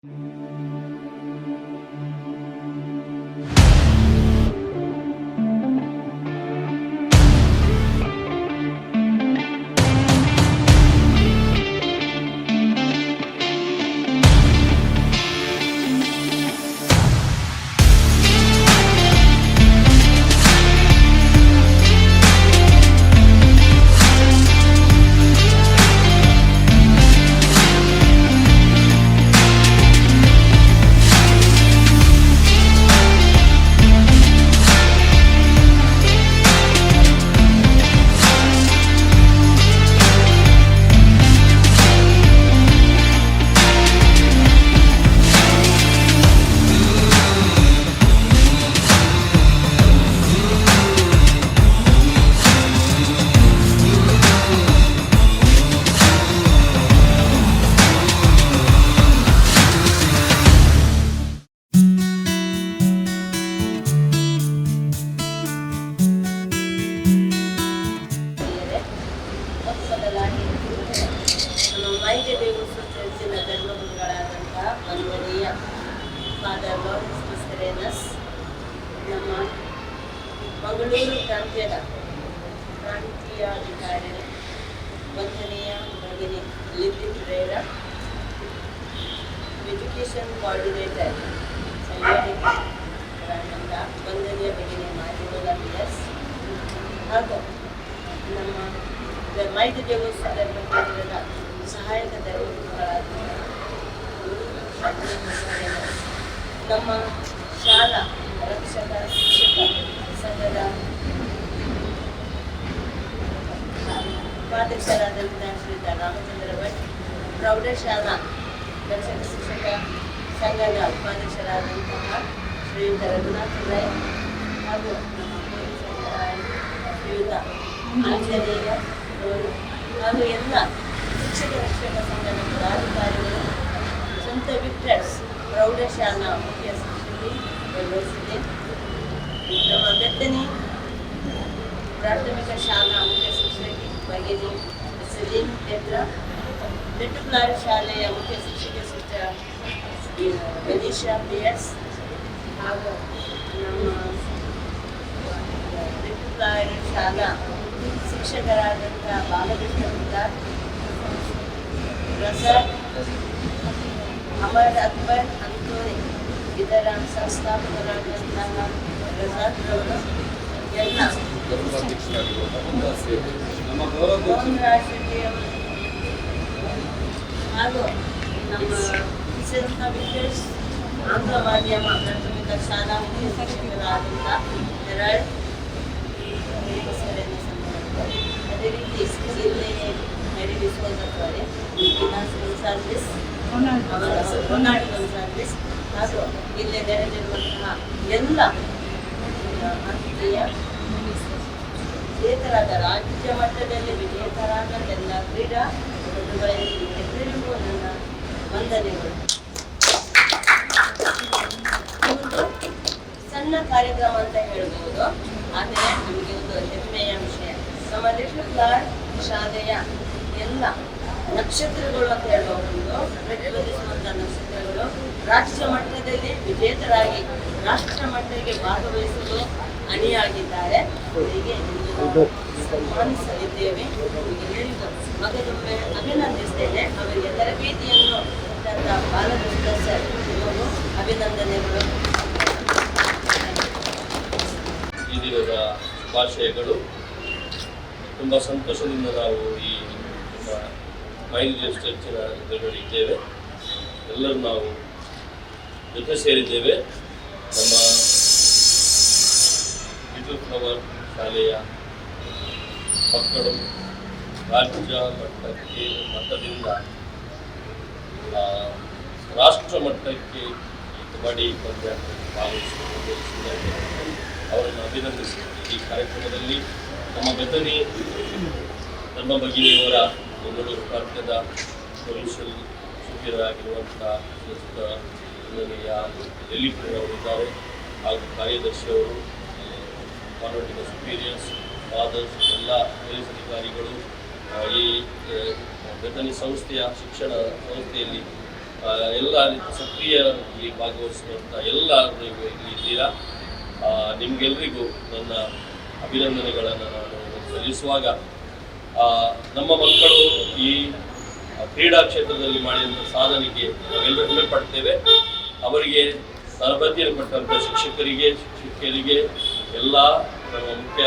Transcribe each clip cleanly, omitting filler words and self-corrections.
ನಮ್ಮ Mangaluru ಪ್ರಾಂತೀಯಾಧಿಕಾರಿ ವಂದನೀಯ ಭಗಿನಿ ಲಿಪಿರೇರ education coordinator ವಂದನೀಯ ಭಗಿನಿ ಮಾಧ್ಯಮದ PS ಹಾಗೂ ನಮ್ಮ ಮೈದ ದೇವಸ್ಥಾನ ಕೇಂದ್ರದ ಸಹಾಯಕ ಧರ್ಮಗುರುಗಳಾದ ನಮ್ಮ ಶಾಲಾ ರಕ್ಷಕ ಶಿಕ್ಷಕ ಸಂಘದ ಉಪಾಧ್ಯಕ್ಷರಾದಂಥ ಶ್ರೀಯುತ ರಾಮಚಂದ್ರ ಭಟ್, ಪ್ರೌಢಶಾಲಾ ರಕ್ಷಕ ಶಿಕ್ಷಕ ಸಂಘದ ಉಪಾಧ್ಯಕ್ಷರಾದಂತಹ ಶ್ರೀಯುತ ರಘುನಾಥ ರೈ ಹಾಗೂ ನಮ್ಮ ಶ್ರೀಯುತ ಆಂಜನೇಯ ಅವರು ಹಾಗೂ ಎಲ್ಲ ಶಿಕ್ಷಕ ರಕ್ಷಕ ಸಂಘದ ಪದಾಧಿಕಾರಿಗಳು, ಸಂತ ವಿಕ್ಟರ್ಸ್ ಪ್ರೌಢಶಾಲಾ ಮುಖ್ಯ ಶಿಕ್ಷಕಿ ನಿರ್ವಹಿಸಿದೆ. ನಮ್ಮ ಬೆತ್ತನಿ ಪ್ರಾಥಮಿಕ ಶಾಲಾ ಮುಖ್ಯ ಶಿಕ್ಷಕಿ ಭಗಿನಿ ಸಲೀಮ್ ಕ್ಷೇತ್ರ, ಬೆಟ್ಟುಪ್ಲಾರು ಶಾಲೆಯ ಮುಖ್ಯ ಶಿಕ್ಷಕ ಸಿಸ್ಟರ್ ಗಣೇಶ PS ಹಾಗೂ ನಮ್ಮ ಬೆಟ್ಟುಪ್ಲಾರು ಶಾಲಾ ಶಿಕ್ಷಕರಾದಂಥ ಬಾಲಕೃಷ್ಣ ಉದ್ದಾರ್, ಪ್ರಸಾದ್, ಅಮರ್ ಅಕ್ಬರ್ ಅಂತೋರಿ, ಇದರ ಸಂಸ್ಥಾಪಕರಾದಂತಹ ಪ್ರಸಾದ್ ರವರು, ಎಲ್ಲ ಮೋಹನ್ ರಾಜ್ ಶೆಟ್ಟಿಯವರು ಹಾಗೂ ನಮ್ಮ ಸಂತ ವಿಕ್ಟರ್ಸ್ ಆಂಗ್ಲ ಮಾಧ್ಯಮ ಪ್ರಾಥಮಿಕ ಶಾಲಾ ಮುಖ್ಯ ಶಿಕ್ಷಕರಾದಂಥ ಹೆರಾಲ್ಡ್ ಅದೇ ರೀತಿ ಜಿಲ್ಲೆ ಮೆಡಿಡಿಸೋದಕ್ಕೆ ಗೋನ್ಸಾಲ್ವಿಸ್ ಹಾಗೂ ಇಲ್ಲಿ ನೆರೆದಿರುವಂತಹ ಎಲ್ಲ ಅಂತ್ಯ ವಿಜೇತರಾದ ರಾಜ್ಯ ಮಟ್ಟದಲ್ಲಿ ವಿಜೇತರಾದ ಎಲ್ಲ ಕ್ರೀಡಾ ಎಲ್ಲರಿಗೂ ನನ್ನ ವಂದನೆಗಳು. ಒಂದು ಸಣ್ಣ ಕಾರ್ಯಕ್ರಮ ಅಂತ ಹೇಳ್ಬೋದು, ಆದರೆ ನಮಗೆ ಒಂದು ಹೆಮ್ಮೆಯ ವಿಷಯ. ನಮ್ಮ ಲಿಟ್ಲ್ ಶಾಲೆಯ ಎಲ್ಲ ನಕ್ಷತ್ರಗಳು ಅಂತ ಹೇಳಬಹುದು, ಪ್ರತಿಭಟಿಸುವಂಥ ನಕ್ಷತ್ರಗಳು ರಾಜ್ಯ ಮಟ್ಟದಲ್ಲಿ ವಿಜೇತರಾಗಿ ರಾಷ್ಟ್ರ ಮಟ್ಟಕ್ಕೆ ಭಾಗವಹಿಸಲು ಅಣಿಯಾಗಿದ್ದಾರೆ. ಅವರಿಗೆ ಸನ್ಮಾನಿಸಲಿದ್ದೇವೆ. ಮಗದೊಮ್ಮೆ ಅಭಿನಂದಿಸ್ತೇನೆ. ಅವರಿಗೆ ತರಬೇತಿಯನ್ನು ಕೊಟ್ಟಂತ ಬಾಲಕೃಷ್ಣ ಸರ್ ಇವರು ಅಭಿನಂದನೆಗಳು. ಈ ದಿನದ ಶುಭಾಶಯಗಳು. ತುಂಬ ಸಂತೋಷದಿಂದ ನಾವು ಈ ಮೈಂಡ್ ಚರ್ಚಿನ ಇದ್ದೇವೆ. ಎಲ್ಲರೂ ನಾವು ಜೊತೆ ಸೇರಿದ್ದೇವೆ. ನಮ್ಮ ಲಿಟಲ್ ಫ್ಲವರ್ ಶಾಲೆಯ ಮಕ್ಕಳು ರಾಜ್ಯ ಮಟ್ಟದಿಂದ ರಾಷ್ಟ್ರ ಮಟ್ಟಕ್ಕೆ ಕಬಡ್ಡಿ ಪಂದ್ಯಾಟದಲ್ಲಿ ಭಾಗವಹಿಸಿಕೊಂಡು ಅವರನ್ನು ಅಭಿನಂದಿಸಿದ್ದಾರೆ. ಈ ಕಾರ್ಯಕ್ರಮದಲ್ಲಿ ನಮ್ಮ ಬೆತ್ತನಿ ಧರ್ಮ ಭಗಿನಿಯವರ ಮಂಗಳೂರು ಪ್ರಾಂತ್ಯದ ಪ್ರೊವಿನ್ಷಿಯಲ್ ಸುಪೀರಿಯರ್ ಆಗಿರುವಂಥ ಡೆಲ್ಲಿಪುರವರು ಇದ್ದಾರೆ, ಹಾಗೂ ಕಾರ್ಯದರ್ಶಿಯವರು, ಕಾನ್ವೆಂಟಿನ ಸುಪೀರಿಯರ್ಸ್, ಫಾದರ್ಸ್, ಎಲ್ಲ ಪೊಲೀಸ್ ಅಧಿಕಾರಿಗಳು, ಈ ಬೆತ್ತನಿ ಸಂಸ್ಥೆಯ ಶಿಕ್ಷಣ ಸಂಸ್ಥೆಯಲ್ಲಿ ಎಲ್ಲ ರೀತಿ ಸಕ್ರಿಯವಾಗಿ ಭಾಗವಹಿಸುವಂಥ ಎಲ್ಲರೂ ಇದ್ದೀರಾ. ನಿಮಗೆಲ್ಲರಿಗೂ ನನ್ನ ಅಭಿನಂದನೆಗಳನ್ನು ನಾನು ಸಲ್ಲಿಸುವಾಗ ನಮ್ಮ ಮಕ್ಕಳು ಈ ಕ್ರೀಡಾ ಕ್ಷೇತ್ರದಲ್ಲಿ ಮಾಡಿದಂಥ ಸಾಧನೆಗೆ ನಾವೆಲ್ಲರೂ ಹೆಮ್ಮೆ ಪಡ್ತೇವೆ. ಅವರಿಗೆ ತರಬೇತಿಯನ್ನು ಕೊಟ್ಟಂಥ ಶಿಕ್ಷಕರಿಗೆ ಎಲ್ಲ ನಮ್ಮ ಮುಖ್ಯ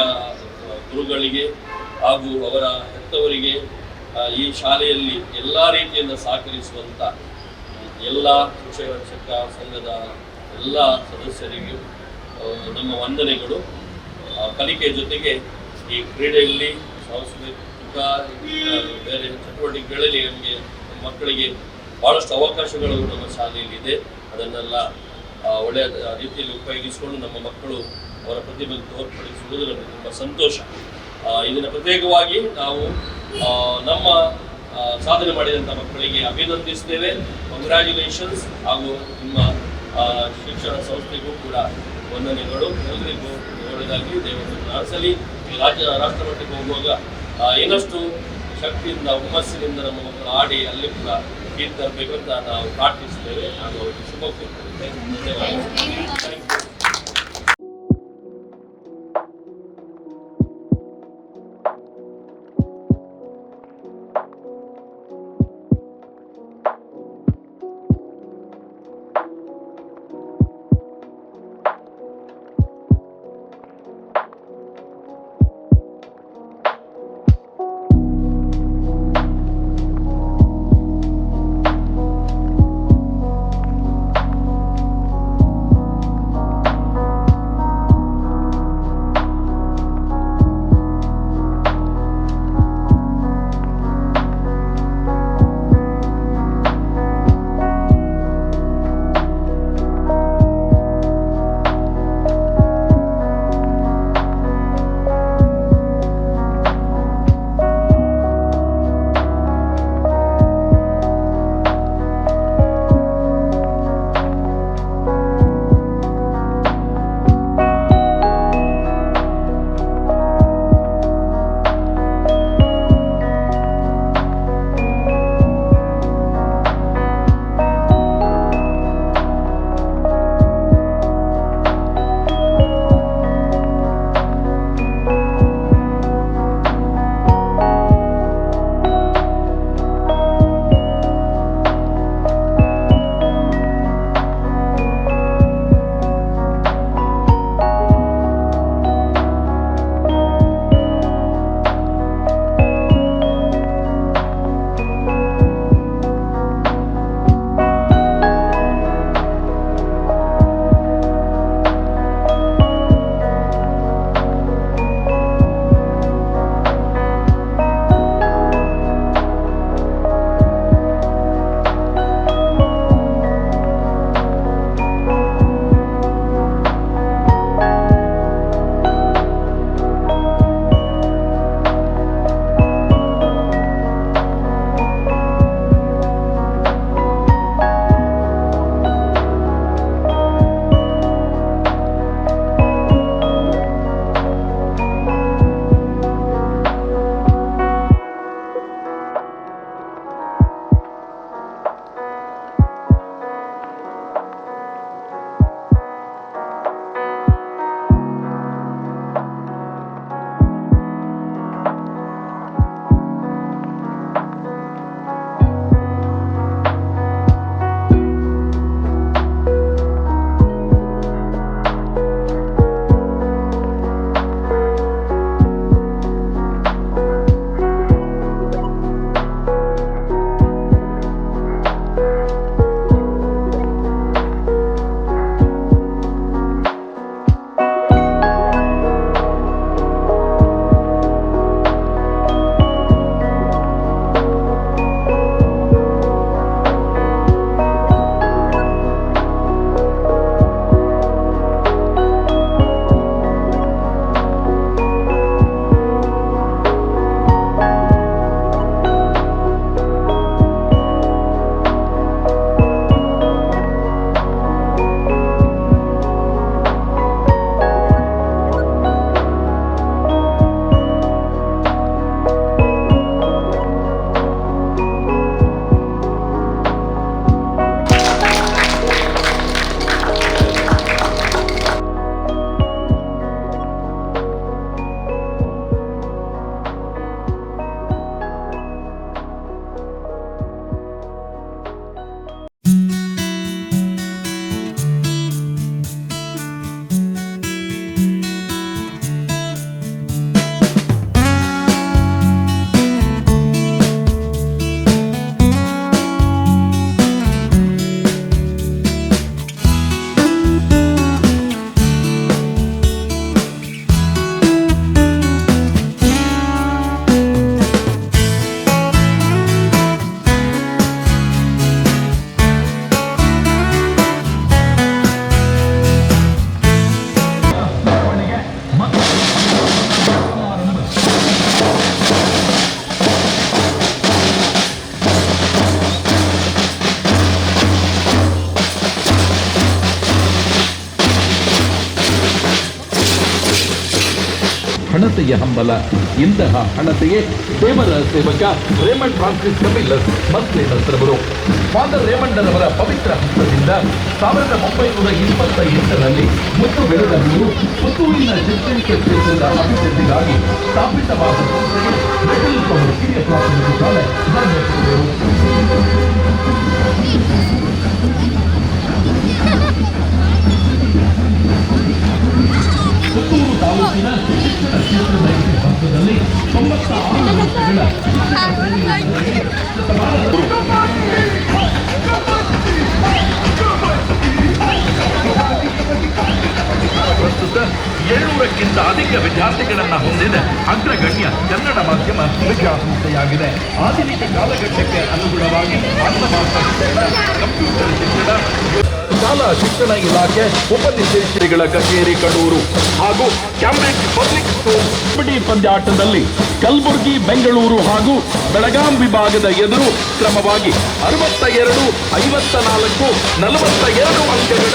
ಗುರುಗಳಿಗೆ ಹಾಗೂ ಅವರ ಹೆತ್ತವರಿಗೆ ಈ ಶಾಲೆಯಲ್ಲಿ ಎಲ್ಲ ರೀತಿಯಿಂದ ಸಹಕರಿಸುವಂಥ ಎಲ್ಲ ಶಿಕ್ಷಕ ಸಂಘದ ಎಲ್ಲ ಸದಸ್ಯರಿಗೂ ನಮ್ಮ ವಂದನೆಗಳು. ಕಲಿಕೆಯ ಜೊತೆಗೆ ಈ ಕ್ರೀಡೆಯಲ್ಲಿ ಸಾಂಸ್ಕೃತಿಕ ಬೇರೆ ಚಟುವಟಿಕೆಗಳಲ್ಲಿ ನಮಗೆ ಮಕ್ಕಳಿಗೆ ಭಾಳಷ್ಟು ಅವಕಾಶಗಳು ನಮ್ಮ ಶಾಲೆಯಲ್ಲಿದೆ. ಅದನ್ನೆಲ್ಲ ಒಳ್ಳೆಯ ರೀತಿಯಲ್ಲಿ ಉಪಯೋಗಿಸಿಕೊಂಡು ನಮ್ಮ ಮಕ್ಕಳು ಅವರ ಪ್ರತಿಭೆ ತೋರ್ಪಡಿಸುವುದು ನಮಗೆ ತುಂಬ ಸಂತೋಷ. ಇದನ್ನು ಪ್ರತ್ಯೇಕವಾಗಿ ನಾವು ನಮ್ಮ ಸಾಧನೆ ಮಾಡಿದಂಥ ಮಕ್ಕಳಿಗೆ ಅಭಿನಂದಿಸ್ತೇವೆ. ಕಂಗ್ರ್ಯಾಚುಲೇಷನ್ಸ್. ಹಾಗೂ ನಿಮ್ಮ ಶಿಕ್ಷಣ ಸಂಸ್ಥೆಗೂ ಕೂಡ ವಂದನೆಗಳು. ಎಲ್ಲರಿಗೂ ಒಳ್ಳೆಯದಾಗಿ ದೇವರು ನಡೆಸಲಿ. ಈ ರಾಷ್ಟ್ರ ಮಟ್ಟಕ್ಕೆ ಹೋಗುವಾಗ ಇನ್ನಷ್ಟು ಶಕ್ತಿಯಿಂದ ಹುಮ್ಮಸ್ಸಿನಿಂದ ನಮ್ಮ ಮಕ್ಕಳು ಆಡಿ ಅಲ್ಲಿ ಕೂಡ ಕೀರ್ತಿ ತರಬೇಕಂತ ನಾವು ಪ್ರಾರ್ಥಿಸ್ತೇವೆ. ಹಾಗೂ ಅವರಿಗೆ ಶುಭ ಕೋರ್ತೇವೆ. ಧನ್ಯವಾದ. ಹಣತೆಯ ಹಂಬಲ. ಇಂತಹ ಹಣತೆಯೇ ದೇವರ ಸೇವಕ ರೇಮಂಡ್ ಫ್ರಾನ್ಸಿಸ್ ಕಮಿಲ್ಲಸ್ ಮಸ್ಲೇನರವರು. ಫಾದರ್ ರೇಮಂಡರವರ ಪವಿತ್ರ ಹಸ್ತದಿಂದ 1928ರಲ್ಲಿ ಮುತ್ತು ಬೆಳೆದ ನೀರು ಪುತ್ತೂರಿನ ಶೈಕ್ಷಣಿಕ ಕ್ಷೇತ್ರದ ಅಭಿವೃದ್ಧಿಗಾಗಿ ಸ್ಥಾಪಿತವಾದ ಸಂಸ್ಥೆಗೆ ಲಿಟಲ್ ಪವರ್ ಕಿರಿಯ ಪ್ರಾಥಮಿಕ ಶಾಲೆ ಧರ್ಮಪುತ್ತೂರು. ಪುತ್ತೂರು ತಾಲೂಕಿನ ಶಿಕ್ಷಣ ಕ್ಷೇತ್ರದ ಇತಿಹಾಸದಲ್ಲಿ 96 ವರ್ಷಗಳ ಪ್ರಸ್ತುತ 700ಕ್ಕಿಂತ ಅಧಿಕ ವಿದ್ಯಾರ್ಥಿಗಳನ್ನು ಹೊಂದಿದ ಅಗ್ರಗಣ್ಯ ಕನ್ನಡ ಮಾಧ್ಯಮ ವಿದ್ಯಾಸಂಸ್ಥೆಯಾಗಿದೆ. ಆಧುನಿಕ ಕಾಲಘಟ್ಟಕ್ಕೆ ಅನುಗುಣವಾಗಿ ಅರ್ಥಮಾತ್ರ ಶಿಕ್ಷಣ, ಕಂಪ್ಯೂಟರ್ ಶಿಕ್ಷಣ, ಶಾಲಾ ಶಿಕ್ಷಣ ಇಲಾಖೆ ಉಪನಿರ್ದೇಶಕರ ಕಚೇರಿ ಕಡೂರು ಹಾಗೂ ಕ್ಯಾಂಬ್ರಿಡ್ಜ್ ಪಬ್ಲಿಕ್ ಸ್ಕೂಲ್ ಕಬಡ್ಡಿ ಪಂದ್ಯಾಟದಲ್ಲಿ ಕಲಬುರಗಿ, ಬೆಂಗಳೂರು ಹಾಗೂ ಬೆಳಗಾಂ ವಿಭಾಗದ ಎದುರು ಕ್ರಮವಾಗಿ 62, 54, 42 ಅಂಕಗಳ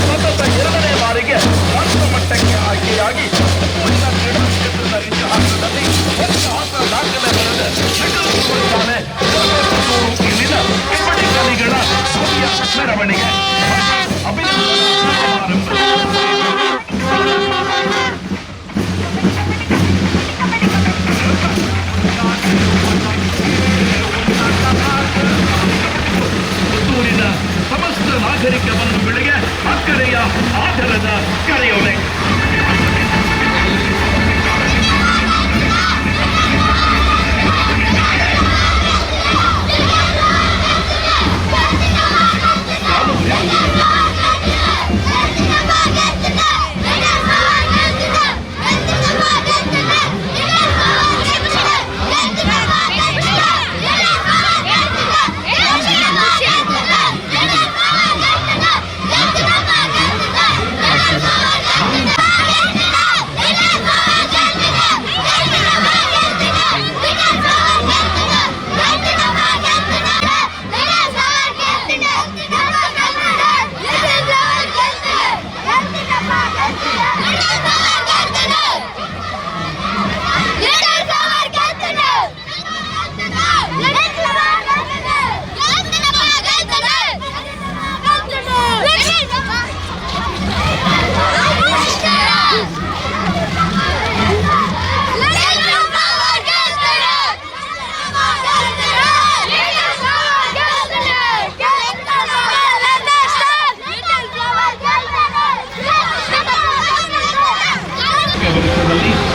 ಸತತ 2ನೇ ಬಾರಿಗೆ ರಾಷ್ಟ್ರ ಮಟ್ಟಕ್ಕೆ ಆಯ್ಕೆಯಾಗಿ ಕ್ರೀಡಾ ಕ್ಷೇತ್ರದ ಇತಿಹಾಸದಲ್ಲಿ ಇತಿಹಾಸ ದಾಖಲೆ ಬರೆದ ಶಾಲೆ ಇಲ್ಲಿನ ಕಬಡ್ಡಿ ಕಲಿಗಳ ಭವ್ಯ ಮೆರವಣಿಗೆ ಅಭಿನಂದನಾ ಸಮಾರಂಭ. ಪುತ್ತೂರಿನ ಸಮಸ್ತ ನಾಗರಿಕ ಬಂಧುಗಳಿಗೆ ಅಕ್ಕರೆಯ ಆಧಾರದ ಕರೆಯೋಲೆ.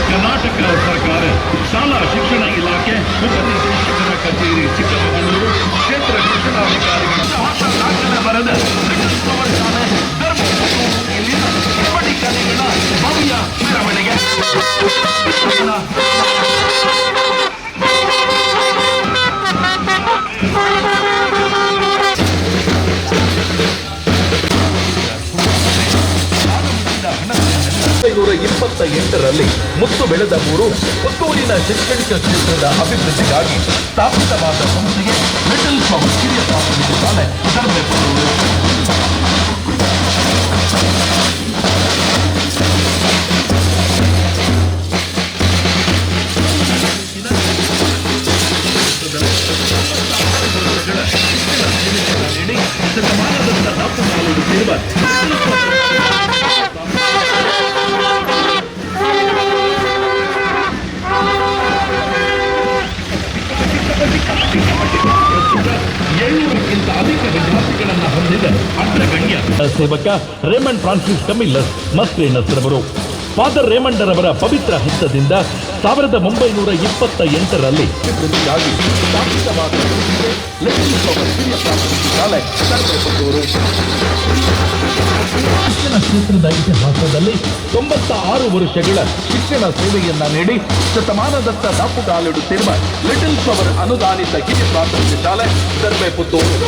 ಕರ್ನಾಟಕ ಸರ್ಕಾರ ಶಾಲಾ ಶಿಕ್ಷಣ ಇಲಾಖೆ ಉಪನಿರ್ದೇಶಕರ ಕಚೇರಿ ಚಿಕ್ಕಮಗಳೂರು ಕ್ಷೇತ್ರ ಶಿಕ್ಷಣಾಧಿಕಾರಿಗಳ ದಾಖಲೆ ಬರೆದ ಶಾಲೆ ಇಲ್ಲಿನ ಕಬಡ್ಡಿ ಕಲಿಗಳ ಭವ್ಯ ಮೆರವಣಿಗೆ. ರಲ್ಲಿ ಮುತ್ತು ಬೆಳೆದ ಊರು ಪುತ್ತೂರಿನ ಶೈಕ್ಷಣಿಕ ಕ್ಷೇತ್ರದ ಅಭಿವೃದ್ಧಿಗಾಗಿ ಸ್ಥಾಪಿತವಾದ ಸಂಸ್ಥೆಗೆ ಲಿಟಲ್ ಪವರ್ ಕಿರಿಯ ಪ್ರಾಥಮಿಕ ಶಾಲೆ ಧರ್ಮಪುತ್ತೂರು. ಶತಮಾನದತ್ತ ದಾಪು ಮಾಡುವುದು ಸೇರುವ ಕ್ಕಿಂತ ಅಧಿಕ ವಿದ್ಯಾರ್ಥಿಗಳನ್ನು ಹೊಂದಿದ ಅಗ್ರಗಣ್ಯ ಸೇವಕ ರೇಮಂಡ್ ಫ್ರಾನ್ಸಿಸ್ ಕಮಿಲ್ಲಸ್ ಮಸ್ಲೇನರವರು. ಫಾದರ್ ರೇಮಂಡರವರ ಪವಿತ್ರ ಹಸ್ತದಿಂದ 1928ರಲ್ಲಿ ಅಭಿವೃದ್ಧಿಗಾಗಿ ಸ್ಥಾಪಿತವಾದ ಶಾಲೆ ಪುತ್ತೂರು. ಶಿಕ್ಷಣ ಕ್ಷೇತ್ರದ ಇತಿಹಾಸದಲ್ಲಿ 96 ವರ್ಷಗಳ ಶಿಕ್ಷಣ ಸೇವೆಯನ್ನ ನೀಡಿ ಶತಮಾನದತ್ತ ದಾಪುಗಾಲಿಡುತ್ತಿರುವ ಲಿಟಲ್ ಪವರ್ ಅನುದಾನಿತ ಕಿರಿಯ ಪ್ರಾಥಮಿಕ ಶಾಲೆ ಧರ್ಮಪುತ್ತೂರು.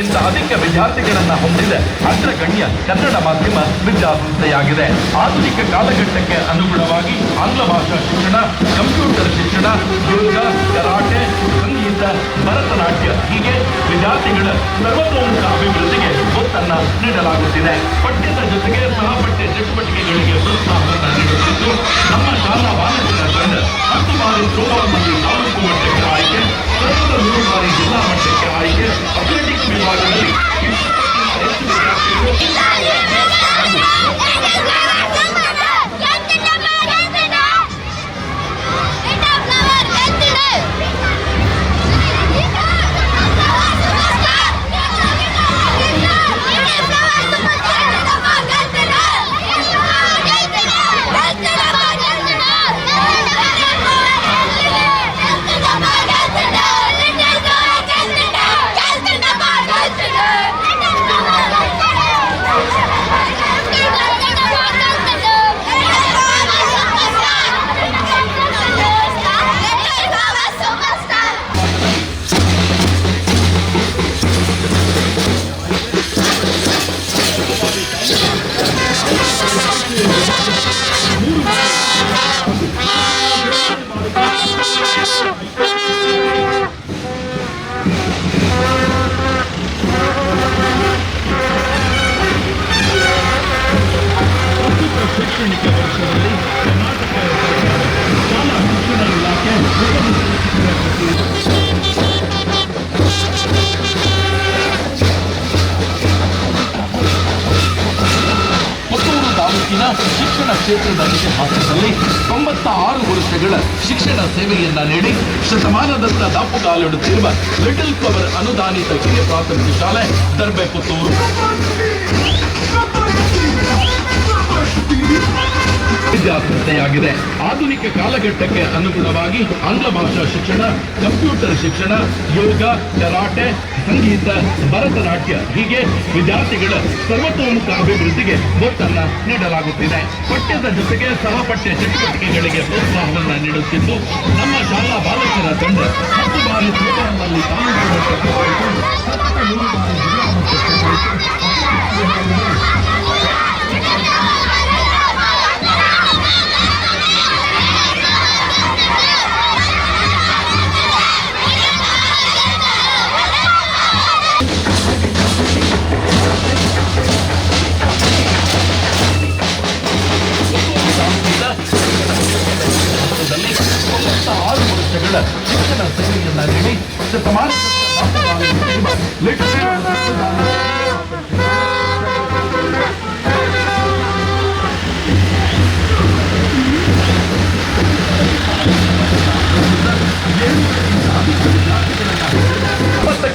ಇಂದ ಅಧಿಕ ವಿದ್ಯಾರ್ಥಿಗಳನ್ನು ಹೊಂದಿದ ಅಗ್ರಗಣ್ಯ ಕನ್ನಡ ಮಾಧ್ಯಮ ವಿದ್ಯಾಸಂಸ್ಥೆಯಾಗಿದೆ. ಆಧುನಿಕ ಕಾಲಘಟ್ಟಕ್ಕೆ ಅನುಗುಣವಾಗಿ ಆಂಗ್ಲ ಭಾಷಾ ಶಿಕ್ಷಣ, ಕಂಪ್ಯೂಟರ್ ಶಿಕ್ಷಣ, ಯೋಗ, ಕರಾಟೆ, ಸಂಗೀತ, ಭರತನಾಟ್ಯ ಹೀಗೆ ವಿದ್ಯಾರ್ಥಿಗಳ ಸರ್ವತೋಮುಖ ಅಭಿವೃದ್ಧಿಗೆ ಒತ್ತನ್ನು ನೀಡಲಾಗುತ್ತಿದೆ. ಪಠ್ಯದ ಜೊತೆಗೆ ಸಹಪಠ್ಯ ಚಟುವಟಿಕೆಗಳಿಗೆ ಪ್ರೋತ್ಸಾಹವನ್ನು ನೀಡುತ್ತಿದ್ದು ನಮ್ಮ ಶಾಲಾ ಬಾಲಕರ ತಂಡ 10 ಬಾರಿ ಥ್ರೋಬಾಲ್ನಲ್ಲಿ ತಾಲೂಕು ಮಟ್ಟಕ್ಕೆ ಆಯ್ಕೆ, 3 ಬಾರಿ ಜಿಲ್ಲಾ ಮಟ್ಟಕ್ಕೆ ಆಯ್ಕೆ, ಅಥ್ಲೆಟಿಕ್ಸ್ ವಿಭಾಗದಲ್ಲಿ ಹೆಚ್ಚು ವಿದ್ಯಾರ್ಥಿಗಳು ಶೈಕ್ಷಣಿಕ ವರ್ಷದಲ್ಲಿ ಕರ್ನಾಟಕ ಸರ್ಕಾರ ಶಾಲಾ ಶಿಕ್ಷಣ ಇಲಾಖೆ ಪುತ್ತೂರು ತಾಲೂಕಿನ ಶಿಕ್ಷಣ ಕ್ಷೇತ್ರದ ಇತಿಹಾಸದಲ್ಲಿ 96 ವರ್ಷಗಳ ಶಿಕ್ಷಣ ಸೇವೆಯನ್ನ ನೀಡಿ ಶತಮಾನದತ್ತ ದಾಪುಗಾಲಿಡುತ್ತಿರುವ ಲಿಟಲ್ ಫ್ಲವರ್ ಅನುದಾನಿತ ಕಿರಿಯ ಪ್ರಾಥಮಿಕ ಶಾಲೆ ದರ್ಬೆ ಪುತ್ತೂರು ವಿದ್ಯಾಸಂಸ್ಥೆಯಾಗಿದೆ. ಆಧುನಿಕ ಕಾಲಘಟ್ಟಕ್ಕೆ ಅನುಗುಣವಾಗಿ ಆಂಗ್ಲ ಭಾಷಾ ಶಿಕ್ಷಣ, ಕಂಪ್ಯೂಟರ್ ಶಿಕ್ಷಣ, ಯೋಗ, ಕರಾಟೆ, ಸಂಗೀತ, ಭರತನಾಟ್ಯ ಹೀಗೆ ವಿದ್ಯಾರ್ಥಿಗಳ ಸರ್ವತೋಮುಖ ಅಭಿವೃದ್ಧಿಗೆ ಒತ್ತನ್ನು ನೀಡಲಾಗುತ್ತಿದೆ. ಪಠ್ಯದ ಜೊತೆಗೆ ಸಹಪಠ್ಯ ಚಟುವಟಿಕೆಗಳಿಗೆ ಪ್ರೋತ್ಸಾಹವನ್ನು ನೀಡುತ್ತಿದ್ದು ನಮ್ಮ ಶಾಲಾ ಬಾಲಕರ ತಂಡ 10 ಬಾರಿ ಥ್ರೋಬಾಲ್ನಲ್ಲಿ ತಾಲೂಕು ಮಟ್ಟಕ್ಕೆ ಆಯ್ತು, 3 ಬಾರಿ ಜಿಲ್ಲಾ ಮಟ್ಟಕ್ಕೆ ಶಿಕ್ಷಣ ಸೇವೆಯನ್ನ ನೀಡಿ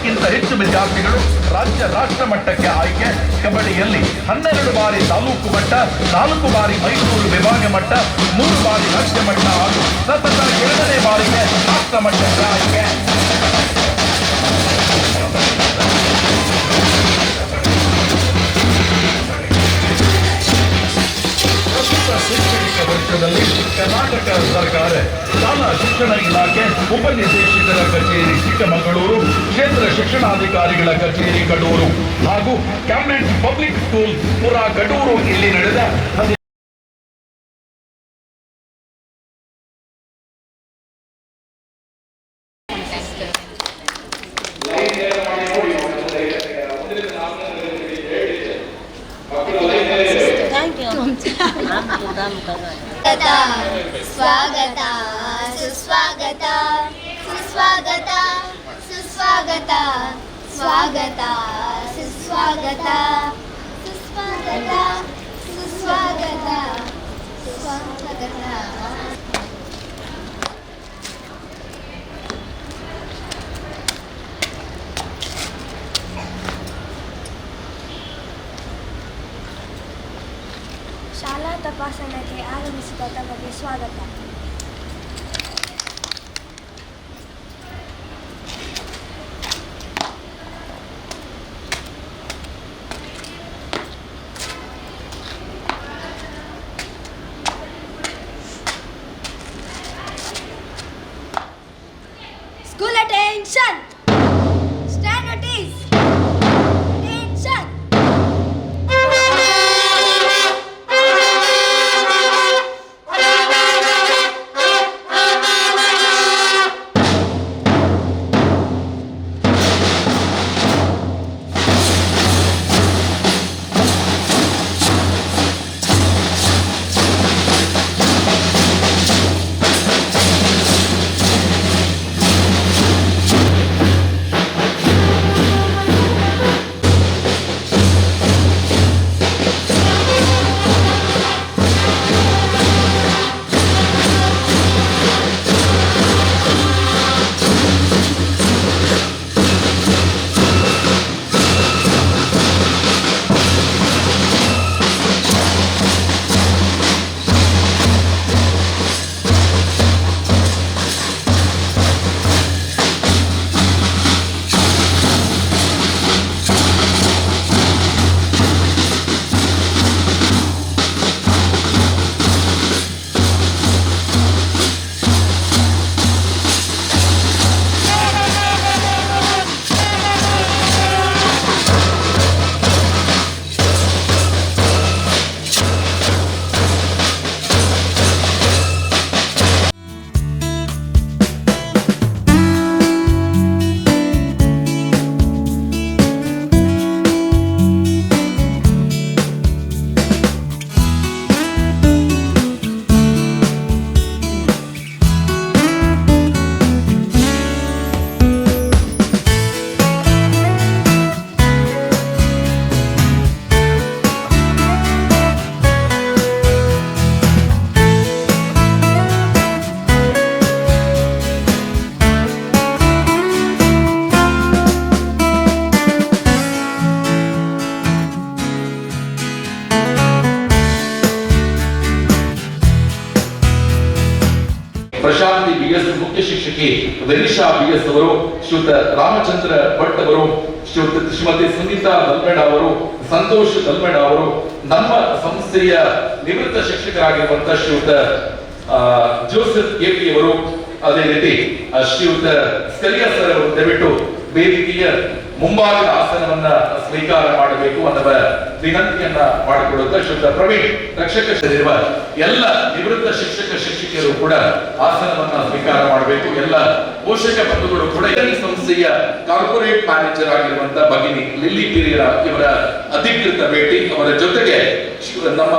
ಕ್ಕಿಂತ ಹೆಚ್ಚು ವಿದ್ಯಾರ್ಥಿಗಳು ರಾಜ್ಯ ರಾಷ್ಟ್ರ ಮಟ್ಟಕ್ಕೆ ಆಯ್ಕೆ. ಕಬಡ್ಡಿಯಲ್ಲಿ 12 ಬಾರಿ ತಾಲೂಕು ಮಟ್ಟ, 4 ಬಾರಿ ಮೈಸೂರು ವಿಭಾಗ ಮಟ್ಟ, 3 ಬಾರಿ ರಾಜ್ಯ ಮಟ್ಟ ಹಾಗೂ ಸತತ 2ನೇ ಬಾರಿಗೆ ರಾಷ್ಟ್ರ ಮಟ್ಟಕ್ಕೆ ಆಯ್ಕೆ. ಶೈಕ್ಷಣಿಕ ವರ್ಷದಲ್ಲಿ ಕರ್ನಾಟಕ ಸರ್ಕಾರ ಶಾಲಾ ಶಿಕ್ಷಣ ಇಲಾಖೆ ಉಪನಿರ್ದೇಶಕರ ಕಚೇರಿ ಚಿಕ್ಕಮಗಳೂರು, ಕ್ಷೇತ್ರ ಶಿಕ್ಷಣಾಧಿಕಾರಿಗಳ ಕಚೇರಿ ಕಡೂರು ಹಾಗೂ ಕ್ಯಾಂಬ್ರಿಡ್ಜ್ ಪಬ್ಲಿಕ್ ಸ್ಕೂಲ್ ಪುರ ಕಡೂರು ಇಲ್ಲಿ ನಡೆದ ಸ್ವಾಗತ ಸುಸ್ವಾಗತ ಸುಸ್ವಾಗತ ಸುಸ್ವಾಗತ ಸ್ವಾಗತ ಸುಸ್ವಾಗತ ಸುಸ್ವಾಗತ ಸುಸ್ವಾಗತ ಸುಸ್ವಾಗತ. ಶಾಲಾ ತಪಾಸಣೆಗೆ ಆಗಮಿಸಿದ ತಮಗೆ ಸ್ವಾಗತ. School attention! Stand at ease! ಶಿಕ್ಷಕಿ ವೆನಿಶಾ BS ಅವರು, ಶ್ರೀಯುತ ರಾಮಚಂದ್ರ ಭಟ್ ಅವರು, ಶ್ರೀಮತಿ ಸುನೀತಾ ದಲ್ಮೇಡ ಅವರು, ಸಂತೋಷ್ ದಲ್ಮೇಡ ಅವರು, ನಮ್ಮ ಸಂಸ್ಥೆಯ ನಿವೃತ್ತ ಶಿಕ್ಷಕರಾಗಿರುವಂತಹ ಶ್ರೀಯುತ ಜೋಸೆಫ್ KP ಅವರು, ಅದೇ ರೀತಿ ಶ್ರೀಯುತ ಸ್ಕಲಿಯಾ ಸರ್ ಅವರು ದಯವಿಟ್ಟು ವೇದಿಕೆಯ ಮುಂಭಾಗದ ಆಸನವನ್ನ ಸ್ವೀಕಾರ ಮಾಡಬೇಕು ಅನ್ನುವ ವಿನಂತಿಯನ್ನ ಮಾಡಿಕೊಳ್ಳುತ್ತಾ ಶ್ರೀಯುತ ಪ್ರವೀಣ್ ರಕ್ಷಕರಿರುವ ಎಲ್ಲ ನಿವೃತ್ತ ಶಿಕ್ಷಕಿಯರು ಕೂಡ ಆಸನವನ್ನ ಸ್ವೀಕಾರ ಮಾಡಬೇಕು. ಎಲ್ಲ ಪೋಷಕ ಬಂಧುಗಳು ಕೂಡ ಈ ಸಂಸ್ಥೆಯ ಕಾರ್ಪೊರೇಟ್ ಮ್ಯಾನೇಜರ್ ಆಗಿರುವಂತಹ ಭಗಿನಿ ಲಿಲ್ಲಿ ಪಿರಿಯರ ಇವರ ಅಧಿಕೃತ ಭೇಟಿ, ಅವರ ಜೊತೆಗೆ ನಮ್ಮ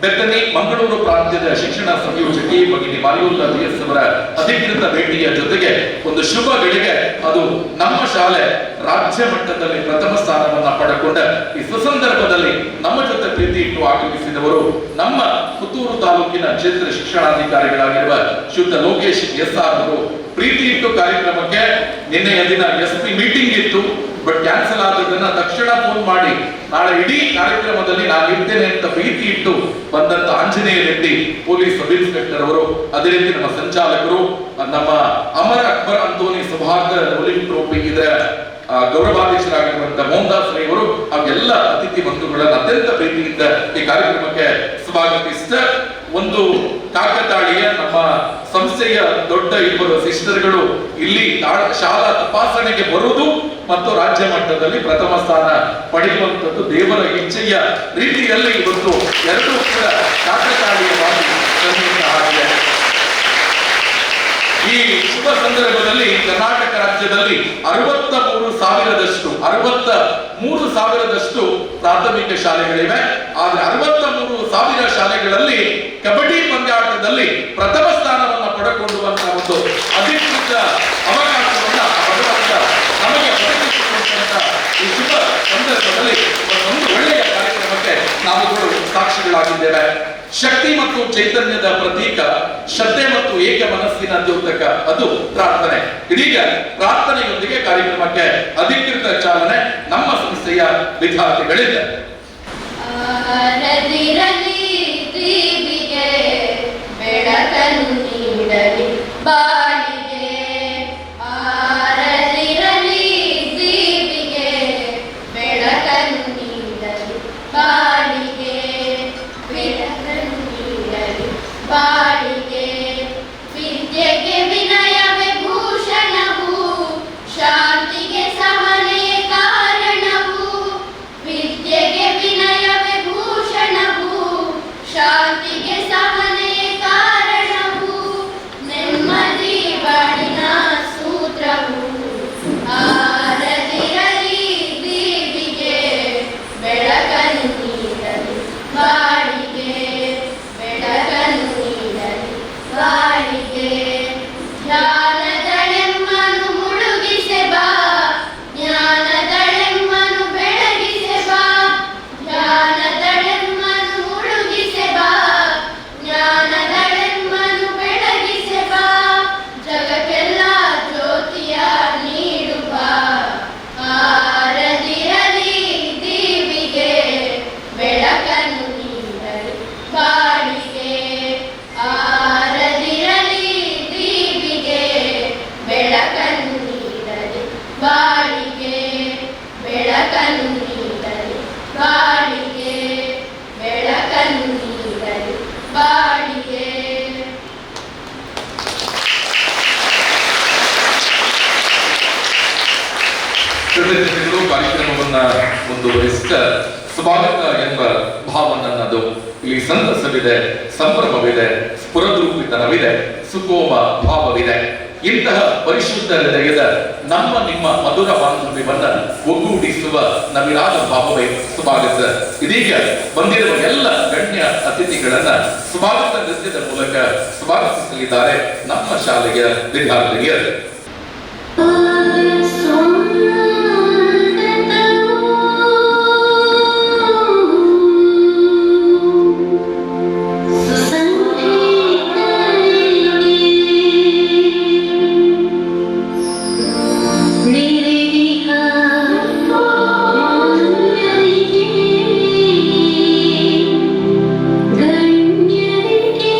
ಬೆತ್ತನಿ ಮಂಗಳೂರು ಪ್ರಾಂತ್ಯದ ಶಿಕ್ಷಣ ಸಂಯೋಜಕಿ ಭಗಿನಿ ಮಾರಿಯುಲ್ಲಾ BS ಅವರ ಅಧಿಕೃತ ಭೇಟಿಯ ಜೊತೆಗೆ ಒಂದು ಶುಭ ಗಳಿಗೆ, ಅದು ನಮ್ಮ ಶಾಲೆ ರಾಜ್ಯ ಮಟ್ಟದಲ್ಲಿ ಪ್ರಥಮ ಸ್ಥಾನವನ್ನ ಪಡೆಕೊಂಡ ಈ ಸುಸಂದರ್ಭದಲ್ಲಿ ನಮ್ಮ ಜೊತೆ ಪ್ರೀತಿ ಇಟ್ಟು ಆಗಮಿಸಿದವರು ನಮ್ಮ ಪುತ್ತೂರು ತಾಲೂಕಿನ ಕ್ಷೇತ್ರ ಶಿಕ್ಷಣಾಧಿಕಾರಿಗಳಾಗಿರುವ ಶ್ರೀಯುತ ಲೋಕೇಶ್ SR ಅವರು. ಪ್ರೀತಿ ಇಟ್ಟು ಕಾರ್ಯಕ್ರಮಕ್ಕೆ ನಿನ್ನೆಯ ದಿನ SP ಮೀಟಿಂಗ್ ಇತ್ತು, ಬಟ್ ಕ್ಯಾನ್ಸಲ್ ಆದದನ್ನ ತಕ್ಷಣ ಫೋನ್ ಮಾಡಿ ನಾಳೆ ಇಡೀ ಕಾರ್ಯಕ್ರಮದಲ್ಲಿ ನಾನು ಇರ್ತೇನೆ ಅಂತ ಪ್ರೀತಿ ಇಟ್ಟು ಬಂದಂತ Anjaneya Reddy police sub inspector ಅವರು, ಅದೇ ರೀತಿ ನಮ್ಮ ಸಂಚಾಲಕರು, ನಮ್ಮ ಅಮರ್ ಅಕ್ಬರ್ ಅಂತೋನಿ ಸೌಭಾಗ್ಯ ಒಲಿಂಪಿಕ್ ಟ್ರೋಫಿ ಇದರ ಗೌರವಾಧ್ಯಕ್ಷರಾಗಿರುವಂತಹ ಮೋಹನ್ದಾಸ್ ರೈ ಅವರು, ಹಾಗೆಲ್ಲ ಅತಿಥಿ ಬಂಧುಗಳನ್ನು ಅತ್ಯಂತ ಪ್ರೀತಿಯಿಂದ ಈ ಕಾರ್ಯಕ್ರಮಕ್ಕೆ ಸ್ವಾಗತಿಸಿದ ಒಂದು ಕಾಕತಾಳೀಯ ನಮ್ಮ ಸಂಸ್ಥೆಯ ದೊಡ್ಡ ಇಬ್ಬರು ಸಿಸ್ಟರ್ಗಳು ಇಲ್ಲಿ ಶಾಲಾ ತಪಾಸಣೆಗೆ ಬರುವುದು ಮತ್ತು ರಾಜ್ಯ ಮಟ್ಟದಲ್ಲಿ ಪ್ರಥಮ ಸ್ಥಾನ ಪಡೆಯುವಂತದ್ದು ದೇವರ ಇಚ್ಛೆಯ ರೀತಿಯಲ್ಲಿ ಇವತ್ತು ಎರಡೂ ಕೂಡ ಕಾಕತಾಳೀಯವಾಗಿ ಆಗಿದೆ. ಈ ಶುಭ ಸಂದರ್ಭದಲ್ಲಿ ಕರ್ನಾಟಕ ರಾಜ್ಯದಲ್ಲಿ 63,000ದಷ್ಟು ಪ್ರಾಥಮಿಕ ಶಾಲೆಗಳಿವೆ. ಆದ್ರೆ 63,000 ಶಾಲೆಗಳಲ್ಲಿ ಕಬಡ್ಡಿ ಪಂದ್ಯಾಟದಲ್ಲಿ ಪ್ರಥಮ ಸ್ಥಾನವನ್ನು ಪಡೆದುಕೊಳ್ಳುವಂತಹ ಒಂದು ಅಧಿಕೃತ ಅವಕಾಶವನ್ನ ಭಗವಂತ ನಮಗೆ ಒದಗಿಸಿಕೊಟ್ಟಂತಹ ಈ ಶುಭ ಸಂದರ್ಭದಲ್ಲಿ ಒಂದು ಒಳ್ಳೆಯ ಕಾರ್ಯಕ್ರಮಕ್ಕೆ ನಾವುಗಳು ಸಾಕ್ಷಿಗಳಾಗಿದ್ದೇವೆ. ಶಕ್ತಿ ಮತ್ತು ಚೈತನ್ಯದ ಪ್ರತೀಕ, ಶ್ರದ್ಧೆ ಮತ್ತು ಏಕ ಮನಸ್ಸಿನ ದ್ಯೋತಕ ಅದು ಪ್ರಾರ್ಥನೆ. ಇದೀಗ ಪ್ರಾರ್ಥನೆಯೊಂದಿಗೆ ಕಾರ್ಯಕ್ರಮಕ್ಕೆ ಅಧಿಕೃತ ಚಾಲನೆ ನಮ್ಮ ಸಂಸ್ಥೆಯ ವಿದ್ಯಾರ್ಥಿಗಳಿಂದ. ಬೆಳಕನ್ನು ನೀಡಲಿ ಬಾಳಿಗೆ, ಆರದಿರಲಿ ದೀಪಿಗೆ ಬೆಳಕನ್ನು ನೀಡಲಿ ಬಾಳಿಗೆ, ಬೆಳಕನ್ನು ನೀಡಲಿ ಬಾಳಿಗೆ. ವಿದ್ಯೆಗೆ ವಿನಯವೇ ಭೂಷಣವು, ಶಾಂತಿಗೆ ಸಹನೆಯೇ ಕಾರಣವು. ವಿದ್ಯೆಗೆ ವಿನಯವೇ ಭೂಷಣವು, ಶಾಂತಿಗೆ ಸಹನೆಯೇ ಕಾರಣವು. ನೆಮ್ಮದಿ ಬಾಳಿನ ಸೂತ್ರವು, ಆರದಿರಲಿ ದೀಪಿಗೆ ಬೆಳಕನ್ನು ನೀಡಲಿ ಬಾಳಿಗೆ, ಬೆಳಕನ್ನು ನೀಡಲಿ ಬಾಳಿಗೆ. ಜ್ಞಾನದಳೆಮ್ಮನು ಮುಳುಗಿಸೆ ಬಾ, ಜ್ಞಾನದಳೆಮ್ಮನು ಬೆಳಗಿಸೆ ಬಾ, ಜ್ಞಾನದಳೆಮ್ಮನು ಮುಳುಗಿಸೆ ಬಾ, ಜ್ಞಾನದಳೆಮ್ಮನು ಬೆಳಗಿಸೆ ಬಾ. ಜಗಕ್ಕೆಲ್ಲ ಜ್ಯೋತಿಯ ನೀಡು ಬಾ, ಆರದಿರಲಿ ದೀಪಿಗೆ ಬೆಳಕನ್ನು ನೀಡಲಿ ಬಾಳಿಗೆ, ಆರದಿರಲಿ ದೀಪಿಗೆ ಬೆಳಕನ್ನು ನೀಡಲಿ ಬಾಳಿಗೆ, ಬೆಳಕನ್ನು ನೀಡಲಿ ಬಾಳಿಗೆ, ಬೆಳಕನ್ನು ನೀಡಲಿ ಬಾಳಿಗೆ. ಕೃತಜ್ಞತೆಗಳು ಕಾರ್ಯಕ್ರಮವನ್ನ ಮುಂದುವರಿಸಿದ ಸ್ವಾಗತ ಎಂಬ ಭಾವನನ್ನದು ಇಲ್ಲಿ ಸಂತಸವಿದೆ, ಸಂಭ್ರಮವಿದೆ, ಸ್ಫುರದ್ರೂಪಿತನವಿದೆ, ಸುಕೋಮ ಭಾವವಿದೆ. ಇಂತಹ ಪರಿಶುದ್ಧ ಹೃದಯದ ನಮ್ಮ ನಿಮ್ಮ ಮಧುರ ಬಾಂಧವ್ಯವನ್ನ ಒಗ್ಗೂಡಿಸುವ ನವಿರಾದ ಭಾವವೇ ಸ್ವಾಗತ. ಇದೀಗ ಬಂದಿರುವ ಎಲ್ಲ ಗಣ್ಯ ಅತಿಥಿಗಳನ್ನ ಸ್ವಾಗತ ನೃತ್ಯದ ಮೂಲಕ ಸ್ವಾಗತಿಸಲಿದ್ದಾರೆ ನಮ್ಮ ಶಾಲೆಯ ವಿದ್ಯಾರ್ಥಿನಿಯರು. ಗಣ್ಯರಿಗೆ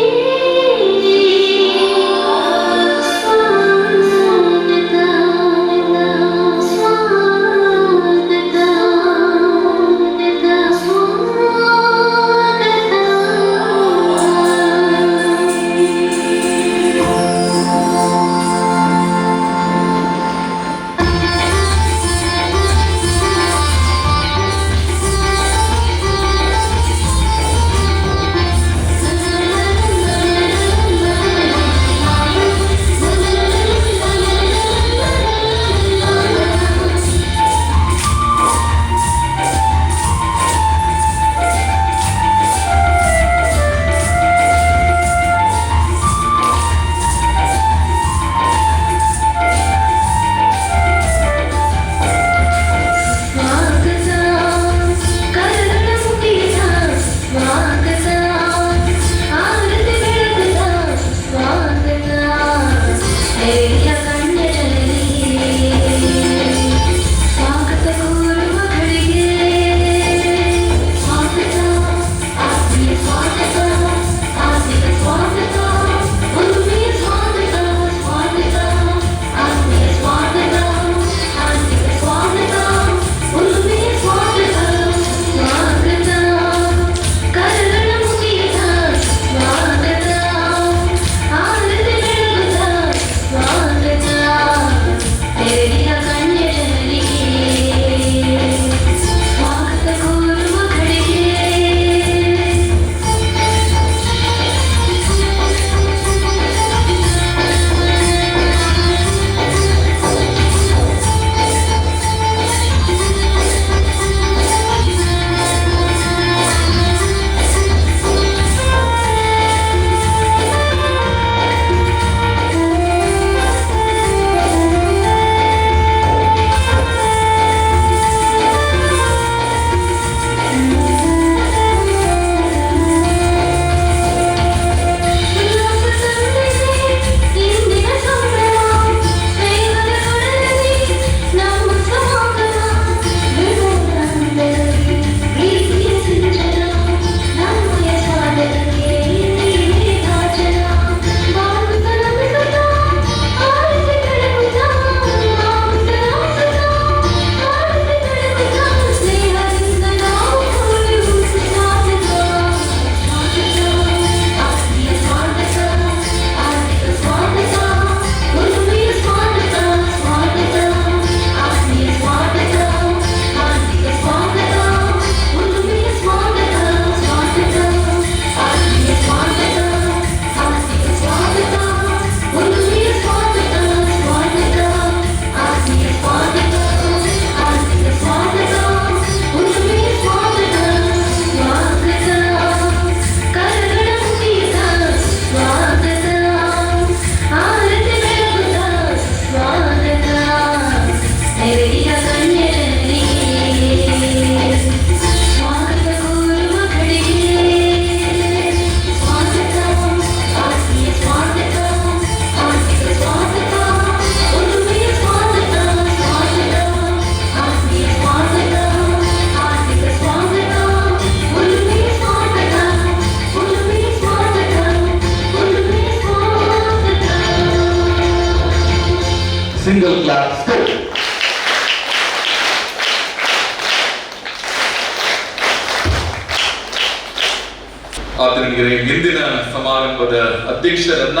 ಆತನಿಗೆ ಇಂದಿನ ಸಮಾರಂಭದ ಅಧ್ಯಕ್ಷರನ್ನ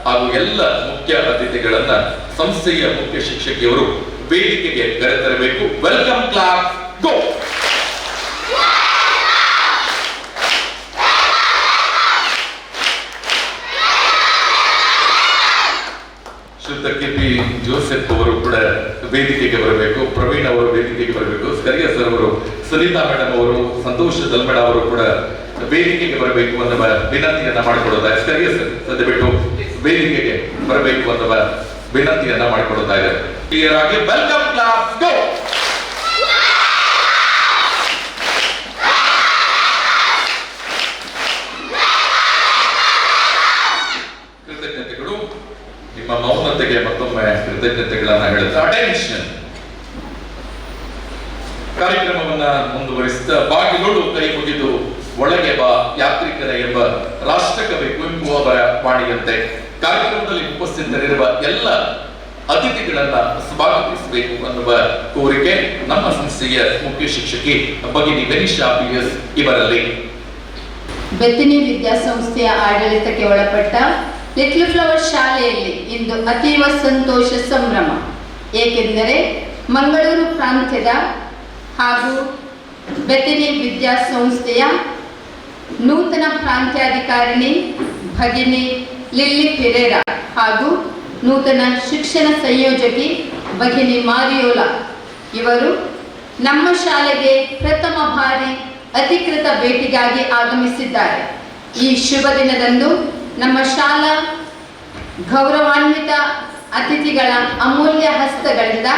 ಹಾಗೂ ಎಲ್ಲ ಮುಖ್ಯ ಅತಿಥಿಗಳನ್ನ ಸಂಸ್ಥೆಯ ಮುಖ್ಯ ಶಿಕ್ಷಕಿಯವರು ವೇದಿಕೆಗೆ ಕರೆತರಬೇಕು. ವೆಲ್ಕಮ್ ಕ್ಲಾಸ್ ಗೋ. ಶ್ರೀಯುತ ಕೆ.ಪಿ. ಜೋಸೆಫ್ ಅವರು ಕೂಡ ವೇದಿಕೆಗೆ ಬರಬೇಕು. ಪ್ರವೀಣ್ ಅವರು ವೇದಿಕೆಗೆ ಬರಬೇಕು. ಸ್ಕರಿಯ ಸರ್ ಅವರು, ಸುನೀತಾ ಮೇಡಮ್ ಅವರು, ಸಂತೋಷ್ ದಲ್ಮೇಡ ಅವರು ಕೂಡ ವೇದಿಕೆಗೆ ಬರಬೇಕು ಅನ್ನುವ ವಿನಂತಿಯನ್ನ ಮಾಡಿಕೊಡುತ್ತಾ ಇದೆ. ಸ್ಕರಿಯ ಸರ್ ಸದ್ಯ ಬಿಟ್ಟು ವೇದಿಕೆಗೆ ಬರಬೇಕು ಅನ್ನುವ ವಿನಂತಿಯನ್ನ ಮಾಡಿಕೊಡುತ್ತಾ ಇದ್ದಾರೆ. ಕ್ಲಿಯರ್ ಆಗಿ ವೆಲ್ಕಮ್ ಕ್ಲಾಸ್ ಗೋ. ಕೃತಜ್ಞತೆಗಳು. ನಿಮ್ಮ ಮೌನತೆಗೆ ಮತ್ತೊಮ್ಮೆ ಕೃತಜ್ಞತೆಗಳನ್ನ ಹೇಳುತ್ತಾ ಅಟೆನ್ಷನ್. ಕಾರ್ಯಕ್ರಮವನ್ನ ಮುಂದುವರಿಸಿದ ಬಾಗಿಲೋಡು ಕೈ ಮುಗಿದು ಒಳಗೆ ಬಾ ಯಾತ್ರಿಕರ ಎಂಬ ರಾಷ್ಟ್ರಕವಿ ಕುವೆಂಪು ಅವರ ವಾಣಿಯಂತೆ ಕಾರ್ಯಕ್ರಮದಲ್ಲಿ ಉಪಸ್ಥಿತರಿರುವ ಎಲ್ಲ ಅತಿಥಿಗಳನ್ನ ಸ್ವಾಗತಿಸಬೇಕು ಅನ್ನುವ ಕೋರಿಕೆ ನಮ್ಮ ಸಂಸ್ಥೆಯ ಮುಖ್ಯ ಶಿಕ್ಷಕಿ ಭಗಿನಿ ವೆನಿಶಾ ಪಿಎಸ್ ಇವರಲ್ಲಿ. ಬೆತ್ತಿನಿ ವಿದ್ಯಾಸಂಸ್ಥೆಯ ಆಡಳಿತಕ್ಕೆ ಒಳಪಟ್ಟ ಲಿಟ್ಲ್ ಫ್ಲವರ್ ಶಾಲೆಯಲ್ಲಿ ಇಂದು ಅತೀವ ಸಂತೋಷ ಸಂಭ್ರಮ. ಏಕೆಂದರೆ ಮಂಗಳೂರು ಪ್ರಾಂತ್ಯದ ಹಾಗೂ ಬೆತ್ತಿನಿ ವಿದ್ಯಾಸಂಸ್ಥೆಯ ನೂತನ ಪ್ರಾಂತ್ಯಾಧಿಕಾರಿಣಿ ಭಗಿನಿ ಲಿಲ್ಲಿ ಪೆರೇರಾ ಹಾಗೂ ನೂತನ ಶಿಕ್ಷಣ ಸಂಯೋಜಕಿ ಭಗಿನಿ ಮಾರಿಯೋಲಾ ಇವರು ನಮ್ಮ ಶಾಲೆಗೆ ಪ್ರಥಮ ಬಾರಿ ಅಧಿಕೃತ ಭೇಟಿಗಾಗಿ ಆಗಮಿಸಿದ್ದಾರೆ. ಈ ಶುಭ ದಿನದಂದು ನಮ್ಮ ಶಾಲಾ ಗೌರವಾನ್ವಿತ ಅತಿಥಿಗಳ ಅಮೂಲ್ಯ ಹಸ್ತಗಳಿಂದ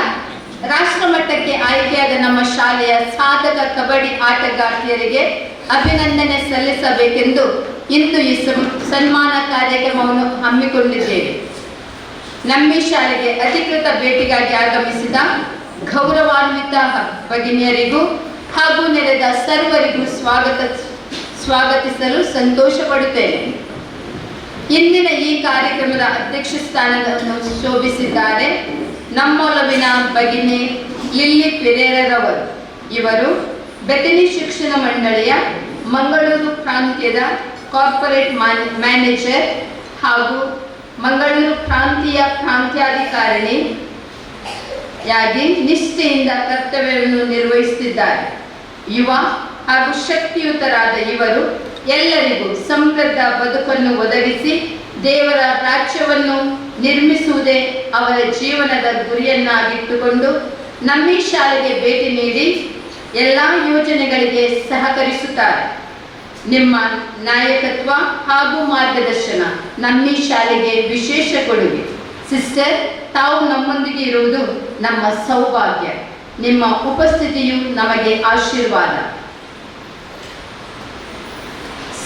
ರಾಷ್ಟ್ರಮಟ್ಟಕ್ಕೆ ಆಯ್ಕೆಯಾದ ನಮ್ಮ ಶಾಲೆಯ ಸಾಧಕ ಕಬಡ್ಡಿ ಆಟಗಾರ್ತಿಯರಿಗೆ ಅಭಿನಂದನೆ ಸಲ್ಲಿಸಬೇಕೆಂದು ಇಂದು ಈ ಸನ್ಮಾನ ಕಾರ್ಯಕ್ರಮವನ್ನು ಹಮ್ಮಿಕೊಂಡಿದ್ದೇವೆ. ನಮ್ಮ ಶಾಲೆಗೆ ಅಧಿಕೃತ ಭೇಟಿಗಾಗಿ ಆಗಮಿಸಿದ ಗೌರವಾನ್ವಿತ ಭಗಿನಿಯರಿಗೂ ಹಾಗೂ ನೆರೆದ ಸರ್ವರಿಗೂ ಸ್ವಾಗತಿಸಲು ಸಂತೋಷ ಪಡುತ್ತೇನೆ. ಇಂದಿನ ಈ ಕಾರ್ಯಕ್ರಮದ ಅಧ್ಯಕ್ಷ ಸ್ಥಾನವನ್ನು ಶೋಭಿಸಿದ್ದಾರೆ ನಮ್ಮೊಲವಿನ ಭಗಿನಿ ಲಿಲ್ಲಿ ಪೆರೇರರವರು. ಇವರು ಬೆತ್ತಿನಿ ಶಿಕ್ಷಣ ಮಂಡಳಿಯ ಮಂಗಳೂರು ಪ್ರಾಂತ್ಯದ ಕಾರ್ಪೊರೇಟ್ ಮ್ಯಾನೇಜರ್ ಹಾಗೂ ಮಂಗಳೂರು ಪ್ರಾಂತೀಯ ಪ್ರಾಂತ್ಯಾಧಿಕಾರಿಣಿಯಾಗಿ ನಿಷ್ಠೆಯಿಂದ ಕರ್ತವ್ಯವನ್ನು ನಿರ್ವಹಿಸುತ್ತಿದ್ದಾರೆ. ಯುವ ಹಾಗೂ ಶಕ್ತಿಯುತರಾದ ಇವರು ಎಲ್ಲರಿಗೂ ಸಮೃದ್ಧ ಬದುಕನ್ನು ಒದಗಿಸಿ ದೇವರ ರಾಜ್ಯವನ್ನು ನಿರ್ಮಿಸುವುದೇ ಅವರ ಜೀವನದ ಗುರಿಯನ್ನಾಗಿಟ್ಟುಕೊಂಡು ನಮ್ಮ ಶಾಲೆಗೆ ಭೇಟಿ ನೀಡಿ ಎಲ್ಲ ಯೋಜನೆಗಳಿಗೆ ಸಹಕರಿಸುತ್ತಾರೆ. ನಿಮ್ಮ ನಾಯಕತ್ವ ಹಾಗೂ ಮಾರ್ಗದರ್ಶನ ನಮ್ಮ ಶಾಲೆಗೆ ವಿಶೇಷ ಕೊಡುಗೆ. ಸಿಸ್ಟರ್, ತಾವು ನಮ್ಮೊಂದಿಗೆ ಇರುವುದು ನಮ್ಮ ಸೌಭಾಗ್ಯ. ನಿಮ್ಮ ಉಪಸ್ಥಿತಿಯು ನಮಗೆ ಆಶೀರ್ವಾದ.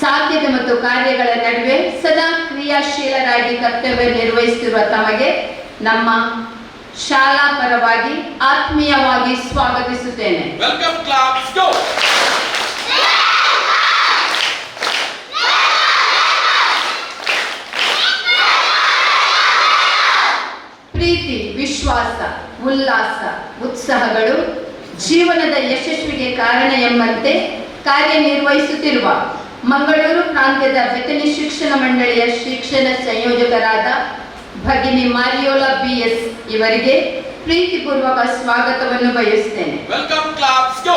ಸಾಧ್ಯತೆ ಮತ್ತು ಕಾರ್ಯಗಳ ನಡುವೆ ಸದಾ ಕ್ರಿಯಾಶೀಲರಾಗಿ ಕರ್ತವ್ಯ ನಿರ್ವಹಿಸುತ್ತಿರುವ ತಮಗೆ ನಮ್ಮ ಶಾಲಾ ಪರವಾಗಿ ಆತ್ಮೀಯವಾಗಿ ಸ್ವಾಗತಿಸುತ್ತೇನೆ. ವೆಲ್ಕಮ್ ಕ್ಲಾಸ್ ಗೋ. ಪ್ರೀತಿ, ವಿಶ್ವಾಸ, ಉಲ್ಲಾಸ, ಉತ್ಸಾಹಗಳು ಜೀವನದ ಯಶಸ್ವಿಗೆ ಕಾರಣ ಎಂಬಂತೆ ಕಾರ್ಯನಿರ್ವಹಿಸುತ್ತಿರುವ ಮಂಗಳೂರು ಪ್ರಾಂತ್ಯದ ಬೆತ್ತಿನಿ ಶಿಕ್ಷಣ ಮಂಡಳಿಯ ಶಿಕ್ಷಣ ಸಂಯೋಜಕರಾದ ಭಗಿನಿ ಮಾರಿಯೋಲಾ BS ಇವರಿಗೆ ಪ್ರೀತಿಪೂರ್ವಕ ಸ್ವಾಗತವನ್ನು ಬಯಸುತ್ತೇನೆ. ವೆಲ್ಕಮ್ ಕ್ಲಾಸ್ ಗೋ.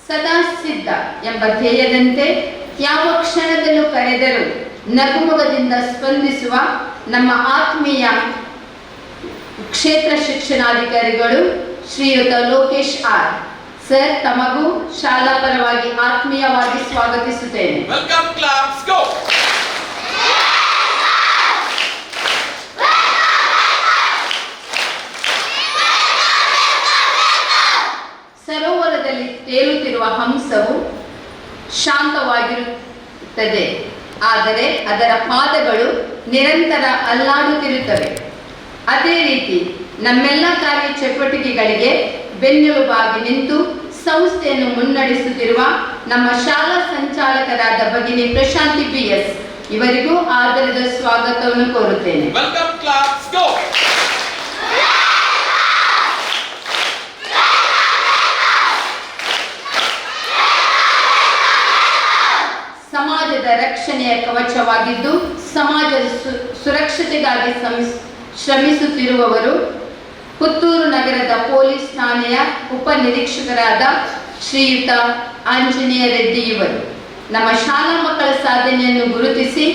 ಸದಾ ಸಿದ್ಧ ಎಂಬ ಧ್ಯೇಯದಂತೆ ಯಾವ ಕ್ಷಣದಲ್ಲೂ ಕರೆದರೂ ನಗುಮೊಗದಿಂದ ಸ್ಪಂದಿಸುವ ನಮ್ಮ ಆತ್ಮೀಯ ಕ್ಷೇತ್ರ ಶಿಕ್ಷಣಾಧಿಕಾರಿಗಳು ಶ್ರೀಯುತ ಲೋಕೇಶ್ ಆರ್ ಸರ್, ತಮಗೂ ಶಾಲಾ ಪರವಾಗಿ ಆತ್ಮೀಯವಾಗಿ ಸ್ವಾಗತಿಸುತ್ತೇನೆ. ವೆಲ್ಕಮ್ ಕ್ಲಾಸ್ ಗೋ. ಸರೋವರದಲ್ಲಿ ತೇಲುತ್ತಿರುವ ಹಂಸವು ಶಾಂತವಾಗಿರುತ್ತದೆ, ಆದರೆ ಅದರ ಪಾದಗಳು ನಿರಂತರ ಅಲ್ಲಾಡುತ್ತಿರುತ್ತವೆ. ಅದೇ ರೀತಿ ನಮ್ಮೆಲ್ಲ ಕಾರ್ಯ ಚಟುವಟಿಕೆಗಳಿಗೆ ಬೆನ್ನೆಲುಬಾಗಿ ನಿಂತು ಸಂಸ್ಥೆಯನ್ನು ಮುನ್ನಡೆಸುತ್ತಿರುವ ನಮ್ಮ ಶಾಲಾ ಸಂಚಾಲಕರಾದ ಭಗಿನಿ ಪ್ರಶಾಂತಿ BS ಇವರಿಗೂ ಆದರದ ಸ್ವಾಗತವನ್ನು ಕೋರುತ್ತೇನೆ. ವೆಲ್ಕಮ್ ಕ್ಲಾಸ್ ಗೋ. ರಕ್ಷಣೆಯ ಕವಚವಾಗಿದ್ದು ಸಮಾಜದ ಸುರಕ್ಷತೆಗಾಗಿ ಶ್ರಮಿಸುತ್ತಿರುವವರು ಪುತ್ತೂರು ನಗರದ ಪೊಲೀಸ್ ಠಾಣೆಯ ಉಪನಿರೀಕ್ಷಕರಾದ ಶ್ರೀಯುತ ಆಂಜನೇಯ ರೆಡ್ಡಿ ಇವರು. ನಮ್ಮ ಶಾಲಾ ಮಕ್ಕಳ ಸಾಧನೆಯನ್ನು ಗುರುತಿಸಿ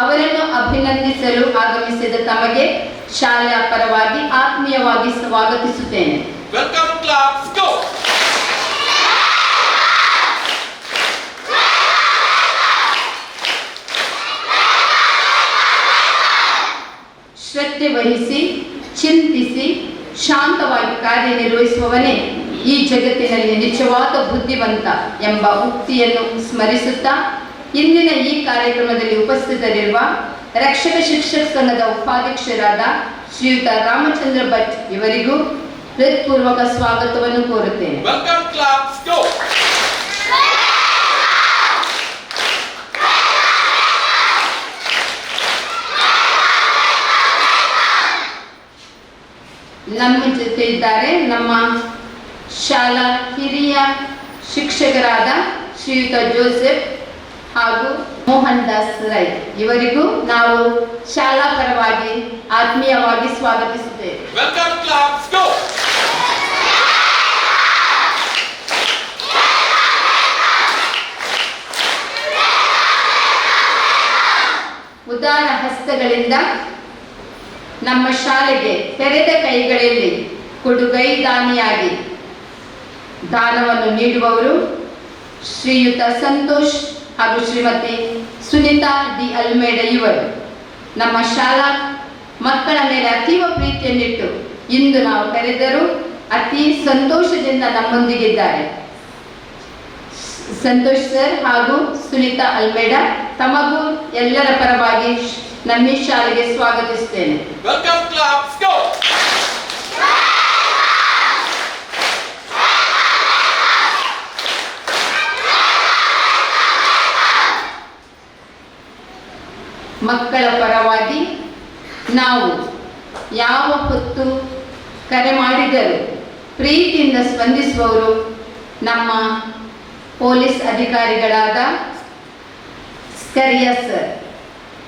ಅವರನ್ನು ಅಭಿನಂದಿಸಲು ಆಗಮಿಸಿದ ತಮಗೆ ಶಾಲೆಯ ಪರವಾಗಿ ಆತ್ಮೀಯವಾಗಿ ಸ್ವಾಗತಿಸುತ್ತೇನೆ. ವೆಲ್ಕಮ್ ಕ್ಲಾಸ್ ಗೋ. ಶ್ರದ್ಧೆ ವಹಿಸಿ ಚಿಂತಿಸಿ ಶಾಂತವಾಗಿ ಕಾರ್ಯನಿರ್ವಹಿಸುವವನೇ ಈ ಜಗತ್ತಿನಲ್ಲಿ ನಿಜವಾದ ಬುದ್ಧಿವಂತ ಎಂಬ ಉಕ್ತಿಯನ್ನು ಸ್ಮರಿಸುತ್ತಾ ಇಂದಿನ ಈ ಕಾರ್ಯಕ್ರಮದಲ್ಲಿ ಉಪಸ್ಥಿತರಿರುವ ರಕ್ಷಕ ಶಿಕ್ಷಕ ಸಂಘದ ಉಪಾಧ್ಯಕ್ಷರಾದ ಶ್ರೀಯುತ ರಾಮಚಂದ್ರ ಭಟ್ ಇವರಿಗೂ ಹೃತ್ಪೂರ್ವಕ ಸ್ವಾಗತವನ್ನು ಕೋರುತ್ತೇನೆ. Welcome class go. ನಮ್ಮ ಜೊತೆ ಇದ್ದಾರೆ ನಮ್ಮ ಶಾಲಾ ಹಿರಿಯ ಶಿಕ್ಷಕರಾದ ಶ್ರೀಯುತ ಜೋಸೆಫ್ ಹಾಗೂ ಮೋಹನ್ ದಾಸ್ ರೈ ಇವರಿಗೂ ನಾವು ಶಾಲಾ ಪರವಾಗಿ ಆತ್ಮೀಯವಾಗಿ ಸ್ವಾಗತಿಸುತ್ತೇವೆ. ವೆಲ್ಕಮ್ ಕ್ಲಾಸ್ ಗೋ. ಉದಾರ ಹಸ್ತಗಳಿಂದ ನಮ್ಮ ಶಾಲೆಗೆ ತೆರೆದ ಕೈಗಳಲ್ಲಿ ಕೊಡುಗೈ ದಾನಿಯಾಗಿ ದಾನವನ್ನು ನೀಡುವವರು ಶ್ರೀಯುತ ಸಂತೋಷ್ ಹಾಗೂ ಶ್ರೀಮತಿ ಸುನೀತಾ ಡಿ ಅಲ್ಮೇಡ ಇವರು. ನಮ್ಮ ಶಾಲಾ ಮಕ್ಕಳ ಮೇಲೆ ಅತೀವ ಪ್ರೀತಿಯನ್ನಿಟ್ಟು ಇಂದು ನಾವು ಕರೆದರೂ ಅತಿ ಸಂತೋಷದಿಂದ ನಮ್ಮೊಂದಿಗಿದ್ದಾರೆ. ಸಂತೋಷ್ ಸರ್ ಹಾಗೂ ಸುನೀತಾ ಅಲ್ಮೇಡ ತಮಗೂ ಎಲ್ಲರ ಪರವಾಗಿ ನಮ್ಮ ಶಾಲೆಗೆ ಸ್ವಾಗತಿಸುತ್ತೇನೆ. ವೆಲ್ಕಮ್ ಕ್ಲಾಸ್ ಗೋ. ಮಕ್ಕಳ ಪರವಾಗಿ ನಾವು ಯಾವ ಹೊತ್ತು ಕರೆ ಮಾಡಿದರೂ ಪ್ರೀತಿಯಿಂದ ಸ್ಪಂದಿಸುವವರು ನಮ್ಮ ಪೊಲೀಸ್ ಅಧಿಕಾರಿಗಳಾದ ಸ್ಕರಿಯಾ ಸರ್.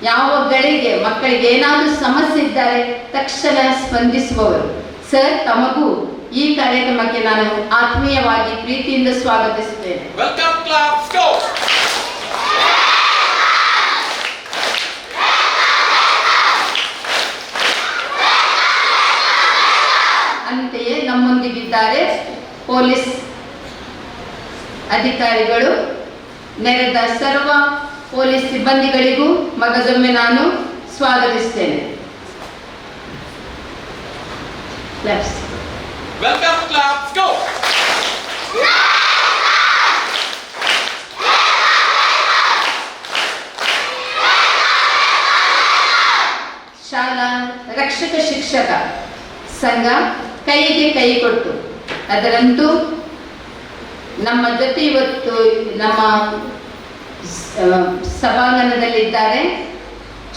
ಯಾವ ಗಳಿಗೆ ಮಕ್ಕಳಿಗೆ ಏನಾದರೂ ಸಮಸ್ಯೆ ಇದ್ದರೆ ತಕ್ಷಣ ಸ್ಪಂದಿಸುವವರು. ಸರ್, ತಮಗೂ ಈ ಕಾರ್ಯಕ್ರಮಕ್ಕೆ ನಾನು ಆತ್ಮೀಯವಾಗಿ ಪ್ರೀತಿಯಿಂದ ಸ್ವಾಗತಿಸುತ್ತೇನೆ. ವೆಲ್ಕಮ್ ಕ್ಲಾಸ್ ಗೋ. ಅಂತೆಯೇ ನಮ್ಮೊಂದಿಗಿದ್ದಾರೆ ಪೊಲೀಸ್ ಅಧಿಕಾರಿಗಳು. ನೆರೆದ ಸರ್ವ ಪೊಲೀಸ್ ಸಿಬ್ಬಂದಿಗಳಿಗೂ ಮಗದೊಮ್ಮೆ ನಾನು ಸ್ವಾಗತಿಸುತ್ತೇನೆ. ವೆಲ್ಕಮ್ ಕ್ಲಾಸ್ ಗೋ. ಶಾಲಾ ರಕ್ಷಕ ಶಿಕ್ಷಕ ಸಂಘ ಕೈಗೆ ಕೈ ಕೊಟ್ಟು ಅದರಂತೂ ನಮ್ಮ ಜೊತೆ ಇವತ್ತು ನಮ್ಮ ಸಭಾಂಗಣದಲ್ಲಿದ್ದಾರೆ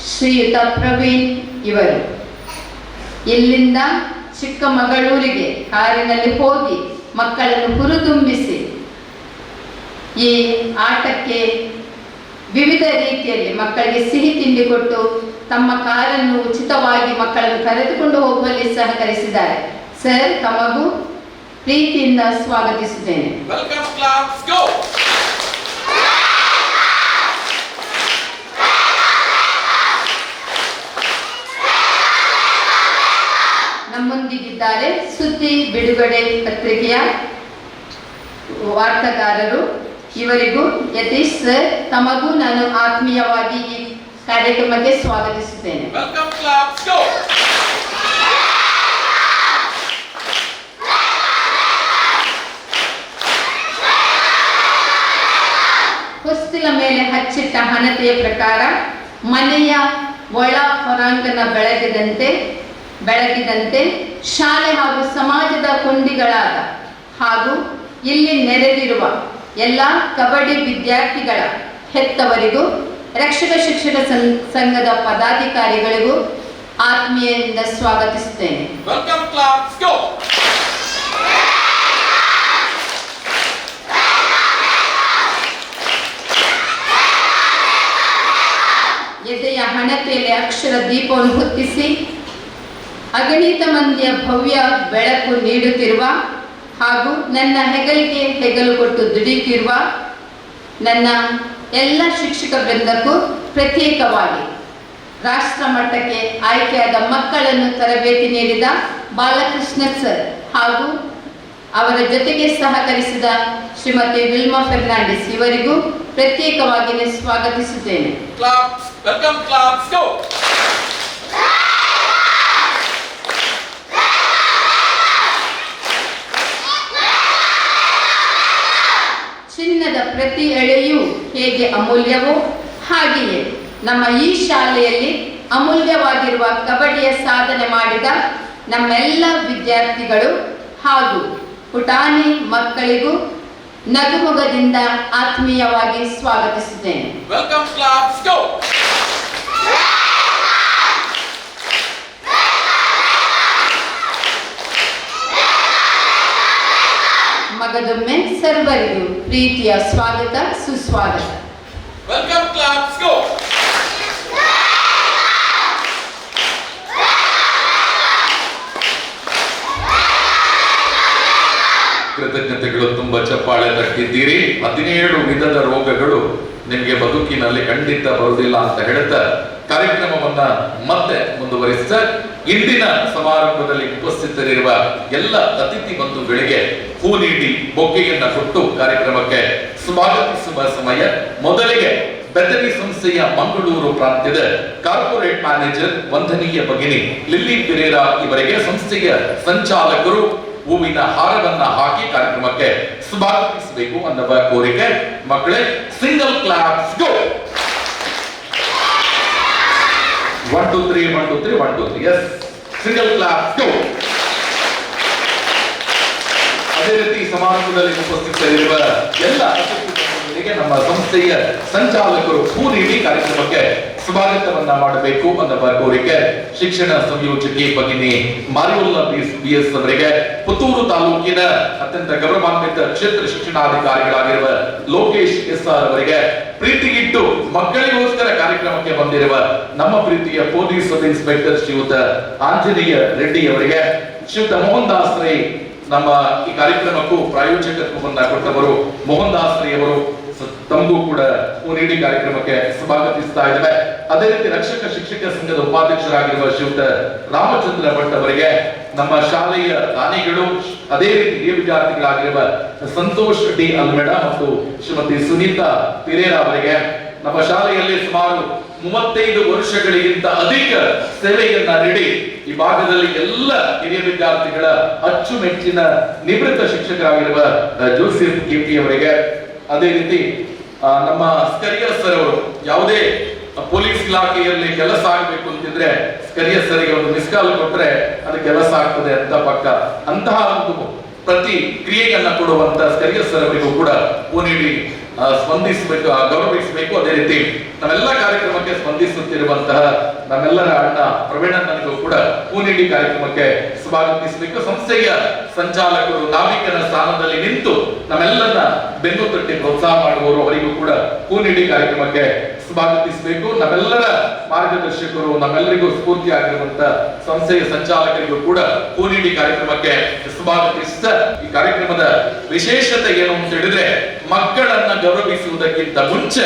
ಶ್ರೀಯುತ ಪ್ರವೀಣ್ ಇವರು. ಇಲ್ಲಿಂದ ಚಿಕ್ಕಮಗಳೂರಿಗೆ ಕಾರಿನಲ್ಲಿ ಹೋಗಿ ಮಕ್ಕಳನ್ನು ಹುರಿದುಂಬಿಸಿ ಈ ಆಟಕ್ಕೆ ವಿವಿಧ ರೀತಿಯಲ್ಲಿ ಮಕ್ಕಳಿಗೆ ಸಿಹಿ ತಿಂಡಿ ಕೊಟ್ಟು ತಮ್ಮ ಕಾರನ್ನು ಉಚಿತವಾಗಿ ಮಕ್ಕಳನ್ನು ಕರೆದುಕೊಂಡು ಹೋಗುವಲ್ಲಿ ಸಹಕರಿಸಿದ್ದಾರೆ. ಸರ್, ತಮಗೂ ಪ್ರೀತಿಯಿಂದ ಸ್ವಾಗತಿಸುತ್ತೇನೆ. ವೆಲ್ಕಮ್ ಕ್ಲಾಸ್ ಗೋ. ನಮ್ಮೊಂದಿಗಿದ್ದಾರೆ ಸುದ್ದಿ ಬಿಡುಗಡೆ ಪತ್ರಿಕೆಯ ವಾರ್ತಾಗಾರರು. ಇವರಿಗೂ ಯತೀಶ್ ಸರ್, ತಮಗೂ ನಾನು ಆತ್ಮೀಯವಾಗಿ ಈ ಕಾರ್ಯಕ್ರಮಕ್ಕೆ ಸ್ವಾಗತಿಸುತ್ತೇನೆ. ವೆಲ್ಕಮ್ ಕ್ಲಾಸ್ ಗೋ. ಹೊಸ್ತಿಲ ಮೇಲೆ ಹಚ್ಚಿಟ್ಟ ಹಣತೆಯ ಪ್ರಕಾರ ಮನೆಯ ಒಳ ಹೊರಾಂಗಣ ಬೆಳಗಿದಂತೆ ಶಾಲೆ ಹಾಗೂ ಸಮಾಜದ ಕೊಂಡಿಗಳಾದ ಹಾಗೂ ಇಲ್ಲಿ ನೆರೆದಿರುವ ಎಲ್ಲ ಕಬಡ್ಡಿ ವಿದ್ಯಾರ್ಥಿಗಳ ಹೆತ್ತವರಿಗೂ ರಕ್ಷಕ ಶಿಕ್ಷಕ ಸಂಘದ ಪದಾಧಿಕಾರಿಗಳಿಗೂ ಆತ್ಮೀಯದಿಂದ ಸ್ವಾಗತಿಸುತ್ತೇನೆ. ವೆಲ್ಕಮ್ ಕ್ಲಾಸ್ ಗೋ. ಎದೆಯ ಹಣತೆಯಲ್ಲಿ ಅಕ್ಷರ ದೀಪವನ್ನು ಹೊತ್ತಿಸಿ ಅಗಣಿತ ಮಂದಿಯ ಭವ್ಯ ಬೆಳಕು ನೀಡುತ್ತಿರುವ ಹಾಗೂ ನನ್ನ ಹೆಗಲಿಗೆ ಹೆಗಲು ಕೊಟ್ಟು ದುಡಿಯುತ್ತಿರುವ ನನ್ನ ಎಲ್ಲ ಶಿಕ್ಷಕ ವೃಂದಕ್ಕೂ ಪ್ರತ್ಯೇಕವಾಗಿ ರಾಷ್ಟ್ರ ಮಟ್ಟಕ್ಕೆ ಆಯ್ಕೆಯಾದ ಮಕ್ಕಳನ್ನು ತರಬೇತಿ ನೀಡಿದ ಬಾಲಕೃಷ್ಣ ಸರ್ ಹಾಗೂ ಅವರ ಜೊತೆಗೆ ಸಹಕರಿಸಿದ ಶ್ರೀಮತಿ ವಿಲ್ಮಾ ಫೆರ್ನಾಂಡಿಸ್ ಇವರಿಗೂ ಪ್ರತ್ಯೇಕವಾಗಿ ಸ್ವಾಗತಿಸುತ್ತೇನೆ. ಚಿನ್ನದ ಪ್ರತಿ ಎಳೆಯೂ ಹೇಗೆ ಅಮೂಲ್ಯವೋ ಹಾಗೆಯೇ ನಮ್ಮ ಈ ಶಾಲೆಯಲ್ಲಿ ಅಮೂಲ್ಯವಾಗಿರುವ ಕಬಡ್ಡಿಯ ಸಾಧನೆ ಮಾಡಿದ ನಮ್ಮೆಲ್ಲ ವಿದ್ಯಾರ್ಥಿಗಳು ಹಾಗೂ ಪುಟಾಣಿ ಮಕ್ಕಳಿಗೂ ನಗುಮೊಗದಿಂದ ಆತ್ಮೀಯವಾಗಿ ಸ್ವಾಗತಿಸುತ್ತೇನೆ. ಮಗದೊಮ್ಮೆ ಸರ್ವರಿಗೂ ಪ್ರೀತಿಯ ಸ್ವಾಗತ ಸುಸ್ವಾಗತ. ಕೃತಜ್ಞತೆಗಳು. ತುಂಬಾ ಚಪ್ಪಾಳೆ ತಟ್ಟಿದ್ದೀರಿ. 17 ವಿಧದ ರೋಗಗಳು ನಿಮಗೆ ಬದುಕಿನಲ್ಲಿ ಖಂಡಿತ ಬರುವುದಿಲ್ಲ ಅಂತ ಹೇಳ್ತಾ ಕಾರ್ಯಕ್ರಮವನ್ನ ಮತ್ತೆ ಮುಂದುವರಿಸ್ತಾ ಇಂದಿನ ಸಮಾರಂಭದಲ್ಲಿ ಉಪಸ್ಥಿತರಿರುವ ಎಲ್ಲ ಅತಿಥಿ ಬಂಧುಗಳಿಗೆ ಹೂ ನೀಡಿ ಬೊಕ್ಕೆಯನ್ನ ಕೊಟ್ಟು ಕಾರ್ಯಕ್ರಮಕ್ಕೆ ಸ್ವಾಗತಿಸುವ ಸಮಯ. ಮೊದಲಿಗೆ ಬೆತ್ತನಿ ಸಂಸ್ಥೆಯ ಮಂಗಳೂರು ಪ್ರಾಂತ್ಯದ ಕಾರ್ಪೊರೇಟ್ ಮ್ಯಾನೇಜರ್ ವಂದನೀಯ ಭಗಿನಿ ಲಿಲ್ಲಿ ಪಿರೇರಾ ಇವರಿಗೆ ಸಂಸ್ಥೆಯ ಸಂಚಾಲಕರು ಹೂವಿನ ಹಾರವನ್ನ ಹಾಕಿ ಕಾರ್ಯಕ್ರಮಕ್ಕೆ ಸ್ವಾಗತಿಸಬೇಕು ಅನ್ನುವ ಕೋರಿಕೆ. ಮಕ್ಕಳೇ, ಸಿಂಗಲ್ ಕ್ಲಾಪ್ಸ್ ಗೋ. 1 2 3 1 2 3 1 2 3 ಎಸ್, ಸಿಂಗಲ್ ಕ್ಲಾಪ್ಸ್ ಗೋ. ಅದೇ ರೀತಿ ಸಮಾರಂಭದಲ್ಲಿ ಉಪಸ್ಥಿತರಿರುವ ಎಲ್ಲ ಅತಿಥಿಗಳಿಗೆ ನಮ್ಮ ಸಂಸ್ಥೆಯ ಸಂಚಾಲಕರು ಹೂ ನೀಡಿ ಕಾರ್ಯಕ್ರಮಕ್ಕೆ ಸ್ವಾಗತವನ್ನ ಮಾಡಬೇಕು ಅನ್ನುವ ಕೋರಿಕೆ. ಶಿಕ್ಷಣ ಸಂಯೋಜಕಿ ಭಗಿನಿ ಮಾರಿಯುಲ್ಲಾ ಬಿಎಸ್ ಅವರಿಗೆ, ಪುತ್ತೂರು ತಾಲೂಕಿನ ಅತ್ಯಂತ ಗೌರವಾನ್ವಿತ ಕ್ಷೇತ್ರ ಶಿಕ್ಷಣಾಧಿಕಾರಿಗಳಾಗಿರುವ ಲೋಕೇಶ್ ಎಸ್ಆರ್ ಅವರಿಗೆ, ಪ್ರೀತಿಗಿಟ್ಟು ಮಕ್ಕಳಿಗೋಸ್ಕರ ಕಾರ್ಯಕ್ರಮಕ್ಕೆ ಬಂದಿರುವ ನಮ್ಮ ಪ್ರೀತಿಯ ಪೊಲೀಸ್ ಸಬ್ ಇನ್ಸ್ಪೆಕ್ಟರ್ ಶ್ರೀಯುತ ಆಂಜನೇಯ ರೆಡ್ಡಿ ಅವರಿಗೆ, ಶ್ರೀಯುತ ಮೋಹನ್ ದಾಸ್ ರೈ ನಮ್ಮ ಈ ಕಾರ್ಯಕ್ರಮಕ್ಕೂ ಪ್ರಾಯೋಜಕತ್ವವನ್ನ ಕೊಟ್ಟವರು ಮೋಹನ್ ದಾಸ್ ರೈ ಅವರು ತಮಗೂ ಕೂಡ ಹೂ ನೀಡಿ ಕಾರ್ಯಕ್ರಮಕ್ಕೆ ಸ್ವಾಗತಿಸ್ತಾ ಇದ್ದೇವೆ. ಅದೇ ರೀತಿ ರಕ್ಷಕ ಶಿಕ್ಷಕ ಸಂಘದ ಉಪಾಧ್ಯಕ್ಷರಾಗಿರುವ ಶ್ರೀಯುತ ರಾಮಚಂದ್ರ ಭಟ್ ಅವರಿಗೆ, ನಮ್ಮ ಶಾಲೆಯ ದಾನಿಗಳು ಅದೇ ರೀತಿ ಹಿರಿಯ ವಿದ್ಯಾರ್ಥಿಗಳಾಗಿರುವ ಸಂತೋಷ್ ಡಿ ಅಲ್ಮೇಡ ಮತ್ತು ಶ್ರೀಮತಿ ಸುನೀತಾ ಪಿರೇರಾ ಅವರಿಗೆ, ನಮ್ಮ ಶಾಲೆಯಲ್ಲಿ ಸುಮಾರು 35 ವರ್ಷಗಳಿಗಿಂತ ಅಧಿಕ ಸೇವೆಯನ್ನ ನೀಡಿ ಈ ಭಾಗದಲ್ಲಿ ಎಲ್ಲ ಹಿರಿಯ ವಿದ್ಯಾರ್ಥಿಗಳ ಅಚ್ಚುಮೆಚ್ಚಿನ ನಿವೃತ್ತ ಶಿಕ್ಷಕರಾಗಿರುವ 𝐭𝐲 𝐾𝐝 ಅವರಿಗೆ, ಅದೇ ರೀತಿ ನಮ್ಮ ಸ್ಕರಿಯರ್ ಸರ್ ಅವರು ಯಾವುದೇ ಪೊಲೀಸ್ ಇಲಾಖೆಯಲ್ಲಿ ಕೆಲಸ ಆಗಬೇಕು ಅಂತಿದ್ರೆ ಸ್ಕರಿಯರ್ ಸರ್ಗೆ ಒಂದು ಮಿಸ್ ಕಾಲ್ ಕೊಟ್ರೆ ಅದು ಕೆಲಸ ಆಗ್ತದೆ ಅಂತ ಪಕ್ಕ. ಅಂತಹ ಒಂದು ಪ್ರತಿ ಕ್ರಿಯೆಯನ್ನ ಕೊಡುವಂತ ಸ್ಕರಿಯರ್ ಸರ್ ಅವರಿಗೂ ಕೂಡ ಹೂ ನೀಡಿ ಸ್ಪಂದಿಸಬೇಕು, ಗೌರವಿಸಬೇಕು. ಅದೇ ರೀತಿ ನಾವೆಲ್ಲ ಕಾರ್ಯಕ್ರಮಕ್ಕೆ ಸ್ಪಂದಿಸುತ್ತಿರುವಂತಹ ನಮ್ಮೆಲ್ಲರ ಅಣ್ಣ ಪ್ರವೀಣನಿಗೂ ಕೂಡ ಹೂ ನೀಡಿ ಕಾರ್ಯಕ್ರಮಕ್ಕೆ ಸ್ವಾಗತಿಸಬೇಕು. ಸಂಸ್ಥೆಯ ಸಂಚಾಲಕರು ನಾವಿಕನ ಸ್ಥಾನದಲ್ಲಿ ನಿಂತು ನಮ್ಮೆಲ್ಲರನ್ನ ಬೆನ್ನು ತಟ್ಟಿ ಪ್ರೋತ್ಸಾಹ ಮಾಡುವವರು, ಅವರಿಗೂ ಕೂಡ ಹೂ ನೀಡಿ ಕಾರ್ಯಕ್ರಮಕ್ಕೆ ಸ್ವಾಗತಿಸಬೇಕು. ನಮ್ಮೆಲ್ಲರ ಮಾರ್ಗದರ್ಶಕರು, ನಮ್ಮೆಲ್ಲರಿಗೂ ಸ್ಫೂರ್ತಿ ಆಗಿರುವಂತ ಸಂಸ್ಥೆಯ ಸಂಚಾಲಕರಿಗೂ ಕೂಡ ಹೂ ನೀಡಿ ಕಾರ್ಯಕ್ರಮಕ್ಕೆ ಸ್ವಾಗತಿಸ್ತಾ ಈ ಕಾರ್ಯಕ್ರಮದ ವಿಶೇಷತೆ ಏನು ಅಂತ ಹೇಳಿದ್ರೆ, ಮಕ್ಕಳನ್ನ ಗೌರವಿಸುವುದಕ್ಕಿಂತ ಮುಂಚೆ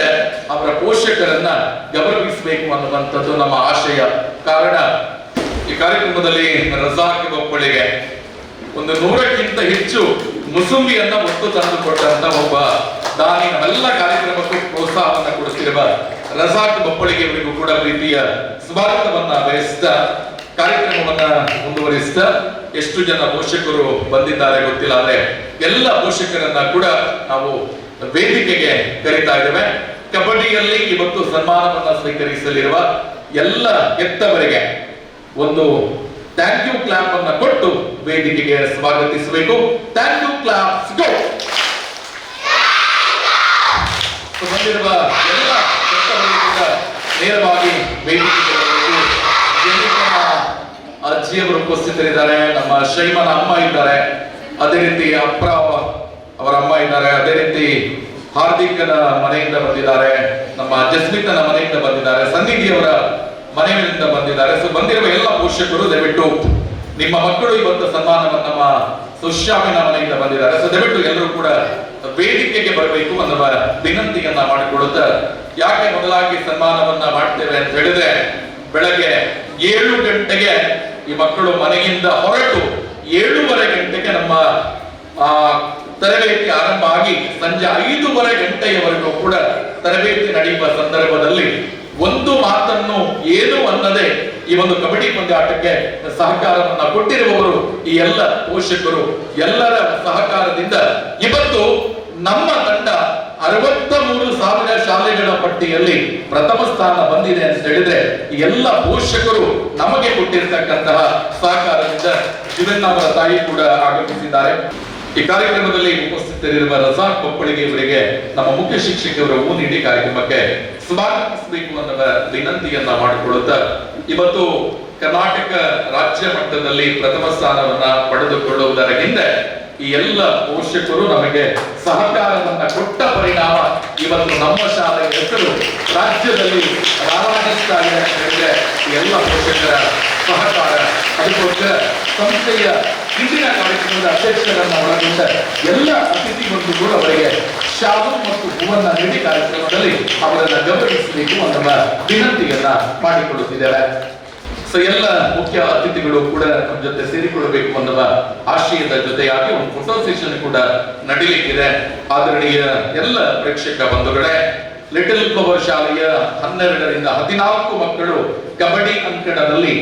ಅವರ ಪೋಷಕರನ್ನ ಗೌರವಿಸಬೇಕು ಅನ್ನುವಂಥದ್ದು ನಮ್ಮ ಆಶಯ. ಕಾರಣ, ಈ ಕಾರ್ಯಕ್ರಮದಲ್ಲಿ ರಜಾಕ್ ಒಬ್ಬಳಿಗೆ ಒಂದು 100ಕ್ಕಿಂತ ಹೆಚ್ಚು ಮುಸುಂಬಿಯನ್ನ ಒತ್ತು ತಂದುಕೊಟ್ಟಂತ ಒಬ್ಬ ದಾನಿ, ನಮ್ಮೆಲ್ಲ ಕಾರ್ಯಕ್ರಮಕ್ಕೂ ಪ್ರೋತ್ಸಾಹವನ್ನ ಕೊಡುತ್ತಿರುವ ರಜಾಕ್ ಬೊಪ್ಪಳಿಗೆ ಅವರಿಗೂ ಕೂಡ ಪ್ರೀತಿಯ ಸ್ವಾಗತವನ್ನ ಬಯಸ್ತಾ ಕಾರ್ಯಕ್ರಮವನ್ನ ಮುಂದುವರಿಸ್ತಾ, ಎಷ್ಟು ಜನ ಪೋಷಕರು ಬಂದಿದ್ದಾರೆ ಗೊತ್ತಿಲ್ಲ, ಆದ್ರೆ ಎಲ್ಲ ಪೋಷಕರನ್ನ ಕೂಡ ನಾವು ವೇದಿಕೆಗೆ ಕರೀತಾ ಇದ್ದೇವೆ. ಕಬಡ್ಡಿಯಲ್ಲಿ ಇವತ್ತು ಸನ್ಮಾನವನ್ನ ಸ್ವೀಕರಿಸಲಿರುವ ಎಲ್ಲ ಎತ್ತವರಿಗೆ ಒಂದು ಥ್ಯಾಂಕ್ ಯು ಕ್ಲಾಪ್ ಅನ್ನ ಕೊಟ್ಟು ವೇದಿಕೆಗೆ ಸ್ವಾಗತಿಸಬೇಕು. ಥ್ಯಾಂಕ್ ಯು ಕ್ಲಾಪ್ಸ್ ಗೋ. ಬಂದಿರುವ ಎಲ್ಲ ಎತ್ತವರಿಗೆ ನೇರವಾಗಿ ವೇದಿಕೆಗೆ ಅಜ್ಜಿಯವರು ಉಪಸ್ಥಿತರಿದ್ದಾರೆ, ನಮ್ಮ ಶೈಮನ ಅಮ್ಮ ಇದ್ದಾರೆ, ಅದೇ ರೀತಿ ಅಪ್ರ ಅವರ ಅಮ್ಮ ಇದ್ದಾರೆ, ಅದೇ ರೀತಿ ಹಾರ್ದಿಕನ ಮನೆಯಿಂದ ಬಂದಿದ್ದಾರೆ, ನಮ್ಮ ಜಸ್ಮಿತನ ಮನೆಯಿಂದ ಬಂದಿದ್ದಾರೆ, ಸನ್ನಿಧಿಯವರ ಮನೆಯಿಂದ ಬಂದಿದ್ದಾರೆ. ಸೊ ಬಂದಿರುವ ಎಲ್ಲ ಪೋಷಕರು ದಯವಿಟ್ಟು ನಿಮ್ಮ ಮಕ್ಕಳು ಇವತ್ತು ಸನ್ಮಾನವನ್ನು ನಮ್ಮ ಸುಶ್ಯಾಮಿನ ಮನೆಯಿಂದ ಬಂದಿದ್ದಾರೆ. ಸೊ ದಯವಿಟ್ಟು ಎಲ್ಲರೂ ಕೂಡ ವೇದಿಕೆಗೆ ಬರಬೇಕು ಅನ್ನುವ ವಿನಂತಿಯನ್ನ ಮಾಡಿಕೊಡುತ್ತಾ, ಯಾಕೆ ಮೊದಲಾಗಿ ಸನ್ಮಾನವನ್ನ ಮಾಡ್ತೇವೆ ಅಂತ ಹೇಳಿದ್ರೆ, ಬೆಳಗ್ಗೆ 7 ಗಂಟೆಗೆ ಈ ಮಕ್ಕಳು ಮನೆಯಿಂದ ಹೊರಟು 7:30 ಗಂಟೆಗೆ ನಮ್ಮ ತರಬೇತಿ ಆರಂಭ ಆಗಿ ಸಂಜೆ 5:30 ಗಂಟೆಯವರೆಗೂ ಕೂಡ ತರಬೇತಿ ನಡೆಯುವ ಸಂದರ್ಭದಲ್ಲಿ ಒಂದು ಮಾತನ್ನು ಏನು ಅನ್ನದೆ ಈ ಒಂದು ಕಬಡ್ಡಿ ಪಂದ್ಯಾಟಕ್ಕೆ ಸಹಕಾರವನ್ನ ಕೊಟ್ಟಿರುವವರು ಈ ಎಲ್ಲ ಪೋಷಕರು ಎಲ್ಲರ ಸಹಕಾರದಿಂದ ಇವತ್ತು ನಮ್ಮ ತಂಡ 63,000 ಶಾಲೆಗಳ ಪಟ್ಟಿಯಲ್ಲಿ ಪ್ರಥಮ ಸ್ಥಾನ ಬಂದಿದೆ ಅಂತ ಹೇಳಿದ್ರೆ ಈ ಎಲ್ಲ ಪೋಷಕರು ನಮಗೆ ಕೊಟ್ಟಿರ್ತಕ್ಕಂತಹ ಸಹಕಾರದಿಂದ ಜೀವನ್ ಅವರ ತಾಯಿ ಕೂಡ ಆಗಮಿಸಿದ್ದಾರೆ. ಈ ಕಾರ್ಯಕ್ರಮದಲ್ಲಿ ಉಪಸ್ಥಿತರಿರುವ ರಜಾಕ್ ಕೊಪ್ಪಳಿಗೆ ಇವರಿಗೆ ನಮ್ಮ ಮುಖ್ಯ ಶಿಕ್ಷಕರು ಹೂ ನೀಡಿ ಕಾರ್ಯಕ್ರಮಕ್ಕೆ ಸ್ವಾಗತಿಸಬೇಕು ಅನ್ನುವ ವಿನಂತಿಯನ್ನ ಮಾಡಿಕೊಳ್ಳುತ್ತಾ, ಇವತ್ತು ಕರ್ನಾಟಕ ರಾಜ್ಯ ಮಟ್ಟದಲ್ಲಿ ಪ್ರಥಮ ಸ್ಥಾನವನ್ನ ಪಡೆದುಕೊಳ್ಳುವುದರ ಹಿಂದೆ ಈ ಎಲ್ಲ ಪೋಷಕರು ನಮಗೆ ಸಹಕಾರವನ್ನ ಕೊಟ್ಟ ಪರಿಣಾಮ ಇವತ್ತು ನಮ್ಮ ಶಾಲೆಯ ಹೆಸರು ರಾಜ್ಯದಲ್ಲಿ ರಾರಾಜಿಸ್ತಾ ಇದೆ ಅಂತ ಹೇಳಿದ್ರೆ ಈ ಎಲ್ಲ ಪೋಷಕರ ಸಹಕಾರ. ಅದಕ್ಕೋಸ್ಕರ ಸಂಸ್ಥೆಯ ಇಂದಿನ ಕಾರ್ಯಕ್ರಮದ ಅಧ್ಯಕ್ಷರನ್ನ ಒಳಗೊಂಡ ಎಲ್ಲ ಅತಿಥಿಗಳು ಕೂಡ ಅವರಿಗೆ ಶಾಲು ಮತ್ತು ಹೂವನ್ನ ನೀಡಿ ಕಾರ್ಯಕ್ರಮದಲ್ಲಿ ಅವರನ್ನ ಗೌರವಿಸಬೇಕು ಅನ್ನುವ ವಿನಂತಿಯನ್ನ ಮಾಡಿಕೊಳ್ಳುತ್ತಿದ್ದೇವೆ. ಸೊ ಎಲ್ಲ ಮುಖ್ಯ ಅತಿಥಿಗಳು ಕೂಡ ನಮ್ಮ ಜೊತೆ ಸೇರಿಕೊಳ್ಳಬೇಕು ಅನ್ನುವ ಆಶಯದ ಜೊತೆಯಾಗಿ ಒಂದು ಫೋಟೋ ಸೆಷನ್ ಕೂಡ ನಡೀಲಿಕ್ಕಿದೆ. ಆದರಣೀಯ ಎಲ್ಲ ಪ್ರೇಕ್ಷಕ ಬಂಧುಗಳೇ, ಲಿಟಲ್ ಫ್ಲವರ್ ಶಾಲೆಯ 12ರಿಂದ 14 ಮಕ್ಕಳು ಕಬಡ್ಡಿ ಅಂಕಣದಲ್ಲಿ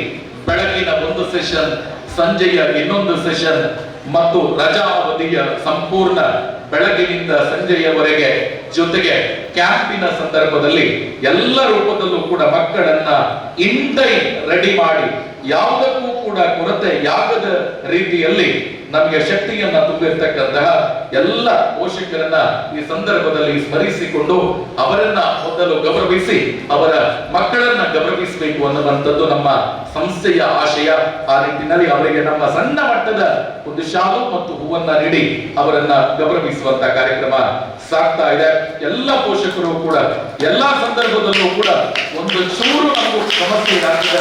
ಬೆಳಗಿನ ಒಂದು ಸೆಷನ್, ಸಂಜೆಯ ಇನ್ನೊಂದು ಸೆಷನ್ ಮತ್ತು ರಜಾ ಅವಧಿಯ ಸಂಪೂರ್ಣ ಬೆಳಗಿನಿಂದ ಸಂಜೆಯವರೆಗೆ ಜೊತೆಗೆ ಕ್ಯಾಂಪಿನ ಸಂದರ್ಭದಲ್ಲಿ ಎಲ್ಲ ರೂಪದಲ್ಲೂ ಕೂಡ ಮಕ್ಕಳನ್ನ ಇನ್ ಟೈಮ್ ರೆಡಿ ಮಾಡಿ ಯಾವುದಕ್ಕೂ ಕೂಡ ಕೊರತೆಯಾಗದ ರೀತಿಯಲ್ಲಿ ನಮಗೆ ಶಕ್ತಿಯನ್ನ ತುಂಬಿರ್ತಕ್ಕಂತಹ ಎಲ್ಲ ಪೋಷಕರನ್ನ ಈ ಸಂದರ್ಭದಲ್ಲಿ ಸ್ಮರಿಸಿಕೊಂಡು ಅವರನ್ನ ಮೊದಲು ಗೌರವಿಸಿ ಅವರ ಮಕ್ಕಳನ್ನ ಗೌರವಿಸಬೇಕು ಅನ್ನುವಂಥದ್ದು ನಮ್ಮ ಸಂಸ್ಥೆಯ ಆಶಯ. ಆ ನಿಟ್ಟಿನಲ್ಲಿ ಅವರಿಗೆ ನಮ್ಮ ಸಣ್ಣ ಮಟ್ಟದ ಒಂದು ಶಾಲು ಮತ್ತು ಹೂವನ್ನ ನೀಡಿ ಅವರನ್ನ ಗೌರವಿಸುವಂತ ಕಾರ್ಯಕ್ರಮ ಸಾಗ್ತಾ ಇದೆ. ಎಲ್ಲ ಪೋಷಕರು ಕೂಡ ಎಲ್ಲಾ ಸಂದರ್ಭದಲ್ಲೂ ಕೂಡ ಒಂದು ಚೂರು ನಮಗೂ ಸಮಸ್ಯೆ ಆಗದ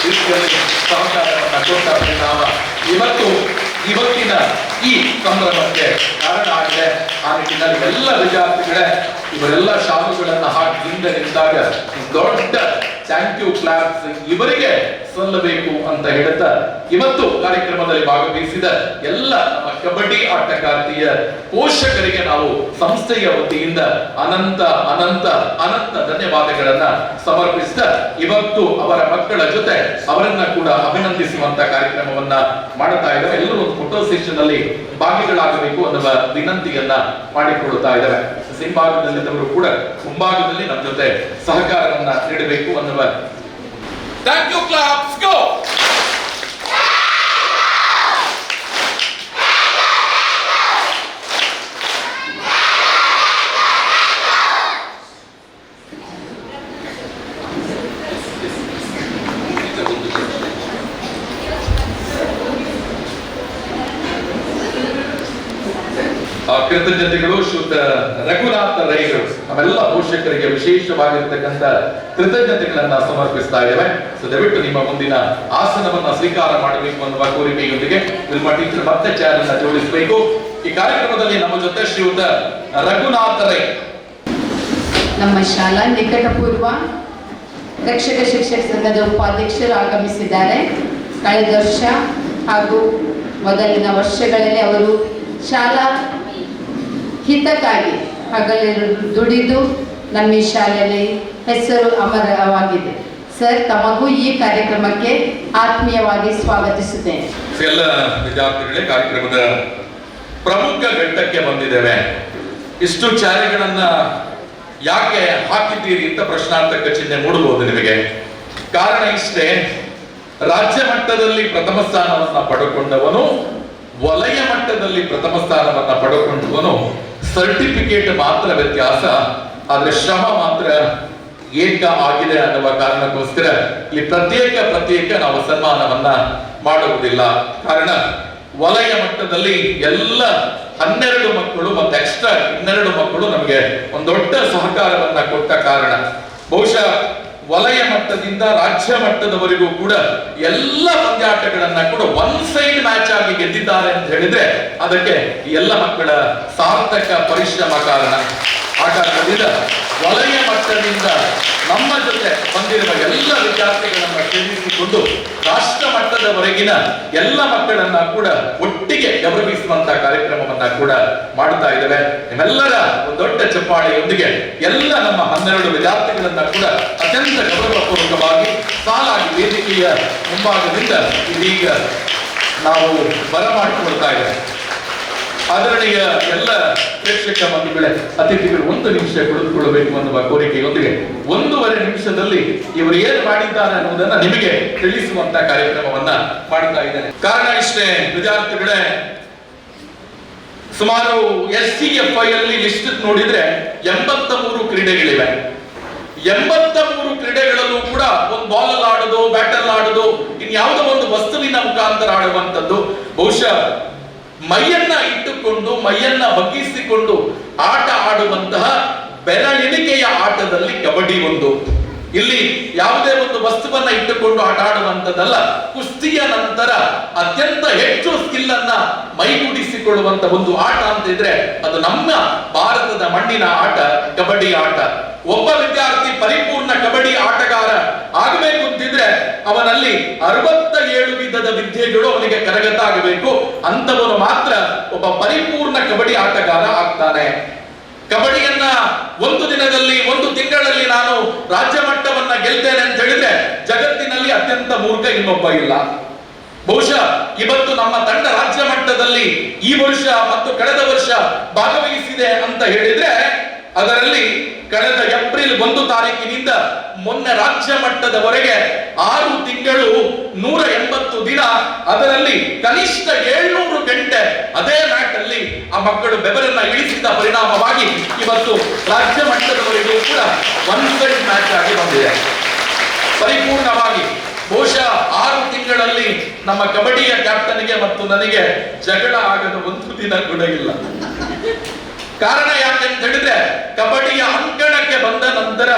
ರೀತಿಯಲ್ಲಿ ಸಹಕಾರವನ್ನ ಕೊಟ್ಟ ಪರಿಣಾಮ ಇವತ್ತಿನ ಈ ಸಂಭ್ರಮಕ್ಕೆ ಕಾರಣ ಆಗಿದೆ. ಆ ನಿಟ್ಟಿನಲ್ಲಿ ಎಲ್ಲ ವಿದ್ಯಾರ್ಥಿಗಳೇ ಇವರೆಲ್ಲ ಶಾಲುಗಳನ್ನ ಹಾಕಿ ಹಿಂದೆ ನಿಂತಾಗ ದೊಡ್ಡ ಥ್ಯಾಂಕ್ ಯು ಕ್ಲಾಪ್ಸ್ ಇವರಿಗೆ ಸಲ್ಲಬೇಕು ಅಂತ ಹೇಳುತ್ತಾ, ಇವತ್ತು ಕಾರ್ಯಕ್ರಮದಲ್ಲಿ ಭಾಗವಹಿಸಿದ ಎಲ್ಲ ನಮ್ಮ ಕಬಡ್ಡಿ ಆಟಗಾರ್ತಿಯ ಪೋಷಕರಿಗೆ ನಾವು ಸಂಸ್ಥೆಯ ವತಿಯಿಂದ ಅನಂತ ಅನಂತ ಅನಂತ ಧನ್ಯವಾದಗಳನ್ನ ಸಮರ್ಪಿಸಿದ ಇವತ್ತು ಅವರ ಮಕ್ಕಳ ಜೊತೆ ಅವರನ್ನ ಕೂಡ ಅಭಿನಂದಿಸುವಂತ ಕಾರ್ಯಕ್ರಮವನ್ನ ಮಾಡುತ್ತಾ ಇದ್ದಾರೆ. ಎಲ್ಲರೂ ಒಂದು ಫೋಟೋ ಸೆಷನ್ ಅಲ್ಲಿ ಭಾಗಿಗಳಾಗಬೇಕು ಅನ್ನುವ ವಿನಂತಿಯನ್ನ ಮಾಡಿಕೊಡುತ್ತಾ ಇದ್ದಾರೆ. ಸಿಂಭಾಗದಲ್ಲಿದ್ದವರು ಕೂಡ ಮುಂಭಾಗದಲ್ಲಿ ನಮ್ಮ ಜೊತೆ ಸಹಕಾರವನ್ನ ನೀಡಬೇಕು ಅನ್ನುವ ಥ್ಯಾಂಕ್ ಯು ಕ್ಲಾಪ್ಸ್ ಗೋ. ಕೃತಜ್ಞತೆಗಳು ಶುದ್ಧ ರಘುನಾಥ ರೈಗಳು ನಮ್ಮೆಲ್ಲ ಪೋಷಕರಿಗೆ ವಿಶೇಷವಾಗಿರ್ತಕ್ಕಂಥ ಕೃತಜ್ಞತೆಗಳನ್ನ ಸಮರ್ಪಿಸ್ತಾ ಇದ್ದೇವೆ. ಸೊ ದಯವಿಟ್ಟು ನಿಮ್ಮ ಮುಂದಿನ ಆಸನವನ್ನ ಸ್ವೀಕಾರ ಮಾಡಬೇಕು ಅನ್ನುವ ಕೋರಿಕೆಯೊಂದಿಗೆ ನಿಮ್ಮ ಟೀಚರ್ ಮತ್ತೆ ಚೇರ್ ಅನ್ನ ಜೋಡಿಸಬೇಕು. ಈ ಕಾರ್ಯಕ್ರಮದಲ್ಲಿ ನಮ್ಮ ಜೊತೆ ಶ್ರೀಯುತ ರಘುನಾಥ ರೈ, ನಮ್ಮ ಶಾಲಾ ನಿಕಟಪೂರ್ವ ರಕ್ಷಕ ಶಿಕ್ಷಕ ಸಂಘದ ಉಪಾಧ್ಯಕ್ಷರು ಆಗಮಿಸಿದ್ದಾರೆ. ಕಳೆದ ವರ್ಷ ಹಾಗೂ ಮೊದಲಿನ ವರ್ಷಗಳಲ್ಲಿ ಅವರು ಶಾಲಾ ಹಿತಕ್ಕಾಗಿ ಹಗಲಿರುಳು ದುಡಿದು ನಮ್ಮ ಈ ಶಾಲೆಯಲ್ಲಿ ಹೆಸರು ಅಮರವಾಗಿದೆ. ಸರ್, ತಮಗೂ ಈ ಕಾರ್ಯಕ್ರಮಕ್ಕೆ ಆತ್ಮೀಯವಾಗಿ ಸ್ವಾಗತಿಸುತ್ತೇನೆ. ಎಲ್ಲ ವಿದ್ಯಾರ್ಥಿಗಳೇ, ಕಾರ್ಯಕ್ರಮದ ಪ್ರಮುಖ ಘಟ್ಟಕ್ಕೆ ಬಂದಿದ್ದೇವೆ. ಇಷ್ಟು ಚಾರಿಗಳನ್ನ ಯಾಕೆ ಹಾಕಿದ್ದೀರಿ ಅಂತ ಪ್ರಶ್ನಾರ್ಥಕ ಚಿಹ್ನೆ ಮೂಡಬಹುದು ನಿಮಗೆ. ಕಾರಣ ಇಷ್ಟೇ, ರಾಜ್ಯ ಮಟ್ಟದಲ್ಲಿ ಪ್ರಥಮ ಸ್ಥಾನವನ್ನ ಪಡೆದುಕೊಂಡವನು, ವಲಯ ಮಟ್ಟದಲ್ಲಿ ಪ್ರಥಮ ಸ್ಥಾನವನ್ನ ಪಡೆದುಕೊಂಡವನು, ಸರ್ಟಿಫಿಕೇಟ್ ಮಾತ್ರ ವ್ಯತ್ಯಾಸ, ಆದ್ರೆ ಶ್ರಮ ಮಾತ್ರ ಏಕ ಆಗಿದೆ ಅನ್ನುವ ಕಾರಣಕ್ಕೋಸ್ಕರ ಇಲ್ಲಿ ಪ್ರತ್ಯೇಕ ನಾವು ಸನ್ಮಾನವನ್ನ ಮಾಡುವುದಿಲ್ಲ. ಕಾರಣ ವಲಯ ಮಟ್ಟದಲ್ಲಿ ಎಲ್ಲ 12 ಮಕ್ಕಳು ಮತ್ತೆ ಎಕ್ಸ್ಟ್ರಾ 12 ಮಕ್ಕಳು ನಮಗೆ ಒಂದು ದೊಡ್ಡ ಸಹಕಾರವನ್ನ ಕೊಟ್ಟ ಕಾರಣ ಬಹುಶಃ ವಲಯ ಮಟ್ಟದಿಂದ ರಾಜ್ಯ ಮಟ್ಟದವರೆಗೂ ಕೂಡ ಎಲ್ಲ ಪಂದ್ಯಾಟಗಳನ್ನ ಕೂಡ ಒನ್ ಸೈಡ್ ಮ್ಯಾಚ್ ಆಗಿ ಗೆದ್ದಿದ್ದಾರೆ ಅಂತ ಹೇಳಿದ್ರೆ ಅದಕ್ಕೆ ಎಲ್ಲ ಮಕ್ಕಳ ಸಾರ್ಥಕ ಪರಿಶ್ರಮ ಕಾರಣ. ಆ ಕಾರಣದಿಂದ ವಲಯ ಮಟ್ಟದಿಂದ ನಮ್ಮ ಜೊತೆ ಬಂದಿರುವ ಎಲ್ಲ ವಿದ್ಯಾರ್ಥಿಗಳನ್ನ ಸೇರಿಸಿಕೊಂಡು ರಾಷ್ಟ್ರ ಮಟ್ಟದವರೆಗಿನ ಎಲ್ಲ ಮಕ್ಕಳನ್ನ ಕೂಡ ಒಟ್ಟಿಗೆ ಗೌರವಿಸುವಂತ ಕಾರ್ಯಕ್ರಮವನ್ನ ಕೂಡ ಮಾಡ್ತಾ ಇದ್ದೇವೆ. ನಿಮ್ಮೆಲ್ಲರ ಒಂದು ದೊಡ್ಡ ಚಪ್ಪಾಳೆಯೊಂದಿಗೆ ಎಲ್ಲ ನಮ್ಮ 12 ವಿದ್ಯಾರ್ಥಿಗಳನ್ನ ಕೂಡ ಅತ್ಯಂತ ಗೌರವಪೂರ್ವಕವಾಗಿ ಸಾಲಾಗಿ ವೇದಿಕೆಯ ಮುಂಭಾಗದಿಂದ ಇದೀಗ ನಾವು ಬರಮಾಡಿಕೊಳ್ತಾ ಇದ್ದೇವೆ. ಆದರಣೀಯ ಎಲ್ಲ ಪ್ರೇಕ್ಷಕ ಬಂಧುಗಳೇ, ಅತಿಥಿಗಳು 1 ನಿಮಿಷ ಕುಳಿತುಕೊಳ್ಳಬೇಕು ಅನ್ನುವ ಕೋರಿಕೆಯೊಂದಿಗೆ 1.5 ನಿಮಿಷದಲ್ಲಿ ಇವರು ಏನು ಮಾಡಿದ್ದಾರೆ ಅನ್ನುವುದನ್ನ ನಿಮಗೆ ತಿಳಿಸುವಂತ ಕಾರ್ಯಕ್ರಮವನ್ನ ಮಾಡ್ತಾ ಇದ್ದೇನೆ. ಕಾರಣ ಇಷ್ಟೇ ವಿದ್ಯಾರ್ಥಿಗಳೇ, ಸುಮಾರು SCFI ಅಲ್ಲಿ ಲಿಸ್ಟ್ ನೋಡಿದ್ರೆ 83 ಕ್ರೀಡೆಗಳಿವೆ. 83 ಕ್ರೀಡೆಗಳಲ್ಲೂ ಕೂಡ ಒಂದು ಬಾಲ್ ಅಲ್ಲಿ ಆಡೋದು, ಬ್ಯಾಟಲ್ ಆಡೋದು, ಇನ್ಯಾವುದೋ ಒಂದು ವಸ್ತುವಿನ ಮುಖಾಂತರ ಆಡುವಂಥದ್ದು, ಬಹುಶಃ ಮೈಯನ್ನ ಇಟ್ಟುಕೊಂಡು ಮೈಯನ್ನ ಬಗ್ಗಿಸಿಕೊಂಡು ಆಟ ಆಡುವಂತಹ ಬೆರಳೆಣಿಕೆಯ ಆಟದಲ್ಲಿ ಕಬಡ್ಡಿ ಒಂದು. ಇಲ್ಲಿ ಯಾವುದೇ ಒಂದು ವಸ್ತುವನ್ನ ಇಟ್ಟುಕೊಂಡು ಆಟ ಆಡುವಂತದ್ದಲ್ಲ. ಕುಸ್ತಿಯ ನಂತರ ಅತ್ಯಂತ ಹೆಚ್ಚು ಸ್ಕಿಲ್ ಅನ್ನ ಮೈಗೂಡಿಸಿಕೊಳ್ಳುವಂತ ಒಂದು ಆಟ ಅಂತ ಇದ್ರೆ ಅದು ನಮ್ಮ ಭಾರತದ ಮಣ್ಣಿನ ಆಟ ಕಬಡ್ಡಿ ಆಟ. ಒಬ್ಬ ವಿದ್ಯಾರ್ಥಿ ಪರಿಪೂರ್ಣ ಕಬಡ್ಡಿ ಆಟಗಾರ ಆಗಬೇಕು ಅಂತಿದ್ರೆ ಅವನಲ್ಲಿ 67 ವಿಧದ ವಿದ್ಯೆಗಳು ಅವನಿಗೆ ಕರಗತ ಆಗಬೇಕು. ಅಂತವನು ಮಾತ್ರ ಒಬ್ಬ ಪರಿಪೂರ್ಣ ಕಬಡ್ಡಿ ಆಟಗಾರ ಆಗ್ತಾನೆ. ಕಬಡ್ಡಿಯನ್ನ ಒಂದು ದಿನದಲ್ಲಿ, ಒಂದು ತಿಂಗಳಲ್ಲಿ ನಾನು ರಾಜ್ಯ ಮಟ್ಟವನ್ನ ಗೆಲ್ತೇನೆ ಅಂತ ಹೇಳಿದ್ರೆ ಜಗತ್ತಿನಲ್ಲಿ ಅತ್ಯಂತ ಮೂರ್ಖ ಇನ್ನೊಬ್ಬ ಇಲ್ಲ. ಬಹುಶಃ ಇವತ್ತು ನಮ್ಮ ತಂಡ ರಾಜ್ಯ ಮಟ್ಟದಲ್ಲಿ ಈ ವರ್ಷ ಮತ್ತು ಕಳೆದ ವರ್ಷ ಭಾಗವಹಿಸಿದೆ ಅಂತ ಹೇಳಿದ್ರೆ ಅದರಲ್ಲಿ ಕಳೆದ ಏಪ್ರಿಲ್ 1 ತಾರೀಕಿನಿಂದ ಮೊನ್ನೆ ರಾಜ್ಯ ಮಟ್ಟದವರೆಗೆ 6 ತಿಂಗಳು 180 ದಿನ, ಅದರಲ್ಲಿ ಕನಿಷ್ಠ 700 ಗಂಟೆ ಅದೇ ಮ್ಯಾಟ್ ಅಲ್ಲಿ ಆ ಮಕ್ಕಳು ಬೆವರನ್ನ ಇಳಿಸಿದ ಪರಿಣಾಮವಾಗಿ ಇವತ್ತು ರಾಜ್ಯ ಮಟ್ಟದವರೆಗೂ ಕೂಡ ಒನ್ ಸೈಡ್ ಮ್ಯಾಚ್ ಆಗಿ ಬಂದಿದೆ ಪರಿಪೂರ್ಣವಾಗಿ. ಬಹುಶಃ 6 ತಿಂಗಳಲ್ಲಿ ನಮ್ಮ ಕಬಡ್ಡಿಯ ಕ್ಯಾಪ್ಟನ್ಗೆ ಮತ್ತು ನನಗೆ ಜಗಳ ಆಗದ ಒಂದು ದಿನ ಕೂಡ ಇಲ್ಲ. ಕಾರಣ ಯಾಕೆ ಅಂತ ಹೇಳಿದ್ರೆ ಕಬಡ್ಡಿಯ ಅಂಕಣಕ್ಕೆ ಬಂದ ನಂತರ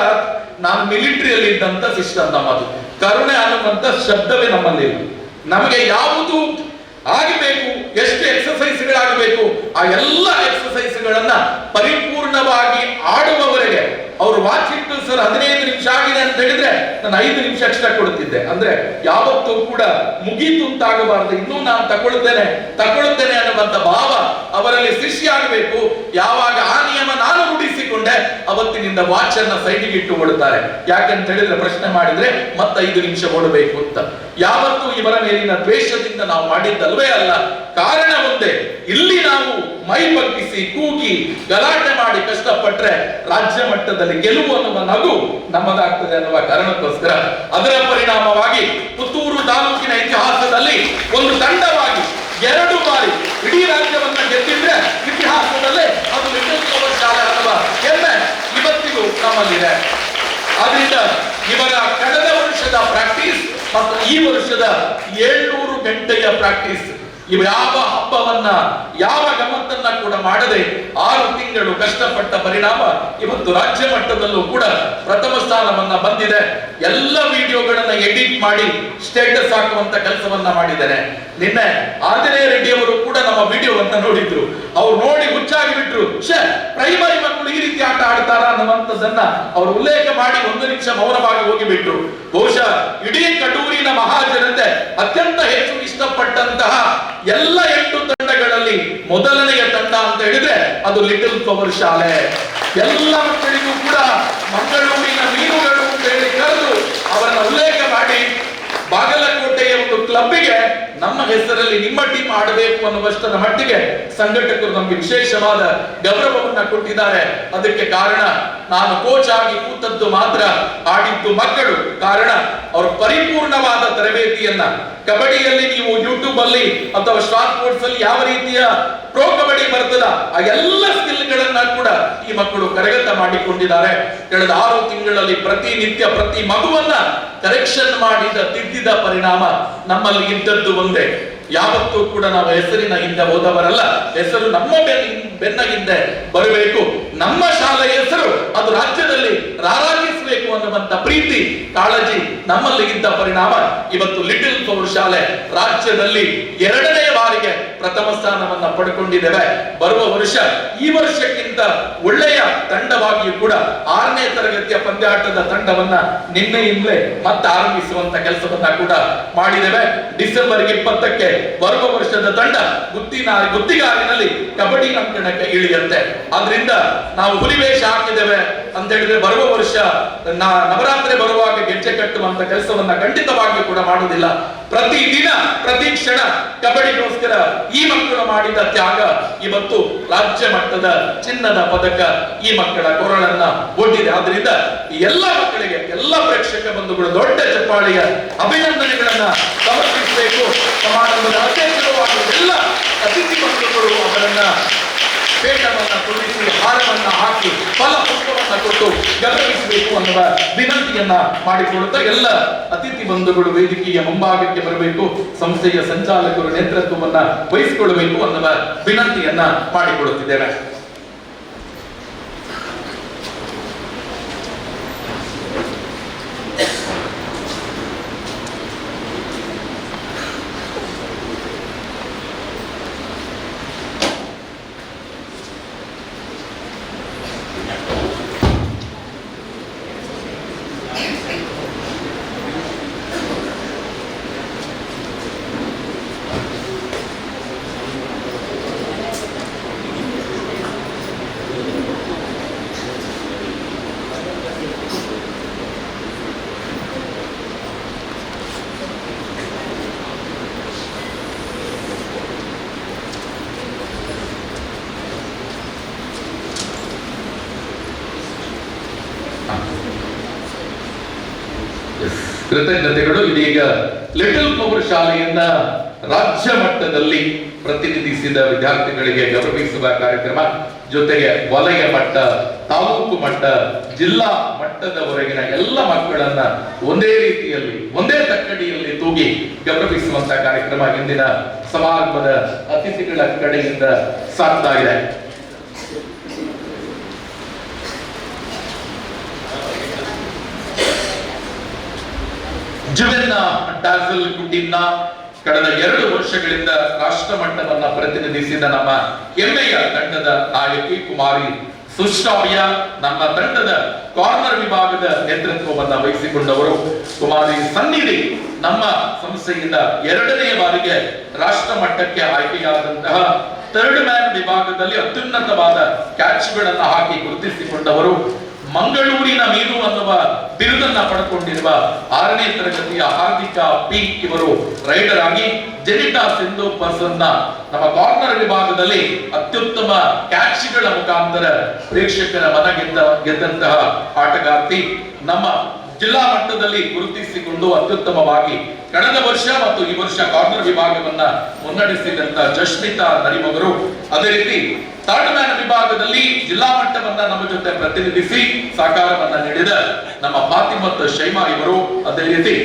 ನಾನು ಮಿಲಿಟರಿಯಲ್ಲಿ ಇದ್ದಂತ ಸಿಸ್ಟಮ್ ನಮ್ಮದು. ಕರುಣೆ ಅನ್ನುವಂತ ಶಬ್ದವೇ ನಮ್ಮಲ್ಲಿ ಇಲ್ಲ. ನಮಗೆ ಯಾವುದು ಆಗಬೇಕು, ಎಷ್ಟು ಎಕ್ಸರ್ಸೈಸ್ಗಳಾಗಬೇಕು ಆ ಎಲ್ಲ ಎಕ್ಸರ್ಸೈಸ್ಗಳನ್ನ ಪರಿಪೂರ್ಣವಾಗಿ ಆಡುವವರೆಗೆ ಅವರು ವಾಚ್ ಇಟ್ಟು ಸರ್ 15 ನಿಮಿಷ ಆಗಿದೆ ಅಂತ ಹೇಳಿದ್ರೆ ನಾನು 5 ನಿಮಿಷ ಎಕ್ಸ್ಟ್ರಾ ಕೊಡುತ್ತಿದ್ದೆ. ಅಂದ್ರೆ ಯಾವತ್ತೂ ಕೂಡ ಮುಗೀತು ಅಂತಾಗಬಾರದು, ಇನ್ನೂ ನಾನು ತಗೊಳ್ತೇನೆ ಅನ್ನುವಂತ ಭಾವ ಅವರಲ್ಲಿ ಸೃಷ್ಟಿ ಆಗಬೇಕು. ಯಾವಾಗ ಆ ನಿಯಮ ನಾನು ರೂಢಿಸಿಕೊಂಡೆ ಅವತ್ತಿನಿಂದ ವಾಚ್ ಅನ್ನ ಸೈಡಿಗೆ ಇಟ್ಟು ಓಡುತ್ತಾರೆ. ಯಾಕೆಂತ ಹೇಳಿದ್ರೆ ಪ್ರಶ್ನೆ ಮಾಡಿದ್ರೆ ಮತ್ತೆ 5 ನಿಮಿಷ ಓಡಬೇಕು ಅಂತ. ಯಾವತ್ತೂ ಇವರ ಮೇಲಿನ ದ್ವೇಷದಿಂದ ನಾವು ಮಾಡಿದ್ದಲ್ವೇ ಅಲ್ಲ. ಕಾರಣ ಒಂದೇ, ಇಲ್ಲಿ ನಾವು ಮೈ ಬಗ್ಗಿಸಿ ಕೂಗಿ ಗಲಾಟೆ ಮಾಡಿ ಕಷ್ಟಪಟ್ರೆ ರಾಜ್ಯ ಮಟ್ಟದಲ್ಲಿ ಗೆಲುವು ಅನ್ನುವ ನಗು ನಮ್ಮದಾಗ್ತದೆ ಅನ್ನುವ ಕಾರಣಕ್ಕೋಸ್ಕರ ಅದರ ಪರಿಣಾಮವಾಗಿ ಪುತ್ತೂರು ತಾಲೂಕಿನ ಇತಿಹಾಸದಲ್ಲಿ ಒಂದು ತಂಡವಾಗಿ 2 ಬಾರಿ ಇಡೀ ರಾಜ್ಯವನ್ನ ಗೆದ್ದಿದ್ರೆ ಇತಿಹಾಸದಲ್ಲೇ ಅದು ಲಿಟಲ್ ಶಾಲೆ ಅನ್ನುವ ಹೆಮ್ಮೆ ಇವತ್ತಿಗೂ ನಮ್ಮಲ್ಲಿದೆ. ಆದ್ರಿಂದ ಇವರ ಕಳೆದ ವರ್ಷದ ಪ್ರಾಕ್ಟೀಸ್ ಮತ್ತು ಈ ವರ್ಷದ 700 ಗಂಟೆಯ ಪ್ರಾಕ್ಟೀಸ್, ಇವು ಯಾವ ಹಬ್ಬವನ್ನ ಯಾವ ಗಮ್ಮತ್ತನ್ನ ಕೂಡ ಮಾಡದೆ 6 ತಿಂಗಳು ಕಷ್ಟಪಟ್ಟ ಪರಿಣಾಮ ಇವತ್ತು ರಾಜ್ಯ ಮಟ್ಟದಲ್ಲೂ ಕೂಡ ಪ್ರಥಮ ಸ್ಥಾನವನ್ನ ಬಂದಿದೆ. ಎಲ್ಲ ವಿಡಿಯೋಗಳನ್ನ ಎಡಿಟ್ ಮಾಡಿ ಸ್ಟೇಟಸ್ ಹಾಕುವಂತ ಕೆಲಸವನ್ನ ಮಾಡಿದ್ದೇನೆ. ನಿನ್ನೆ ಆಂಜನೇಯ ರೆಡ್ಡಿ ಅವರು ಕೂಡ ನಮ್ಮ ವಿಡಿಯೋವನ್ನ ನೋಡಿದ್ರು. ಅವ್ರು ನೋಡಿ ಹುಚ್ಚಾಗಿ ಬಿಟ್ರು. ಪ್ರೈಮರಿ ಮಕ್ಕಳು ಈ ರೀತಿ ಆಟ ಆಡ್ತಾರ ಅನ್ನುವಂಥದ್ದನ್ನ ಅವರು ಉಲ್ಲೇಖ ಮಾಡಿ 1 ನಿಮಿಷ ಮೌನವಾಗಿ ಹೋಗಿಬಿಟ್ರು. ಬಹುಶಃ ಇಡೀ ಕಟೂರಿನ ಮಹಾಜನತೆ ಅತ್ಯಂತ ಹೆಚ್ಚು ಇಷ್ಟಪಟ್ಟಂತಹ ಎಲ್ಲ 8 ತಂಡಗಳಲ್ಲಿ ಮೊದಲನೆಯ ತಂಡ ಅಂತ ಹೇಳಿದ್ರೆ ಅದು ಲಿಟಲ್ ಫ್ಲವರ್ ಶಾಲೆ. ಎಲ್ಲ ಮಕ್ಕಳಿಗೂ ಕೂಡ ಮಂಗಳೂರಿನ ಮೀನುಗಳು ಅಂತ ಹೇಳಿ ಕರೆದು ಅವರನ್ನ ಉಲ್ಲೇಖ ಮಾಡಿ ಬಾಗಲಕೋಟೆಯ ಒಂದು ಕ್ಲಬ್ಗೆ ನಮ್ಮ ಹೆಸರಲ್ಲಿ ನಿಮ್ಮ ಟೀಮ್ ಆಡಬೇಕು ಅನ್ನುವಷ್ಟರ ಮಟ್ಟಿಗೆ ಸಂಘಟಕರು ನಮಗೆ ವಿಶೇಷವಾದ ಗೌರವವನ್ನ ಕೊಟ್ಟಿದ್ದಾರೆ. ಅದಕ್ಕೆ ಕಾರಣ ನಾನು ಕೋಚ್ ಆಗಿ ಕೂತದ್ದು ಮಾತ್ರ, ಆಡಿದ್ದು ಮಕ್ಕಳು. ಕಾರಣ ಅವರು ಪರಿಪೂರ್ಣವಾದ ತರಬೇತಿಯನ್ನ ಕಬಡ್ಡಿಯಲ್ಲಿ ನೀವು ಯೂಟ್ಯೂಬ್ ಅಲ್ಲಿ ಅಥವಾ ಸ್ಟಾರ್ ಸ್ಪೋರ್ಟ್ಸ್ ಅಲ್ಲಿ ಯಾವ ರೀತಿಯ ಪ್ರೋ ಕಬಡ್ಡಿ ಬರ್ತದ ಆ ಎಲ್ಲ ಸ್ಕಿಲ್ ಗಳನ್ನ ಕೂಡ ಈ ಮಕ್ಕಳು ಕರಗತ ಮಾಡಿಕೊಂಡಿದ್ದಾರೆ. ಕಳೆದ 6 ತಿಂಗಳಲ್ಲಿ ಪ್ರತಿನಿತ್ಯ ಪ್ರತಿ ಮಗುವನ್ನ ಕರೆಕ್ಷನ್ ಮಾಡಿದ ತಿದ್ದಿದ ಪರಿಣಾಮ ನಮ್ಮಲ್ಲಿ ಇದ್ದದ್ದು ಒಂದೇ. ಯಾವತ್ತೂ ಕೂಡ ನಾವು ಹೆಸರಿನ ಹಿಂದೆ ಹೋದವರಲ್ಲ. ಹೆಸರು ನಮ್ಮ ಬೆನ್ನ ಹಿಂದೆ ಬರಬೇಕು. ನಮ್ಮ ಶಾಲೆಯ ಹೆಸರು ಅದು ರಾಜ್ಯದಲ್ಲಿ ರಾರಾಜಿಸಬೇಕು ಅನ್ನುವಂತ ಪ್ರೀತಿ ಕಾಳಜಿ ನಮ್ಮಲ್ಲಿ ಇದ್ದ ಪರಿಣಾಮ ಇವತ್ತು ಲಿಟಲ್ ಫ್ಲವರ್ ಶಾಲೆ ರಾಜ್ಯದಲ್ಲಿ 2ನೇ ಬಾರಿಗೆ ಪ್ರಥಮ ಸ್ಥಾನವನ್ನ ಪಡ್ಕೊಂಡಿದ್ದೇವೆ. ಬರುವ ವರ್ಷ ಈ ವರ್ಷಕ್ಕಿಂತ ಒಳ್ಳೆಯ ತಂಡವಾಗಿಯೂ ಕೂಡ 6ನೇ ತರಗತಿಯ ಪಂದ್ಯಾಟದ ತಂಡವನ್ನ ನಿನ್ನೆಯಿಂದಲೇ ಮತ್ತೆ ಆರಂಭಿಸುವಂತ ಕೆಲಸವನ್ನ ಕೂಡ ಮಾಡಿದ್ದೇವೆ. ಡಿಸೆಂಬರ್ 20ಕ್ಕೆ ಬರುವ ವರ್ಷದ ತಂಡ ಗುತ್ತಿಗಾರಿನಲ್ಲಿ ಕಬಡ್ಡಿ ಅಂಕಣಕ್ಕೆ ಇಳಿಯುತ್ತೆ. ಆದ್ರಿಂದ ನಾವು ಹುಲಿವೇಷ ಹಾಕಿದ್ದೇವೆ ಅಂತ ಹೇಳಿದ್ರೆ ಬರುವ ವರ್ಷ ನವರಾತ್ರಿ ಬರುವಾಗ ಗೆಜ್ಜೆ ಕಟ್ಟುವಂತ ಕೆಲಸವನ್ನ ಖಂಡಿತವಾಗಿಯೂ ಕೂಡ ಮಾಡುವುದಿಲ್ಲ. ಪ್ರತಿದಿನ ಪ್ರತಿ ಕ್ಷಣ ಕಬಡ್ಡಿಗೋಸ್ಕರ ಈ ಮಕ್ಕಳು ಮಾಡಿದ ತ್ಯಾಗ ಇವತ್ತು ರಾಜ್ಯ ಮಟ್ಟದ ಚಿನ್ನದ ಪದಕ ಈ ಮಕ್ಕಳ ಕೊರಳನ್ನ ಒಡ್ಡಿದೆ. ಆದ್ರಿಂದ ಈ ಎಲ್ಲ ಮಕ್ಕಳಿಗೆ ಎಲ್ಲ ಪ್ರೇಕ್ಷಕ ಬಂಧುಗಳು ದೊಡ್ಡ ಚಪ್ಪಾಳೆಯ ಅಭಿನಂದನೆಗಳನ್ನ ಸಮರ್ಪಿಸಬೇಕು. ಸಮಾರಂಭದ ಅಧ್ಯಕ್ಷರುವಾಗಿ ಎಲ್ಲ ಅತಿಥಿ ಬಂಧುಗಳು ಅವರನ್ನ ಪೇಟವನ್ನ ತುಳಿಸಿ ಹಾರವನ್ನ ಹಾಕಿ ಫಲ ಪುಷ್ಪವನ್ನ ಕೊಟ್ಟು ಗೌರವಿಸಬೇಕು ಅನ್ನುವ ವಿನಂತಿಯನ್ನ ಮಾಡಿಕೊಳ್ಳುತ್ತಾ ಎಲ್ಲ ಅತಿಥಿ ಬಂಧುಗಳು ವೇದಿಕೆಯ ಮುಂಭಾಗಕ್ಕೆ ಬರಬೇಕು, ಸಂಸ್ಥೆಯ ಸಂಚಾಲಕರು ನೇತೃತ್ವವನ್ನ ವಹಿಸಿಕೊಳ್ಳಬೇಕು ಅನ್ನುವ ವಿನಂತಿಯನ್ನ ಮಾಡಿಕೊಳ್ಳುತ್ತಿದ್ದೇವೆ. ಕೃತಜ್ಞತೆಗಳು. ಇದೀಗ ಲಿಟಲ್ ಫ್ಲವರ್ ಶಾಲೆಯನ್ನ ರಾಜ್ಯ ಮಟ್ಟದಲ್ಲಿ ಪ್ರತಿನಿಧಿಸಿದ ವಿದ್ಯಾರ್ಥಿಗಳಿಗೆ ಗೌರವಿಸುವ ಕಾರ್ಯಕ್ರಮ, ಜೊತೆಗೆ ವಲಯ ಮಟ್ಟ, ತಾಲೂಕು ಮಟ್ಟ, ಜಿಲ್ಲಾ ಮಟ್ಟದವರೆಗಿನ ಎಲ್ಲ ಮಕ್ಕಳನ್ನ ಒಂದೇ ರೀತಿಯಲ್ಲಿ ಒಂದೇ ತಕ್ಕಡಿಯಲ್ಲಿ ತೂಗಿ ಗೌರವಿಸುವಂತ ಕಾರ್ಯಕ್ರಮ ಇಂದಿನ ಸಮಾರಂಭದ ಅತಿಥಿಗಳ ಕಡೆಯಿಂದ ಸಾಗ್ತಾ ಇದೆ. ಜುವೆನ್ನ ಟಾಸಲ್ ಕುಟಿನ್ನ ಕಳೆದ 2 ವರ್ಷಗಳಿಂದ ರಾಷ್ಟ್ರ ಮಟ್ಟವನ್ನ ಪ್ರತಿನಿಧಿಸಿದ ನಮ್ಮ ಹೆಮ್ಮೆಯ ತಂಡದ ನಾಯಕಿ ಕುಮಾರಿ ಸುಶ್ರಾವ್ಯ, ನಮ್ಮ ತಂಡದ ಕಾರ್ನರ್ ವಿಭಾಗದ ನೇತೃತ್ವವನ್ನ ವಹಿಸಿಕೊಂಡವರು ಕುಮಾರಿ ಸನ್ನಿಧಿ, ನಮ್ಮ ಸಂಸ್ಥೆಯಿಂದ 2ನೇ ಬಾರಿಗೆ ರಾಷ್ಟ್ರ ಮಟ್ಟಕ್ಕೆ ಆಯ್ಕೆಯಾದಂತಹ ಥರ್ಡ್ ಮ್ಯಾನ್ ವಿಭಾಗದಲ್ಲಿ ಅತ್ಯುನ್ನತವಾದ ಕ್ಯಾಚ್ಗಳನ್ನ ಹಾಕಿ ಗುರುತಿಸಿಕೊಂಡವರು. ಮಂಗಳೂರಿನ ಮೀನು ಅನ್ನುವ ಬಿರುದನ್ನ ಪಡೆದುಕೊಂಡಿರುವ 6ನೇ ತರಗತಿಯ ಹಾರ್ದಿಕ ಪಿ ಇವರು ರೈಡರ್ ಆಗಿ ಜೆನಿಟಾ ಸಿಂಧು ಪರ್ಸನ್ನ ನಮ್ಮ ಕಾರ್ನರ್ ವಿಭಾಗದಲ್ಲಿ ಅತ್ಯುತ್ತಮ ಕ್ಯಾಚ್ಗಳ ಮುಖಾಂತರ ಪ್ರೇಕ್ಷಕರ ಮನ ಗೆದ್ದಂತಹ ಆಟಗಾರ್ತಿ. ನಮ್ಮ ಜಿಲ್ಲಾ ಮಟ್ಟದಲ್ಲಿ ಗುರುತಿಸಿಕೊಂಡು ಅತ್ಯುತ್ತಮವಾಗಿ ಕಳೆದ ವರ್ಷ ಮತ್ತು ಈ ವರ್ಷ ಕಾರ್ನರ್ ವಿಭಾಗವನ್ನ ಮುನ್ನಡೆಸಿದಂತ ಜಶ್ಮಿತಾ ನರಿಮಗರು, ಅದೇ ರೀತಿ ಥರ್ಡ್ ಮ್ಯಾನ್ ವಿಭಾಗದಲ್ಲಿ ಜಿಲ್ಲಾ ಮಟ್ಟವನ್ನ ನಮ್ಮ ಜೊತೆ ಪ್ರತಿನಿಧಿಸಿ ಸಹಕಾರವನ್ನ ನೀಡಿದ ನಮ್ಮ ಫಾತಿಮತ್ ಶೈಮಾ ಇವರು, ಅದೇ ರೀತಿ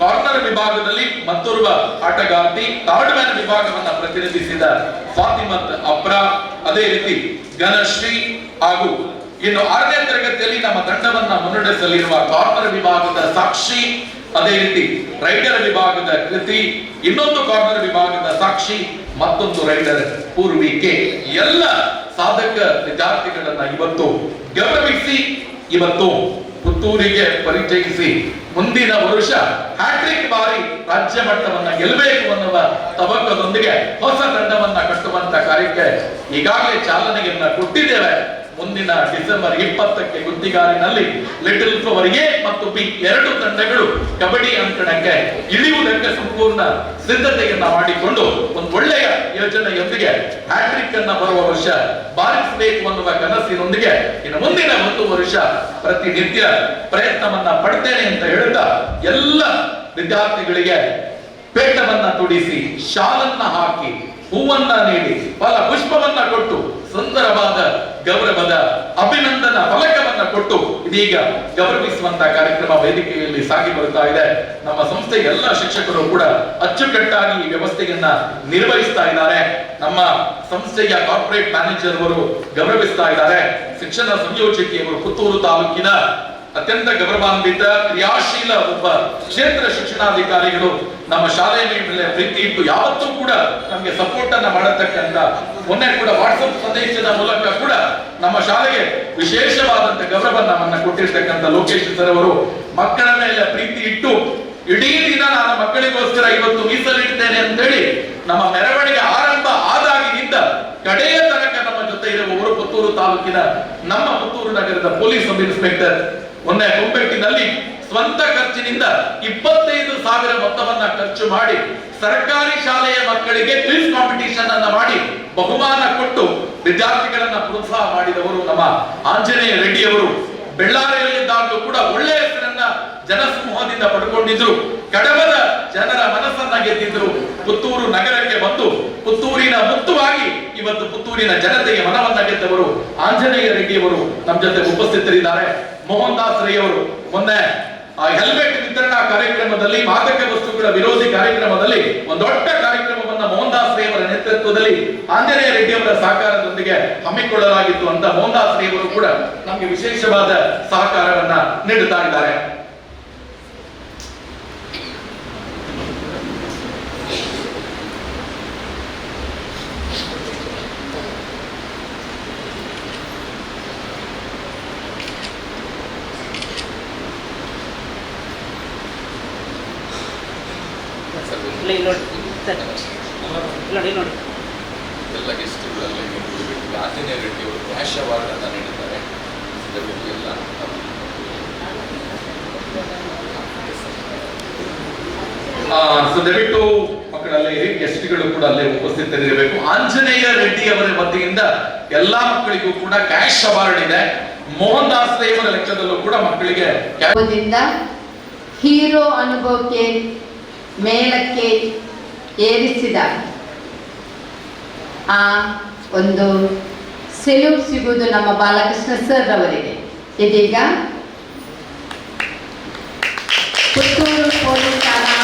ಕಾರ್ನರ್ ವಿಭಾಗದಲ್ಲಿ ಮತ್ತೋರ್ವ ಆಟಗಾರ್ತಿ ಥರ್ಡ್ ಮ್ಯಾನ್ ವಿಭಾಗವನ್ನ ಪ್ರತಿನಿಧಿಸಿದ ಫಾತಿಮತ್ ಅಬ್ರಾ, ಅದೇ ರೀತಿ ಘನಶ್ರೀ ಹಾಗೂ ಇನ್ನು 6ನೇ ತರಗತಿಯಲ್ಲಿ ನಮ್ಮ ತಂಡವನ್ನ ಮುನ್ನಡೆಸಲಿರುವ ಕಾರ್ನರ್ ವಿಭಾಗದ ಸಾಕ್ಷಿ, ಅದೇ ರೀತಿ ರೈಡರ್ ವಿಭಾಗದ ಕೃತಿ, ಇನ್ನೊಂದು ಕಾರ್ನರ್ ವಿಭಾಗದ ಸಾಕ್ಷಿ, ಮತ್ತೊಂದು ರೈಡರ್ ಪೂರ್ವಿಕೆ, ಎಲ್ಲ ಸಾಧಕ ವಿದ್ಯಾರ್ಥಿಗಳನ್ನ ಇವತ್ತು ಗೌರವಿಸಿ ಇವತ್ತು ಪುತ್ತೂರಿಗೆ ಪರಿಚಯಿಸಿ ಮುಂದಿನ ವರ್ಷ ಹ್ಯಾಟ್ರಿಕ್ ಬಾರಿ ರಾಜ್ಯ ಮಟ್ಟವನ್ನ ಗೆಲ್ಲಬೇಕು ಅನ್ನುವ ತವಕದೊಂದಿಗೆ ಹೊಸ ತಂಡವನ್ನ ಕಟ್ಟುವಂತ ಕಾರ್ಯಕ್ಕೆ ಈಗಾಗಲೇ ಚಾಲನೆಯನ್ನ ಕೊಟ್ಟಿದ್ದೇವೆ. ಮುಂದಿನ ಡಿಸೆಂಬರ್ 20ಕ್ಕೆ ಗುತ್ತಿಗಾರಿನಲ್ಲಿ ಲಿಟಲ್ ಫ್ಲವರ್ ಎ ಮತ್ತು ಬಿ 2 ತಂಡಗಳು ಕಬಡ್ಡಿ ಅಂಕಣಕ್ಕೆ ಇಳಿಯುವುದಕ್ಕೆ ಸಂಪೂರ್ಣ ಸಿದ್ಧತೆಯನ್ನ ಮಾಡಿಕೊಂಡು ಒಂದು ಒಳ್ಳೆಯ ಯೋಜನೆಯೊಂದಿಗೆ ಹ್ಯಾಟ್ರಿಕ್ ಅನ್ನ ಬರುವ ವರ್ಷ ಬಾರಿಸಬೇಕು ಅನ್ನುವ ಕನಸಿನೊಂದಿಗೆ ಇನ್ನು ಮುಂದಿನ 1 ವರ್ಷ ಪ್ರತಿನಿತ್ಯ ಪ್ರಯತ್ನವನ್ನ ಪಡ್ತೇನೆ ಅಂತ ಹೇಳುತ್ತಾ ಎಲ್ಲ ವಿದ್ಯಾರ್ಥಿಗಳಿಗೆ ಪೇಟವನ್ನ ತುಡಿಸಿ ಶಾಲನ್ನ ಹಾಕಿ ಹೂವನ್ನ ನೀಡಿ ಫಲ ಪುಷ್ಪವನ್ನ ಕೊಟ್ಟು ಸುಂದರವಾದ ಗೌರವದ ಅಭಿನಂದನಾ ಫಲಕವನ್ನ ಕೊಟ್ಟು ಇದೀಗ ಗೌರವಿಸುವಂತ ಕಾರ್ಯಕ್ರಮ ವೇದಿಕೆಯಲ್ಲಿ ಸಾಗಿ ಬರುತ್ತಾ ಇದೆ. ನಮ್ಮ ಸಂಸ್ಥೆಯ ಎಲ್ಲ ಶಿಕ್ಷಕರು ಕೂಡ ಅಚ್ಚುಕಟ್ಟಾಗಿ ಈ ವ್ಯವಸ್ಥೆಯನ್ನ ನಿರ್ವಹಿಸ್ತಾ ಇದ್ದಾರೆ. ನಮ್ಮ ಸಂಸ್ಥೆಯ ಕಾರ್ಪೊರೇಟ್ ಮ್ಯಾನೇಜರ್ ಅವರು ಗೌರವಿಸ್ತಾ ಇದ್ದಾರೆ. ಶಿಕ್ಷಣ ಸಂಯೋಜಕಿಯವರು ಪುತ್ತೂರು ತಾಲೂಕಿನ ಅತ್ಯಂತ ಗೌರವಾನ್ವಿತ ಕ್ರಿಯಾಶೀಲ ಒಬ್ಬ ಕ್ಷೇತ್ರ ಶಿಕ್ಷಣಾಧಿಕಾರಿಗಳು ನಮ್ಮ ಶಾಲೆಯ ಮೇಲೆ ಪ್ರೀತಿ ಇಟ್ಟು ಯಾವತ್ತೂ ಕೂಡ ನಮಗೆ ಸಪೋರ್ಟ್ ಅನ್ನ ಮಾಡತಕ್ಕಂತ, ಮೊನ್ನೆ ಕೂಡ ವಾಟ್ಸ್ಆಪ್ ಸಂದೇಶದ ಮೂಲಕ ಕೂಡ ನಮ್ಮ ಶಾಲೆಗೆ ವಿಶೇಷವಾದಂತ ಗೌರವವನ್ನ ಕೊಟ್ಟಿರ್ತಕ್ಕಂಥ ಲೋಕೇಶ್ ಸರ್ ಅವರು ಮಕ್ಕಳ ಮೇಲೆ ಪ್ರೀತಿ ಇಟ್ಟು ಇಡೀ ದಿನ ನಾನು ಮಕ್ಕಳಿಗೋಸ್ಕರ ಇವತ್ತು ಮೀಸಲಿಡ್ತೇನೆ ಅಂತೇಳಿ ನಮ್ಮ ಮೆರವಣಿಗೆ ಆರಂಭ ಆದಾಗಿನಿಂದ ಕಡೆಯ ತನಕ ನಮ್ಮ ಜೊತೆ ಇರುವವರು ಪುತ್ತೂರು ತಾಲೂಕಿನ ನಮ್ಮ ಪುತ್ತೂರು ನಗರದ ಪೊಲೀಸ್ ಸಬ್ ಇನ್ಸ್ಪೆಕ್ಟರ್ ಮೊನ್ನೆ ಕೊಂಬೆಟ್ಟಿನಲ್ಲಿ ಸ್ವಂತ ಖರ್ಚಿನಿಂದ 25,000 ಮೊತ್ತವನ್ನ ಖರ್ಚು ಮಾಡಿ ಸರ್ಕಾರಿ ಶಾಲೆಯ ಮಕ್ಕಳಿಗೆ ಕ್ವಿಜ್ ಕಾಂಪಿಟಿಷನ್ ಅನ್ನ ಮಾಡಿ ಬಹುಮಾನ ಕೊಟ್ಟು ವಿದ್ಯಾರ್ಥಿಗಳನ್ನ ಪ್ರೋತ್ಸಾಹ ಮಾಡಿದವರು ನಮ್ಮ ಆಂಜನೇಯ ರೆಡ್ಡಿ ಅವರು. ಬೆಳ್ಳಾರಿಯಲ್ಲಿದ್ದಾಗಲೂ ಕೂಡ ಒಳ್ಳೆಯ ಹೆಸರನ್ನ ಜನಸಮೂಹದಿಂದ ಪಡ್ಕೊಂಡಿದ್ರು. ಕಡಬದ ಜನರ ಮನಸ್ಸನ್ನ ಗೆದ್ದಿದ್ರು. ಪುತ್ತೂರು ನಗರಕ್ಕೆ ಬಂದು ಪುತ್ತೂರಿನ ಮುತ್ತುವಾಗಿ ಇವತ್ತು ಪುತ್ತೂರಿನ ಜನತೆಯ ಮನವನ್ನ ಗೆದ್ದವರು ಆಂಜನೇಯ ರೆಡ್ಡಿ ಅವರು ನಮ್ಮ ಜೊತೆ ಉಪಸ್ಥಿತರಿದ್ದಾರೆ. ಮೋಹನ್ ದಾಸ್ ರೈ ಅವರು ಮೊನ್ನೆ ಹೆಲ್ಮೆಟ್ ವಿತರಣಾ ಕಾರ್ಯಕ್ರಮದಲ್ಲಿ, ಮಾದಕ ವಸ್ತುಗಳ ವಿರೋಧಿ ಕಾರ್ಯಕ್ರಮದಲ್ಲಿ ಒಂದು ದೊಡ್ಡ ಕಾರ್ಯಕ್ರಮವನ್ನ ಮೋಹನ್ ದಾಸ್ ರೈ ಅವರ ನೇತೃತ್ವದಲ್ಲಿ ಆಂಜನೇಯ ರೆಡ್ಡಿ ಅವರ ಸಹಕಾರದೊಂದಿಗೆ ಹಮ್ಮಿಕೊಳ್ಳಲಾಗಿತ್ತು ಅಂತ ಮೋಹನ್ ದಾಸ್ ರೈ ಅವರು ಕೂಡ ನಮಗೆ ವಿಶೇಷವಾದ ಸಹಕಾರವನ್ನ ನೀಡುತ್ತಾ ಇದ್ದಾರೆ. ಎಲ್ಲ ಗೆಸ್ಟ್ಗಳಲ್ಲಿ ಆಂಜನೇಯ ರೆಡ್ಡಿ ಅವರು ಕ್ಯಾಶ್ ಅವಾರ್ಡ್ ಅನ್ನ ನೀಡಿದ್ದಾರೆ. ದಯವಿಟ್ಟು ಮಕ್ಕಳಲ್ಲಿ ಗೆಸ್ಟ್ಗಳು ಕೂಡ ಅಲ್ಲೇ ಉಪಸ್ಥಿತರಿರಬೇಕು. ಆಂಜನೇಯ ರೆಡ್ಡಿ ಅವರ ವತಿಯಿಂದ ಎಲ್ಲಾ ಮಕ್ಕಳಿಗೂ ಕೂಡ ಕ್ಯಾಶ್ ಅವಾರ್ಡ್ ಇದೆ. ಮೋಹನ್ ದಾಸ್ ಅವರ ಲೆಕ್ಕದಲ್ಲೂ ಕೂಡ ಮಕ್ಕಳಿಗೆ ಹೀರೋ ಅನುಭವಕ್ಕೆ ಮೇಲಕ್ಕೆ ಏರಿಸಿದ ಆ ಒಂದು ಸೆಲ್ಯೂಟ್ ಸಿಗುವುದು ನಮ್ಮ ಬಾಲಕೃಷ್ಣ ಸರ್ ಅವರಿಗೆ. ಇದೀಗ ಪುತ್ತೂರು ಪೊಲೀಸ್ ಠಾಣಾ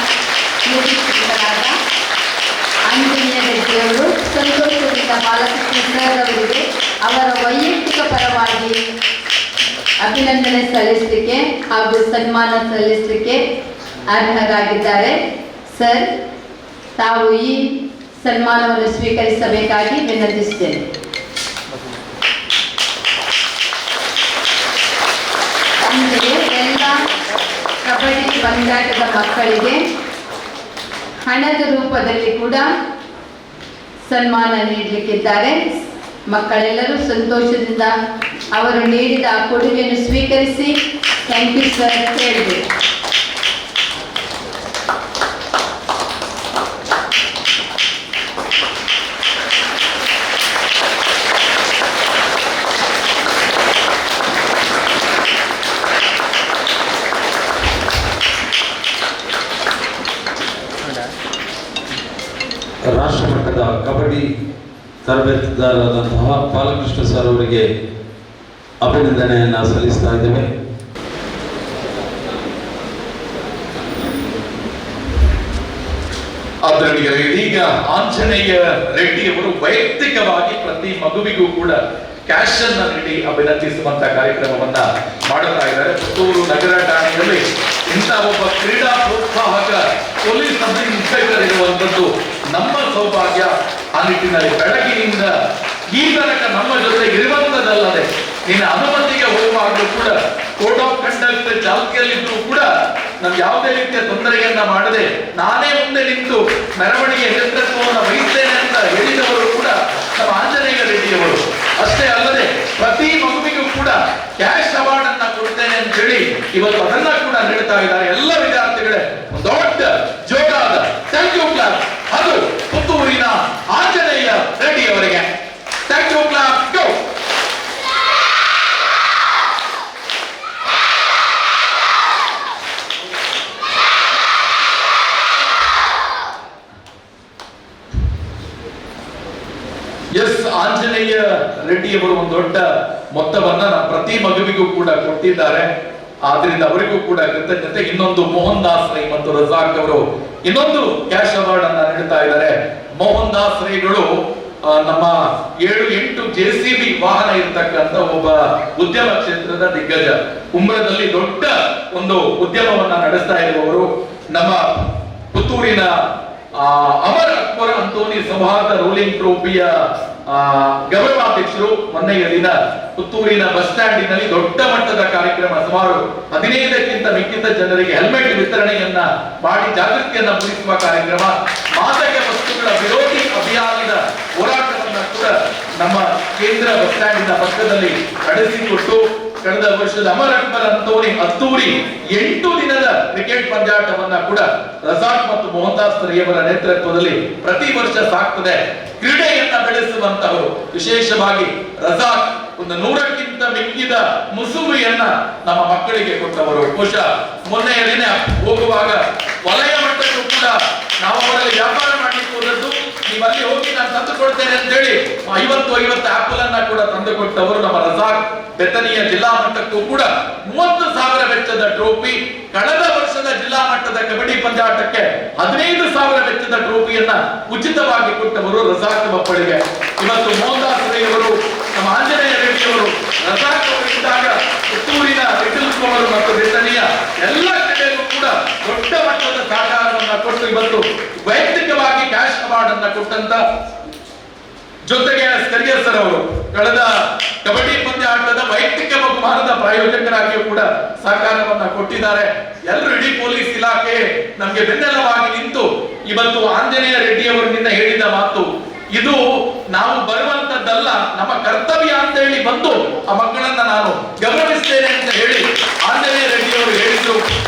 ನಿರೀಕ್ಷಕರಾದ ಆಂಜನೇಯ ರೆಡ್ಡಿ ಅವರು ಸಂತೋಷದಿಂದ ಬಾಲಕೃಷ್ಣ ಸರ್ ಅವರಿಗೆ ಅವರ ವೈಯಕ್ತಿಕ ಪರವಾಗಿ ಅಭಿನಂದನೆ ಸಲ್ಲಿಸಲಿಕ್ಕೆ ಹಾಗೂ ಸನ್ಮಾನ ಸಲ್ಲಿಸಲಿಕ್ಕೆ ಅರ್ಹರಾಗಿದ್ದಾರೆ. ಸರ್, ತಾವು ಈ ಸನ್ಮಾನವನ್ನು ಸ್ವೀಕರಿಸಬೇಕಾಗಿ ವಿನಂತಿಸುತ್ತೇನೆ. ಅಂತೆಯೇ ಎಲ್ಲ ಕಬಡ್ಡಿ ಪಂದ್ಯಾಟದ ಮಕ್ಕಳಿಗೆ ಹಣದ ರೂಪದಲ್ಲಿ ಕೂಡ ಸನ್ಮಾನ ನೀಡಲಿಕ್ಕಿದ್ದಾರೆ. ಮಕ್ಕಳೆಲ್ಲರೂ ಸಂತೋಷದಿಂದ ಅವರು ನೀಡಿದ ಕೊಡುಗೆಯನ್ನು ಸ್ವೀಕರಿಸಿ ಥ್ಯಾಂಕ್ ಯು ಸರ್ ಹೇಳಬೇಕು. ರಾಷ್ಟ್ರಮಟ್ಟದ ಕಬಡ್ಡಿ ತರಬೇತುದಾರರಾದಂತಹ ಬಾಲಕೃಷ್ಣ ಸರ್ ಅವರಿಗೆ ಅಭಿನಂದನೆಯನ್ನು ಸಲ್ಲಿಸ್ತಾ ಇದ್ದೇವೆ. ಆದ್ದರಿಂದ ಇದೀಗ ಆಂಜನೇಯ ರೆಡ್ಡಿ ಅವರು ವೈಯಕ್ತಿಕವಾಗಿ ಪ್ರತಿ ಮಗುವಿಗೂ ಕೂಡ ಕ್ಯಾಶ್ ಅನ್ನ ನೀಡಿ ಅಭಿನಂದಿಸುವಂತ ಕಾರ್ಯಕ್ರಮವನ್ನ ಮಾಡುತ್ತಾ ಇದ್ದಾರೆ. ಪುತ್ತೂರು ನಗರ ಠಾಣೆಯಲ್ಲಿ ಇಂಥ ಒಬ್ಬ ಕ್ರೀಡಾ ಪ್ರೋತ್ಸಾಹಕ ಪೊಲೀಸ್ ಸಬ್ ಇನ್ಸ್ಪೆಕ್ಟರ್ ಇರುವಂತದ್ದು ನಮ್ಮ ಸೌಭಾಗ್ಯ. ಆ ನಿಟ್ಟಿನಲ್ಲಿ ಬೆಳಗಿನಿಂದ ಈ ತನಕ ನಮ್ಮ ಜೊತೆ ಇರುವಂತದಲ್ಲದೆ ನಿನ್ನ ಅನುಮತಿಗೆ ಹೋಗುವಾಗಲೂ ಕೂಡ ಕೋಡ್ ಆಫ್ ಕಂಡಕ್ಟ್ ಚಾಲ್ತಿಯಲ್ಲಿದ್ರೂ ಕೂಡ ನಮ್ಗೆ ಯಾವುದೇ ರೀತಿಯ ತೊಂದರೆಯನ್ನ ಮಾಡದೆ ನಾನೇ ಮುಂದೆ ನಿಂತು ಮೆರವಣಿಗೆ ನೇತೃತ್ವವನ್ನು ವಹಿಸ್ತೇನೆ ಅಂತ ಹೇಳಿದವರು ಕೂಡ ನಮ್ಮ ಆಂಜನೇಯ ರೆಡ್ಡಿಯವರು. ಅಷ್ಟೇ ಅಲ್ಲದೆ ಪ್ರತಿ ಮಗುವಿಗೂ ಕೂಡ ಕ್ಯಾಶ್ ಅವಾರ್ಡ್ ಅನ್ನ ಕೊಡ್ತೇನೆ ಅಂತ ಹೇಳಿ ಇವತ್ತು ಅದನ್ನ ಕೂಡ ನೀಡ್ತಾ ಇದ್ದಾರೆ. ಎಲ್ಲ ವಿದ್ಯಾರ್ಥಿಗಳೇ ದೊಡ್ಡ ಜೋರಾದ ಥ್ಯಾಂಕ್ ಯು ಕ್ಲಾಸ್. ಅದು ಪುತ್ತೂರಿನ ಆಂಜನೇಯ ರೆಡ್ಡಿ ಅವರಿಗೆ thank you class. Go. Yes, Anjaneya Reddy ಅವರು ಒಂದು ದೊಡ್ಡ ಮೊತ್ತವನ್ನ ಪ್ರತಿ ಮಗುವಿಗೂ ಕೂಡ ಕೊಟ್ಟಿದ್ದಾರೆ. ಆದ್ರಿಂದ ಅವರಿಗೂ ಕೂಡ ಕೃತಜ್ಞತೆ. ಇನ್ನೊಂದು ಮೋಹನ್ ದಾಸ್ ರೈ ಮತ್ತು ರಜಾಕ್ ಅವರು ಇನ್ನೊಂದು ಕ್ಯಾಶ್ ಅವಾರ್ಡ್ ಅನ್ನ ನೀಡ್ತಾ ಇದ್ದಾರೆ. ಮೋಹನ್ ದಾಸ್ ರೈಗಳು ನಮ್ಮ 7-8 JCB ವಾಹನ ಇರ್ತಕ್ಕಂಥ ಒಬ್ಬ ಉದ್ಯಮ ಕ್ಷೇತ್ರದ ದಿಗ್ಗಜ. ಕುಂಬ್ರದಲ್ಲಿ ದೊಡ್ಡ ಒಂದು ಉದ್ಯಮವನ್ನ ನಡೆಸ್ತಾ ಇರುವವರು. ನಮ್ಮ ಪುತ್ತೂರಿನ ಅಮರ್ ಅಕ್ಬರ್ ಅಂತೋನಿ ಸೌಹಾರ್ದ ರೂಲಿಂಗ್ ಟ್ರೋಫಿಯ ಗೌರವಾಧ್ಯಕ್ಷರು. ಮೊನ್ನೆಯ ದಿನ ಪುತ್ತೂರಿನ ಬಸ್ ಸ್ಟ್ಯಾಂಡಿನಲ್ಲಿ ದೊಡ್ಡ ಮಟ್ಟದ ಕಾರ್ಯಕ್ರಮ, ಸುಮಾರು 15ಕ್ಕಿಂತ ಮಿಕ್ಕಿದ ಜನರಿಗೆ ಹೆಲ್ಮೆಟ್ ವಿತರಣೆಯನ್ನ ಮಾಡಿ ಜಾಗೃತಿಯನ್ನ ಮೂಡಿಸುವ ಕಾರ್ಯಕ್ರಮ, ಮಾದಕ ವಸ್ತುಗಳ ವಿರೋಧಿ ಅಭಿಯಾನದ ಹೋರಾಟವನ್ನ ಕೂಡ ನಮ್ಮ ಕೇಂದ್ರ ಬಸ್ ಸ್ಟ್ಯಾಂಡಿನ ಪಕ್ಕದಲ್ಲಿ ನಡೆಸಿಕೊಟ್ಟು ಕಳೆದ ವರ್ಷದ ಅಮರ್ ಅಕ್ಬರ್ ಅಂತೋನಿ ಅದ್ದೂರಿ 8 ದಿನದ ಕ್ರಿಕೆಟ್ ಪಂದ್ಯಾಟವನ್ನ ಕೂಡ ರಜಾಕ್ ಮತ್ತು ಮೋಹನ್ ದಾಸ್ ರೈಯವರ ನೇತೃತ್ವದಲ್ಲಿ ಪ್ರತಿ ವರ್ಷ ಸಾಕ್ತದೆ. ಕ್ರೀಡೆಯನ್ನ ಬೆಳೆಸುವಂತವರು, ವಿಶೇಷವಾಗಿ ರಜಾಕ್ ಒಂದು 100ಕ್ಕಿಂತ ಮಿಕ್ಕಿದ ಮುಸುರಿಯನ್ನ ನಮ್ಮ ಮಕ್ಕಳಿಗೆ ಕೊಟ್ಟವರು. ಬಹುಶಃ ಮೊನ್ನೆಯ ದಿನ ಹೋಗುವಾಗ ವಲಯ ಮಟ್ಟಕ್ಕೂ ಕೂಡ ನಾವು ಅವರಲ್ಲಿ ವ್ಯಾಪಾರ ಮಾಡ್ಲಿಕ್ಕೆ ಹೋದದ್ದು, ನೀವು ಅಲ್ಲಿ ಹೋಗಿ ನಾನು ತಂದು ಕೊಡ್ತೇನೆ ಅಂತ ಹೇಳಿ 50 ಆಪಲ್ ಅನ್ನ ಕೂಡ ತಂದು ಕೊಟ್ಟವರು ನಮ್ಮ ರಜಾಕ್. ಬೆತನಿಯ ಜಿಲ್ಲಾ ಮಟ್ಟಕ್ಕೂ ಕೂಡ 30,000 ವೆಚ್ಚದ ಟ್ರೋಫಿ, ಕಳೆದ ವರ್ಷದ ಜಿಲ್ಲಾ ಮಟ್ಟದ ಕಬಡ್ಡಿ ಪಂದ್ಯಾಟಕ್ಕೆ 15,000 ವೆಚ್ಚದ ಟ್ರೋಫಿಯನ್ನ ಉಚಿತವಾಗಿ ಕೊಟ್ಟವರು ರಜಾಕ್ ಮಕ್ಕಳಿಗೆ. ಇವತ್ತು ಮೋಹನ್ ದಾಸ್ ರೈ ಅವರು, ನಮ್ಮ ಆಂಜನೇಯ ರೆಡ್ಡಿ ಅವರು, ರಜಾಕ್ ಅವರು ಇದ್ದಾಗ ಪುತ್ತೂರಿನ ರಿಟಲ್ಸ್ವರು ಮತ್ತು ಬೆತನಿಯ ಎಲ್ಲ ಕಡೆಯಲ್ಲೂ ಕೂಡ ದೊಡ್ಡ ಮಟ್ಟದ ಸಹಕಾರವನ್ನ ಕೊಟ್ಟು ಇವತ್ತು ವೈಯಕ್ತಿಕವಾಗಿ ಕ್ಯಾಶ್ ಅವಾರ್ಡ್ ಅನ್ನ ಕೊಟ್ಟಂತ, ಜೊತೆಗೆ 𝐏𝐶 ಸರ್ ಅವರು ಕಳೆದ ಕಬಡ್ಡಿ ಪಂದ್ಯಾಟದ ವೈಯಕ್ತಿಕ ಬಹುಮಾನದ ಪ್ರಾಯೋಜಕರಾಗಿಯೂ ಕೂಡ ಸಹಕಾರವನ್ನ ಕೊಟ್ಟಿದ್ದಾರೆ. ಎಲ್ಲರೂ ಇಡೀ ಪೊಲೀಸ್ ಇಲಾಖೆ ನಮ್ಗೆ ಬೆನ್ನೆಲುಬಾಗಿ ನಿಂತು ಇವತ್ತು ಆಂಜನೇಯ ರೆಡ್ಡಿ ಅವರಿಂದ ಹೇಳಿದ ಮಾತು, ಇದು ನಾವು ಬರುವಂತದ್ದಲ್ಲ, ನಮ್ಮ ಕರ್ತವ್ಯ ಅಂತ ಹೇಳಿ ಬಂದು ಆ ಮಕ್ಕಳನ್ನ ನಾನು ಗೌರವಿಸ್ತೇನೆ ಅಂತ ಹೇಳಿ ಆಂಜನೇಯ ರೆಡ್ಡಿ ಅವರು ಹೇಳಿದ್ರು.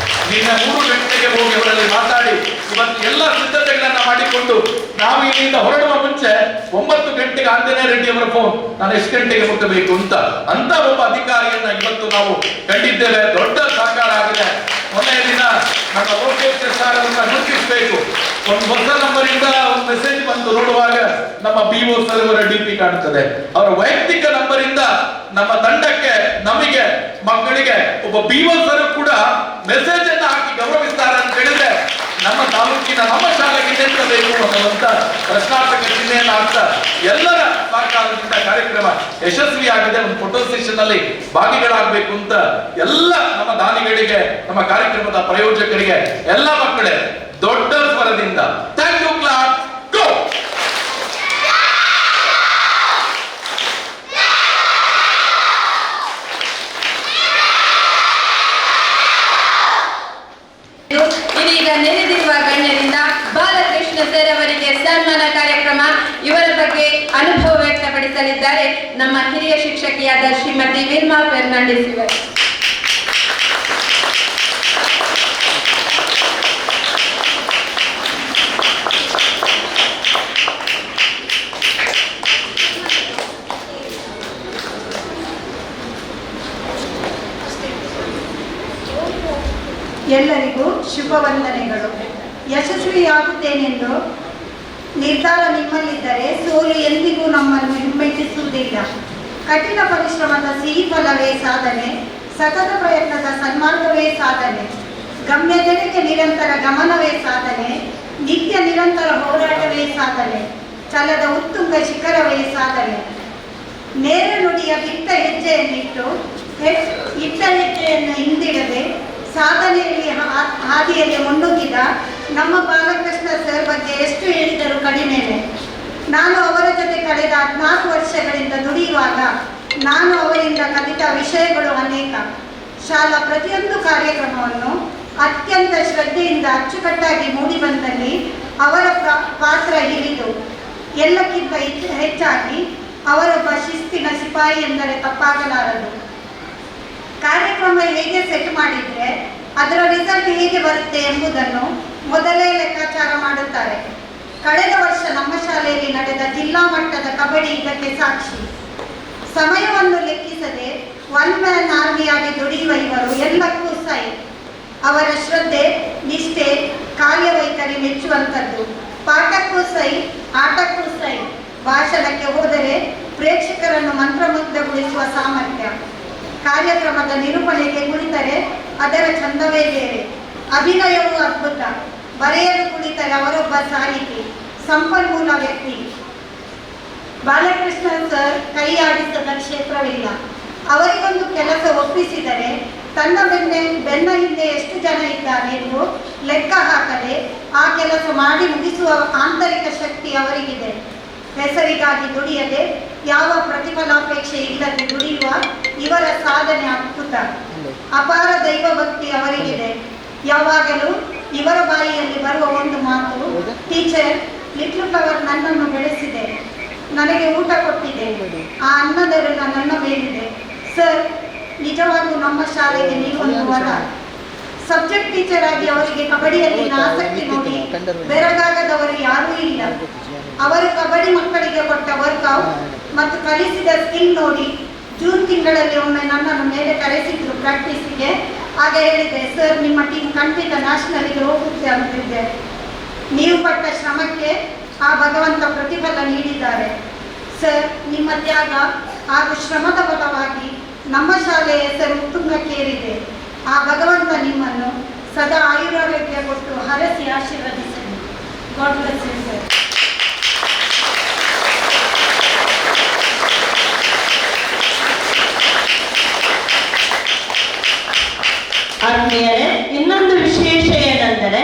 ನಿನ್ನ 3 ಗಂಟೆಗೆ ಹೋಗಿ ಅವರಲ್ಲಿ ಮಾತಾಡಿ ಇವತ್ತು ಎಲ್ಲ ಸಿದ್ಧತೆಗಳನ್ನ ಮಾಡಿಕೊಂಡು ನಾವು ಇಲ್ಲಿಂದ ಹೊರಡುವ ಮುಂಚೆ 9 ಗಂಟೆಗೆ ಆಂಜನೇಯ ರೆಡ್ಡಿ ಅವರ ಫೋನ್, ನಾನು ಎಷ್ಟು ಗಂಟೆಗೆ ಮುಟ್ಟಬೇಕು ಅಂತ ಒಬ್ಬ ಅಧಿಕಾರಿಯನ್ನ ಇವತ್ತು ನಾವು ಕಂಡಿದ್ದೇವೆ. ದೊಡ್ಡ ಸಹಕಾರ ಆಗಿದೆ. ಮೊನ್ನೆಯ ದಿನ ನಮ್ಮ ಲೋಕೇಶ್ ಸರ್ ಅವರನ್ನ ಗುರುತಿಸಬೇಕು, ಒಂದು ಹೊಸ ನಂಬರ್ ಇಂದ ಒಂದು ಮೆಸೇಜ್ ಬಂದು ನೋಡುವಾಗ ನಮ್ಮ BO ಸರ್ ಅವರ DP ಕಾಣುತ್ತದೆ. ಅವರ ವೈಯಕ್ತಿಕ ನಂಬರ್ ಇಂದ ನಮ್ಮ ತಂಡಕ್ಕೆ, ನಮಗೆ, ಮಕ್ಕಳಿಗೆ ಒಬ್ಬ BO ಸರ್ ಕೂಡ ಮೆಸೇಜ್ ಅನ್ನ ಹಾಕಿ ಗೌರವಿಸ್ತಾರೆ ಅಂತ ಹೇಳಿದ್ರೆ ನಮ್ಮ ತಾಲೂಕಿನ ನಮ್ಮ ಶಾಲೆಗೆ ನಿಂತಬೇಕು ಅನ್ನುವಂತ ಪ್ರಶ್ನಾರ್ಥಕ ಚಿಹ್ನೆಯನ್ನ ಹಾಕ್ತಾ ಎಲ್ಲರ ಸಹಕಾರದಿಂದ ಕಾರ್ಯಕ್ರಮ ಯಶಸ್ವಿಯಾಗಿದೆ. ಒಂದು ಫೋಟೋ ಸೆಷನ್ ಅಲ್ಲಿ ಭಾಗಿಗಳಾಗಬೇಕು ಅಂತ ಎಲ್ಲ ನಮ್ಮ ದಾನಿಗಳಿಗೆ, ನಮ್ಮ ಕಾರ್ಯಕ್ರಮದ ಪ್ರಾಯೋಜಕರಿಗೆ, ಎಲ್ಲ ಮಕ್ಕಳೇ ದೊಡ್ಡ ಸ್ವರದಿಂದ ಥ್ಯಾಂಕ್ ಯು ಕ್ಲಾಸ್ ಗೋ. ಇದೀಗ ನೆರೆದಿರುವ ಗಣ್ಯರಿಂದ ಬಾಲಕೃಷ್ಣ ಸರ್ ಅವರಿಗೆ ಸನ್ಮಾನ ಕಾರ್ಯಕ್ರಮ. ಇವರ ಬಗ್ಗೆ ಅನುಭವ ವ್ಯಕ್ತಪಡಿಸಲಿದ್ದಾರೆ ನಮ್ಮ ಹಿರಿಯ ಶಿಕ್ಷಕಿಯಾದ ಶ್ರೀಮತಿ ವಿಲ್ಮಾ ಫೆರ್ನಾಂಡಿಸ್ ಇವರು. ಎಲ್ಲರಿಗೂ ಶುಭ ವಂದನೆಗಳು. ಯಶಸ್ವಿಯಾಗುತ್ತೇನೆಂದು ನಿರ್ಧಾರ ನಿಮ್ಮಲ್ಲಿದ್ದರೆ ಸೋಲು ಎಂದಿಗೂ ನಮ್ಮನ್ನು ಹಿಮ್ಮೆಟ್ಟಿಸುವುದಿಲ್ಲ. ಕಠಿಣ ಪರಿಶ್ರಮದ ಸಿಹಿ ಫಲವೇ ಸಾಧನೆ, ಸತತ ಪ್ರಯತ್ನದ ಸನ್ಮಾರ್ಗವೇ ಸಾಧನೆ, ಗಮ್ಯದೆಡೆಗೆ ನಿರಂತರ ಗಮನವೇ ಸಾಧನೆ, ನಿತ್ಯ ನಿರಂತರ ಹೋರಾಟವೇ ಸಾಧನೆ, ಛಲದ ಉತ್ತುಂಗ ಶಿಖರವೇ ಸಾಧನೆ. ನೇರ ನುಡಿಯ ಬಿಟ್ಟ ಹೆಜ್ಜೆಯನ್ನಿಟ್ಟು ಇಟ್ಟ ಹೆಜ್ಜೆಯನ್ನು ಹಿಂದಿಡದೆ ಸಾಧನೆಯಲ್ಲಿ ಹಾದಿಯಲ್ಲಿ ಮುನ್ನುಗ್ಗಿದ ನಮ್ಮ ಬಾಲಕೃಷ್ಣ ಸರ್ ಬಗ್ಗೆ ಎಷ್ಟು ಹೇಳಿದರೂ ಕಡಿಮೆನೆ. ನಾನು ಅವರ ಜೊತೆ ಕಳೆದ 14 ವರ್ಷಗಳಿಂದ ದುಡಿಯುವಾಗ ನಾನು ಅವರಿಂದ ಕಲಿತ ವಿಷಯಗಳು ಅನೇಕ. ಶಾಲಾ ಪ್ರತಿಯೊಂದು ಕಾರ್ಯಕ್ರಮವನ್ನು ಅತ್ಯಂತ ಶ್ರದ್ಧೆಯಿಂದ ಅಚ್ಚುಕಟ್ಟಾಗಿ ಮೂಡಿಬಂದಲ್ಲಿ ಅವರ ಪಾತ್ರ ಹಿರಿದು. ಎಲ್ಲಕ್ಕಿಂತ ಹೆಚ್ಚಾಗಿ ಅವರೊಬ್ಬ ಶಿಸ್ತಿನ ಸಿಪಾಯಿ ಎಂದರೆ ತಪ್ಪಾಗಲಾರದು. ಕಾರ್ಯಕ್ರಮ ಹೇಗೆ ಸೆಟ್ ಮಾಡಿದರೆ ಅದರ ರಿಸಲ್ಟ್ ಹೇಗೆ ಬರುತ್ತೆ ಎಂಬುದನ್ನು ಮೊದಲೇ ಲೆಕ್ಕಾಚಾರ ಮಾಡುತ್ತಾರೆ. ಕಳೆದ ವರ್ಷ ನಮ್ಮ ಶಾಲೆಯಲ್ಲಿ ನಡೆದ ಜಿಲ್ಲಾ ಮಟ್ಟದ ಕಬಡ್ಡಿ ಇದಕ್ಕೆ ಸಾಕ್ಷಿ. ಸಮಯವನ್ನು ಲೆಕ್ಕಿಸದೆ ಒನ್ ಮ್ಯಾನ್ ಆರ್ಮಿಯಾಗಿ ದುಡಿಯುವ ಇವರು ಎಲ್ಲಕ್ಕೂ ಸೈ. ಅವರ ಶ್ರದ್ಧೆ, ನಿಷ್ಠೆ, ಕಾರ್ಯವೈಖರಿ ಮೆಚ್ಚುವಂಥದ್ದು. ಪಾಠಕ್ಕೂ ಸೈ, ಆಟಕ್ಕೂ ಸೈ. ಭಾಷಣಕ್ಕೆ ಹೋದರೆ ಪ್ರೇಕ್ಷಕರನ್ನು ಮಂತ್ರಮುಗ್ಧಗೊಳಿಸುವ ಸಾಮರ್ಥ್ಯ. ಕಾರ್ಯಕ್ರಮದ ನಿರೂಪಣೆಗೆ ಕುಳಿತರೆ ಅದರ ಚಂದವೇ ಬೇರೆ. ಅಭಿನಯವೂ ಅದ್ಭುತ. ಬರೆಯಲು ಕುಳಿತರೆ ಅವರೊಬ್ಬ ಸಾಹಿತಿ, ಸಂಪನ್ಮೂಲ ವ್ಯಕ್ತಿ. ಬಾಲಕೃಷ್ಣ ಸರ್ ಕೈ ಆಡಿಸದ ಕ್ಷೇತ್ರವಿಲ್ಲ. ಅವರಿಗೊಂದು ಕೆಲಸ ಒಪ್ಪಿಸಿದರೆ ತನ್ನ ಬೆನ್ನ ಹಿಂದೆ ಎಷ್ಟು ಜನ ಇದ್ದಾರೆ ಎಂದು ಲೆಕ್ಕ ಹಾಕದೆ ಆ ಕೆಲಸ ಮಾಡಿ ಮುಗಿಸುವ ಆಂತರಿಕ ಶಕ್ತಿ ಅವರಿಗಿದೆ. ಹೆಸರಿಗಾಗಿ ದುಡಿಯದೆ ಯಾವ ಪ್ರತಿಫಲಾಪೇಕ್ಷೆ ಇಲ್ಲದೆ ದುಡಿಯುವ ಇವರ ಸಾಧನೆ ಅದ್ಭುತ. ಅಪಾರ ದೈವ ಭಕ್ತಿ ಅವರಿಗಿದೆ. ಯಾವಾಗಲೂ ಇವರ ಬಾಯಿಯಲ್ಲಿ ಬರುವ ಒಂದು ಮಾತು, ಟೀಚರ್, ಲಿಟ್ಲ್ ಫ್ಲವರ್ ನನ್ನನ್ನು ಬೆಳೆಸಿದೆ, ನನಗೆ ಊಟ ಕೊಟ್ಟಿದೆ, ಆ ಅನ್ನದ ಋಣ ನನ್ನ ಮೇಲಿದೆ. ಸರ್, ನಿಜವಾಗೂ ನಮ್ಮ ಶಾಲೆಗೆ ನೀವೊಂದು ವರ. ಸಬ್ಜೆಕ್ಟ್ ಟೀಚರ್ ಆಗಿ ಅವರಿಗೆ ಕಬಡ್ಡಿಯಲ್ಲಿನ ಆಸಕ್ತಿ ನೋಡಿ ಬೆರಗಾಗದವರು ಯಾರೂ ಇಲ್ಲ. ಅವರು ಕಬಡ್ಡಿ ಮಕ್ಕಳಿಗೆ ಕೊಟ್ಟ ವರ್ಕೌಟ್ ಮತ್ತು ಕಲಿಸಿದ ಸ್ಕಿಲ್ ನೋಡಿ ಜೂನ್ ತಿಂಗಳಲ್ಲಿ ಒಮ್ಮೆ ನನ್ನನ್ನು ಮೇಲೆ ಕರೆಸಿದ್ರು ಪ್ರಾಕ್ಟೀಸಿಗೆ. ಆಗ ಹೇಳಿದೆ, ಸರ್, ನಿಮ್ಮ ಟೀಮ್ ಖಂಡಿತ ನ್ಯಾಷನಲ್ಗೆ ಹೋಗುತ್ತೆ ಅಂತಿದ್ದೆ. ನೀವು ಪಟ್ಟ ಶ್ರಮಕ್ಕೆ ಆ ಭಗವಂತ ಪ್ರತಿಫಲ ನೀಡಿದ್ದಾರೆ. ಸರ್, ನಿಮ್ಮ ತ್ಯಾಗ ಹಾಗೂ ಶ್ರಮದ ಫಲವಾಗಿ ನಮ್ಮ ಶಾಲೆಯ ಹೆಸರು ಉತ್ತುಂಗಕ್ಕೇರಿದೆ. ಆ ಭಗವಂತ ನಿಮ್ಮನ್ನು ಸದಾ ಆಯುರಾರೋಗ್ಯ ಕೊಟ್ಟು ಹರಸಿ ಆಶೀರ್ವದಿಸಲಿ. God bless you sir. ಆತ್ಮೀಯರೇ, ಇನ್ನೊಂದು ವಿಶೇಷ ಏನೆಂದರೆ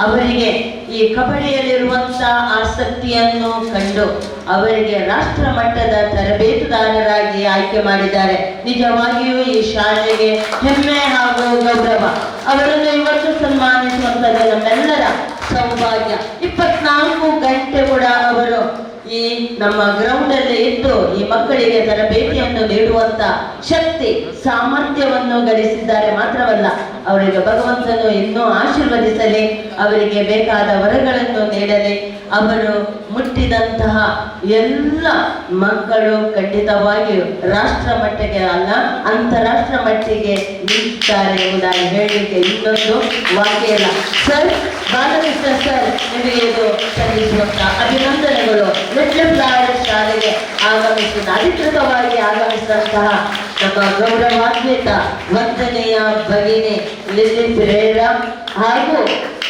ಅವರಿಗೆ ಈ ಕಬಡ್ಡಿಯಲ್ಲಿರುವಂತಹ ಆಸಕ್ತಿಯನ್ನು ಕಂಡು ಅವರಿಗೆ ರಾಷ್ಟ್ರ ಮಟ್ಟದ ತರಬೇತುದಾರರಾಗಿ ಆಯ್ಕೆ ಮಾಡಿದ್ದಾರೆ. ನಿಜವಾಗಿಯೂ ಈ ಶಾಲೆಗೆ ಹೆಮ್ಮೆ ಹಾಗೂ ಗೌರವ. ಅವರನ್ನು ಇವತ್ತು ಸನ್ಮಾನಿಸುವಂಥದ್ದು ನಮ್ಮೆಲ್ಲರ ಸೌಭಾಗ್ಯ. 24 ಗಂಟೆ ಕೂಡ ಅವರು ಈ ನಮ್ಮ ಗ್ರೌಂಡ್ ಅಲ್ಲಿ ಇದ್ದು ಈ ಮಕ್ಕಳಿಗೆ ತರಬೇತಿಯನ್ನು ನೀಡುವಂತ ಶಕ್ತಿ ಸಾಮರ್ಥ್ಯವನ್ನು ಗಳಿಸಿದ್ದಾರೆ. ಮಾತ್ರವಲ್ಲ, ಅವರಿಗೆ ಭಗವಂತನು ಇನ್ನೂ ಆಶೀರ್ವದಿಸಲಿ, ಅವರಿಗೆ ಬೇಕಾದ ವರಗಳನ್ನು ನೀಡಲಿ. ಅವರು ಮುಟ್ಟಿದಂತಹ ಎಲ್ಲ ಮಕ್ಕಳು ಖಂಡಿತವಾಗಿಯೂ ರಾಷ್ಟ್ರ ಮಟ್ಟಿಗೆ ಅಲ್ಲ, ಅಂತಾರಾಷ್ಟ್ರ ಮಟ್ಟಿಗೆ ನಿಂತಾರೆ ಎಂಬುದಾಗಿ ಹೇಳಲಿಕ್ಕೆ ಇನ್ನೊಂದು ವಾಕ್ಯ ಇಲ್ಲ. ಸರ್, ಬಾಲಕೃಷ್ಣ ಸರ್, ನಿಮಗೆ ಇದು ಸಲ್ಲಿಸುವಂತ ಅಭಿನಂದನೆಗಳು. ಲಿಟ್ಲ್ ಫ್ಲವರ್ ಶಾಲೆಗೆ ಅಧಿಕೃತವಾಗಿ ಆಗಮಿಸಿದಂತಹ ನಮ್ಮ ಗೌರವಾನ್ವಿತ ವಂದನೆಯ ಭಗಿನಿ ಲಿಲ್ಲಿ ಪೆರೇರಾ ಹಾಗೂ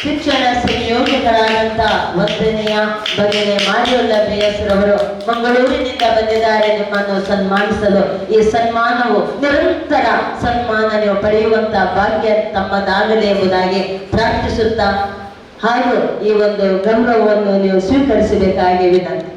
ಶಿಕ್ಷಣ ಸಂಯೋಜಕರಾದಂಥ ವಂದನೆಯ ಭಗಿನಿ ಮಾರಿಯುಲ್ಲಾ BS ರವರು ಮಂಗಳೂರಿನಿಂದ ಬಂದಿದ್ದಾರೆ ನಿಮ್ಮನ್ನು ಸನ್ಮಾನಿಸಲು. ಈ ಸನ್ಮಾನವು ನಿರಂತರ ಸನ್ಮಾನ ನೀವು ಪಡೆಯುವಂತ ಭಾಗ್ಯ ತಮ್ಮದಾಗಲಿ ಎಂಬುದಾಗಿ ಪ್ರಾರ್ಥಿಸುತ್ತಾ ಹಾಗೂ ಈ ಒಂದು ಗೌರವವನ್ನು ನೀವು ಸ್ವೀಕರಿಸಬೇಕಾಗಿ ವಿನಂತಿ.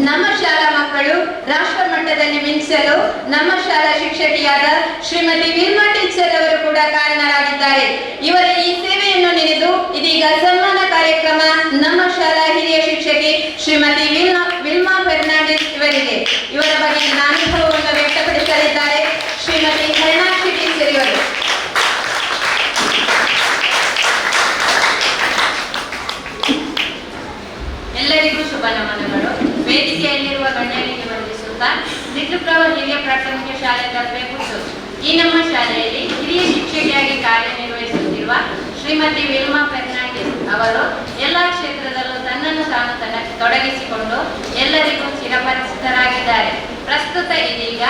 ನಮ್ಮ ಶಾಲಾ ಮಕ್ಕಳು ರಾಷ್ಟ್ರ ಮಟ್ಟದಲ್ಲಿ ಮಿಂಚಲು ನಮ್ಮ ಶಾಲಾ ಶಿಕ್ಷಕಿಯಾದ ಶ್ರೀಮತಿ ವೀಲ್ಮಾ ಟೀಚರ್ ಅವರು ಕೂಡ ಕಾರಣರಾಗಿದ್ದಾರೆ. ಇವರ ಈ ಸೇವೆಯನ್ನು ನೆನೆದು ಇದೀಗ ಸನ್ಮಾನ ಕಾರ್ಯಕ್ರಮ ನಮ್ಮ ಶಾಲಾ ಹಿರಿಯ ಶಿಕ್ಷಕಿ ಶ್ರೀಮತಿ ವಿಲ್ಮಾ ಫೆರ್ನಾಂಡಿಸ್ ಇವರಿಗೆ ಇವರ ಬಗ್ಗೆ ಅನುಭವವನ್ನು ವ್ಯಕ್ತಪಡಿಸಲಿದ್ದಾರೆ ಶ್ರೀಮತಿ ಹರಣಾಕ್ಷಿ ಟೀಚರ್ ಇವರು. ಎಲ್ಲರಿಗೂ ಶುಭ ನಮನಗಳು. ವೇದಿಕೆಯಲ್ಲಿರುವ ಗಣ್ಯರಿಗೆ ವಂದಿಸುತ್ತಾ ಲಿಟ್ಲ್ ಫ್ಲವರ್ ಹಿರಿಯ ಪ್ರಾಥಮಿಕ ಶಾಲೆ ದರ್ಬೆ ಪುತ್ತೂರು. ಈ ನಮ್ಮ ಶಾಲೆಯಲ್ಲಿ ಹಿರಿಯ ಶಿಕ್ಷಕಿಯಾಗಿ ಕಾರ್ಯನಿರ್ವಹಿಸುತ್ತಿರುವ ಶ್ರೀಮತಿ ವಿಲ್ಮಾ ಫೆರ್ನಾಂಡಿಸ್ ಅವರು ಎಲ್ಲ ಕ್ಷೇತ್ರದಲ್ಲೂ ತನ್ನನ್ನು ತಾನು ತೊಡಗಿಸಿಕೊಂಡು ಎಲ್ಲರಿಗೂ ಚಿರಪರಿಚಿತರಾಗಿದ್ದಾರೆ. ಪ್ರಸ್ತುತ ಇದೀಗ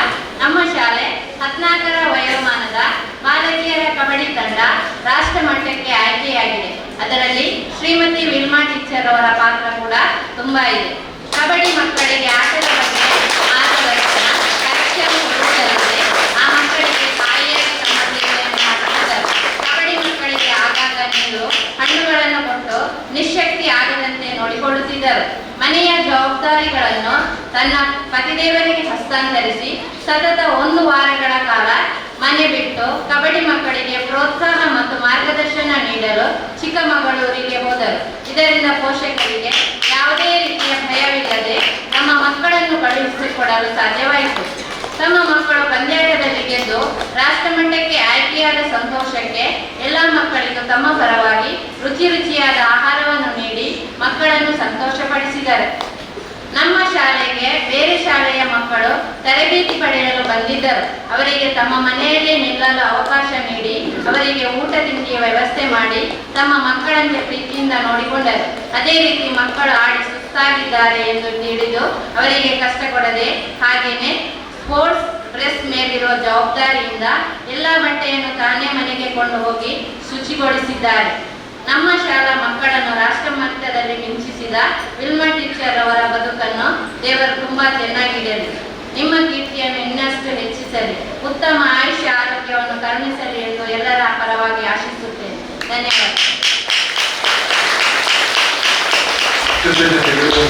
ನಮ್ಮ ಶಾಲೆ 14ರ ವಯೋಮಾನದ ಬಾಲಕಿಯರ ಕಬಡ್ಡಿ ತಂಡ ರಾಷ್ಟ್ರ ಮಟ್ಟಕ್ಕೆ ಆಯ್ಕೆಯಾಗಿದೆ. ಅದರಲ್ಲಿ ಶ್ರೀಮತಿ ವಿಲ್ಮಾ ಟೀಚರ್ ಅವರ ಪಾತ್ರ ಕೂಡ ತುಂಬಾ ಇದೆ. ಕಬಡ್ಡಿ ಮಕ್ಕಳಿಗೆ ಆಟದ ಬಗ್ಗೆ ಮಾರ್ಗದರ್ಶನ, ಕರೆಕ್ಷನ್ ಕೊಡುವುದಲ್ಲದೆ ಆ ಮಕ್ಕಳಿಗೆ ತಾಯಿಯಾಗಿ ತಮ್ಮ ಸೇವೆಯನ್ನು ಮಾಡುತ್ತಿದ್ದಾರೆ. ಕಬಡ್ಡಿ ಮಕ್ಕಳಿಗೆ ಆಗಾಗ ನೀರು, ಹಣ್ಣುಗಳನ್ನು ಕೊಟ್ಟು ನಿಶಕ್ತಿ ಆಗದಂತೆ ನೋಡಿಕೊಳ್ಳುತ್ತಿದ್ದರು. ಮನೆಯ ಜವಾಬ್ದಾರಿಗಳನ್ನು ತನ್ನ ಪತಿದೇವರಿಗೆ ಹಸ್ತಾಂತರಿಸಿ ಸತತ 1 ವಾರಗಳ ಕಾಲ ಮನೆ ಬಿಟ್ಟು ಕಬಡ್ಡಿ ಮಕ್ಕಳಿಗೆ ಪ್ರೋತ್ಸಾಹ ಮತ್ತು ಮಾರ್ಗದರ್ಶನ ನೀಡಲು ಚಿಕ್ಕಮಗಳೂರಿಗೆ ಹೋದರು. ಇದರಿಂದ ಪೋಷಕರಿಗೆ ಯಾವುದೇ ರೀತಿಯ ಭಯವಿಲ್ಲದೆ ತಮ್ಮ ಮಕ್ಕಳನ್ನು ಕಳುಹಿಸಿಕೊಡಲು ಸಾಧ್ಯವಾಯಿತು. ತಮ್ಮ ಮಕ್ಕಳು ಪಂದ್ಯಾಟದಲ್ಲಿ ಗೆದ್ದು ರಾಷ್ಟ್ರ ಮಟ್ಟಕ್ಕೆ ಆಯ್ಕೆ ಅತಿಯಾದ ಸಂತೋಷಕ್ಕೆ ಎಲ್ಲ ಮಕ್ಕಳಿಗೂ ತಮ್ಮ ಪರವಾಗಿ ರುಚಿಯಾದ ಆಹಾರವನ್ನು ನೀಡಿ ಮಕ್ಕಳನ್ನು ಸಂತೋಷಪಡಿಸಿದರು. ನಮ್ಮ ಶಾಲೆಗೆ ಬೇರೆ ಶಾಲೆಯ ಮಕ್ಕಳು ತರಬೇತಿ ಪಡೆಯಲು ಬಂದಿದ್ದರು. ಅವರಿಗೆ ತಮ್ಮ ಮನೆಯಲ್ಲೇ ನಿಲ್ಲಲು ಅವಕಾಶ ನೀಡಿ ಅವರಿಗೆ ಊಟ ತಿಂಡಿಯ ವ್ಯವಸ್ಥೆ ಮಾಡಿ ತಮ್ಮ ಮಕ್ಕಳಂತೆ ಪ್ರೀತಿಯಿಂದ ನೋಡಿಕೊಂಡರು. ಅದೇ ರೀತಿ ಮಕ್ಕಳು ಆಡಿ ಸುಸ್ತಾಗಿದ್ದಾರೆ ಎಂದು ತಿಳಿದು ಅವರಿಗೆ ಕಷ್ಟ ಕೊಡದೆ ಹಾಗೇನೆ ಸ್ಪೋರ್ಟ್ಸ್ ಡ್ರೆಸ್ ಮೇಲಿರುವ ಜವಾಬ್ದಾರಿಯಿಂದ ಎಲ್ಲ ಬಟ್ಟೆಯನ್ನು ತಾನೇ ಮನೆಗೆ ಕೊಂಡು ಹೋಗಿ ಶುಚಿಗೊಳಿಸಿದ್ದಾರೆ. ನಮ್ಮ ಶಾಲಾ ಮಕ್ಕಳನ್ನು ರಾಷ್ಟ್ರ ಮಟ್ಟದಲ್ಲಿ ಮಿಂಚಿಸಿದ ವಿಲ್ಮಾ ಟೀಚರ್ ಅವರ ಬದುಕನ್ನು ದೇವರು ತುಂಬಾ ಚೆನ್ನಾಗಿಡಲಿ, ನಿಮ್ಮ ಕೀರ್ತಿಯನ್ನು ಇನ್ನಷ್ಟು ಹೆಚ್ಚಿಸಲಿ, ಉತ್ತಮ ಆಯುಷ್ಯ ಆರೋಗ್ಯವನ್ನು ಕರುಣಿಸಲಿ ಎಂದು ಎಲ್ಲರ ಪರವಾಗಿ ಆಶಿಸುತ್ತೇನೆ. ಧನ್ಯವಾದ.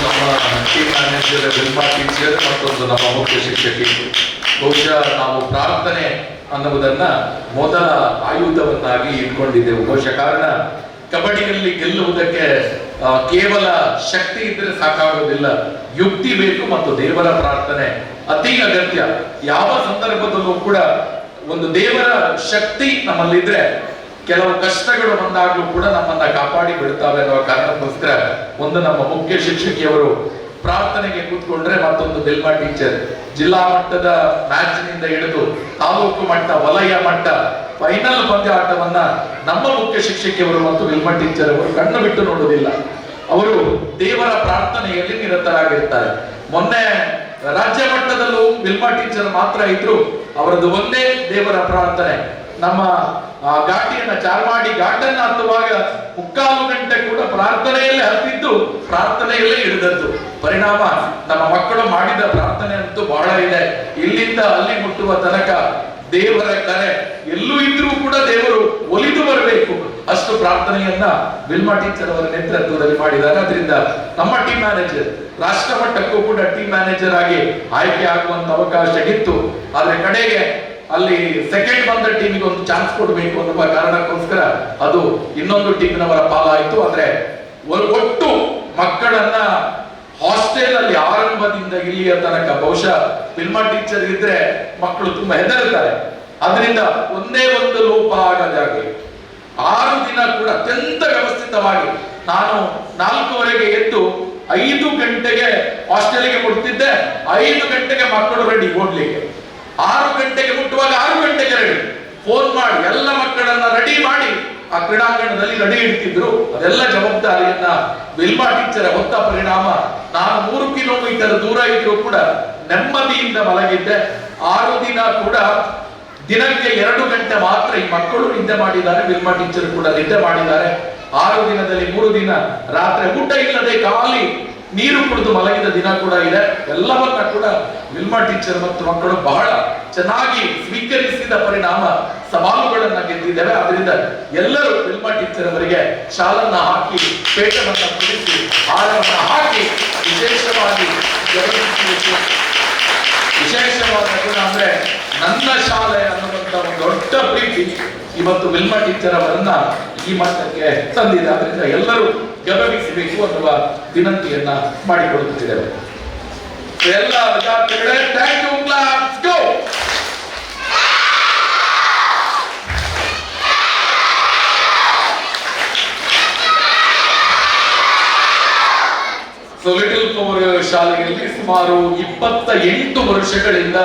ನಮ್ಮ ಟೀಮ್ ಮ್ಯಾನೇಜರ್ ವಿಲ್ಮಾ ಟೀಚರ್ ಮತ್ತೊಂದು ನಮ್ಮ ಮುಖ್ಯ ಶಿಕ್ಷಕಿ. ಬಹುಶಃ ನಾವು ಪ್ರಾರ್ಥನೆ ಅನ್ನುವುದನ್ನ ಮೊದಲ ಆಯುಧವನ್ನಾಗಿ ಇಟ್ಕೊಂಡಿದ್ದೆವು. ಬಹುಶಃ ಕಾರಣ ಕಬಡ್ಡಿಯಲ್ಲಿ ಗೆಲ್ಲುವುದಕ್ಕೆ ಕೇವಲ ಶಕ್ತಿ ಇದ್ರೆ ಸಾಕಾಗುವುದಿಲ್ಲ, ಯುಕ್ತಿ ಬೇಕು ಮತ್ತು ದೇವರ ಪ್ರಾರ್ಥನೆ ಅತಿ ಅಗತ್ಯ. ಯಾವ ಸಂದರ್ಭದಲ್ಲೂ ಕೂಡ ಒಂದು ದೇವರ ಶಕ್ತಿ ನಮ್ಮಲ್ಲಿದ್ರೆ ಕೆಲವು ಕಷ್ಟಗಳು ಬಂದಾಗಲೂ ಕೂಡ ನಮ್ಮನ್ನ ಕಾಪಾಡಿ ಬಿಡ್ತಾವೆ ಅನ್ನುವ ಕಾರಣಕ್ಕೋಸ್ಕರ ಒಂದು ನಮ್ಮ ಮುಖ್ಯ ಶಿಕ್ಷಕಿಯವರು ಪ್ರಾರ್ಥನೆಗೆ ಕೂತ್ಕೊಂಡ್ರೆ, ಮತ್ತೊಂದು ವಿಲ್ಮಾ ಟೀಚರ್ ಜಿಲ್ಲಾ ಮಟ್ಟದ ಮ್ಯಾಚ್ ನಿಂದ ಹಿಡಿದು ತಾಲೂಕು ಮಟ್ಟ, ವಲಯ ಮಟ್ಟ, ಫೈನಲ್ ಪಂದ್ಯಾಟವನ್ನ ನಮ್ಮ ಮುಖ್ಯ ಶಿಕ್ಷಕಿಯವರು ಮತ್ತು ವಿಲ್ಮಾ ಟೀಚರ್ ಅವರು ಕಣ್ಣು ಬಿಟ್ಟು ನೋಡುವುದಿಲ್ಲ. ಅವರು ದೇವರ ಪ್ರಾರ್ಥನೆಯಲ್ಲಿ ನಿರತರಾಗಿರ್ತಾರೆ. ಮೊನ್ನೆ ರಾಜ್ಯ ಮಟ್ಟದಲ್ಲೂ ವಿಲ್ಮಾ ಟೀಚರ್ ಮಾತ್ರ ಇದ್ರು, ಅವರದ್ದು ಒಂದೇ ದೇವರ ಪ್ರಾರ್ಥನೆ. ನಮ್ಮ ಘಾಟಿಯನ್ನ ಚಾರ್ಮಾಡಿ ಘಾಟನ್ನ ಹತ್ತುವಾಗ 3/4 ಗಂಟೆ ಕೂಡ ಪ್ರಾರ್ಥನೆಯಲ್ಲೇ ಹತ್ತಿದ್ದು, ಪ್ರಾರ್ಥನೆಯಲ್ಲೇ ಇಳಿದದ್ದು. ಪರಿಣಾಮ ನಮ್ಮ ಮಕ್ಕಳು ಮಾಡಿದ ಪ್ರಾರ್ಥನೆ ಅಂತೂ ಬಹಳ ಇದೆ. ಇಲ್ಲಿಂದ ಅಲ್ಲಿ ಮುಟ್ಟುವ ತನಕ ದೇವರ ಕರೆ ಎಲ್ಲೂ ಇದ್ರೂ ಕೂಡ ದೇವರು ಒಲಿದು ಬರಬೇಕು, ಅಷ್ಟು ಪ್ರಾರ್ಥನೆಯನ್ನ ವಿಲ್ಮಾ ಟೀಚರ್ ಅವರ ನೇತೃತ್ವದಲ್ಲಿ ಮಾಡಿದ್ದಾರೆ. ಅದರಿಂದ ನಮ್ಮ ಟೀಮ್ ಮ್ಯಾನೇಜರ್ ರಾಷ್ಟ್ರ ಮಟ್ಟಕ್ಕೂ ಕೂಡ ಟೀಮ್ ಮ್ಯಾನೇಜರ್ ಆಗಿ ಆಯ್ಕೆ ಆಗುವಂತ ಅವಕಾಶ ಇತ್ತು. ಆದ್ರೆ ಕಡೆಗೆ ಅಲ್ಲಿ ಸೆಕೆಂಡ್ ಬಂದ ಟೀಮಿಗೆ ಒಂದು ಚಾನ್ಸ್ ಕೊಡಬೇಕು ಅನ್ನುವ ಕಾರಣಕ್ಕೋಸ್ಕರ ಅದು ಇನ್ನೊಂದು ಟೀಮಿನವರ ಪಾಲಾಯಿತು. ಆದ್ರೆ ಒಟ್ಟು ಮಕ್ಕಳನ್ನ ಹಾಸ್ಟೆಲ್ ಅಲ್ಲಿ ಆರಂಭದಿಂದ ಇಲ್ಲಿಯ ತನಕ ಬಹುಶಃ ವಿಲ್ಮಾ ಟೀಚರ್ ಇದ್ರೆ ಮಕ್ಕಳು ತುಂಬಾ ಹೆದರ್ತಾರೆ. ಅದರಿಂದ ಒಂದೇ ಒಂದು ಲೋಪ ಆಗದಾಗಿ 6 ದಿನ ಕೂಡ ಅತ್ಯಂತ ವ್ಯವಸ್ಥಿತವಾಗಿ ನಾನು 4:15 ಎದ್ದು 5 ಗಂಟೆಗೆ ಹಾಸ್ಟೆಲ್ಗೆ ಮುಟ್ತಿದ್ದೆ. 5 ಗಂಟೆಗೆ ಮಕ್ಕಳು ರೆಡಿ ಓಡ್ಲಿಕ್ಕೆ, 6 ಗಂಟೆಗೆ ಮುಟ್ಟುವಾಗ 6 ಗಂಟೆಗೆ ರೆಡಿ, ಫೋನ್ ಮಾಡಿ ಎಲ್ಲ ಮಕ್ಕಳನ್ನ ರೆಡಿ ಮಾಡಿ ಆ ಕ್ರೀಡಾಂಗಣದಲ್ಲಿ ರೆಡಿ ಇಡ್ತಿದ್ರು. ಅದೆಲ್ಲ ಜವಾಬ್ದಾರಿಯನ್ನ ವಿಲ್ಮಾ ಟೀಚರ್ ಹೊತ್ತ ಪರಿಣಾಮ ನಾನು 3 ಕಿಲೋಮೀಟರ್ ದೂರ ಇದ್ರೂ ಕೂಡ ನೆಮ್ಮದಿಯಿಂದ ಮಲಗಿದ್ದೆ. 6 ದಿನ ಕೂಡ ದಿನಕ್ಕೆ 2 ಗಂಟೆ ಮಾತ್ರ ಈ ಮಕ್ಕಳು ನಿದ್ದೆ ಮಾಡಿದ್ದಾರೆ, ವಿಲ್ಮಾ ಟೀಚರ್ ಕೂಡ ನಿದ್ದೆ ಮಾಡಿದ್ದಾರೆ. 6 ದಿನದಲ್ಲಿ 3 ದಿನ ರಾತ್ರಿ ಊಟ ಇಲ್ಲದೆ ಖಾಲಿ ನೀರು ಕುಡಿದು ಮಲಗಿದ ದಿನ ಕೂಡ ಇದೆ. ಎಲ್ಲವನ್ನ ಕೂಡ ವಿಲ್ಮಾ ಟೀಚರ್ ಮತ್ತು ಮಕ್ಕಳು ಬಹಳ ಚೆನ್ನಾಗಿ ಸ್ವೀಕರಿಸಿದ ಪರಿಣಾಮ ಸವಾಲುಗಳನ್ನ ಗೆದ್ದಿದ್ದೇವೆ. ಅದರಿಂದ ಎಲ್ಲರೂ ವಿಲ್ಮಾ ಟೀಚರ್ ಅವರಿಗೆ ಶಾಲನ್ನ ಹಾಕಿ, ಪೇಟವನ್ನ ಕುಡಿಸಿ, ಹಾರವನ್ನ ಹಾಕಿ ವಿಶೇಷವಾಗಿ ಗೌರವಿಸಬೇಕು. ವಿಶೇಷವಾದ ಗುಣ ಅಂದ್ರೆ ನನ್ನ ಶಾಲೆ ಅನ್ನುವಂತ ಒಂದು ದೊಡ್ಡ ಪ್ರೀತಿ ಇವತ್ತು ವಿಲ್ಮಾ ಟೀಚರ್ ಅವರನ್ನ ಈ ಮಟ್ಟಕ್ಕೆ ತಂದಿದೆ. ಅದರಿಂದ ಎಲ್ಲರೂ ಗಮನಿಸಬೇಕು ಅನ್ನುವ ವಿನಂತಿಯನ್ನ ಮಾಡಿಕೊಳ್ಳುತ್ತಿದ್ದೇವೆ. ಎಲ್ಲ ವಿದ್ಯಾರ್ಥಿಗಳೇ, thank you, class go. Little flower ಶಾಲೆಯಲ್ಲಿ ಸುಮಾರು 28 ವರ್ಷಗಳಿಂದ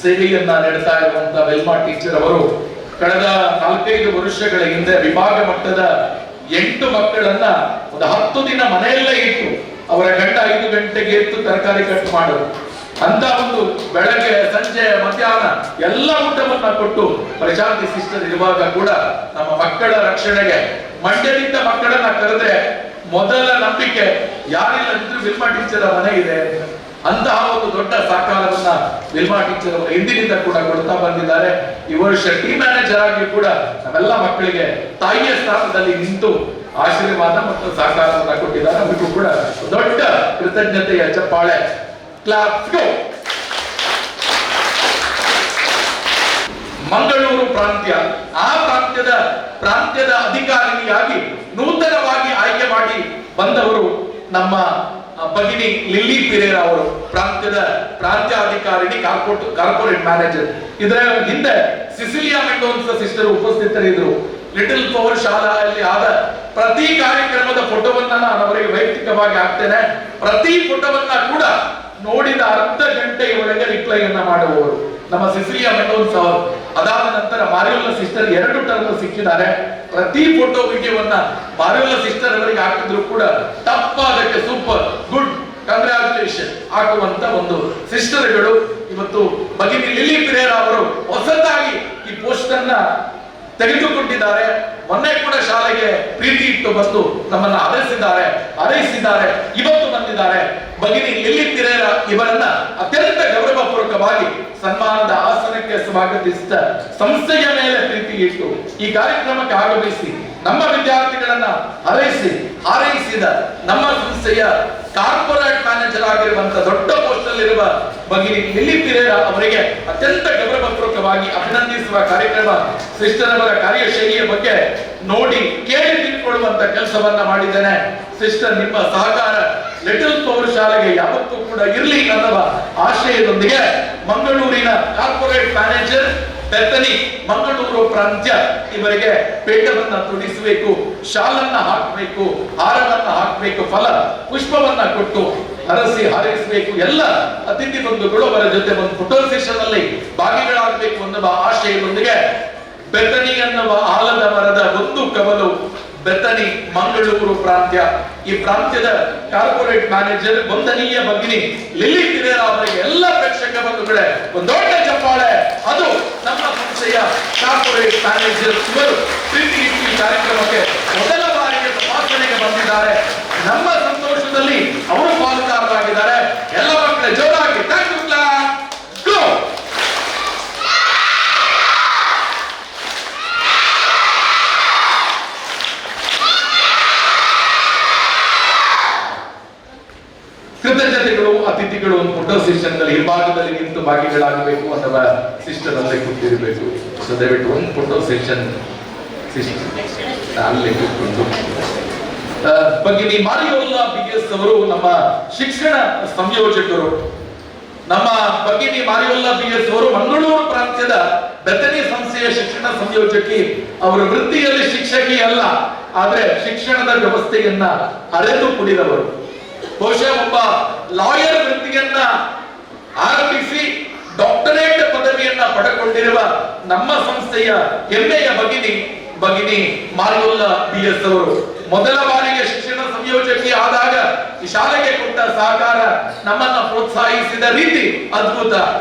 ಸೇವೆಯನ್ನ ನಡೆಸ್ತಾ ಇರುವಂತಹ ವಿಲ್ಮಾ ಟೀಚರ್ ಅವರು ಕಳೆದ 4-5 ವರ್ಷಗಳ ಹಿಂದೆ ವಿಭಾಗ ಮಟ್ಟದ 8 ಮಕ್ಕಳನ್ನ ಒಂದು 10 ದಿನ ಮನೆಯಲ್ಲೇ ಇಟ್ಟು ಅವರ ಗಂಡ 5 ಗಂಟೆಗೆ ಎದ್ದು ತರಕಾರಿ ಕಟ್ ಮಾಡೋದು ಅಂತ ಒಂದು ಬೆಳಗ್ಗೆ ಸಂಜೆ ಮಧ್ಯಾಹ್ನ ಎಲ್ಲ ಊಟವನ್ನ ಕೊಟ್ಟು ಪ್ರಶಾಂತಿ ಸಿಸ್ಟರ್ ಇರುವಾಗ ಕೂಡ ನಮ್ಮ ಮಕ್ಕಳ ರಕ್ಷಣೆಗೆ ಮಂಡ್ಯದಿಂದ ಮಕ್ಕಳನ್ನ ಕರೆದ್ರೆ ಮೊದಲ ನಂಬಿಕೆ ಯಾರಿಲ್ಲದಿದ್ರು ವಿಲ್ಮಾ ಟೀಚರ್ ಮನೆ ಇದೆ. ಅಂತಹ ಒಂದು ದೊಡ್ಡ ಸಹಕಾರವನ್ನ ವಿಲ್ಮಾ ಟೀಚರ್ ಅವರು ಹಿಂದಿನಿಂದ ಕೂಡ ಕೊಡ್ತಾ ಬಂದಿದ್ದಾರೆ. ಈ ವರ್ಷ ಟೀಮ್ ಮ್ಯಾನೇಜರ್ ಆಗಿ ಕೂಡ ನಮ್ಮೆಲ್ಲ ಮಕ್ಕಳಿಗೆ ತಾಯಿಯ ಸ್ಥಾನದಲ್ಲಿ ನಿಂತು ಆಶೀರ್ವಾದ ಮತ್ತು ಸಹಕಾರವನ್ನ ಕೊಟ್ಟಿದ್ದಾರೆ. ಅದಕ್ಕೂ ಕೂಡ ದೊಡ್ಡ ಕೃತಜ್ಞತೆಯ ಚಪ್ಪಾಳೆ. ಕ್ಲಾಪ್ಸ್ ಗೋ. ಮಂಗಳೂರು ಪ್ರಾಂತ್ಯ, ಆ ಪ್ರಾಂತ್ಯದ ಅಧಿಕಾರಿಯಾಗಿ ನೂತನವಾಗಿ ಆಯ್ಕೆ ಮಾಡಿ ಬಂದವರು ನಮ್ಮ ಭಗಿನಿ ಲಿಲ್ಲಿ ಪಿರೇರಾ ಅವರು ಪ್ರಾಂತ್ಯದ ಪ್ರಾಂತ್ಯಾಧಿಕಾರಿಣಿ ಕಾರ್ಪೊರೇಟ್ ಮ್ಯಾನೇಜರ್. ಇದರ ಹಿಂದೆ ಸಿಸಿಲಿಯಾ ಮೆಂಡೋನ್ಸ್ ಸಿಸ್ಟರ್ ಉಪಸ್ಥಿತರಿದ್ರು. ಲಿಟಲ್ ಫ್ಲವರ್ ಶಾಲೆಯಲ್ಲಿ ಆದ ಪ್ರತಿ ಕಾರ್ಯಕ್ರಮದ ಫೋಟೋವನ್ನ ನಾನು ಅವರಿಗೆ ವೈಯಕ್ತಿಕವಾಗಿ ಹಾಕ್ತೇನೆ. ಪ್ರತಿ ಫೋಟೋವನ್ನ ಕೂಡ ನೋಡಿದ ಅರ್ಧ ಗಂಟೆಯೊಳಗೆ ರಿಪ್ಲೈಯನ್ನ ಮಾಡುವವರು ನಮ್ಮ ಸಿಸಿಲಿಯಾ ಮೆಂಡೋನ್ಸ್ ಅವರು. ಅದಾದ ನಂತರ ಮಾರಿಯೋಲಾ ಸಿಸ್ಟರ್ 2 ಟರ್ಮ್ ಸಿಕ್ಕಿದ್ದಾರೆ. ಪ್ರತಿ ಫೋಟೋ ವಿಡಿಯೋವನ್ನ ಮಾರಿಯೋಲಾ ಸಿಸ್ಟರ್ ಅವರಿಗೆ ಹಾಕಿದ್ರು ಕೂಡ ತಪ್ಪಾದಕ್ಕೆ ಸೂಪರ್ ಗುಡ್ ಕಂಗ್ರಾಚುಲೇಷನ್ ಹಾಕುವಂತ ಒಂದು ಸಿಸ್ಟರ್ಗಳು ಇವತ್ತು ಭಗಿನಿ ಲಿಲ್ಲಿ ಪಿರೇರಾ ಅವರು ಹೊಸದಾಗಿ ಈ ಪೋಸ್ಟ್ ಅನ್ನ ತೆಗೆದುಕೊಂಡಿದ್ದಾರೆ. ಮೊನ್ನೆ ಕೂಡ ಶಾಲೆಗೆ ಪ್ರೀತಿ ಇಟ್ಟು ಬಂದು ನಮ್ಮನ್ನ ಹಾರೈಸಿದ್ದಾರೆ. ಇವತ್ತು ಬಂದಿದ್ದಾರೆ. ಭಗಿನಿ ಲಿಲ್ಲಿ ಪಿರೇರಾ ಇವರನ್ನ ಅತ್ಯಂತ ಗೌರವಪೂರ್ವಕವಾಗಿ ಸನ್ಮಾನದ ಆಸನಕ್ಕೆ ಸ್ವಾಗತಿಸಿದ ಸಂಸ್ಥೆಯ ಮೇಲೆ ಪ್ರೀತಿ ಇಟ್ಟು ಈ ಕಾರ್ಯಕ್ರಮಕ್ಕೆ ಆಗಮಿಸಿ ನಮ್ಮ ವಿದ್ಯಾರ್ಥಿಗಳನ್ನ ಹಾರೈಸಿದ ನಮ್ಮ ಸಂಸ್ಥೆಯ ಕಾರ್ಪೊರೇಟ್ ಮ್ಯಾನೇಜರ್ ಆಗಿರುವಂತಹ ದೊಡ್ಡ ಪೋಸ್ಟ್ ಅಲ್ಲಿರುವ ಭಗಿನಿ ಲಿಲ್ಲಿ ಪಿರೇರಾ ಅವರಿಗೆ ಅತ್ಯಂತ ಗೌರವಪೂರ್ವಕವಾಗಿ ಅಭಿನಂದಿಸುವ ಕಾರ್ಯಕ್ರಮ. ಸಿಸ್ಟರ್ ಅವರ ಕಾರ್ಯಶೈಲಿಯ ಬಗ್ಗೆ ನೋಡಿ ಕೇಳಿ ತಿಳ್ಕೊಳ್ಳುವಂತ ಕೆಲಸವನ್ನ ಮಾಡಿದ್ದೇನೆ. ಸಿಸ್ಟರ್, ನಿಮ್ಮ ಸಹಕಾರ ಲಿಟಲ್ ಫ್ಲವರ್ ಶಾಲೆಗೆ ಯಾವತ್ತೂ ಕೂಡ ಇರಲಿ ಅನ್ನುವ ಆಶಯದೊಂದಿಗೆ ಮಂಗಳೂರಿನ ಕಾರ್ಪೊರೇಟ್ ಮ್ಯಾನೇಜರ್ ಬೆತ್ತನಿ ಮಂಗಳೂರು ಪ್ರಾಂತ್ಯ ಇವರಿಗೆ ಪೇಟವನ್ನ ತುಡಿಸಬೇಕು, ಶಾಲನ್ನ ಹಾಕಬೇಕು, ಹಾರವನ್ನ ಹಾಕಬೇಕು, ಫಲ ಪುಷ್ಪವನ್ನ ಕೊಟ್ಟು ಹಾರೈಸಬೇಕು. ಎಲ್ಲ ಅತಿಥಿ ಬಂಧುಗಳು ಅವರ ಜೊತೆ ಒಂದು ಫೋಟೋ ಸೆಷನ್ ಅಲ್ಲಿ ಭಾಗಿಗಳಾಗಬೇಕು ಅನ್ನುವ ಆಶಯದೊಂದಿಗೆ ಬೆತ್ತನಿ ಎನ್ನುವ ಆಲದ ಮರದ ಒಂದು ಕವಲು ಬೆತ್ತನಿ ಮಂಗಳೂರು ಪ್ರಾಂತ್ಯ ಈ ಪ್ರಾಂತ್ಯದ ಕಾರ್ಪೊರೇಟ್ ಮ್ಯಾನೇಜರ್ ವಂದನೀಯ ಭಗಿನಿ ಲಿಲ್ಲಿ ಪಿರೇರಾ ಅವರಿಗೆ ಎಲ್ಲ ಪ್ರೇಕ್ಷಕ ಬಂಧುಗಳೇ ಒಂದು ದೊಡ್ಡ ಚಪ್ಪಾಳೆ. ಅದು ನಮ್ಮ ಸಂಸ್ಥೆಯ ಕಾರ್ಪೊರೇಟ್ ಮ್ಯಾನೇಜರ್ ಇವರು ಪ್ರೀತಿ ಈ ಕಾರ್ಯಕ್ರಮಕ್ಕೆ ಮೊದಲ ಬಾರಿಗೆ ತಪಾಸಣೆಗೆ ಬಂದಿದ್ದಾರೆ. ನಮ್ಮ ಸಂತೋಷದಲ್ಲಿ ಅವರು ಪಾಲುದಾರರಾಗಿದ್ದಾರೆ. ಎಲ್ಲ ಮಕ್ಕಳೇ ಜೋರಾಗಿ ಥ್ಯಾಂಕ್ ಯು ಕ್ಲಾಸ್ ಗೋ. ಕೃತಜ್ಞತೆಗಳು. ಅತಿಥಿಗಳು ಒಂದು ಫೋಟೋ ಸೆಷನ್ ನಲ್ಲಿ ಹಿಂಭಾಗದಲ್ಲಿ ನಿಂತು ಭಾಗಿಗಳಾಗಬೇಕು ಅಥವಾ ಸಿಸ್ಟರ್ ಅಲ್ಲೇ ಕೂತಿರಬೇಕು. ಸೊ ದಯವಿಟ್ಟು ಒಂದು ಫೋಟೋ ಸೆಷನ್ ಅಲ್ಲೇ ಕೂತ್ಕೊಂಡು. ಭಗಿನಿ ಮಾರಿಯೋಲಾ ಬಿಎಸ್ ಅವರು ನಮ್ಮ ಶಿಕ್ಷಣ ಸಂಯೋಜಕರು. ನಮ್ಮ ಭಗಿನಿ ಮಾರಿಯೋಲಾ ಬಿಎಸ್ ಅವರು ಮಂಗಳೂರು ಪ್ರಾಂತ್ಯದ ಬೆತ್ತನಿ ಸಂಸ್ಥೆಯ ಶಿಕ್ಷಣ ಸಂಯೋಜಕಿ. ಅವರ ವೃತ್ತಿಯಲ್ಲಿ ಶಿಕ್ಷಕಿ ಅಲ್ಲ, ಆದ್ರೆ ಶಿಕ್ಷಣದ ವ್ಯವಸ್ಥೆಯನ್ನ ಅರೆದು ಕುಡಿದವರು. ಬಹುಶಃ ಒಬ್ಬ ಲಾಯರ್ ವೃತ್ತಿಯನ್ನ ಆರಂಭಿಸಿ ಡಾಕ್ಟರೇಟ್ ಪದವಿಯನ್ನ ಪಡೆದುಕೊಂಡಿರುವ ನಮ್ಮ ಸಂಸ್ಥೆಯ ಹೆಮ್ಮೆಯ ಭಗಿನಿ ಮಾರಿಯೋಲಾ ಬಿಎಸ್ ಅವರು ಮೊದಲ ಬಾರಿಗೆ ಶಿಕ್ಷಣ ಸಂಯೋಜಕಿ ಆದಾಗ ಈ ಶಾಲೆಗೆ ಕೊಟ್ಟ ಸಹಕಾರ, ನಮ್ಮನ್ನ ಪ್ರೋತ್ಸಾಹಿಸಿದ ರೀತಿ ಅದ್ಭುತ.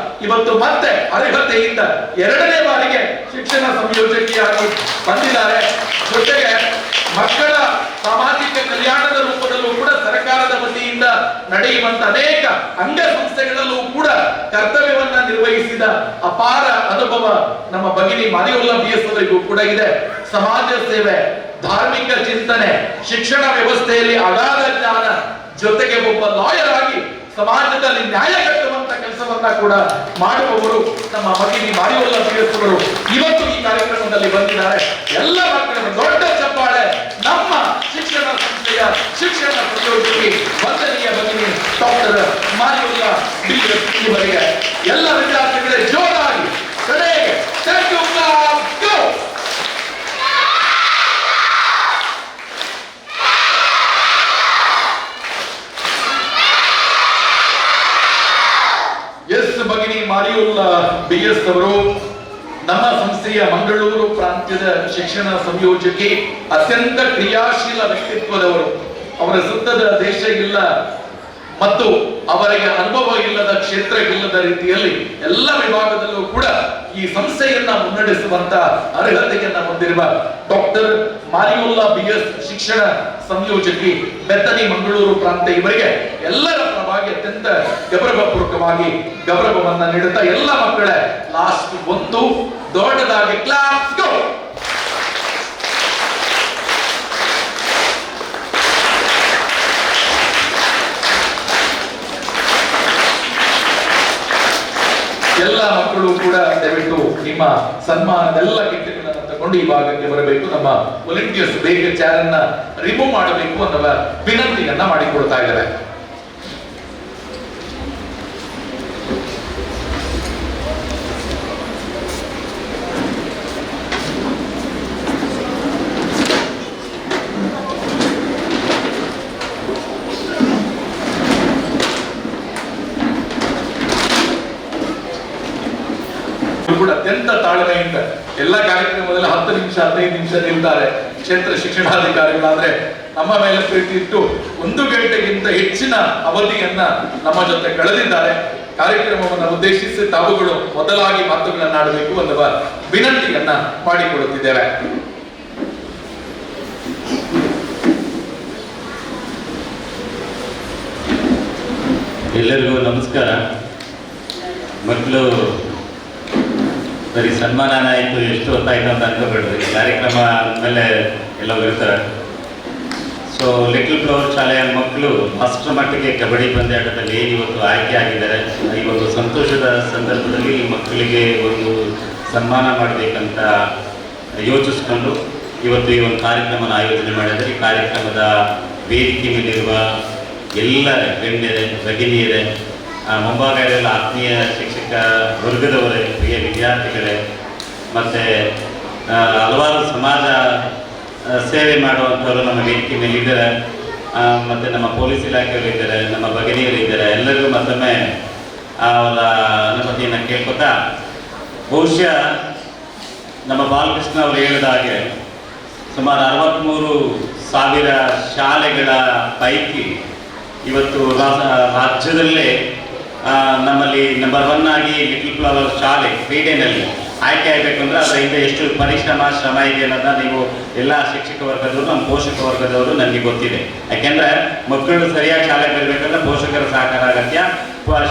ಇವತ್ತು ಮತ್ತೆ ಅರ್ಹತೆಯಿಂದ 2ನೇ ಬಾರಿಗೆ ಶಿಕ್ಷಣ ಸಂಯೋಜಕಿಯಾಗಿ ಬಂದಿದ್ದಾರೆ. ಜೊತೆಗೆ ಮಕ್ಕಳ ಸಾಮಾಜಿಕ ಕಲ್ಯಾಣದ ರೂಪದಲ್ಲೂ ಕೂಡ ಸರ್ಕಾರದ ವತಿಯಿಂದ ನಡೆಯುವಂತ ಅನೇಕ ಅಂಗ ಸಂಸ್ಥೆಗಳಲ್ಲೂ ಕೂಡ ಕರ್ತವ್ಯವನ್ನ ನಿರ್ವಹಿಸಿದ ಅಪಾರ ಅನುಭವ ನಮ್ಮ ಭಗಿನಿ ಮಾರಿಯೋಲಾ ಬಿಎಸ್ ಅವರಿಗೂ ಕೂಡ ಇದೆ. ಸಮಾಜ ಸೇವೆ, ಧಾರ್ಮಿಕ ಚಿಂತನೆ, ಶಿಕ್ಷಣ ವ್ಯವಸ್ಥೆಯಲ್ಲಿ ಅಗಾಧ ಜ್ಞಾನ, ಜೊತೆಗೆ ಒಬ್ಬ ಲಾಯರ್ ಆಗಿ ಸಮಾಜದಲ್ಲಿ ನ್ಯಾಯ ಕಟ್ಟುವಂತ ಕೆಲಸವನ್ನ ಕೂಡ ಮಾಡುವವರು ನಮ್ಮ ಭಗಿನಿ ಮಾರಿಯೋಲಾ ಬಿಎಸ್ ಅವರು ಇವತ್ತು ಈ ಕಾರ್ಯಕ್ರಮದಲ್ಲಿ ಬಂದಿದ್ದಾರೆ. ಎಲ್ಲ ಮಕ್ಕಳಿಗೆ ದೊಡ್ಡ ಚಪ್ಪಾಳೆ. ನಮ್ಮ ಶಿಕ್ಷಣ ಸಂಸ್ಥೆಯ ಶಿಕ್ಷಣ ಸಂಯೋಜಕಿ ವಂದನೀಯ ಭಗಿನಿ ಡಾಕ್ಟರ್ ಮಾರಿಯೋಲಾ ಬಿಎಸ್ ಇವರಿಗೆ. ಎಲ್ಲ ವಿದ್ಯಾರ್ಥಿಗಳೇ ಜೋರಾಗಿ ಕಡೆಗೆ ಥ್ಯಾಂಕ್ ಯು ಕ್ಲಾಸ್ ಗೋ. ಭಗಿನಿ ಮಾರಿಯೋಲಾ ಬಿಎಸ್ ಅವರು ನಮ್ಮ ಸಂಸ್ಥೆಯ ಮಂಗಳೂರು ಪ್ರಾಂತ್ಯದ ಶಿಕ್ಷಣ ಸಂಯೋಜಕಿ. ಅತ್ಯಂತ ಕ್ರಿಯಾಶೀಲ ವ್ಯಕ್ತಿತ್ವದವರು. ಅವರ ಸುತ್ತದ ದೇಶ ಇಲ್ಲ ಮತ್ತು ಅವರಿಗೆ ಅನುಭವ ಇಲ್ಲದ ಕ್ಷೇತ್ರ ಇಲ್ಲದ ರೀತಿಯಲ್ಲಿ ಎಲ್ಲ ವಿಭಾಗದಲ್ಲೂ ಕೂಡ ಈ ಸಂಸ್ಥೆಯನ್ನ ಮುನ್ನಡೆಸುವಂತ ಅರ್ಹತೆಯನ್ನ ಹೊಂದಿರುವ ಡಾಕ್ಟರ್ ಮಾರಿಯೋಲಾ ಬಿಎಸ್ ಶಿಕ್ಷಣ ಸಂಯೋಜಕಿ ಬೆತ್ತನಿ ಮಂಗಳೂರು ಪ್ರಾಂತ್ಯ ಇವರಿಗೆ ಎಲ್ಲರ ಪರವಾಗಿ ಅತ್ಯಂತ ಗೌರವಪೂರ್ವಕವಾಗಿ ಗೌರವವನ್ನ ನೀಡುತ್ತಾ ಎಲ್ಲ ಮಕ್ಕಳೇ ಲಾಸ್ಟ್ ಒಂದು ದೊಡ್ಡದಾಗಿ ಕ್ಲಾಸ್ ಗೋ. ಎಲ್ಲ ಮಕ್ಕಳು ಕೂಡ ದಯವಿಟ್ಟು ನಿಮ್ಮ ಸನ್ಮಾನದೆಲ್ಲ ಗಿಫ್ಟ್ಗಳನ್ನು ತಗೊಂಡು ಈ ಭಾಗಕ್ಕೆ ಬರಬೇಕು. ನಮ್ಮ ವಾಲಂಟಿಯರ್ಸ್ ಬೇಗ ಚೇರ್ ಅನ್ನ ರಿಮೂವ್ ಮಾಡಬೇಕು ಅನ್ನುವ ವಿನಂತಿಯನ್ನ ಮಾಡಿಕೊಳ್ತಾ ಇದ್ದಾರೆ. ಕೂಡ ಅತ್ಯಂತ ತಾಳ್ಮೆಯಿಂದ ಎಲ್ಲ ಕಾರ್ಯಕ್ರಮದಲ್ಲಿ 10 ನಿಮಿಷ 15 ನಿಮಿಷ ನಿಲ್ತಾರೆ. ಕ್ಷೇತ್ರ ಶಿಕ್ಷಣಾಧಿಕಾರಿಗಳಾದ್ರೆ ನಮ್ಮ ಮೇಲೆ ಪ್ರೀತಿ ಇಟ್ಟು 1 ಗಂಟೆಗಿಂತ ಹೆಚ್ಚಿನ ಅವಧಿಯನ್ನ ನಮ್ಮ ಜೊತೆ ಕಳೆದಿದ್ದಾರೆ. ಕಾರ್ಯಕ್ರಮವನ್ನು ಉದ್ದೇಶಿಸಿ ತಾವುಗಳು ಮೊದಲಾಗಿ ಮಾತುಗಳನ್ನಾಡಬೇಕು ಅನ್ನುವ ವಿನಂತಿಯನ್ನ ಮಾಡಿಕೊಳ್ಳುತ್ತಿದ್ದೇವೆ. ಎಲ್ಲರಿಗೂ ನಮಸ್ಕಾರ. ಮಕ್ಕಳು ಬರೀ ಸನ್ಮಾನ ಆಯಿತು, ಎಷ್ಟು ಹೊತ್ತಾಯಿತು ಅಂತ ಅನ್ಕೋಬೇಡ್ರಿ. ಕಾರ್ಯಕ್ರಮ ಆದಮೇಲೆ ಎಲ್ಲವೂ ಇರ್ತಾರೆ. ಸೊ ಲಿಟಲ್ ಫ್ಲವರ್ ಶಾಲೆಯ ಮಕ್ಕಳು ಅಷ್ಟರ ಮಟ್ಟಿಗೆ ಕಬಡ್ಡಿ ಪಂದ್ಯಾಟದಲ್ಲಿ ಇವತ್ತು ಆಯ್ಕೆ ಆಗಿದ್ದಾರೆ. ಈ ಒಂದು ಸಂತೋಷದ ಸಂದರ್ಭದಲ್ಲಿ ಈ ಮಕ್ಕಳಿಗೆ ಒಂದು ಸನ್ಮಾನ ಮಾಡಬೇಕಂತ ಯೋಚಿಸ್ಕೊಂಡು ಇವತ್ತು ಈ ಒಂದು ಕಾರ್ಯಕ್ರಮನ ಆಯೋಜನೆ ಮಾಡಿದರೆ ಈ ಕಾರ್ಯಕ್ರಮದ ವೇದಿಕೆ ಮೇಲಿರುವ ಎಲ್ಲ ಗಣ್ಯರೇ, ಭಗಿನಿಯರೇ, ಮುಂಭಾಗದಲ್ಲ ಆತ್ಮೀಯ ಶಿಕ್ಷಕ ವರ್ಗದವರೇ, ಪ್ರಿಯ ವಿದ್ಯಾರ್ಥಿಗಳೇ, ಮತ್ತು ಹಲವಾರು ಸಮಾಜ ಸೇವೆ ಮಾಡುವಂಥವರು ನಮ್ಮ ವೇದಿಕೆ ಮೇಲೆ ಇದ್ದಾರೆ. ಮತ್ತು ನಮ್ಮ ಪೊಲೀಸ್ ಇಲಾಖೆಯವರು ಇದ್ದಾರೆ, ನಮ್ಮ ಭಗಿನಿಯರು ಇದ್ದಾರೆ. ಎಲ್ಲರಿಗೂ ಮತ್ತೊಮ್ಮೆ ಅವರ ಅನುಮತಿಯನ್ನು ಕೇಳ್ಕೊತಾ, ಬಹುಶಃ ನಮ್ಮ ಬಾಲಕೃಷ್ಣ ಅವರು ಹೇಳಿದ ಹಾಗೆ ಸುಮಾರು 63,000 ಶಾಲೆಗಳ ಪೈಕಿ ಇವತ್ತು ರಾಜ್ಯದಲ್ಲೇ ನಮ್ಮಲ್ಲಿ ನಂಬರ್ 1 ಆಗಿ ಲಿಟಲ್ ಫ್ಲವರ್ ಶಾಲೆ ಕ್ರೀಡೆಯಲ್ಲಿ ಆಯ್ಕೆ ಆಗಬೇಕಂದ್ರೆ ಅದರ ಹಿಂದೆ ಎಷ್ಟು ಶ್ರಮ ಇದೆ ಅನ್ನೋದನ್ನ ನೀವು ಎಲ್ಲ ಶಿಕ್ಷಕ ವರ್ಗದವರು, ನಮ್ಮ ಪೋಷಕ ವರ್ಗದವರು ನನಗೆ ಗೊತ್ತಿದೆ. ಯಾಕೆಂದರೆ ಮಕ್ಕಳು ಸರಿಯಾಗಿ ಶಾಲೆಗೆ ಬರಬೇಕಂದ್ರೆ ಪೋಷಕರ ಸಹಕಾರ ಅಗತ್ಯ.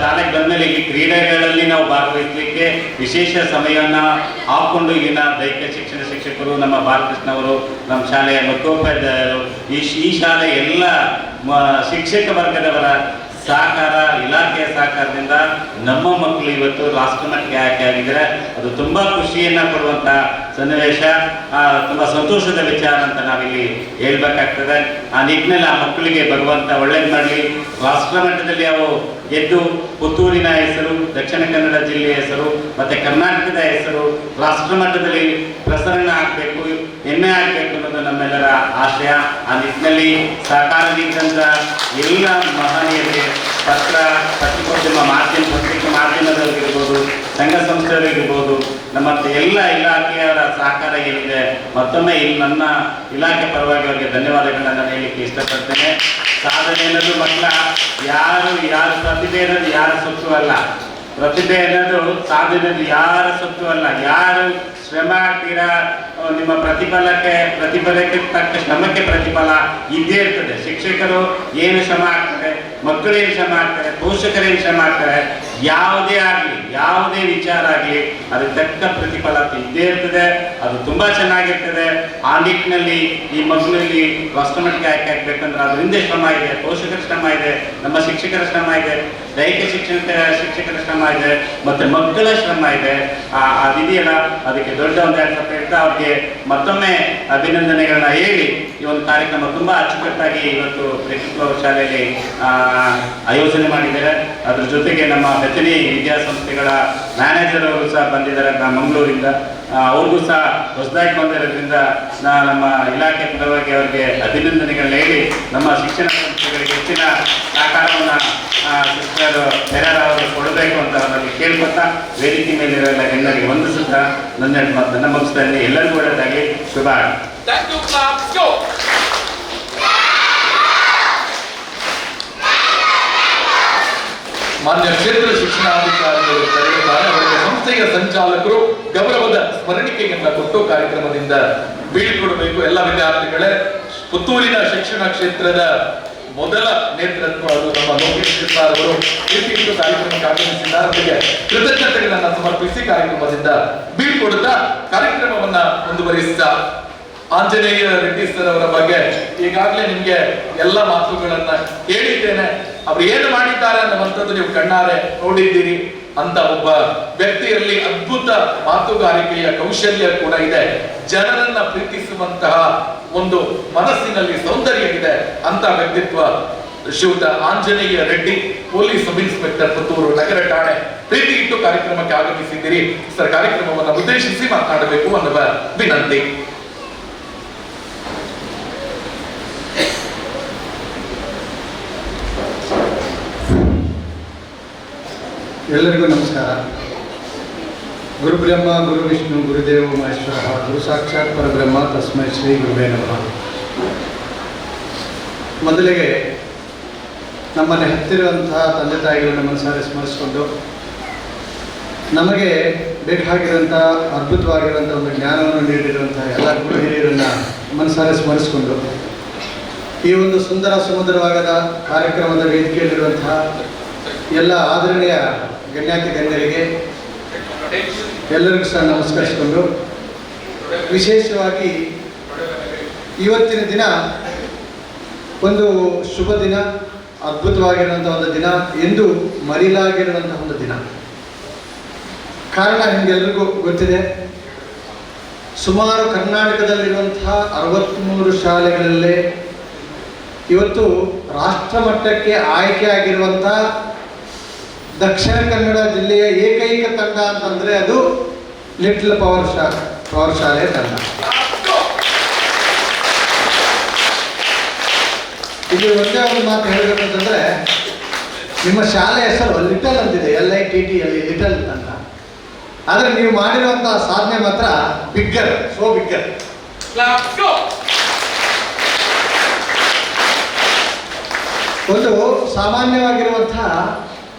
ಶಾಲೆಗೆ ಬಂದಮೇಲೆ ಈ ಕ್ರೀಡೆಗಳಲ್ಲಿ ನಾವು ಭಾಗವಹಿಸಲಿಕ್ಕೆ ವಿಶೇಷ ಸಮಯವನ್ನು ಹಾಕ್ಕೊಂಡು ಇಲ್ಲಿನ ದೈಹಿಕ ಶಿಕ್ಷಣ ಶಿಕ್ಷಕರು, ನಮ್ಮ ಬಾಲಕೃಷ್ಣವರು, ನಮ್ಮ ಶಾಲೆಯ ಮುಖ್ಯೋಪಾಧ್ಯಾಯರು, ಈ ಶಾಲೆ ಎಲ್ಲ ಶಿಕ್ಷಕ ವರ್ಗದವರ ಸಹಕಾರ, ಇಲಾಖೆಯ ಸಹಕಾರದಿಂದ ನಮ್ಮ ಮಕ್ಕಳು ಇವತ್ತು ರಾಷ್ಟ್ರಮಟ್ಟಕ್ಕೆ ಆಯ್ಕೆ ಆಗಿದ್ದಾರೆ. ಅದು ತುಂಬ ಖುಷಿಯನ್ನು ಕೊಡುವಂಥ ಸನ್ನಿವೇಶ, ತುಂಬ ಸಂತೋಷದ ವಿಚಾರ ಅಂತ ನಾವಿಲ್ಲಿ ಹೇಳ್ಬೇಕಾಗ್ತದೆ. ಆ ನಿಟ್ಟಿನಲ್ಲಿ ಆ ಮಕ್ಕಳಿಗೆ ಭಗವಂತ ಒಳ್ಳೇದು ಮಾಡಲಿ. ರಾಷ್ಟ್ರ ಮಟ್ಟದಲ್ಲಿ ಅವು ಗೆದ್ದು ಪುತ್ತೂರಿನ ಹೆಸರು, ದಕ್ಷಿಣ ಕನ್ನಡ ಜಿಲ್ಲೆಯ ಹೆಸರು ಮತ್ತು ಕರ್ನಾಟಕದ ಹೆಸರು ರಾಷ್ಟ್ರ ಮಟ್ಟದಲ್ಲಿ ಪ್ರಸರಣ ಆಗಬೇಕು, ಹೆಮ್ಮೆ ಆಗಬೇಕು ಅನ್ನೋದು ನಮ್ಮೆಲ್ಲರ ಆಶಯ. ಆ ನಿಟ್ಟಿನಲ್ಲಿ ಸಹಕಾರ ನೀಡಿದಂಥ ಎಲ್ಲ ಮಹನೀಯರಿಗೆ, ಪತ್ರಿಕೋದ್ಯಮ ಪತ್ರಿಕೆ ಮಾಧ್ಯಮದವರಿಗಿರ್ಬೋದು, ಸಂಘ ಸಂಸ್ಥೆಯವರಿಗಿರ್ಬೋದು, ನಮ್ಮ ಎಲ್ಲ ಇಲಾಖೆಯವರ ಸಹಕಾರ ಏನಿದೆ, ಮತ್ತೊಮ್ಮೆ ಇಲ್ಲಿ ನನ್ನ ಇಲಾಖೆ ಪರವಾಗಿ ಅವರಿಗೆ ಧನ್ಯವಾದಗಳನ್ನು ಹೇಳಲಿಕ್ಕೆ ಇಷ್ಟಪಡ್ತೇನೆ. ಸಾಧನೆ ಅನ್ನೋದು ಮಕ್ಕಳ ಯಾರು ಪ್ರತಿಭೆ ಅನ್ನೋದು ಯಾರ ಸೊತ್ತು ಅಲ್ಲ. ಪ್ರತಿಭೆ ಅನ್ನೋದು ಸಾಧನೆ ಯಾರ ಸೊತ್ತು ಅಲ್ಲ. ಯಾರು ಶ್ರಮ ಹಾಕ್ತೀರಾ ನಿಮ್ಮ ಪ್ರತಿಫಲಕ್ಕೆ ತಕ್ಕ ಶ್ರಮಕ್ಕೆ ಪ್ರತಿಫಲ ಇದ್ದೇ ಇರ್ತದೆ. ಶಿಕ್ಷಕರು ಏನು ಶ್ರಮ ಹಾಕ್ತಾರೆ, ಮಕ್ಕಳು ಏನು ಶ್ರಮ ಹಾಕ್ತಾರೆ, ಪೋಷಕರು ಏನು ಶ್ರಮ ಹಾಕ್ತಾರೆ, ಯಾವುದೇ ಆಗಲಿ, ಯಾವುದೇ ವಿಚಾರ ಆಗಲಿ ಅದಕ್ಕೆ ತಕ್ಕ ಪ್ರತಿಫಲ ಇದ್ದೇ ಇರ್ತದೆ. ಅದು ತುಂಬ ಚೆನ್ನಾಗಿರ್ತದೆ. ಆ ನಿಟ್ಟಿನಲ್ಲಿ ಈ ಮಕ್ಕಳಲ್ಲಿ ರಾಷ್ಟ್ರಮಟ್ಟಕ್ಕೆ ಆಯ್ಕೆ ಆಗ್ಬೇಕಂದ್ರೆ ಅದ್ರ ಹಿಂದೆ ಶ್ರಮ ಇದೆ, ಪೋಷಕರ ಶ್ರಮ ಇದೆ, ನಮ್ಮ ಶಿಕ್ಷಕರ ಶ್ರಮ ಇದೆ, ದೈಹಿಕ ಶಿಕ್ಷಕರ ಶ್ರಮ ಇದೆ, ಮತ್ತು ಮಕ್ಕಳ ಶ್ರಮ ಇದೆ. ಅದಿದೆಯಲ್ಲ, ಅದಕ್ಕೆ ದೊಡ್ಡ ಒಂದು ಹೇಳ್ತಾ ಅವ್ರಿಗೆ ಮತ್ತೊಮ್ಮೆ ಅಭಿನಂದನೆಗಳನ್ನ ಹೇಳಿ ಈ ಒಂದು ಕಾರ್ಯಕ್ರಮ ತುಂಬ ಅಚ್ಚುಕಟ್ಟಾಗಿ ಇವತ್ತು ಲಿಟಲ್ ಫ್ಲವರ್ ಶಾಲೆಯಲ್ಲಿ ಆಯೋಜನೆ ಮಾಡಿದ್ದಾರೆ. ಅದ್ರ ಜೊತೆಗೆ ನಮ್ಮ ಬೆತ್ತನಿ ವಿದ್ಯಾಸಂಸ್ಥೆಗಳ ಮ್ಯಾನೇಜರ್ ಅವರು ಸಹ ಬಂದಿದ್ದಾರೆ ಮಂಗಳೂರಿಂದ. ಅವ್ರಿಗೂ ಸಹ ಹೊಸದಾಗಿ ಬಂದಿರೋದ್ರಿಂದ ನಮ್ಮ ಇಲಾಖೆ ಪರವಾಗಿ ಅವರಿಗೆ ಅಭಿನಂದನೆಗಳನ್ನ ಹೇಳಿ ನಮ್ಮ ಶಿಕ್ಷಣ ಸಂಸ್ಥೆಗಳಿಗೆ ಹೆಚ್ಚಿನ ಸಹಕಾರವನ್ನು ಸಿಸ್ಟರ್ ಪೆರೇರಾ ಅವರು ಕೊಡಬೇಕು ಅಂತ ಅವರಲ್ಲಿ ಕೇಳ್ಕೊತಾ ವೇದಿಕೆ ಮೇಲಿರೋ ಎಲ್ಲ ಗಣ್ಯರಿಗೆ ವಂದಿಸುತ್ತಾ ನನ್ನ ಮುಗಿಸ್ತಾನೆ. ಎಲ್ಲರಿಗೂ ಒಳ್ಳೆಯದಾಗಲಿ. ಶುಭ. ಮಾನ್ಯ ಕ್ಷೇತ್ರ ಶಿಕ್ಷಣಾಧಿಕಾರಿಗಳು ಕರೆಯುತ್ತಾರೆ. ಅವರಿಗೆ ಸಂಸ್ಥೆಯ ಸಂಚಾಲಕರು ಗೌರವದ ಸ್ಮರಣಿಕೆಯನ್ನ ಕೊಟ್ಟು ಕಾರ್ಯಕ್ರಮದಿಂದ ಬೀಳ್ಕೊಡಬೇಕು. ಎಲ್ಲ ವಿದ್ಯಾರ್ಥಿಗಳೇ, ಪುತ್ತೂರಿನ ಶಿಕ್ಷಣ ಕ್ಷೇತ್ರದ ಮೊದಲ ನೇತೃತ್ವ ಅದು ನಮ್ಮ ಲೋಕೇಶ್ ಸರ್ ಅವರು ಕೀರ್ತಿಯುತ ಕಾರ್ಯಕ್ರಮಕ್ಕೆ ಆಗಮಿಸಿದ್ದಾರೆ. ಅವರಿಗೆ ಕೃತಜ್ಞತೆಗಳನ್ನು ಸಮರ್ಪಿಸಿ ಕಾರ್ಯಕ್ರಮದಿಂದ ಬೀಳ್ಕೊಡುತ್ತಾ ಕಾರ್ಯಕ್ರಮವನ್ನ ಮುಂದುವರಿಸಿದ ಆಂಜನೇಯ ರೆಡ್ಡಿ ಸರ್ ಅವರ ಬಗ್ಗೆ ಈಗಾಗಲೇ ನಿಮ್ಗೆ ಎಲ್ಲ ಮಾತುಗಳನ್ನ ಹೇಳಿದ್ದೇನೆ. ಅವ್ರು ಏನು ಮಾಡಿದ್ದಾರೆ ಅನ್ನುವಂಥದ್ದು ನೀವು ಕಣ್ಣಾರೆ ನೋಡಿದ್ದೀರಿ. ಅಂತ ಒಬ್ಬ ವ್ಯಕ್ತಿಯಲ್ಲಿ ಅದ್ಭುತ ಮಾತುಗಾರಿಕೆಯ ಕೌಶಲ್ಯ ಕೂಡ ಇದೆ. ಜನರನ್ನ ಪ್ರೀತಿಸುವಂತಹ ಒಂದು ಮನಸ್ಸಿನಲ್ಲಿ ಸೌಂದರ್ಯ ಇದೆ. ಅಂತ ವ್ಯಕ್ತಿತ್ವ ಶ್ರೀಯುತ Anjaneya Reddy, police sub inspector, Puttur ನಗರ ಠಾಣೆ. ಪ್ರೀತಿ ಇಟ್ಟು ಕಾರ್ಯಕ್ರಮಕ್ಕೆ ಆಗಮಿಸಿದ್ದೀರಿ ಸರ್. ಕಾರ್ಯಕ್ರಮವನ್ನು ಉದ್ದೇಶಿಸಿ ಮಾತನಾಡಬೇಕು ಅನ್ನುವ ವಿನಂತಿ. ಎಲ್ಲರಿಗೂ ನಮಸ್ಕಾರ. ಗುರುಬ್ರಹ್ಮ ಗುರು ವಿಷ್ಣು ಗುರುದೇವ ಮಹೇಶ್ವರ ಗುರು ಸಾಕ್ಷಾತ್ ಪರಬ್ರಹ್ಮ ತಸ್ಮೈ ಶ್ರೀ ಗುರುವೇ ನಮಃ. ಮೊದಲಿಗೆ ನಮ್ಮನ್ನು ಹೆತ್ತಿರುವಂತಹ ತಂದೆ ತಾಯಿಗಳನ್ನು ಮನಸಾರೆ ಸ್ಮರಿಸಿಕೊಂಡು ನಮಗೆ ಬೇಕಾಗಿರುವಂಥ ಅದ್ಭುತವಾಗಿರುವಂಥ ಒಂದು ಜ್ಞಾನವನ್ನು ನೀಡಿರುವಂತಹ ಎಲ್ಲ ಗುರು ಹಿರಿಯರನ್ನು ಮನಸಾರೆ ಸ್ಮರಿಸಿಕೊಂಡು ಈ ಒಂದು ಸುಂದರ ಸುಮಧುರವಾದ ಕಾರ್ಯಕ್ರಮದ ವೇದಿಕೆಯಲ್ಲಿರುವಂತಹ ಎಲ್ಲ ಆದರಣೀಯ ಗಣ್ಯಾತಿ ಗಣ್ಯರಿಗೆ ಎಲ್ಲರಿಗೂ ಸಹ ನಮಸ್ಕರಿಸಿಕೊಂಡು, ವಿಶೇಷವಾಗಿ ಇವತ್ತಿನ ದಿನ ಒಂದು ಶುಭ ದಿನ, ಅದ್ಭುತವಾಗಿರುವಂಥ ಒಂದು ದಿನ, ಎಂದು ಮರೆಯಲಾಗಿರುವಂಥ ಒಂದು ದಿನ. ಕಾರಣ ನಿಮಗೆಲ್ಲರಿಗೂ ಗೊತ್ತಿದೆ, ಸುಮಾರು ಕರ್ನಾಟಕದಲ್ಲಿರುವಂತಹ 63 ಶಾಲೆಗಳಲ್ಲೇ ಇವತ್ತು ರಾಷ್ಟ್ರ ಮಟ್ಟಕ್ಕೆ ಆಯ್ಕೆಯಾಗಿರುವಂಥ ದಕ್ಷಿಣ ಕನ್ನಡ ಜಿಲ್ಲೆಯ ಏಕೈಕ ತಂಡ ಅಂತಂದರೆ ಅದು ಲಿಟ್ಲ್ ಪವರ್ ಶಾಲೆ ತಂಡ. ಇಲ್ಲಿ ಒಂದೇ ಒಂದು ಮಾತು ಹೇಳಬೇಕಂತಂದರೆ, ನಿಮ್ಮ ಶಾಲೆ ಹೆಸರು ಲಿಟಲ್ ಅಂತಿದೆ, LITTL, ಲಿಟಲ್ ಅಂತ. ಆದರೆ ನೀವು ಮಾಡಿರುವಂಥ ಸಾಧನೆ ಮಾತ್ರ ಬಿಗ್ಗರ್, ಸೋ ಬಿಗ್ಗರ್. ಒಂದು ಸಾಮಾನ್ಯವಾಗಿರುವಂಥ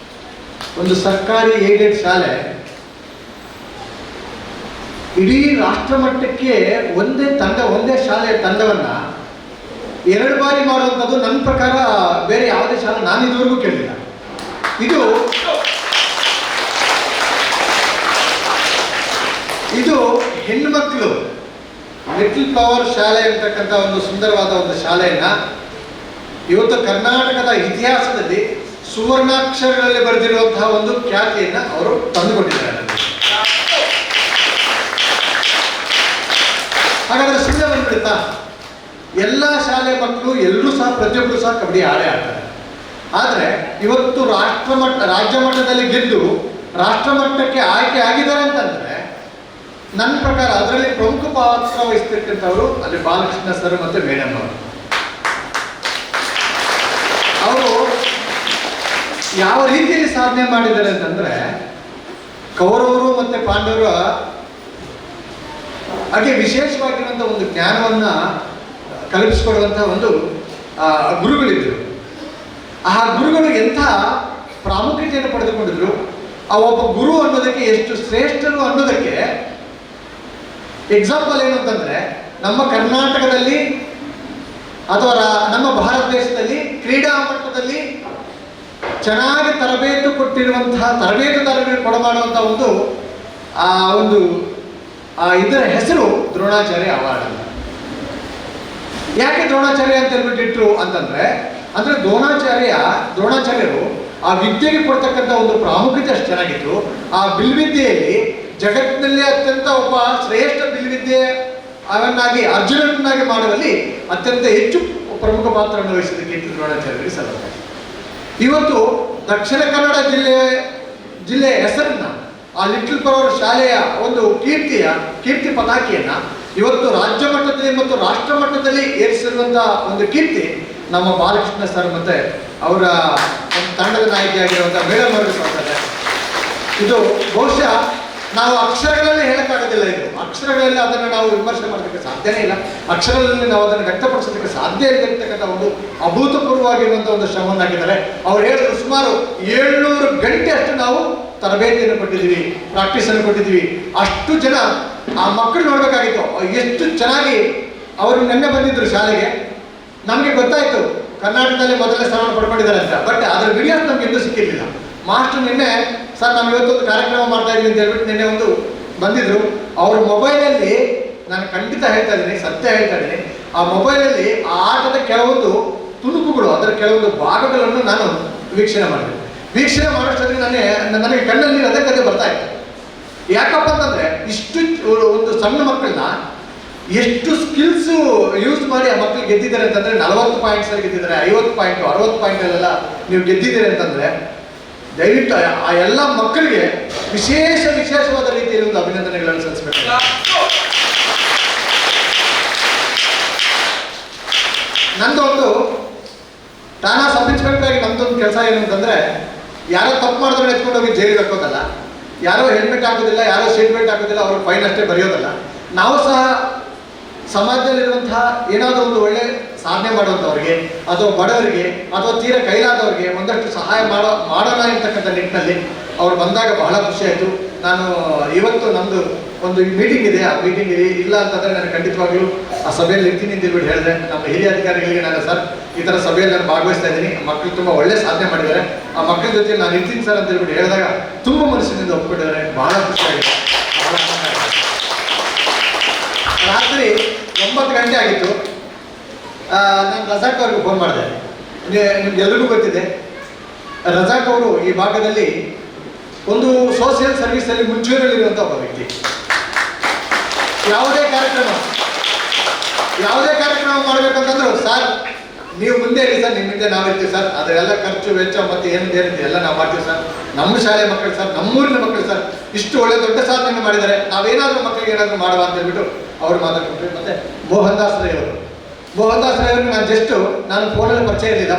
ಒಂದು ಸರ್ಕಾರಿ ಏಡೆಡ್ ಶಾಲೆ ಇಡೀ ರಾಷ್ಟ್ರ ಮಟ್ಟಕ್ಕೆ ಒಂದೇ ಶಾಲೆಯ ತಂಡವನ್ನ 2 ಬಾರಿ ಮಾಡುವಂಥದ್ದು ನನ್ನ ಪ್ರಕಾರ ಬೇರೆ ಯಾವುದೇ ಶಾಲೆ ನಾನು ಇದುವರೆಗೂ ಕೇಳಿಲ್ಲ. ಇದು ಹೆಣ್ಣುಮಕ್ಕಳು ಲಿಟ್ಲ್ ಪವರ್ ಶಾಲೆ ಅಂತಕ್ಕಂಥ ಒಂದು ಸುಂದರವಾದ ಒಂದು ಶಾಲೆಯನ್ನ ಇವತ್ತು ಕರ್ನಾಟಕದ ಇತಿಹಾಸದಲ್ಲಿ ಸುವರ್ಣಾಕ್ಷರಗಳಲ್ಲಿ ಬರೆದಿರುವಂತಹ ಒಂದು ಖ್ಯಾತಿಯನ್ನು ಅವರು ತಂದುಕೊಟ್ಟಿದ್ದಾರೆ. ಹಾಗಾದ್ರೆ ಸುಮ್ಮನೆ ಬಂದ್ಬಿಡುತ್ತಾ? ಎಲ್ಲ ಶಾಲೆ ಮಕ್ಕಳು ಎಲ್ಲರೂ ಸಹ ಪ್ರತಿಯೊಬ್ಬರು ಸಹ ಕಬಡ್ಡಿ ಆಡ್ತಾರೆ. ಆದರೆ ಇವತ್ತು ರಾಜ್ಯ ಮಟ್ಟದಲ್ಲಿ ಗೆದ್ದು ರಾಷ್ಟ್ರ ಮಟ್ಟಕ್ಕೆ ಆಯ್ಕೆ ಆಗಿದ್ದಾರೆ ಅಂತಂದ್ರೆ ನನ್ನ ಪ್ರಕಾರ ಅದರಲ್ಲಿ ಪ್ರಮುಖ ಪಾತ್ರ ವಹಿಸ್ತಕ್ಕಂಥವರು ಅಲ್ಲಿ ಬಾಲಕೃಷ್ಣ ಸರ್ ಮತ್ತು ಮೇಡಮ್ ಅವರು ಯಾವ ರೀತಿಯಲ್ಲಿ ಸಾಧನೆ ಮಾಡಿದ್ದಾರೆ ಅಂತಂದ್ರೆ, ಕೌರವರು ಮತ್ತು ಪಾಂಡವರು ಹಾಗೆ ವಿಶೇಷವಾಗಿರುವಂಥ ಒಂದು ಜ್ಞಾನವನ್ನ ಕಲ್ಪಿಸಿಕೊಡುವಂಥ ಒಂದು ಗುರುಗಳಿದ್ದರು. ಆ ಗುರುಗಳು ಎಂಥ ಪ್ರಾಮುಖ್ಯತೆಯನ್ನು ಪಡೆದುಕೊಂಡಿದ್ರು, ಆ ಒಬ್ಬ ಗುರು ಅನ್ನೋದಕ್ಕೆ ಎಷ್ಟು ಶ್ರೇಷ್ಠರು ಅನ್ನೋದಕ್ಕೆ ಎಕ್ಸಾಂಪಲ್ ಏನು ಅಂತಂದ್ರೆ, ನಮ್ಮ ಕರ್ನಾಟಕದಲ್ಲಿ ಅಥವಾ ನಮ್ಮ ಭಾರತ ದೇಶದಲ್ಲಿ ಕ್ರೀಡಾ ಮಟ್ಟದಲ್ಲಿ ಚೆನ್ನಾಗಿ ತರಬೇತು ಕೊಟ್ಟಿರುವಂತಹ ತರಬೇತುದಾರರಿಗೆ ಕೊಡಮಾಡುವಂಥ ಇದರ ಹೆಸರು ದ್ರೋಣಾಚಾರ್ಯ ಅವಾರ್ಡ್ ಅಂತ. ಯಾಕೆ ದ್ರೋಣಾಚಾರ್ಯ ಅಂತ ಹೇಳ್ಬಿಟ್ಟಿಟ್ರು ಅಂತಂದ್ರೆ, ದ್ರೋಣಾಚಾರ್ಯರು ಆ ವಿದ್ಯೆಗೆ ಕೊಡ್ತಕ್ಕಂಥ ಒಂದು ಪ್ರಾಮುಖ್ಯತೆ ಅಷ್ಟು ಚೆನ್ನಾಗಿತ್ತು. ಆ ಬಿಲ್ವಿದ್ಯೆಯಲ್ಲಿ ಜಗತ್ತಿನಲ್ಲಿ ಅತ್ಯಂತ ಒಬ್ಬ ಶ್ರೇಷ್ಠ ಬಿಲ್ವಿದ್ಯೆ ಅವನ್ನಾಗಿ ಅರ್ಜುನನ್ನಾಗಿ ಮಾಡುವಲ್ಲಿ ಅತ್ಯಂತ ಹೆಚ್ಚು ಪ್ರಮುಖ ಪಾತ್ರವನ್ನು ವಹಿಸಿದ ಕೀರ್ತಿ ದ್ರೋಣಾಚಾರ್ಯರಿಗೆ ಸಲ್ಲುತ್ತದೆ. ಇವತ್ತು ದಕ್ಷಿಣ ಕನ್ನಡ ಜಿಲ್ಲೆಯ ಹೆಸರನ್ನ, ಆ ಲಿಟ್ಲ್ ಪವರ್ ಶಾಲೆಯ ಒಂದು ಕೀರ್ತಿ ಪತಾಕಿಯನ್ನ ಇವತ್ತು ರಾಜ್ಯ ಮಟ್ಟದಲ್ಲಿ ಮತ್ತು ರಾಷ್ಟ್ರ ಮಟ್ಟದಲ್ಲಿ ಏರಿಸಿರುವಂತಹ ಒಂದು ಕೀರ್ತಿ ನಮ್ಮ ಬಾಲಕೃಷ್ಣ ಸರ್ ಮತ್ತೆ ಅವರ ಒಂದು ತಂಡದ ನಾಯಕಿಯಾಗಿರುವಂತಹ ಮೇಡಮ್ ಅವರಿಗೆ ಸಾಧ್ಯ. ಇದು ಬಹುಶಃ ನಾವು ಅಕ್ಷರಗಳಲ್ಲಿ ಹೇಳಕ್ಕಾಗೋದಿಲ್ಲ. ಇದು ಅಕ್ಷರಗಳಲ್ಲಿ ಅದನ್ನು ನಾವು ವಿಮರ್ಶೆ ಮಾಡೋದಕ್ಕೆ ಸಾಧ್ಯನೇ ಇಲ್ಲ. ಅಕ್ಷರಗಳಲ್ಲಿ ನಾವು ಅದನ್ನು ವ್ಯಕ್ತಪಡಿಸೋದಕ್ಕೆ ಸಾಧ್ಯ ಇರತಕ್ಕಂಥ ಒಂದು ಅಭೂತಪೂರ್ವವಾಗಿರುವಂಥ ಒಂದು ಶ್ರಮವನ್ನು ಹಾಕಿದ್ದಾರೆ. ಅವ್ರು ಹೇಳಿದ್ರು ಸುಮಾರು 700 ಗಂಟೆ ಅಷ್ಟು ನಾವು ತರಬೇತಿಯನ್ನು ಕೊಟ್ಟಿದ್ದೀವಿ, ಪ್ರಾಕ್ಟೀಸನ್ನು ಕೊಟ್ಟಿದ್ದೀವಿ. ಅಷ್ಟು ಜನ ಆ ಮಕ್ಕಳು ನೋಡ್ಬೇಕಾಗಿತ್ತು ಎಷ್ಟು ಚೆನ್ನಾಗಿ ಅವರು ನೆನ್ನೆ ಬಂದಿದ್ರು ಶಾಲೆಗೆ. ನಮಗೆ ಗೊತ್ತಾಯ್ತು ಕರ್ನಾಟಕದಲ್ಲಿ ಮೊದಲನೇ ಸ್ಥಾನ ಪಡ್ಕೊಂಡಿದ್ದಾರೆ ಅಂತ, ಬಟ್ ಅದರ ವಿಡಿಯೋಸ್ ನಮ್ಗೆ ಇನ್ನೂ ಸಿಕ್ಕಿರಲಿಲ್ಲ. ಮಾಸ್ಟರ್ ನಿನ್ನೆ ಸರ್ ನಾವು ಇವತ್ತೊಂದು ಕಾರ್ಯಕ್ರಮ ಮಾಡ್ತಾ ಇದ್ದೀವಿ ಅಂತ ಹೇಳ್ಬಿಟ್ಟು ನಿನ್ನೆ ಒಂದು ಬಂದಿದ್ರು. ಅವ್ರ ಮೊಬೈಲಲ್ಲಿ, ನಾನು ಖಂಡಿತ ಹೇಳ್ತಾ ಇದ್ದೀನಿ, ಸತ್ಯ ಹೇಳ್ತಾ ಇದ್ದೀನಿ, ಆ ಮೊಬೈಲಲ್ಲಿ ಆ ಆಟದ ಕೆಲವೊಂದು ತುಣುಕುಗಳು, ಅದರ ಕೆಲವೊಂದು ಭಾಗಗಳನ್ನು ನಾನು ವೀಕ್ಷಣೆ ಮಾಡೋಷ್ಟರಲ್ಲಿ ನನಗೆ ಕಣ್ಣಲ್ಲಿ ಅದಕ್ಕೆ ಬರ್ತಾ ಇತ್ತು. ಯಾಕಪ್ಪ ಅಂತಂದ್ರೆ ಇಷ್ಟು ಒಂದು ಸಣ್ಣ ಮಕ್ಕಳನ್ನ ಎಷ್ಟು ಸ್ಕಿಲ್ಸ್ ಯೂಸ್ ಮಾಡಿ ಆ ಮಕ್ಕಳು ಗೆದ್ದಿದ್ದಾರೆ ಅಂತಂದ್ರೆ 40 ಪಾಯಿಂಟ್ಸ್ ಅಲ್ಲಿ ಗೆದ್ದಿದ್ದಾರೆ, 50 ಪಾಯಿಂಟ್ 60 ಪಾಯಿಂಟಲ್ಲೆಲ್ಲ ನೀವು ಗೆದ್ದಿದ್ದೀರಿ ಅಂತಂದ್ರೆ ದಯವಿಟ್ಟು ಆ ಎಲ್ಲ ಮಕ್ಕಳಿಗೆ ವಿಶೇಷವಾದ ರೀತಿಯಲ್ಲಿ ಒಂದು ಅಭಿನಂದನೆಗಳನ್ನು ಸಲ್ಲಿಸಬೇಕು. ನಂದೊಂದು ಠಾಣಾ ಸಬ್ ಇನ್ಸ್ಪೆಕ್ಟರ್ ಆಗಿ ನಮ್ದೊಂದು ಕೆಲಸ ಏನು ಅಂತಂದ್ರೆ, ಯಾರೋ ತಪ್ಪು ಮಾಡಿದ್ರೆ ಎತ್ಕೊಂಡು ಹೋಗಿ ಜೈಲಿಗೆ ಹಾಕೋದಲ್ಲ, ಯಾರೋ ಹೆಲ್ಮೆಟ್ ಹಾಕೋದಿಲ್ಲ, ಯಾರೋ ಸೀಟ್ ಬೆಲ್ಟ್ ಹಾಕೋದಿಲ್ಲ, ಅವ್ರಿಗೆ ಫೈನ್ ಅಷ್ಟೇ ಬರೆಯೋದಲ್ಲ. ನಾವು ಸಹ ಸಮಾಜದಲ್ಲಿರುವಂತಹ ಏನಾದರೂ ಒಂದು ಒಳ್ಳೆ ಸಾಧನೆ ಮಾಡುವಂಥವ್ರಿಗೆ ಅಥವಾ ಬಡವರಿಗೆ ಅಥವಾ ತೀರ ಕೈಲಾದವ್ರಿಗೆ ಒಂದಷ್ಟು ಸಹಾಯ ಮಾಡೋಣ ಅಂತಕ್ಕಂಥ ನಿಟ್ಟಿನಲ್ಲಿ ಅವ್ರು ಬಂದಾಗ ಬಹಳ ಖುಷಿ ಆಯಿತು. ನಾನು ಇವತ್ತು ನಮ್ಮದು ಒಂದು ಮೀಟಿಂಗ್ ಇದೆ, ಆ ಮೀಟಿಂಗ್ ಇಲ್ಲ ಅಂತಂದರೆ ನಾನು ಖಂಡಿತವಾಗ್ಲೂ ಆ ಸಭೆಯಲ್ಲಿ ಇರ್ತೀನಿ ಅಂತ ಹೇಳ್ಬಿಟ್ಟು ಹೇಳಿದೆ. ನಮ್ಮ ಹಿರಿಯ ಅಧಿಕಾರಿಗಳಿಗೆ ನಾನು ಸರ್ ಈ ಥರ ಸಭೆಯಲ್ಲಿ ನಾನು ಭಾಗವಹಿಸ್ತಾ ಇದ್ದೀನಿ, ಮಕ್ಕಳು ತುಂಬ ಒಳ್ಳೆ ಸಾಧನೆ ಮಾಡಿದ್ದಾರೆ, ಆ ಮಕ್ಕಳ ಜೊತೆ ನಾನು ಇರ್ತೀನಿ ಸರ್ ಅಂತ ಹೇಳ್ಬಿಟ್ಟು ಹೇಳಿದಾಗ ತುಂಬ ಮನಸ್ಸಿನಿಂದ ಒಪ್ಪಿಕೊಂಡಿದ್ದಾರೆ. ಬಹಳ ಖುಷಿಯಾಗಿದೆ. ರಾತ್ರಿ 9 ಗಂಟೆ ಆಗಿತ್ತು. ನಾನು ರಜಾಕ್ ಅವ್ರಿಗೆ ಫೋನ್ ಮಾಡಿದೆ. ನಿಮ್ಗೆಲ್ರಿಗೂ ಗೊತ್ತಿದೆ, ರಜಾಕ್ ಅವರು ಈ ಭಾಗದಲ್ಲಿ ಒಂದು ಸೋಷಿಯಲ್ ಸರ್ವಿಸಲ್ಲಿ ಮುಂಚೂಣಿಯಲ್ಲಿರುವಂಥ ಒಬ್ಬ ವ್ಯಕ್ತಿ. ಯಾವುದೇ ಕಾರ್ಯಕ್ರಮ ಮಾಡಬೇಕಂತಂದ್ರು ಸರ್ ನೀವು ಮುಂದೆ ಇರಿ ಸರ್, ನಿಮ್ಮ ಹಿಂದೆ ನಾವಿರ್ತೀವಿ ಸರ್, ಅದರೆಲ್ಲ ಖರ್ಚು ವೆಚ್ಚ ಮತ್ತು ಏನಿದೆ ಎಲ್ಲ ನಾವು ಮಾಡ್ತೀವಿ ಸರ್, ನಮ್ಮ ಶಾಲೆ ಮಕ್ಕಳು ಸರ್, ನಮ್ಮೂರಿನ ಮಕ್ಕಳು ಸರ್, ಇಷ್ಟು ಒಳ್ಳೆ ದೊಡ್ಡ ಸಾಧನೆ ಮಾಡಿದ್ದಾರೆ, ನಾವೇನಾದರೂ ಮಕ್ಕಳಿಗೆ ಏನಾದರೂ ಮಾಡುವ ಅಂತ ಹೇಳ್ಬಿಟ್ಟು ಅವ್ರು ಮಾತಾಡ್ಕೊಂಡ್ರು. ಮತ್ತೆ ಮೋಹನ್ ದಾಸ್ ರೈ ಅವ್ರಿಗೆ ನಾನು ಫೋನಲ್ಲಿ ಪರಿಚಯ ಇರಲಿಲ್ಲ,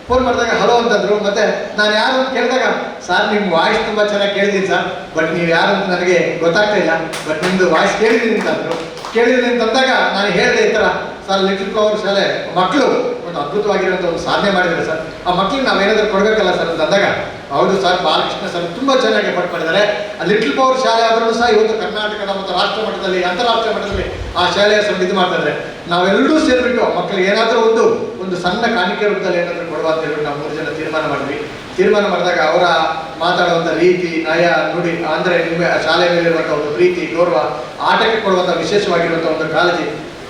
ಫೋನ್ ಮಾಡಿದಾಗ ಹಲೋ ಅಂತಂದ್ರು. ಮತ್ತೆ ನಾನು ಯಾರು ಅಂತ ಕೇಳಿದಾಗ ಸರ್ ನಿಮ್ಮ ವಾಯ್ಸ್ ತುಂಬ ಚೆನ್ನಾಗಿ ಕೇಳಿದ್ದೀನಿ ಸರ್, ಬಟ್ ನೀವು ಯಾರು ಅಂತ ನನಗೆ ಗೊತ್ತಾಗ್ತಾ ಇಲ್ಲ, ಬಟ್ ನಿಮ್ಮದು ವಾಯ್ಸ್ ಕೇಳಿದ್ದೀನಿ ಅಂತಂದಾಗ ನಾನು ಹೇಳಿದೆ ಈ ಥರ ಸರ್ ಲಿಟಲ್ ಫ್ಲವರ್ ಶಾಲೆ ಮಕ್ಕಳು ಒಂದು ಅದ್ಭುತವಾಗಿರುವಂಥ ಒಂದು ಸಾಧನೆ ಮಾಡಿದ್ದಾರೆ ಸರ್, ಆ ಮಕ್ಕಳಿಗೆ ನಾವೇನಾದರೂ ಕೊಡಬೇಕಲ್ಲ ಸರ್ ಅಂತಂದಾಗ ಹೌದು ಸರ್ ಬಾಲಕೃಷ್ಣ ಸರ್ ತುಂಬ ಚೆನ್ನಾಗಿ ಎಫರ್ಟ್ ಮಾಡಿದ್ದಾರೆ. ಆ ಲಿಟಲ್ ಫ್ಲವರ್ ಶಾಲೆ ಆದ್ರೂ ಸಹ ಇವತ್ತು ಕರ್ನಾಟಕದ ಮತ್ತು ರಾಷ್ಟ್ರ ಮಟ್ಟದಲ್ಲಿ ಅಂತಾರಾಷ್ಟ್ರೀಯ ಮಟ್ಟದಲ್ಲಿ ಆ ಶಾಲೆಯ ಇದು ಮಾಡ್ತಾ ಇದ್ದಾರೆ. ನಾವೆಲ್ಲರೂ ಸೇರಿಬಿಟ್ಟು ಮಕ್ಕಳಿಗೆ ಏನಾದರೂ ಒಂದು ಸಣ್ಣ ಕಾಣಿಕೆ ರೂಪದಲ್ಲಿ ಏನಾದರೂ ಕೊಡುವ ಅಂತ ಹೇಳ್ಬಿಟ್ಟು ನಾವು 3 ಜನ ತೀರ್ಮಾನ ಮಾಡಿದಾಗ ಅವರ ಮಾತಾಡುವಂಥ ರೀತಿ, ನಯ, ನುಡಿ, ಅಂದರೆ ನಿಮ್ಮ ಶಾಲೆಯ ಮೇಲಿರುವಂಥ ಒಂದು ಪ್ರೀತಿ, ಗೌರವ, ಆಟಕ್ಕೆ ಕೊಡುವಂಥ ವಿಶೇಷವಾಗಿರುವಂಥ ಒಂದು ಕಾಳಜಿ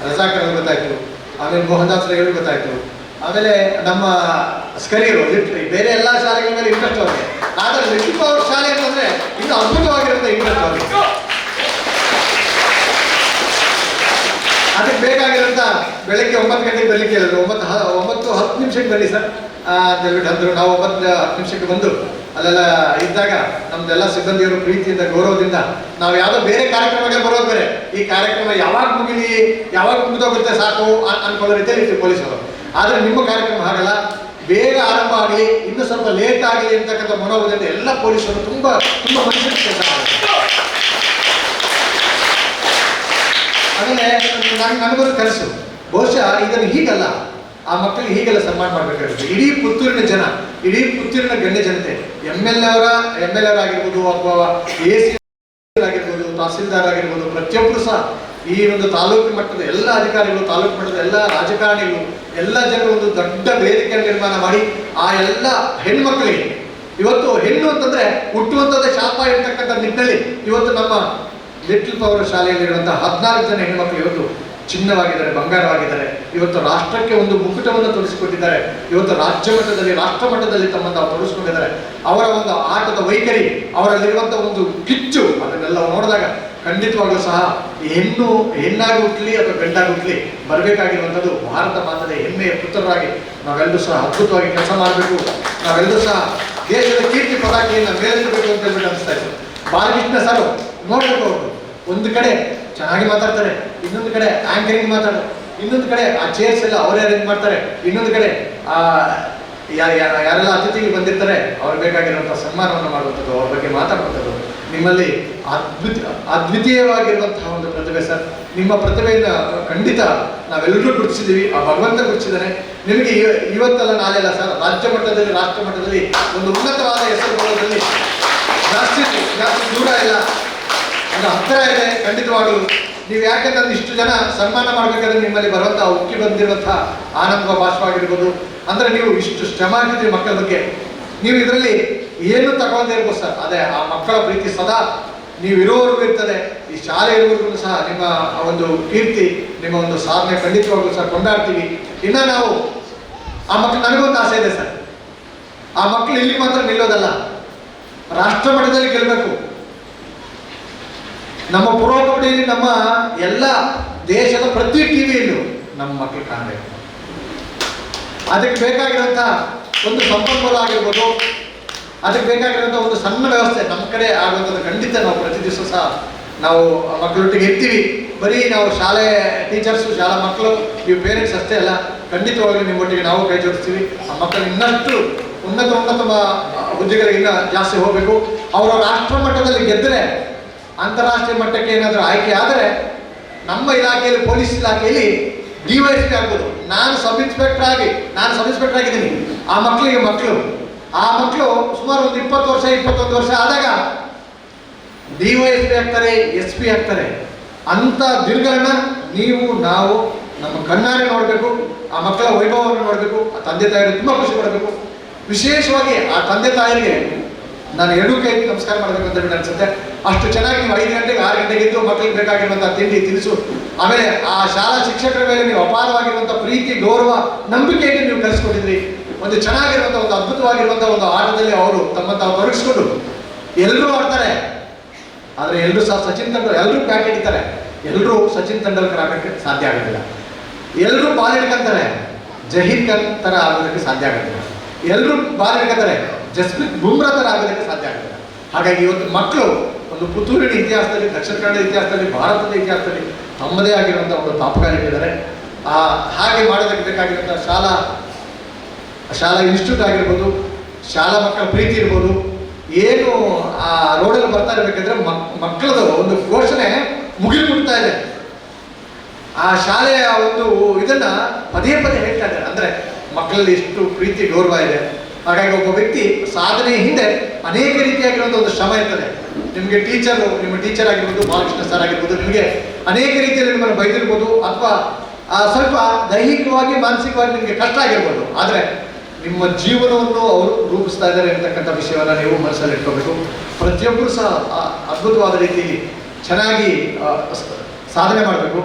ರಜಾಕರಲ್ಲಿ ಗೊತ್ತಾಯಿತು. ಆಮೇಲೆ ಮೋಹನ್ ದಾಸ್ ರೈ ಗೊತ್ತಾಯಿತು. ಆಮೇಲೆ ನಮ್ಮ ಸ್ಕರಿಯರು ಬೇರೆ ಎಲ್ಲ ಶಾಲೆಗಳ ಮೇಲೆ ಇಂಟ್ರೆಸ್ಟ್ ಅವ್ರಿಗೆ, ಆದರೆ ಲಿಟಲ್ ಫ್ಲವರ್ ಶಾಲೆ ಅಂತಂದರೆ ಇನ್ನು ಅದ್ಭುತವಾಗಿರುವಂಥ ಇಂಟ್ರೆಸ್ಟ್ ಅವ್ರಿಗೆ. ಅದಕ್ಕೆ ಬೇಕಾಗಿರೋಂಥ ಬೆಳಗ್ಗೆ 9 ಗಂಟೆಗೆ ಬರಲಿಕ್ಕೆ ಹೇಳಿದ್ರು. 9:10 ಬನ್ನಿ ಸರ್ ಅಂತ ಹೇಳ್ಬಿಟ್ಟು ಅಂದರು. ನಾವು 9:10 ಬಂದು ಅಲ್ಲೆಲ್ಲ ಇದ್ದಾಗ ನಮ್ದೆಲ್ಲ ಸಿಬ್ಬಂದಿಯವರು ಪ್ರೀತಿಯಿಂದ ಗೌರವದಿಂದ ನಾವು ಯಾವುದೋ ಬೇರೆ ಕಾರ್ಯಕ್ರಮಕ್ಕೆ ಬರೋದು ಬೇರೆ, ಈ ಕಾರ್ಯಕ್ರಮ ಯಾವಾಗ ಮುಗಿದೋಗುತ್ತೆ ಸಾಕು ಅನ್ಕೊಳ್ಳೋ ರೀತಿಯಲ್ಲಿ ಇತ್ತು ಪೊಲೀಸರು. ಆದರೆ ನಿಮ್ಮ ಕಾರ್ಯಕ್ರಮ ಹಾಗಲ್ಲ, ಬೇಗ ಆರಂಭ ಆಗಲಿ, ಇನ್ನೂ ಸ್ವಲ್ಪ ಲೇಟ್ ಆಗಲಿ ಅಂತಕ್ಕಂಥ ಮನೋಭಾವದಿಂದ ಎಲ್ಲ ಪೊಲೀಸರು ತುಂಬ ಮನುಷ್ಯರು ಕೆಲಸ ಮಾಡ್ತಾರೆ. ಆಮೇಲೆ ನನಗೊಂದು ಕನಸು, ಬಹುಶಃ ಇದನ್ನು ಹೀಗಲ್ಲ, ಆ ಮಕ್ಕಳಿಗೆ ಹೀಗೆಲ್ಲ ಸನ್ಮಾನ ಮಾಡಬೇಕಾಗುತ್ತೆ. ಇಡೀ ಪುತ್ತೂರಿನ ಗಣ್ಯ ಜನತೆ, ಎಮ್ ಎಲ್ ಎ ಆಗಿರ್ಬೋದು ಅಥವಾ AC ಆಗಿರ್ಬೋದು, ತಹಸೀಲ್ದಾರ್ ಆಗಿರ್ಬೋದು, ಪ್ರತಿಯೊಬ್ಬರು ಸಹ ಈ ಒಂದು ತಾಲೂಕು ಮಟ್ಟದ ಎಲ್ಲ ಅಧಿಕಾರಿಗಳು, ತಾಲೂಕು ಮಟ್ಟದ ಎಲ್ಲ ರಾಜಕಾರಣಿಗಳು, ಎಲ್ಲ ಜನರು ಒಂದು ದೊಡ್ಡ ವೇದಿಕೆಯನ್ನು ನಿರ್ಮಾಣ ಮಾಡಿ ಆ ಎಲ್ಲ ಹೆಣ್ಮಕ್ಳಿಗೆ, ಇವತ್ತು ಹೆಣ್ಣು ಅಂತಂದ್ರೆ ಹುಟ್ಟುವಂಥದ್ದೇ ಶಾಪ ಇರ್ತಕ್ಕಂಥ ನಿಟ್ಟಿನಲ್ಲಿ ಇವತ್ತು ನಮ್ಮ ಲಿಟಲ್ ಫ್ಲವರ್ ಶಾಲೆಯಲ್ಲಿರುವಂತಹ 14 ಜನ ಹೆಣ್ಮಕ್ಳು ಇವತ್ತು ಚಿನ್ನವಾಗಿದ್ದಾರೆ, ಬಂಗಾರವಾಗಿದ್ದಾರೆ. ಇವತ್ತು ರಾಷ್ಟ್ರಕ್ಕೆ ಒಂದು ಮುಕುಟವನ್ನು ತೊಡಿಸಿಕೊಟ್ಟಿದ್ದಾರೆ. ಇವತ್ತು ರಾಜ್ಯ ಮಟ್ಟದಲ್ಲಿ, ರಾಷ್ಟ್ರ ಮಟ್ಟದಲ್ಲಿ ತಮ್ಮನ್ನು ತೊಡಗಿಸ್ಕೊಂಡಿದ್ದಾರೆ. ಅವರ ಒಂದು ಆಟದ ವೈಖರಿ, ಅವರಲ್ಲಿರುವಂಥ ಒಂದು ಕಿಚ್ಚು, ಅದನ್ನೆಲ್ಲ ನೋಡಿದಾಗ ಖಂಡಿತವಾಗ್ಲೂ ಸಹ ಹೆಣ್ಣಾಗಿ ಹುಟ್ಟಲಿ ಅಥವಾ ಗಂಡಾಗಿ ಹುಟ್ಟಲಿ ಬರಬೇಕಾಗಿರುವಂಥದ್ದು ಭಾರತ ಮಾತದ ಹೆಮ್ಮೆಯ ಪುತ್ರರಾಗಿ ನಾವೆಲ್ಲರೂ ಸಹ ಅದ್ಭುತವಾಗಿ ಕೆಲಸ ಮಾಡಬೇಕು. ನಾವೆಲ್ಲರೂ ಸಹ ದೇಶದ ಕೀರ್ತಿ ಪತಾಕೆಯನ್ನು ಮೇಲೆತ್ತಬೇಕು ಅಂತ ಹೇಳ್ಬಿಟ್ಟು ಅನಿಸ್ತಾ ಇತ್ತು. ಬಾಲಕೃಷ್ಣ ಸರ್ ನೋಡಬೇಕು, ಅವರು ಒಂದು ಕಡೆ ಚೆನ್ನಾಗಿ ಮಾತಾಡ್ತಾರೆ, ಇನ್ನೊಂದು ಕಡೆ ಆಂಕರಿಂಗ್ ಮಾತಾಡ್ತಾರೆ, ಇನ್ನೊಂದು ಕಡೆ ಆ ಚೇರ್ಸ್ ಎಲ್ಲ ಅವರೇ ಅರೇಂಜ್ ಮಾಡ್ತಾರೆ, ಇನ್ನೊಂದು ಕಡೆ ಯಾರೆಲ್ಲ ಅತಿಥಿಗಳು ಬಂದಿರ್ತಾರೆ ಅವ್ರಿಗೆ ಬೇಕಾಗಿರುವಂಥ ಸನ್ಮಾನವನ್ನು ಮಾಡುವಂಥದ್ದು, ಅವ್ರ ಬಗ್ಗೆ ಮಾತಾಡುವಂಥದ್ದು. ನಿಮ್ಮಲ್ಲಿ ಅದ್ವಿತೀಯವಾಗಿರುವಂತಹ ಒಂದು ಪ್ರತಿಭೆ ಸರ್. ನಿಮ್ಮ ಪ್ರತಿಭೆಯನ್ನು ಖಂಡಿತ ನಾವೆಲ್ಲರೂ ಗುರುತಿಸಿದ್ದೀವಿ, ಆ ಭಗವಂತ ಗುರುತಿಸಿದ್ದಾನೆ. ನಿಮಗೆ ಇವತ್ತಲ್ಲ ನಾಳೆ ಅಲ್ಲ ಸರ್, ರಾಜ್ಯ ಮಟ್ಟದಲ್ಲಿ, ರಾಷ್ಟ್ರ ಮಟ್ಟದಲ್ಲಿ ಒಂದು ಉನ್ನತವಾದ ಹೆಸರು ಬರೋದ್ರಲ್ಲಿ ಜಾಸ್ತಿ ದೂರ ಇಲ್ಲ, ಅದು ಹತ್ತಿರ ಇದೆ ಖಂಡಿತವಾಗಲು. ನೀವು ಯಾಕೆಂದ್ರೆ ಇಷ್ಟು ಜನ ಸನ್ಮಾನ ಮಾಡಬೇಕಾದ್ರೆ ನಿಮ್ಮಲ್ಲಿ ಬರುವಂಥ ಉಕ್ಕಿ ಬಂದಿರುವಂಥ ಆನಂದ ಭಾಷವಾಗಿರ್ಬೋದು, ಅಂದರೆ ನೀವು ಇಷ್ಟು ಶ್ರಮ ಹಾಕಿದ್ರಿ ಮಕ್ಕಳ ಬಗ್ಗೆ. ನೀವು ಇದರಲ್ಲಿ ಏನು ತಗೊಳ್ಳದೇ ಇರ್ಬೋದು ಸರ್, ಅದೇ ಆ ಮಕ್ಕಳ ಪ್ರೀತಿ ಸದಾ ನೀವು ಇರೋವರೆಗೂ ಇರ್ತದೆ. ಈ ಶಾಲೆ ಇರೋವರೆಗೂ ಸಹ ನಿಮ್ಮ ಒಂದು ಕೀರ್ತಿ, ನಿಮ್ಮ ಒಂದು ಸಾಧನೆ ಖಂಡಿತವಾಗ್ಲೂ ಸಹ ಕೊಂಡಾಡ್ತೀವಿ. ಇನ್ನು ನಾವು ಆ ಮಕ್ಕಳು, ನನಗೊಂದು ಆಸೆ ಇದೆ ಸರ್, ಆ ಮಕ್ಕಳು ಇಲ್ಲಿ ಮಾತ್ರ ನಿಲ್ಲೋದಲ್ಲ, ರಾಷ್ಟ್ರ ಮಟ್ಟದಲ್ಲಿ ಗೆಲ್ಲಬೇಕು. ನಮ್ಮ ಪ್ರೊ ಕಬಡ್ಡಿಯಲ್ಲಿ ನಮ್ಮ ಎಲ್ಲ ದೇಶದ ಪ್ರತಿ ಟಿವಿಯಲ್ಲೂ ನಮ್ಮ ಮಕ್ಕಳು ಕಾಣಬೇಕು. ಅದಕ್ಕೆ ಬೇಕಾಗಿರುವಂಥ ಒಂದು ಸಂಪನ್ಮೂಲ ಆಗಿರ್ಬೋದು, ಅದಕ್ಕೆ ಬೇಕಾಗಿರುವಂಥ ಒಂದು ಸಣ್ಣ ವ್ಯವಸ್ಥೆ ನಮ್ಮ ಕಡೆ ಆಗುವಂಥದ್ದು ಖಂಡಿತ ನಾವು ಪ್ರತಿ ದಿವಸ ಸಹ ನಾವು ಮಕ್ಕಳೊಟ್ಟಿಗೆ ಇರ್ತೀವಿ. ಬರೀ ನಾವು ಶಾಲೆ ಟೀಚರ್ಸು, ಶಾಲಾ ಮಕ್ಕಳು, ನೀವು ಪೇರೆಂಟ್ಸ್ ಅಷ್ಟೇ ಅಲ್ಲ, ಖಂಡಿತವಾಗ್ಲೂ ನಿಮ್ಮೊಟ್ಟಿಗೆ ನಾವು ಕೈ ಜೋಡಿಸ್ತೀವಿ. ಆ ಮಕ್ಕಳು ಇನ್ನಷ್ಟು ಉನ್ನತ ಹುದ್ದೆಗಳಿಗೆ ಇನ್ನೂ ಜಾಸ್ತಿ ಹೋಗಬೇಕು. ಅವರು ರಾಷ್ಟ್ರ ಮಟ್ಟದಲ್ಲಿ ಗೆದ್ದರೆ, ಅಂತಾರಾಷ್ಟ್ರೀಯ ಮಟ್ಟಕ್ಕೆ ಏನಾದರೂ ಆಯ್ಕೆ ಆದರೆ ನಮ್ಮ ಇಲಾಖೆಯಲ್ಲಿ, ಪೊಲೀಸ್ ಇಲಾಖೆಯಲ್ಲಿ DYSP ಆಗ್ಬೋದು. ನಾನು ಸಬ್ ಇನ್ಸ್ಪೆಕ್ಟರ್ ಆಗಿದ್ದೀನಿ. ಆ ಮಕ್ಕಳು ಸುಮಾರು ಒಂದು 20 ವರ್ಷ 21 ವರ್ಷ ಆದಾಗ DYSP ಆಗ್ತಾರೆ, SP ಆಗ್ತಾರೆ. ಅಂತ ದಿನಗಳನ್ನ ನೀವು ನಾವು ನಮ್ಮ ಕಣ್ಣಾರೆ ನೋಡಬೇಕು. ಆ ಮಕ್ಕಳ ವೈಭವವನ್ನು ನೋಡಬೇಕು. ಆ ತಂದೆ ತಾಯಿಯರು ತುಂಬ ಖುಷಿ ಪಡಬೇಕು. ವಿಶೇಷವಾಗಿ ಆ ತಂದೆ ತಾಯಿಗೆ ನಾನು 2 ಕೈ ನಮಸ್ಕಾರ ಮಾಡಬೇಕು ಅಂತ ಹೇಳಿ ಅನ್ಸುತ್ತೆ. ಅಷ್ಟು ಚೆನ್ನಾಗಿ ನೀವು 5 ಗಂಟೆಗೆ 6 ಗಂಟೆಗೆ ಇದ್ದು ಮಕ್ಕಳಿಗೆ ಬೇಕಾಗಿರುವಂಥ ತಿಂಡಿ ತಿನಿಸು, ಆಮೇಲೆ ಆ ಶಾಲಾ ಶಿಕ್ಷಕರ ಮೇಲೆ ನೀವು ಅಪಾರವಾಗಿರುವಂಥ ಪ್ರೀತಿ, ಗೌರವ, ನಂಬಿಕೆಯನ್ನು ನೀವು ಕಲಿಸ್ಕೊಟ್ಟಿದ್ರಿ. ಒಂದು ಚೆನ್ನಾಗಿರುವಂಥ ಒಂದು ಅದ್ಭುತವಾಗಿರುವಂಥ ಒಂದು ಆಟದಲ್ಲಿ ಅವರು ತಮ್ಮನ್ನು ತಾವು ತೊಡಗಿಸ್ಕೊಂಡು ಎಲ್ಲರೂ ಆಡ್ತಾರೆ. ಆದರೆ ಎಲ್ಲರೂ ಸಹ ಎಲ್ಲರೂ ಬ್ಯಾಟ್ ಹಿಡಿತಾರೆ. ಎಲ್ಲರೂ ಸಚಿನ್ ತೆಂಡೂಲ್ಕರ್ ಆಗೋಕ್ಕೆ ಸಾಧ್ಯ ಆಗೋದಿಲ್ಲ. ಎಲ್ಲರೂ ಬಾಲ್ ಹಿಡ್ಕೊಂತಾರೆ, ಜಹೀರ್ ಖಾನ್ ಥರ ಆಗೋದಕ್ಕೆ ಸಾಧ್ಯ ಆಗೋದಿಲ್ಲ. ಎಲ್ಲರೂ ಬಾಲ್ ಹಿಡ್ಕೊತಾರೆ, ಜಸ್ಪ್ರೀತ್ ಬುಮ್ರಾ ಥರ ಆಗೋದಕ್ಕೆ ಸಾಧ್ಯ ಆಗೋದಿಲ್ಲ. ಹಾಗಾಗಿ ಇವತ್ತು ಮಕ್ಕಳು ಒಂದು ಪುತ್ತೂರಿನ ಇತಿಹಾಸದಲ್ಲಿ, ದಕ್ಷಿಣ ಕನ್ನಡ ಇತಿಹಾಸದಲ್ಲಿ, ಭಾರತದ ಇತಿಹಾಸದಲ್ಲಿ ತಮ್ಮದೇ ಆಗಿರುವಂಥ ಒಂದು ತಾಪಗಾರಿಟ್ಟಿದ್ದಾರೆ. ಹಾಗೆ ಮಾಡೋದಕ್ಕೆ ಬೇಕಾಗಿರುವಂಥ ಶಾಲಾ ಇನ್ಸ್ಟಿಟ್ಯೂಟ್ ಆಗಿರ್ಬೋದು, ಶಾಲಾ ಮಕ್ಕಳ ಪ್ರೀತಿ ಇರ್ಬೋದು. ಏನು ಆ ರೋಡಲ್ಲಿ ಬರ್ತಾ ಇರಬೇಕಂದ್ರೆ ಮಕ್ಕಳದು ಒಂದು ಘೋಷಣೆ ಮುಗಿದ್ಬಿಡ್ತಾ ಇದೆ. ಆ ಶಾಲೆಯ ಒಂದು ಇದನ್ನ ಪದೇ ಹೇಳ್ತಾ ಇದ್ದಾರೆ. ಅಂದ್ರೆ ಮಕ್ಕಳಲ್ಲಿ ಎಷ್ಟು ಪ್ರೀತಿ ಗೌರವ ಇದೆ. ಹಾಗಾಗಿ ಒಬ್ಬ ವ್ಯಕ್ತಿ ಸಾಧನೆಯ ಹಿಂದೆ ಅನೇಕ ರೀತಿಯಾಗಿರುವಂಥ ಒಂದು ಶ್ರಮ ಇರ್ತದೆ. ನಿಮ್ಮ ಟೀಚರ್ ಆಗಿರ್ಬೋದು, ಬಾಲಕೃಷ್ಣ ಸರ್ ಆಗಿರ್ಬೋದು, ನಿಮಗೆ ಅನೇಕ ರೀತಿಯಲ್ಲಿ ನಿಮ್ಮನ್ನು ಬೈದಿರ್ಬೋದು, ಅಥವಾ ಸ್ವಲ್ಪ ದೈಹಿಕವಾಗಿ ಮಾನಸಿಕವಾಗಿ ನಿಮಗೆ ಕಷ್ಟ ಆಗಿರ್ಬೋದು. ಆದರೆ ನಿಮ್ಮ ಜೀವನವನ್ನು ಅವರು ರೂಪಿಸ್ತಾ ಇದ್ದಾರೆ ಅಂತಕ್ಕಂಥ ವಿಷಯವನ್ನು ನೀವು ಮನಸ್ಸಲ್ಲಿ ಇಟ್ಕೋಬೇಕು. ಪ್ರತಿಯೊಬ್ಬರು ಸಹ ಅದ್ಭುತವಾದ ರೀತಿಯಲ್ಲಿ ಚೆನ್ನಾಗಿ ಸಾಧನೆ ಮಾಡಬೇಕು.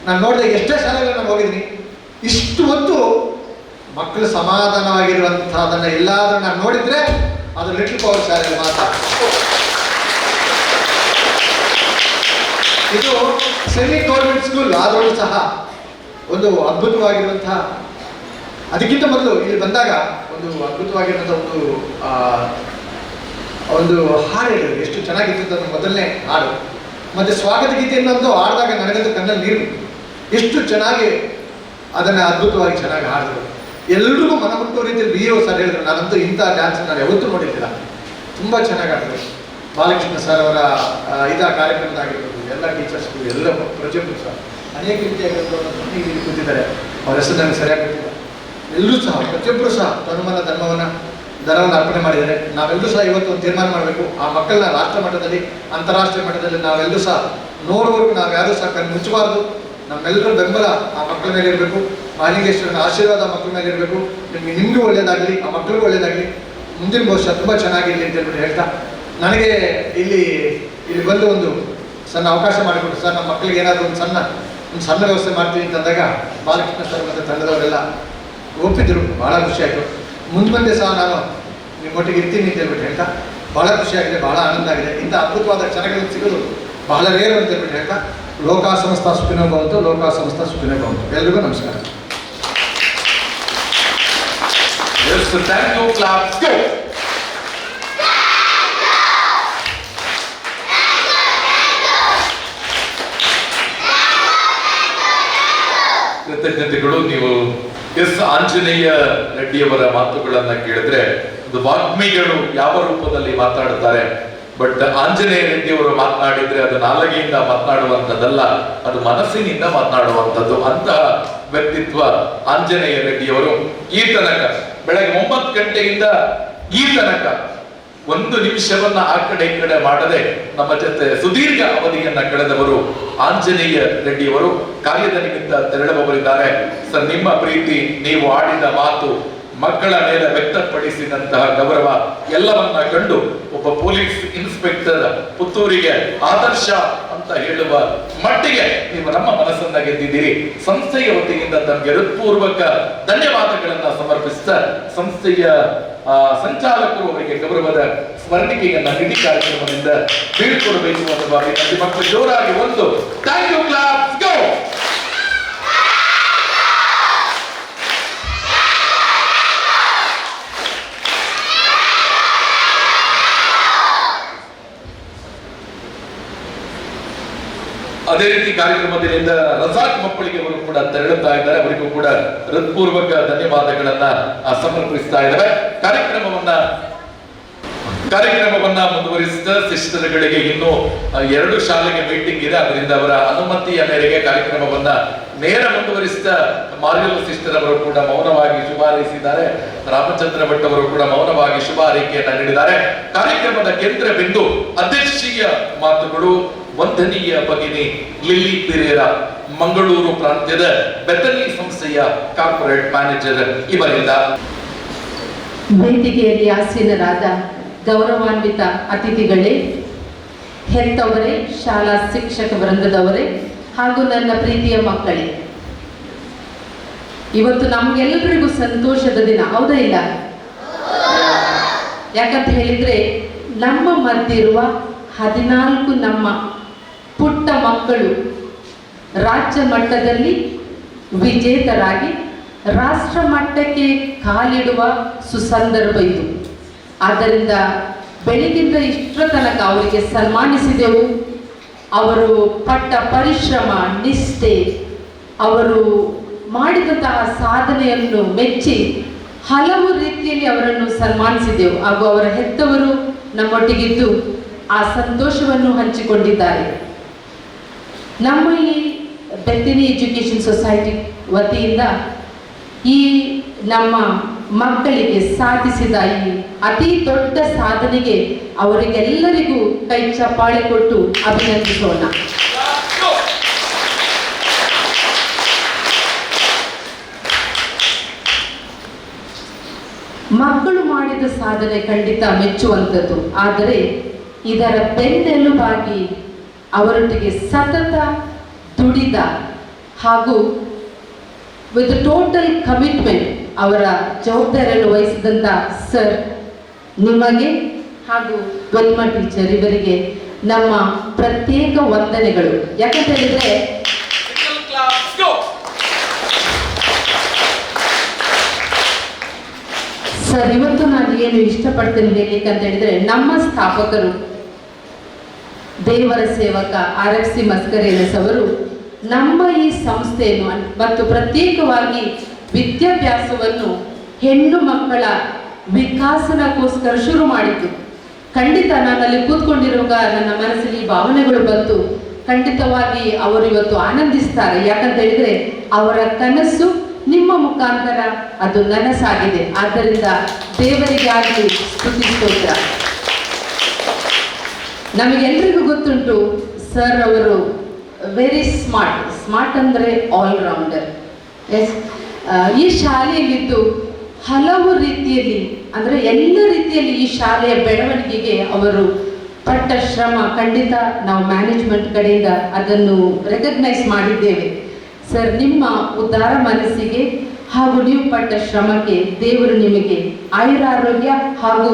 ನಾನು ನೋಡಿದೆ, ಎಷ್ಟೇ ಶಾಲೆಗಳನ್ನು ನಾನು ಹೋಗಿದ್ದೀನಿ, ಇಷ್ಟು ಹೊತ್ತು ಮಕ್ಕಳು ಸಮಾಧಾನವಾಗಿರುವಂಥದ್ದನ್ನ ಎಲ್ಲಾದ್ರೂ ನಾನು ನೋಡಿದ್ರೆ ಅದು ಲಿಟಲ್ ಪವರ್ ಶಾಲೆಯಲ್ಲಿ ಮಾತ್ರ. ಇದು ಸೆಮಿ ಗೌರ್ಮೆಂಟ್ ಸ್ಕೂಲ್ ಆದರೂ ಸಹ ಒಂದು ಅದ್ಭುತವಾಗಿರುವಂತಹ, ಅದಕ್ಕಿಂತ ಮೊದಲು ಇಲ್ಲಿ ಬಂದಾಗ ಒಂದು ಅದ್ಭುತವಾಗಿರುವಂಥ ಒಂದು ಹಾಡು ಹೇಳಿದ್ರು. ಎಷ್ಟು ಚೆನ್ನಾಗಿತ್ತು ಅದು ಮೊದಲನೇ ಹಾಡು. ಮತ್ತೆ ಸ್ವಾಗತ ಗೀತೆಯನ್ನಂತೂ ಹಾಡಿದಾಗ ನನಗಂತೂ ಕಣ್ಣಲ್ಲಿ ನೀರು. ಎಷ್ಟು ಚೆನ್ನಾಗಿ ಅದನ್ನು ಅದ್ಭುತವಾಗಿ ಚೆನ್ನಾಗಿ ಹಾಡಿದ್ರು. ಎಲ್ರಿಗೂ ಮನಮುಟ್ಟುವ ರೀತಿಯಲ್ಲಿ BO ಸರ್ ಹೇಳಿದ್ರು. ನಾನಂತೂ ಇಂಥ ಡ್ಯಾನ್ಸ್ ನಾನು ಯಾವತ್ತೂ ನೋಡಿರ್ಲಿಲ್ಲ. ತುಂಬ ಚೆನ್ನಾಗಿ ಆಡಿದ್ರು. ಬಾಲಕೃಷ್ಣ ಸರ್ ಅವರ ಕಾರ್ಯಕ್ರಮದಾಗಿರ್ಬೋದು, ಎಲ್ಲ ಟೀಚರ್ಸ್ಗಳು, ಎಲ್ಲ ಪ್ರತಿಯೊಬ್ಬರು ಸಹ ಅನೇಕ ರೀತಿಯಾಗಿರ್ಬೋದು ಇಲ್ಲಿ ಕೂತಿದ್ದಾರೆ. ಅವ್ರ ಹೆಸರು ನನಗೆ ಸರಿಯಾಗಿ ಗೊತ್ತಿಲ್ಲ. ಎಲ್ಲರೂ ಸಹ ಪ್ರತಿಯೊಬ್ಬರು ಸಹ ಧನವನ್ನು ಅರ್ಪಣೆ ಮಾಡಿದ್ದಾರೆ. ನಾವೆಲ್ಲರೂ ಸಹ ಇವತ್ತು ಒಂದು ತೀರ್ಮಾನ ಮಾಡಬೇಕು. ಆ ಮಕ್ಕಳನ್ನ ರಾಷ್ಟ್ರ ಮಟ್ಟದಲ್ಲಿ, ಅಂತಾರಾಷ್ಟ್ರೀಯ ಮಟ್ಟದಲ್ಲಿ ನಾವೆಲ್ಲರೂ ಸಹ ನೋಡಬೇಕು. ನಾವು ಯಾರೂ ಸಹ ಕಣ್ಣು ಮುಚ್ಚಬಾರ್ದು. ನಮ್ಮೆಲ್ಲರ ಬೆಂಬಲ ಆ ಮಕ್ಕಳ ಮೇಲೆ ಇರಬೇಕು. ಮಹಾಲಿಂಗೇಶ್ವರನ ಆಶೀರ್ವಾದ ಮಕ್ಕಳ ಮೇಲೆ ಇರಬೇಕು. ನಿಮಗೂ ಒಳ್ಳೇದಾಗಲಿ, ಆ ಮಕ್ಕಳಿಗೂ ಒಳ್ಳೇದಾಗಲಿ, ಮುಂದಿನ ಭವಿಷ್ಯ ತುಂಬ ಚೆನ್ನಾಗಿರಲಿ ಅಂತ ಹೇಳ್ಬಿಟ್ಟು ಹೇಳ್ತಾ, ನನಗೆ ಇಲ್ಲಿ ಬಂದು ಒಂದು ಸಣ್ಣ ಅವಕಾಶ ಮಾಡಿಕೊಟ್ಟು, ಸರ್ ನಮ್ಮ ಮಕ್ಕಳಿಗೆ ಏನಾದರೂ ಒಂದು ಸಣ್ಣ ವ್ಯವಸ್ಥೆ ಮಾಡ್ತೀವಿ ಅಂತಂದಾಗ ಬಾಲಕೃಷ್ಣ ಸರ್ ಮತ್ತು ತಂಡದವರೆಲ್ಲ ಒಪ್ಪಿದ್ರು. ಭಾಳ ಖುಷಿ ಆಯಿತು. ಮುಂದೆ ಸಹ ನಾನು ನಿಮ್ಮೊಟ್ಟಿಗೆ ಇರ್ತೀನಿ ಅಂತ ಹೇಳ್ಬಿಟ್ಟು ಹೇಳ್ತಾ ಭಾಳ ಖುಷಿಯಾಗಿದೆ, ಭಾಳ ಆನಂದ ಆಗಿದೆ. ಇಂಥ ಅದ್ಭುತವಾದ ಕ್ಷಣಗಳನ್ನು ಸಿಗೋದು ಬಹಳ ರೇರು ಅಂತ ಹೇಳ್ಬಿಟ್ಟು ಹೇಳ್ತಾ, ಲೋಕ ಸಮಸ್ತ ಸುಖಿನೋ ಭವಂತು, ಲೋಕ ಸಮಸ್ತ ಸುಖಿನೋ ಭವಂತು. ಎಲ್ರಿಗೂ ನಮಸ್ಕಾರ. ಕೃತಜ್ಞತೆಗಳು. ನೀವು ಆಂಜನೇಯ ರೆಡ್ಡಿಯವರ ಮಾತುಗಳನ್ನ ಕೇಳಿದ್ರೆ ಒಂದು ವಾಗ್ಮಿಗಳು ಯಾವ ರೂಪದಲ್ಲಿ ಮಾತಾಡುತ್ತಾರೆ. ಬಟ್ ಆಂಜನೇಯ ರೆಡ್ಡಿಯವರು ಮಾತನಾಡಿದ್ರೆ ಅದು ನಾಲಿಗೆಯಿಂದ ಮಾತನಾಡುವಂಥದ್ದಲ್ಲ, ಅದು ಮನಸ್ಸಿನಿಂದ ಮಾತನಾಡುವಂಥದ್ದು. ಅಂತಹ ವ್ಯಕ್ತಿತ್ವ ಆಂಜನೇಯ ರೆಡ್ಡಿಯವರು. ಈ ತನಕ ಬೆಳಗ್ಗೆ 9 ಗಂಟೆಯಿಂದ ಈ ತನಕ 1 ನಿಮಿಷವನ್ನ ಆ ಕಡೆ ಈ ಕಡೆ ಮಾಡದೆ ನಮ್ಮ ಜೊತೆ ಸುದೀರ್ಘ ಅವಧಿಯನ್ನ ಕಳೆದವರು ಆಂಜನೇಯ ರೆಡ್ಡಿಯವರು. ಕಾರ್ಯದ ನಿಮಿತ್ತ ತೆರಳುವವರಿದ್ದಾರೆ. ಸರ್, ನಿಮ್ಮ ಪ್ರೀತಿ, ನೀವು ಆಡಿದ ಮಾತು, ಮಕ್ಕಳ ಮೇಲೆ ವ್ಯಕ್ತಪಡಿಸಿದಂತಹ ಗೌರವ ಎಲ್ಲವನ್ನ ಕಂಡು ಒಬ್ಬ ಪೊಲೀಸ್ ಇನ್ಸ್ಪೆಕ್ಟರ್ ಪುತ್ತೂರಿಗೆ ಆದರ್ಶ ಅಂತ ಹೇಳುವ ಮಟ್ಟಿಗೆ ನೀವು ನಮ್ಮ ಮನಸ್ಸನ್ನ ಗೆದ್ದಿದ್ದೀರಿ. ಸಂಸ್ಥೆಯ ವತಿಯಿಂದ ತಮಗೆ ಹೃತ್ಪೂರ್ವಕ ಧನ್ಯವಾದಗಳನ್ನ ಸಮರ್ಪಿಸಿದ ಸಂಸ್ಥೆಯ ಸಂಚಾಲಕರು ಅವರಿಗೆ ಗೌರವದ ಸ್ಮರಣಿಕೆಯನ್ನ ನಿಧಿ ಕಾರ್ಯಕ್ರಮದಿಂದ ಬೀಳ್ಕೊಡಬೇಕು ಅನ್ನುವ ವಿನಂತಿ. ಮತ್ತು ಜೋರಾಗಿ ಒಂದು ಥ್ಯಾಂಕ್ ಯು ಕ್ಲಾಸ್ ಗೋ. ಅದೇ ರೀತಿ ಕಾರ್ಯಕ್ರಮದಿಂದ ರಜಾಕ್ ಮಕ್ಕಳಿಗೆ ಅವರು ಕೂಡ ತೆರಳುತ್ತಾ ಇದ್ದಾರೆ. ಅವರಿಗೂ ಕೂಡ ಹೃತ್ಪೂರ್ವಕ ಧನ್ಯವಾದಗಳನ್ನ ಸಮರ್ಪಿಸ್ತಾ ಇದ್ದಾರೆ. ಕಾರ್ಯಕ್ರಮವನ್ನ ಕಾರ್ಯಕ್ರಮವನ್ನ ಮುಂದುವರಿಸಿದ ಸಿಸ್ಟರ್ಗಳಿಗೆ ಇನ್ನೂ 2 ಶಾಲೆಗೆ ಮೀಟಿಂಗ್ ಇದೆ, ಅದರಿಂದ ಅವರ ಅನುಮತಿಯ ಮೇರೆಗೆ ಕಾರ್ಯಕ್ರಮವನ್ನ ನೇರ ಮುಂದುವರಿಸಿದ ಮಾರ್ಗಲ್ ಸಿಸ್ಟರ್ ಅವರು ಕೂಡ ಮೌನವಾಗಿ ಶುಭ ಹಾರೈಸಿದ್ದಾರೆ. ರಾಮಚಂದ್ರ ಭಟ್ ಅವರು ಕೂಡ ಮೌನವಾಗಿ ಶುಭ ಹಾರೈಕೆಯನ್ನ ನೀಡಿದ್ದಾರೆ. ಕಾರ್ಯಕ್ರಮದ ಕೇಂದ್ರ ಬಿಂದು ಅಧ್ಯಕ್ಷೀಯ ಮಾತುಗಳು ವಂದನೀಯ ಭಗಿನಿ ಲಿಲ್ಲಿ ಪಿರೇರಾ, ಮಂಗಳೂರು ಪ್ರಾಂತ್ಯದ ಬೆತನಿ ಸಂಸ್ಥೆಯ ಕಾರ್ಪೊರೇಟ್ ಮ್ಯಾನೇಜರ್ ಇವರಿಂದ. ವೇದಿಕೆಯಲ್ಲಿ ಆಸೀನರಾದ ಗೌರವಾನ್ವಿತ ಅತಿಥಿಗಳೇ, ಹೆತ್ತವರೇ, ಶಾಲಾ ಶಿಕ್ಷಕ ವೃಂದದವರೇ ಹಾಗೂ ನನ್ನ ಪ್ರೀತಿಯ ಮಕ್ಕಳೇ, ಇವತ್ತು ನಮ್ಗೆಲ್ಲರಿಗೂ ಸಂತೋಷದ ದಿನ, ಹೌದಾ ಇಲ್ಲ? ಯಾಕಂತ ಹೇಳಿದ್ರೆ ನಮ್ಮ ಮಧ್ಯೆಯಿರುವ 14 ನಮ್ಮ ಪುಟ್ಟ ಮಕ್ಕಳು ರಾಜ್ಯ ಮಟ್ಟದಲ್ಲಿ ವಿಜೇತರಾಗಿ ರಾಷ್ಟ್ರ ಮಟ್ಟಕ್ಕೆ ಕಾಲಿಡುವ ಸುಸಂದರ್ಭ ಇದು. ಆದ್ದರಿಂದ ಬೆಳಗಿಂದ ಇಷ್ಟರ ತನಕ ಅವರಿಗೆ ಸನ್ಮಾನಿಸಿದೆವು. ಅವರು ಪಟ್ಟ ಪರಿಶ್ರಮ, ನಿಷ್ಠೆ, ಅವರು ಮಾಡಿದಂತಹ ಸಾಧನೆಯನ್ನು ಮೆಚ್ಚಿ ಹಲವು ರೀತಿಯಲ್ಲಿ ಅವರನ್ನು ಸನ್ಮಾನಿಸಿದೆವು ಹಾಗೂ ಅವರ ಹೆತ್ತವರು ನಮ್ಮೊಟ್ಟಿಗಿದ್ದು ಆ ಸಂತೋಷವನ್ನು ಹಂಚಿಕೊಂಡಿದ್ದಾರೆ. ನಮ್ಮ ಈ ಬೆತ್ತನಿ ಎಜುಕೇಷನ್ ಸೊಸೈಟಿ ವತಿಯಿಂದ ಈ ನಮ್ಮ ಮಕ್ಕಳಿಗೆ ಸಾಧಿಸಿದ ಈ ಅತಿ ದೊಡ್ಡ ಸಾಧನೆಗೆ ಅವರಿಗೆಲ್ಲರಿಗೂ ಕೈ ಚಪ್ಪಾಳೆ ಕೊಟ್ಟು ಅಭಿನಂದಿಸೋಣ. ಮಕ್ಕಳು ಮಾಡಿದ ಸಾಧನೆ ಖಂಡಿತ ಮೆಚ್ಚುವಂಥದ್ದು, ಆದರೆ ಇದರ ಬೆನ್ನೆಲುಬಾಗಿ ಅವರೊಟ್ಟಿಗೆ ಸತತ ದುಡಿದ ಹಾಗೂ ವಿತ್ ಟೋಟಲ್ ಕಮಿಟ್ಮೆಂಟ್ ಅವರ ಜವಾಬ್ದಾರಿಯನ್ನು ವಹಿಸಿದಂಥ ಸರ್ ನಿಮಗೆ ಹಾಗೂ ವೆಲ್ಮಾ ಟೀಚರ್ ಇವರಿಗೆ ನಮ್ಮ ಪ್ರತ್ಯೇಕ ವಂದನೆಗಳು. ಯಾಕಂತ ಹೇಳಿದ್ರೆ ಸರ್, ಇವತ್ತು ನಾನು ಏನು ಇಷ್ಟಪಡ್ತೇನೆ ಹೇಳಲಿಕ್ಕೆ ಅಂತ ಹೇಳಿದ್ರೆ, ನಮ್ಮ ಸ್ಥಾಪಕರು ದೇವರ ಸೇವಕ 𝐼𝐻𝐶 𝐒𝐻 ಅವರು ನಮ್ಮ ಈ ಸಂಸ್ಥೆಯನ್ನು ಮತ್ತು ಪ್ರತ್ಯೇಕವಾಗಿ ವಿದ್ಯಾಭ್ಯಾಸವನ್ನು ಹೆಣ್ಣು ಮಕ್ಕಳ ವಿಕಾಸನಕ್ಕೋಸ್ಕರ ಶುರು ಮಾಡಿದ್ದು. ಖಂಡಿತ ನಾನಲ್ಲಿ ಕೂತ್ಕೊಂಡಿರುವಾಗ ನನ್ನ ಮನಸ್ಸಲ್ಲಿ ಭಾವನೆಗಳು ಬಂತು. ಖಂಡಿತವಾಗಿ ಅವರು ಇವತ್ತು ಆನಂದಿಸ್ತಾರೆ. ಯಾಕಂತ ಹೇಳಿದ್ರೆ ಅವರ ಕನಸು ನಿಮ್ಮ ಮುಖಾಂತರ ಅದು ನನಸಾಗಿದೆ. ಆದ್ದರಿಂದ ದೇವರಿಗೆ ಆಗಲಿ ಸ್ತುತಿ ಸ್ತೋತ್ರ. ನಮಗೆಲ್ಲರಿಗೂ ಗೊತ್ತುಂಟು ಸರ್ ಅವರು ವೆರಿ ಸ್ಮಾರ್ಟ್ ಅಂದರೆ ಆಲ್ರೌಂಡರ್. ಎಸ್, ಈ ಶಾಲೆಯಲ್ಲಿದ್ದು ಹಲವು ರೀತಿಯಲ್ಲಿ ಅಂದರೆ ಎಲ್ಲ ರೀತಿಯಲ್ಲಿ ಈ ಶಾಲೆಯ ಬೆಳವಣಿಗೆಗೆ ಅವರು ಪಟ್ಟ ಶ್ರಮ ಖಂಡಿತ ನಾವು ಮ್ಯಾನೇಜ್ಮೆಂಟ್ ಕಡೆಯಿಂದ ಅದನ್ನು ರೆಕಗ್ನೈಸ್ ಮಾಡಿದ್ದೇವೆ. ಸರ್, ನಿಮ್ಮ ಉದಾರ ಮನಸ್ಸಿಗೆ ಹಾಗೂ ನೀವು ಪಟ್ಟ ಶ್ರಮಕ್ಕೆ ದೇವರು ನಿಮಗೆ ಆಯುರಾರೋಗ್ಯ ಹಾಗೂ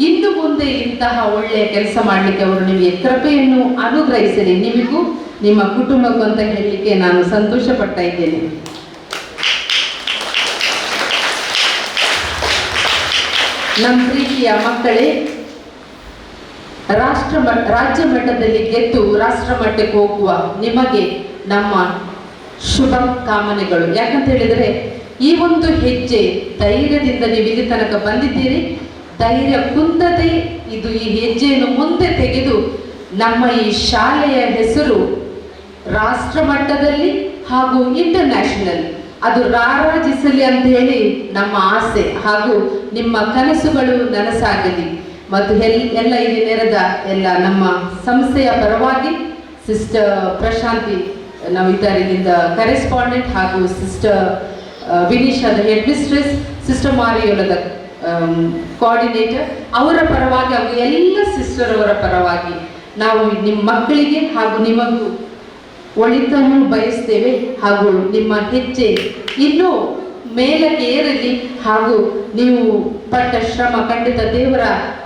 ಇನ್ನು ಮುಂದೆ ಇಂತಹ ಒಳ್ಳೆಯ ಕೆಲಸ ಮಾಡಲಿಕ್ಕೆ ಅವರು ನಿಮಗೆ ಕೃಪೆಯನ್ನು ಅನುಗ್ರಹಿಸಲಿ, ನಿಮಗೂ ನಿಮ್ಮ ಕುಟುಂಬಕ್ಕೂ ಅಂತ ಹೇಳಲಿಕ್ಕೆ ನಾನು ಸಂತೋಷ ಪಡ್ತಾ ಇದ್ದೇನೆ. ನಮ್ಮ ಪ್ರೀತಿಯ ಮಕ್ಕಳೇ, ರಾಜ್ಯ ಮಟ್ಟದಲ್ಲಿ ಗೆದ್ದು ರಾಷ್ಟ್ರ ಮಟ್ಟಕ್ಕೆ ಹೋಗುವ ನಿಮಗೆ ನಮ್ಮ ಶುಭ ಕಾಮನೆಗಳು. ಯಾಕಂತ ಹೇಳಿದರೆ ಈ ಒಂದು ಹೆಜ್ಜೆ ಧೈರ್ಯದಿಂದ ನೀವು ಇಲ್ಲಿ ತನಕ ಬಂದಿದ್ದೀರಿ. ಧೈರ್ಯ ಕುಂದದೆ ಇದು ಈ ಹೆಜ್ಜೆಯನ್ನು ಮುಂದೆ ತೆಗೆದು ನಮ್ಮ ಈ ಶಾಲೆಯ ಹೆಸರು ರಾಷ್ಟ್ರ ಮಟ್ಟದಲ್ಲಿ ಹಾಗೂ ಇಂಟರ್ನ್ಯಾಷನಲ್ ಅದು ರಾರಾಜಿಸಲಿ ಅಂತ ಹೇಳಿ ನಮ್ಮ ಆಸೆ ಹಾಗೂ ನಿಮ್ಮ ಕನಸುಗಳು ನನಸಾಗಲಿ. ಮತ್ತು ಎಲ್ಲ ಇಲ್ಲಿ ನೆರೆದ ಎಲ್ಲ ನಮ್ಮ ಸಂಸ್ಥೆಯ ಪರವಾಗಿ ಸಿಸ್ಟರ್ ಪ್ರಶಾಂತಿ ನಾವು ಇಲ್ಲಿಂದ ಕರೆಸ್ಪಾಂಡೆಂಟ್ ಹಾಗೂ ಸಿಸ್ಟರ್ ವಿನಿಶಾದ ಹೆಡ್ ಮಿಸ್ಟ್ರೆಸ್, ಸಿಸ್ಟರ್ ಮಾರಿಯೋಲದ ಕೋಆರ್ಡಿನೇಟರ್ ಅವರ ಪರವಾಗಿ ಹಾಗೂ ಎಲ್ಲ ಸಿಸ್ಟರ್ ಅವರ ಪರವಾಗಿ ನಾವು ನಿಮ್ಮ ಮಕ್ಕಳಿಗೆ ಹಾಗೂ ನಿಮಗೂ ಒಳಿತನ್ನು ಬಯಸ್ತೇವೆ. ಹಾಗೂ ನಿಮ್ಮ ಹೆಜ್ಜೆ ಇನ್ನೂ ಮೇಲಕ್ಕೆ ಏರಲಿ ಹಾಗೂ ನೀವು ಪಟ್ಟ ಶ್ರಮ ಖಂಡಿತ ದೇವರ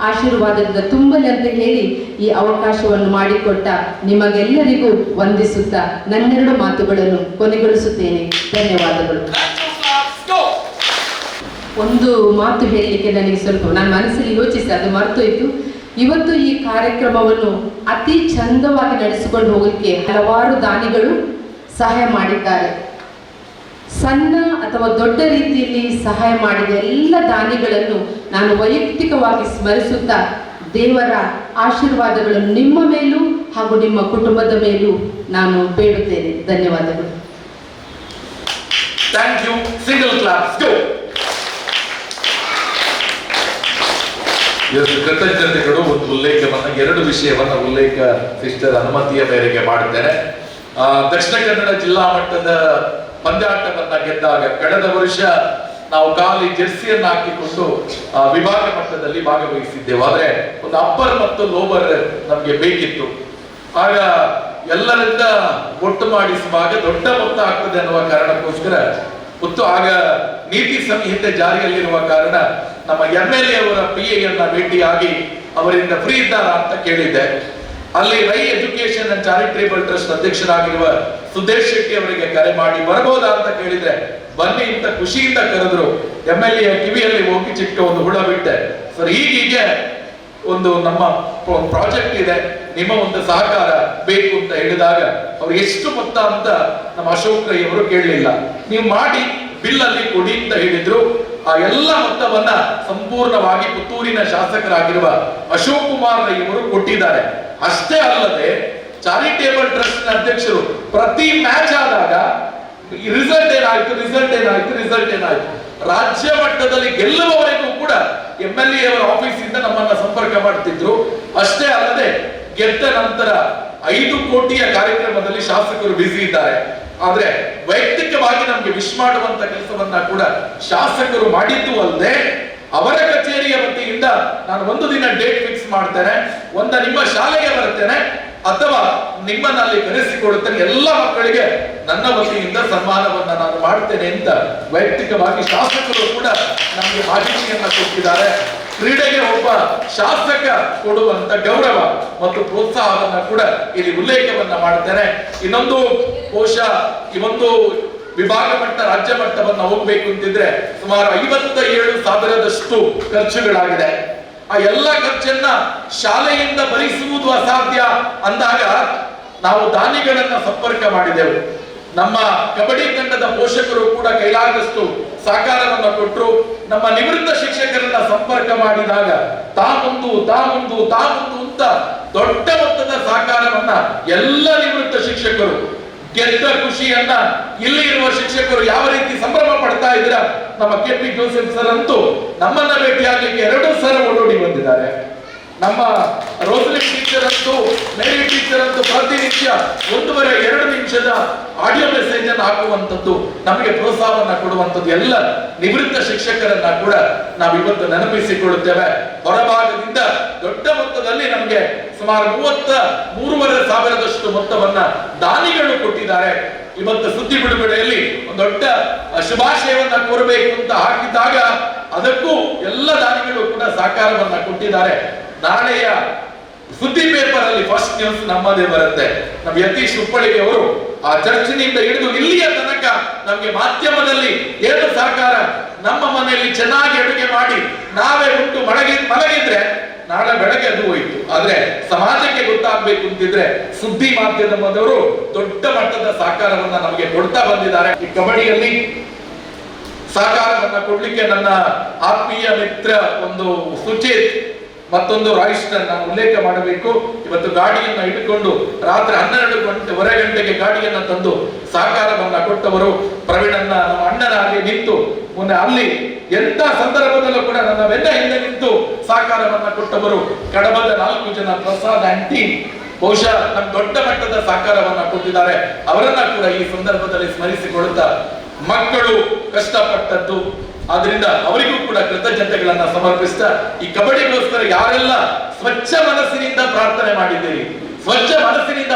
ಆಶೀರ್ವಾದದಿಂದ ತುಂಬಲಿ ಅಂತ ಹೇಳಿ ಈ ಅವಕಾಶವನ್ನು ಮಾಡಿಕೊಟ್ಟ ನಿಮಗೆಲ್ಲರಿಗೂ ವಂದಿಸುತ್ತಾ ನನ್ನೆರಡು ಮಾತುಗಳನ್ನು ಕೊನೆಗೊಳಿಸುತ್ತೇನೆ. ಧನ್ಯವಾದಗಳು. ಒಂದು ಮಾತು ಹೇಳಲಿಕ್ಕೆ ನನಗೆ ಸ್ವಲ್ಪ ನನ್ನ ಮನಸ್ಸಲ್ಲಿ ಯೋಚಿಸಿ ಅದು ಮರ್ತೋಯ್ತು. ಇವತ್ತು ಈ ಕಾರ್ಯಕ್ರಮವನ್ನು ಅತಿ ಚಂದವಾಗಿ ನಡೆಸಿಕೊಂಡು ಹೋಗಲಿಕ್ಕೆ ಹಲವಾರು ದಾನಿಗಳು ಸಹಾಯ ಮಾಡಿದ್ದಾರೆ. ಸಣ್ಣ ಅಥವಾ ದೊಡ್ಡ ರೀತಿಯಲ್ಲಿ ಸಹಾಯ ಮಾಡಿದ ಎಲ್ಲ ದಾನಿಗಳನ್ನು ನಾನು ವೈಯಕ್ತಿಕವಾಗಿ ಸ್ಮರಿಸುತ್ತಾ ದೇವರ ಆಶೀರ್ವಾದಗಳು ನಿಮ್ಮ ಮೇಲೂ ಹಾಗೂ ನಿಮ್ಮ ಕುಟುಂಬದ ಮೇಲೂ ನಾನು ಬೇಡುತ್ತೇನೆ. ಧನ್ಯವಾದಗಳು. Thank you. Single claps go. ಕೃತಜ್ಞತೆಗಳು. ಒಂದು ಉಲ್ಲೇಖವನ್ನ, ಎರಡು ವಿಷಯವನ್ನ ಉಲ್ಲೇಖ ಸಿಸ್ಟರ್ ಅನುಮತಿಯ ಮೇರೆಗೆ ಮಾಡುತ್ತೇನೆ. ದಕ್ಷಿಣ ಕನ್ನಡ ಜಿಲ್ಲಾ ಮಟ್ಟದ ಪಂದ್ಯಾಟವನ್ನ ಗೆದ್ದಾಗ ಕಳೆದ ವರ್ಷ ನಾವು ಖಾಲಿ ಜೆರ್ಸಿಯನ್ನ ಹಾಕಿಕೊಂಡು ವಿಭಾಗ ಮಟ್ಟದಲ್ಲಿ ಭಾಗವಹಿಸಿದ್ದೆವು. ಆದ್ರೆ ಒಂದು ಅಪ್ಪರ್ ಮತ್ತು ಲೋವರ್ ನಮ್ಗೆ ಬೇಕಿತ್ತು. ಆಗ ಎಲ್ಲರಿಂದ ಒಟ್ಟು ಮಾಡಿಸುವಾಗ ದೊಡ್ಡ ಮೊತ್ತ ಆಗ್ತದೆ ಅನ್ನುವ ಕಾರಣಕ್ಕೋಸ್ಕರ ಆಗ ನೀತಿ ಸಂಹಿತೆ ಜಾರಿಯಲ್ಲಿರುವ ಕಾರಣ ನಮ್ಮ MLA ಅವರ PA ಯನ್ನ ಭೇಟಿಯಾಗಿ ಅವರಿಂದ ಫ್ರೀ ಇದ್ದಾರಾ ಅಂತ ಕೇಳಿದ್ದೆ. ಅಲ್ಲಿ Rai education and charitable trust ಅಧ್ಯಕ್ಷರಾಗಿರುವ ಸುದೇಶ್ ಶೆಟ್ಟಿ ಅವರಿಗೆ ಕರೆ ಮಾಡಿ ಬರಬಹುದಾ ಅಂತ ಕೇಳಿದ್ರೆ ಬನ್ನಿ ಅಂತ ಖುಷಿಯಿಂದ ಕರೆದ್ರು. MLA ಕಿವಿಯಲ್ಲಿ ಹೋಗಿ ಚಿಕ್ಕ ಒಂದು ಹುಳ ಬಿಟ್ಟೆ. ಸರ್ ಹೀಗೆ ಒಂದು ನಮ್ಮ ಪ್ರಾಜೆಕ್ಟ್ ಇದೆ, ನಿಮ್ಮ ಒಂದು ಸಹಕಾರ ಬೇಕು ಅಂತ ಹೇಳಿದಾಗ ಅವ್ರು ಎಷ್ಟು ಮೊತ್ತ ಅಂತ ನಮ್ಮ ಅಶೋಕ್ ರೈ ಅವರು ಕೇಳಲಿಲ್ಲ. ನೀವು ಮಾಡಿ ಬಿಲ್ ಅಲ್ಲಿ ಕೊಡಿ ಅಂತ ಹೇಳಿದ್ರು. ಆ ಎಲ್ಲ ಮೊತ್ತವನ್ನ ಸಂಪೂರ್ಣವಾಗಿ ಪುತ್ತೂರಿನ ಶಾಸಕರಾಗಿರುವ ಅಶೋಕ್ ಕುಮಾರ್ ರೈ ಅವರು ಕೊಟ್ಟಿದ್ದಾರೆ. ಅಷ್ಟೇ ಅಲ್ಲದೆ ಚಾರಿಟೇಬಲ್ ಟ್ರಸ್ಟ್ ನ ಅಧ್ಯಕ್ಷರು ಪ್ರತಿ ಮ್ಯಾಚ್ ಆದಾಗ ರಿಸಲ್ಟ್ ಏನಾಯ್ತು ರಾಜ್ಯ ಮಟ್ಟದಲ್ಲಿ ಗೆಲ್ಲುವವರೆಗೂ ಕೂಡ MLA ಅವರ ಆಫೀಸ್ ಇಂದ ನಮ್ಮನ್ನ ಸಂಪರ್ಕ ಮಾಡ್ತಿದ್ರು. ಅಷ್ಟೇ ಅಲ್ಲದೆ ಗೆದ್ದ ನಂತರ 5 ಕೋಟಿಯ ಕಾರ್ಯಕ್ರಮದಲ್ಲಿ ಶಾಸಕರು ಬ್ಯುಸಿ ಇದ್ದಾರೆ. ಆದ್ರೆ ವೈಯಕ್ತಿಕವಾಗಿ ನಮ್ಗೆ ವಿಶ್ ಮಾಡುವಂತ ಕೆಲಸವನ್ನ ಕೂಡ ಶಾಸಕರು ಮಾಡಿದ್ದು ಅಲ್ಲದೆ ಅವರ ಕಚೇರಿಯ ವತಿಯಿಂದ ನಾನು ಒಂದು ದಿನ ಡೇಟ್ ಫಿಕ್ಸ್ ಮಾಡ್ತೇನೆ, ನಿಮ್ಮ ಶಾಲೆಗೆ ಬರ್ತೇನೆ ಅಥವಾ ನಿಮ್ಮನ್ನಲ್ಲಿ ಕರೆಸಿಕೊಡುತ್ತೇನೆ, ಎಲ್ಲ ಮಕ್ಕಳಿಗೆ ನನ್ನ ವತಿಯಿಂದ ಸನ್ಮಾನವನ್ನ ನಾನು ಮಾಡ್ತೇನೆ ಅಂತ ವೈಯಕ್ತಿಕವಾಗಿ ಶಾಸಕರು ಕೂಡ ನಮಗೆ ಮಾಹಿತಿಯನ್ನ ಕೊಟ್ಟಿದ್ದಾರೆ. ಕ್ರೀಡೆಗೆ ಒಬ್ಬ ಶಾಸಕ ಕೊಡುವಂತ ಗೌರವ ಮತ್ತು ಪ್ರೋತ್ಸಾಹವನ್ನ ಕೂಡ ಇಲ್ಲಿ ಉಲ್ಲೇಖವನ್ನ ಮಾಡ್ತೇನೆ. ಇನ್ನೊಂದು ಬಹುಶಃ ಈ ಒಂದು ವಿಭಾಗ ಮಟ್ಟ ರಾಜ್ಯ ಮಟ್ಟವನ್ನ ಹೋಗ್ಬೇಕು ಅಂತಿದ್ರೆ ಸುಮಾರು 57,000 ಖರ್ಚುಗಳಾಗಿದೆ. ಆ ಎಲ್ಲ ಖರ್ಚನ್ನ ಶಾಲೆಯಿಂದ ಭರಿಸುವುದು ಅಸಾಧ್ಯ ಅಂದಾಗ ನಾವು ದಾನಿಗಳನ್ನ ಸಂಪರ್ಕ ಮಾಡಿದೆವು. ನಮ್ಮ ಕಬಡ್ಡಿ ತಂಡದ ಪೋಷಕರು ಕೂಡ ಕೈಲಾದಷ್ಟು ಸಹಕಾರವನ್ನ ಕೊಟ್ಟರು. ನಮ್ಮ ನಿವೃತ್ತ ಶಿಕ್ಷಕರನ್ನ ಸಂಪರ್ಕ ಮಾಡಿದಾಗ ತಾಮುಂದು ಅಂತ ದೊಡ್ಡ ಮೊತ್ತದ ಸಹಕಾರವನ್ನ ಎಲ್ಲ ನಿವೃತ್ತ ಶಿಕ್ಷಕರು ಗೆದ್ದ ಖುಷಿಯನ್ನ ಇಲ್ಲಿ ಇರುವ ಶಿಕ್ಷಕರು ಯಾವ ರೀತಿ ಸಂಭ್ರಮ ಪಡ್ತಾ ಇದ್ದೀರಾ. ನಮ್ಮ KP ಜೋಸೆಫ್ ಸರ್ ಅಂತೂ ನಮ್ಮನ್ನ ಭೇಟಿಯಾಗಲಿಕ್ಕೆ 2 ಸಲ ಓಡೋಡಿ ಬಂದಿದ್ದಾರೆ. ನಮ್ಮ ರೋಸಲಿನ್ ಟೀಚರ್ ಅಂತೂ, ಮೇರಿ ಟೀಚರ್ ಅಂತೂ ಪ್ರತಿನಿತ್ಯ 1.5-2 ನಿಮಿಷದ ಆಡಿಯೋ ಮೆಸೇಜ್ ಅನ್ನು ಹಾಕುವಂಥದ್ದು, ನಮಗೆ ಪ್ರೋತ್ಸಾಹವನ್ನ ಕೊಡುವಂಥದ್ದು ಎಲ್ಲ ನಿವೃತ್ತ ಶಿಕ್ಷಕರನ್ನ ಕೂಡ ನಾವು ಇವತ್ತು ನೆನಪಿಸಿಕೊಳ್ಳುತ್ತೇವೆ. ಹೊರಭಾಗದಿಂದ ದೊಡ್ಡ ಮೊತ್ತದಲ್ಲಿ ನಮಗೆ ಸುಮಾರು 33,500 ಮೊತ್ತವನ್ನ ದಾನಿಗಳು ಕೊಟ್ಟಿದ್ದಾರೆ. ಇವತ್ತು ಸುದ್ದಿ ಬಿಡುಗಡೆಯಲ್ಲಿ ಒಂದು ದೊಡ್ಡ ಶುಭಾಶಯವನ್ನ ಕೋರಬೇಕು ಅಂತ ಹಾಕಿದಾಗ ಅದಕ್ಕೂ ಎಲ್ಲ ದಾನಿಗಳು ಕೂಡ ಸಹಕಾರವನ್ನ ಕೊಟ್ಟಿದ್ದಾರೆ. ನಾಳೆಯ ಸುದ್ದಿ ಪೇಪರ್ ಅಲ್ಲಿ ಫಸ್ಟ್ ನ್ಯೂಸ್ ನಮ್ಮದೇ ಬರುತ್ತೆ. ನಮ್ಮ ಯತೀಶ್ ಉಪ್ಪಳಿಗೆ ಅವರು ಆ ಚರ್ಚಿನಿಂದ ಹಿಡಿದು ಇಲ್ಲಿಯ ತನಕ ನಮ್ಗೆ ಮಾಧ್ಯಮದಲ್ಲಿ ಏನು ಸಹಕಾರ, ನಮ್ಮ ಮನೆಯಲ್ಲಿ ಚೆನ್ನಾಗಿ ಅಡುಗೆ ಮಾಡಿ ನಾವೇ ಉಂಟು ಮಲಗಿದ್ರೆ ನಾಳೆ ಬೆಳಗ್ಗೆ ಅದು ಹೋಯ್ತು. ಆದ್ರೆ ಸಮಾಜಕ್ಕೆ ಗೊತ್ತಾಗ್ಬೇಕು ಅಂತಿದ್ರೆ ಸುದ್ದಿ ಮಾಧ್ಯಮದವರು ದೊಡ್ಡ ಮಟ್ಟದ ಸಹಕಾರವನ್ನ ನಮಗೆ ಕೊಡ್ತಾ ಬಂದಿದ್ದಾರೆ. ಈ ಕಬಡ್ಡಿಯಲ್ಲಿ ಸಹಕಾರವನ್ನ ಕೊಡ್ಲಿಕ್ಕೆ ನನ್ನ ಆತ್ಮೀಯ ಮಿತ್ರ ಒಂದು ಸುಚಿತ್ ಮತ್ತೊಂದು ರಾಯಿಸ್ಟರ್ ನಾನು ಉಲ್ಲೇಖ ಮಾಡಬೇಕು. ಇವತ್ತು ಗಾಡಿಯನ್ನ ಇಟ್ಟುಕೊಂಡು ರಾತ್ರಿ 12:15 ಗಾಡಿಯನ್ನ ತಂದು ಸಹಕಾರವನ್ನ ಕೊಟ್ಟವರು ಪ್ರವೀಣನ್ನ ನಮ್ಮ ಅಣ್ಣನಾಗಿ ನಿಂತು ಮೊನ್ನೆ ಅಲ್ಲಿ ಎಂತ ಸಂದರ್ಭದಲ್ಲೂ ಕೂಡ ನನ್ನ ಬೆನ್ನ ಹಿಂದೆ ನಿಂತು ಸಹಕಾರವನ್ನ ಕೊಟ್ಟವರು ಕಡಬದ 4 ಜನ ಪ್ರಸಾದ್ ಆಂಟಿ ಬಹುಶಃ ನಮ್ಮ ದೊಡ್ಡ ಮಟ್ಟದ ಸಹಕಾರವನ್ನ ಕೊಟ್ಟಿದ್ದಾರೆ. ಅವರನ್ನ ಕೂಡ ಈ ಸಂದರ್ಭದಲ್ಲಿ ಸ್ಮರಿಸಿಕೊಳ್ಳುತ್ತಾ ಮಕ್ಕಳು ಕಷ್ಟಪಟ್ಟದ್ದು, ಆದ್ರಿಂದ ಅವರಿಗೂ ಕೂಡ ಕೃತಜ್ಞತೆಗಳನ್ನ ಸಮರ್ಪಿಸ್ತಾ ಈ ಕಬಡ್ಡಿಗೋಸ್ಕರ ಯಾರೆಲ್ಲ ಸ್ವಚ್ಛ ಮನಸ್ಸಿನಿಂದ ಪ್ರಾರ್ಥನೆ ಮಾಡಿದ್ದೀರಿ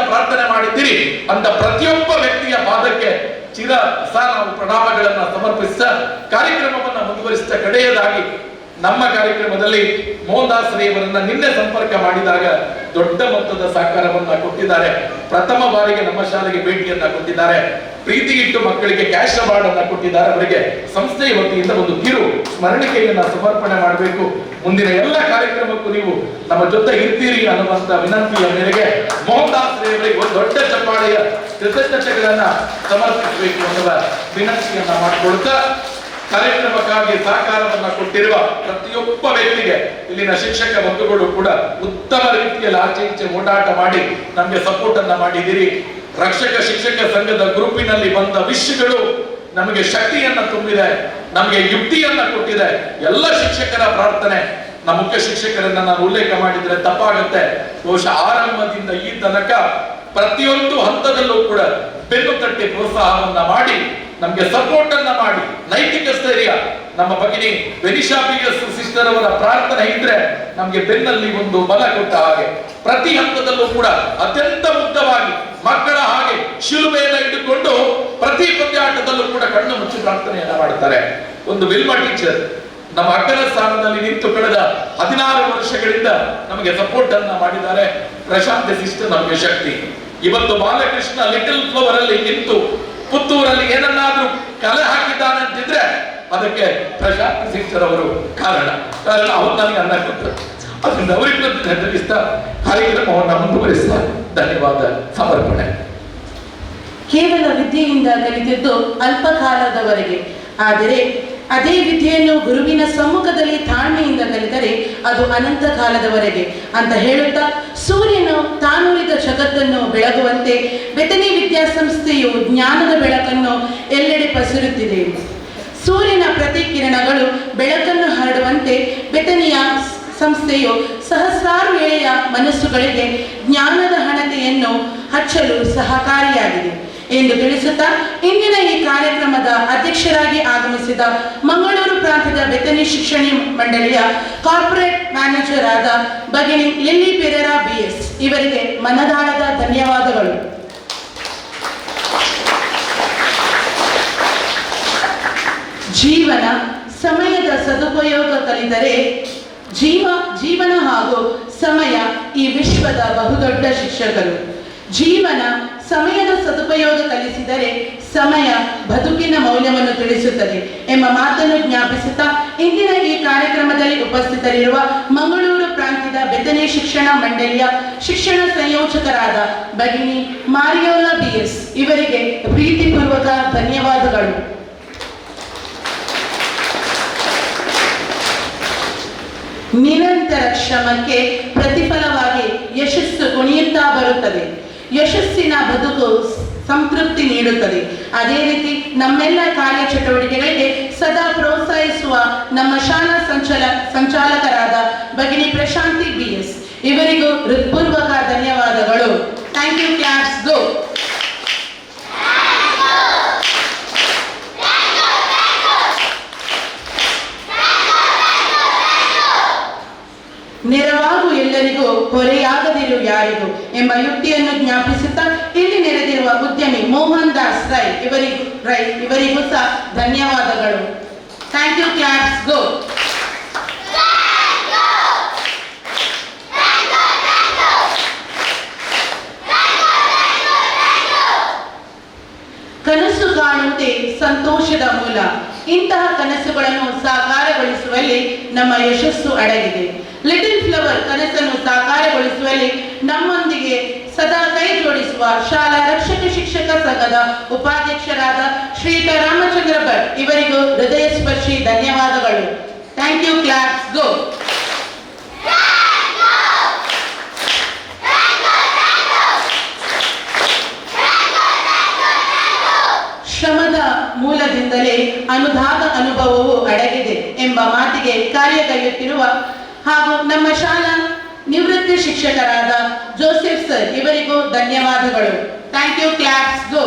ಅಂತ ಪ್ರತಿಯೊಬ್ಬ ವ್ಯಕ್ತಿಯ ಪಾದಕ್ಕೆ ನಾವು ಪ್ರಣಾಮಗಳನ್ನ ಸಮರ್ಪಿಸ್ತಾ ಕಾರ್ಯಕ್ರಮವನ್ನ ಮುಂದುವರಿಸಿದ ಕಡೆಯದಾಗಿ ನಮ್ಮ ಕಾರ್ಯಕ್ರಮದಲ್ಲಿ ಮೋಹನ್ ದಾಸ್ ರೈ ಅವರನ್ನ ನಿನ್ನೆ ಸಂಪರ್ಕ ಮಾಡಿದಾಗ ದೊಡ್ಡ ಮೊತ್ತದ ಸಹಕಾರವನ್ನ ಕೊಟ್ಟಿದ್ದಾರೆ. ಪ್ರಥಮ ಬಾರಿಗೆ ನಮ್ಮ ಶಾಲೆಗೆ ಭೇಟಿಯನ್ನ ಕೊಟ್ಟಿದ್ದಾರೆ. ಪ್ರೀತಿಗಿಟ್ಟು ಮಕ್ಕಳಿಗೆ ಕ್ಯಾಶ್ ಅವಾರ್ಡ್ ಅನ್ನ ಕೊಟ್ಟಿದ್ದಾರೆ. ಅವರಿಗೆ ಸಂಸ್ಥೆಯ ವತಿಯಿಂದ ಒಂದು ಕಿರು ಸ್ಮರಣಿಕೆಯನ್ನ ಸಮರ್ಪಣೆ ಮಾಡಬೇಕು. ಮುಂದಿನ ಎಲ್ಲ ಕಾರ್ಯಕ್ರಮಕ್ಕೂ ನೀವು ನಮ್ಮ ಜೊತೆ ಇರ್ತೀರಿ ಅನ್ನುವಂತ ವಿನಂತಿಯ ಮೇರೆಗೆ ಮೋಹನ್ ದಾಸ್ ರೈ ಅವರಿಗೆ ಒಂದು ದೊಡ್ಡ ಚಪ್ಪಾಳೆಯ ಕೃತಜ್ಞತೆಗಳನ್ನ ಸಮರ್ಪಿಸಬೇಕು ಅನ್ನುವ ವಿನಂತಿಯನ್ನ ಮಾಡಿಕೊಳ್ತಾ ಕಾರ್ಯಕ್ರಮಕ್ಕಾಗಿ ಸಹಕಾರವನ್ನ ಕೊಟ್ಟಿರುವ ಪ್ರತಿಯೊಬ್ಬ ವ್ಯಕ್ತಿಗೆ ಇಲ್ಲಿನ ಶಿಕ್ಷಕ ಬಂಧುಗಳು ಕೂಡ ಉತ್ತಮ ರೀತಿಯಲ್ಲಿ ಆಚೆ ಈಚೆ ಓಡಾಟ ಮಾಡಿ ನಮ್ಗೆ ಸಪೋರ್ಟ್ ಅನ್ನ ಮಾಡಿದಿರಿ. ರಕ್ಷಕ ಶಿಕ್ಷಕ ಸಂಘದ ಗ್ರೂಪಿನಲ್ಲಿ ಬಂದ ವಿಷಯಗಳು ನಮಗೆ ಶಕ್ತಿಯನ್ನ ತುಂಬಿದೆ, ನಮಗೆ ಯುಕ್ತಿಯನ್ನ ಕೊಟ್ಟಿದೆ. ಎಲ್ಲ ಶಿಕ್ಷಕರ ಪ್ರಾರ್ಥನೆ, ನಮ್ಮ ಮುಖ್ಯ ಶಿಕ್ಷಕರನ್ನ ನಾನು ಉಲ್ಲೇಖ ಮಾಡಿದ್ರೆ ತಪ್ಪಾಗುತ್ತೆ. ಬಹುಶಃ ಆರಂಭದಿಂದ ಈ ತನಕ ಪ್ರತಿಯೊಂದು ಹಂತದಲ್ಲೂ ಕೂಡ ಬೆನ್ನು ತಟ್ಟಿ ಪ್ರೋತ್ಸಾಹವನ್ನ ಮಾಡಿ ನಮ್ಗೆ ಸಪೋರ್ಟ್ ಅನ್ನ ಮಾಡಿ ನೈತಿಕ ಸ್ಥೈರ್ಯ, ನಮ್ಮ ಭಗಿನಿ ವೆನಿಶಾ BS ಸಿಸ್ಟರ್ ಅವರ ಪ್ರಾರ್ಥನೆ ಇದ್ರೆ ನಮ್ಗೆ ಬೆನ್ನಲ್ಲಿ ಒಂದು ಬಲ ಕೊಟ್ಟ ಹಾಗೆ ಪ್ರತಿ ಹಂತದಲ್ಲೂ ಕೂಡ ಅತ್ಯಂತ ಮುಗ್ಧವಾಗಿ ಮಕ್ಕಳ ಹಾಗೆ ಶಿಲುಬೆಯನ್ನ ಇಟ್ಟುಕೊಂಡು ಪ್ರತಿ ಪಂದ್ಯಾಟದಲ್ಲೂ ಕೂಡ ಕಣ್ಣು ಮುಚ್ಚಿ ಪ್ರಾರ್ಥನೆಯನ್ನ ಮಾಡ್ತಾರೆ. ಒಂದು ವಿಲ್ಮಾ ಟೀಚರ್ ನಮ್ಮ ಅಕ್ಕನ ಸ್ಥಾನದಲ್ಲಿ ನಿಂತು ಕಳೆದ 16 ವರ್ಷಗಳಿಂದ ನಮಗೆ ಸಪೋರ್ಟ್ ಅನ್ನ ಮಾಡಿದ್ದಾರೆ. ಪ್ರಶಾಂತ್ ಸಿಸ್ಟರ್ ನಮಗೆ ಶಕ್ತಿ. ಇವತ್ತು ಬಾಲಕೃಷ್ಣ ಲಿಟಲ್ ಫ್ಲವರ್ ಅಲ್ಲಿ ನಿಂತು ಪುತ್ತೂರಲ್ಲಿ ಏನನ್ನಾದ್ರೂ ಕಲೆ ಹಾಕಿದ್ದಾನೆ ಅಂತಿದ್ರೆ ಅದಕ್ಕೆ ಪ್ರಶಾಂತ್ ಸಿಸ್ಟರ್ ಅವರು ಕಾರಣ ಅವ್ರು ನನಗೆ ಅನ್ನ ಕೊಟ್ಟರು. ಅದರಿಂದ ಅವರಿಗೆ ತಿಳಿಸ್ತಾ ಕಾರ್ಯಕ್ರಮವನ್ನು ಮುಂದುವರಿಸ್ತಾ ಧನ್ಯವಾದ ಸಮರ್ಪಣೆ. ಕೇವಲ ವಿದ್ಯೆಯಿಂದ ಕಲಿತಿದ್ದು ಅಲ್ಪ ಕಾಲದವರೆಗೆ, ಆದರೆ ಅದೇ ವಿದ್ಯೆಯನ್ನು ಗುರುವಿನ ಸಮ್ಮುಖದಲ್ಲಿ ತಾಳ್ಮೆಯಿಂದ ಕಲಿತರೆ ಅದು ಅನಂತ ಕಾಲದವರೆಗೆ ಅಂತ ಹೇಳುತ್ತಾ, ಸೂರ್ಯನು ತಾನುರಿದ ಜಗತ್ತನ್ನು ಬೆಳಗುವಂತೆ ಬೆತನಿ ವಿದ್ಯಾಸಂಸ್ಥೆಯು ಜ್ಞಾನದ ಬೆಳಕನ್ನು ಎಲ್ಲೆಡೆ ಪಸರುತ್ತಿದೆ. ಸೂರ್ಯನ ಪ್ರತಿ ಕಿರಣಗಳು ಬೆಳಕನ್ನು ಹರಡುವಂತೆ ಬೆತನಿಯ ಸಂಸ್ಥೆಯು ಸಹಸ್ರಾರು ಎಳೆಯ ಮನಸ್ಸುಗಳಿಗೆ ಜ್ಞಾನದ ಹಣತೆಯನ್ನು ಹಚ್ಚಲು ಸಹಕಾರಿಯಾಗಿದೆ ಎಂದು ತಿಳಿಸುತ್ತಾ, ಇಂದಿನ ಈ ಕಾರ್ಯಕ್ರಮದ ಅಧ್ಯಕ್ಷರಾಗಿ ಆಗಮಿಸಿದ ಮಂಗಳೂರು ಪ್ರಾಂತ್ಯದ ಬೆತನಿ ಶಿಕ್ಷಣ ಮಂಡಳಿಯ ಕಾರ್ಪೊರೇಟ್ ಮ್ಯಾನೇಜರ್ ಆದ ಭಗಿನಿ ಲಿಲ್ಲಿ ಪೆರೇರಾ BS ಇವರಿಗೆ ಮನದಾಳದ ಧನ್ಯವಾದಗಳು. ಜೀವನ ಸಮಯದ ಸದುಪಯೋಗ ಕಲಿತರೆ ಜೀವನ ಹಾಗೂ ಸಮಯ ಈ ವಿಶ್ವದ ಬಹುದೊಡ್ಡ ಶಿಕ್ಷಕರು. ಜೀವನ ಸಮಯದ ಸದುಪಯೋಗ ಕಲಿಸಿದರೆ ಸಮಯ ಬದುಕಿನ ಮೌಲ್ಯವನ್ನು ತಿಳಿಸುತ್ತದೆ ಎಂಬ ಮಾತನ್ನು ಜ್ಞಾಪಿಸುತ್ತಾ, ಇಂದಿನ ಈ ಕಾರ್ಯಕ್ರಮದಲ್ಲಿ ಉಪಸ್ಥಿತರಿರುವ ಮಂಗಳೂರು ಪ್ರಾಂತ್ಯದ ಬೆತನಿ ಶಿಕ್ಷಣ ಮಂಡಳಿಯ ಶಿಕ್ಷಣ ಸಂಯೋಜಕರಾದ ಭಗಿನಿ ಮಾರಿಯೋಲಾ BS ಇವರಿಗೆ ಪ್ರೀತಿಪೂರ್ವಕ ಧನ್ಯವಾದಗಳು. ನಿರಂತರ ಶ್ರಮಕ್ಕೆ ಪ್ರತಿಫಲವಾಗಿ ಯಶಸ್ಸು ಕುಣಿಯುತ್ತಾ ಬರುತ್ತದೆ. ಯಶಸ್ಸಿನ ಬದುಕು ಸಂತೃಪ್ತಿ ನೀಡುತ್ತದೆ. ಅದೇ ರೀತಿ ನಮ್ಮೆಲ್ಲ ಕಾರ್ಯಚಟುವಟಿಕೆಗಳಿಗೆ ಸದಾ ಪ್ರೋತ್ಸಾಹಿಸುವ ನಮ್ಮ ಶಾಲಾ ಸಂಚಾಲಕರಾದ ಭಗಿನಿ ಪ್ರಶಾಂತಿ BS ಇವರಿಗೂ ಹೃತ್ಪೂರ್ವಕ ಧನ್ಯವಾದಗಳು. Thank you. Class go. ನೆರವಾಗು ಎಲ್ಲರಿಗೂ, ಹೊರೆಯಾಗದಿರು ಯಾರಿಗೂ ಎಂಬ ಯುಕ್ತಿಯನ್ನು ಜ್ಞಾಪಿಸುತ್ತಾ, ಇಲ್ಲಿ ನೆರೆದಿರುವ ಉದ್ಯಮಿ ಮೋಹನ್ ದಾಸ್ ರೈ ಇವರಿಗೂ ಸಹ ಧನ್ಯವಾದಗಳು. Thank you. Class go. ಕನಸು ಕಾಣುವುದೇ ಸಂತೋಷದ ಮೂಲ. ಇಂತಹ ಕನಸುಗಳನ್ನು ಸಾಕಾರಗೊಳಿಸುವಲ್ಲಿ ನಮ್ಮ ಯಶಸ್ಸು ಅಡಗಿದೆ. ಲಿಟಲ್ ಫ್ಲವರ್ ಕನಸನ್ನು ಸಾಕಾರಗೊಳಿಸುವಲ್ಲಿ ನಮ್ಮೊಂದಿಗೆ ಸದಾ ಕೈ ಜೋಡಿಸುವ ಶಾಲಾ ರಕ್ಷಕ ಶಿಕ್ಷಕ ಸಂಘದ ಉಪಾಧ್ಯಕ್ಷರಾದ ಶ್ರೀಯುತ ರಾಮಚಂದ್ರ ಭಟ್ ಇವರಿಗೂ ಹೃದಯ ಸ್ಪರ್ಶಿ ಧನ್ಯವಾದಗಳು. Thank you. Class go. ಶ್ರಮದ ಮೂಲದಿಂದಲೇ ಅನುದಾನ ಅನುಭವವು ಅಡಗಿದೆ ಎಂಬ ಮಾತಿಗೆ ಕಾರ್ಯಗೈಯುತ್ತಿರುವ ಹಾಗೂ ನಮ್ಮ ಶಾಲಾ ನಿವೃತ್ತಿ ಶಿಕ್ಷಕರಾದ ಜೋಸೆಫ್ ಸರ್ ಇವರಿಗೂ ಧನ್ಯವಾದಗಳು. Thank you. Class go.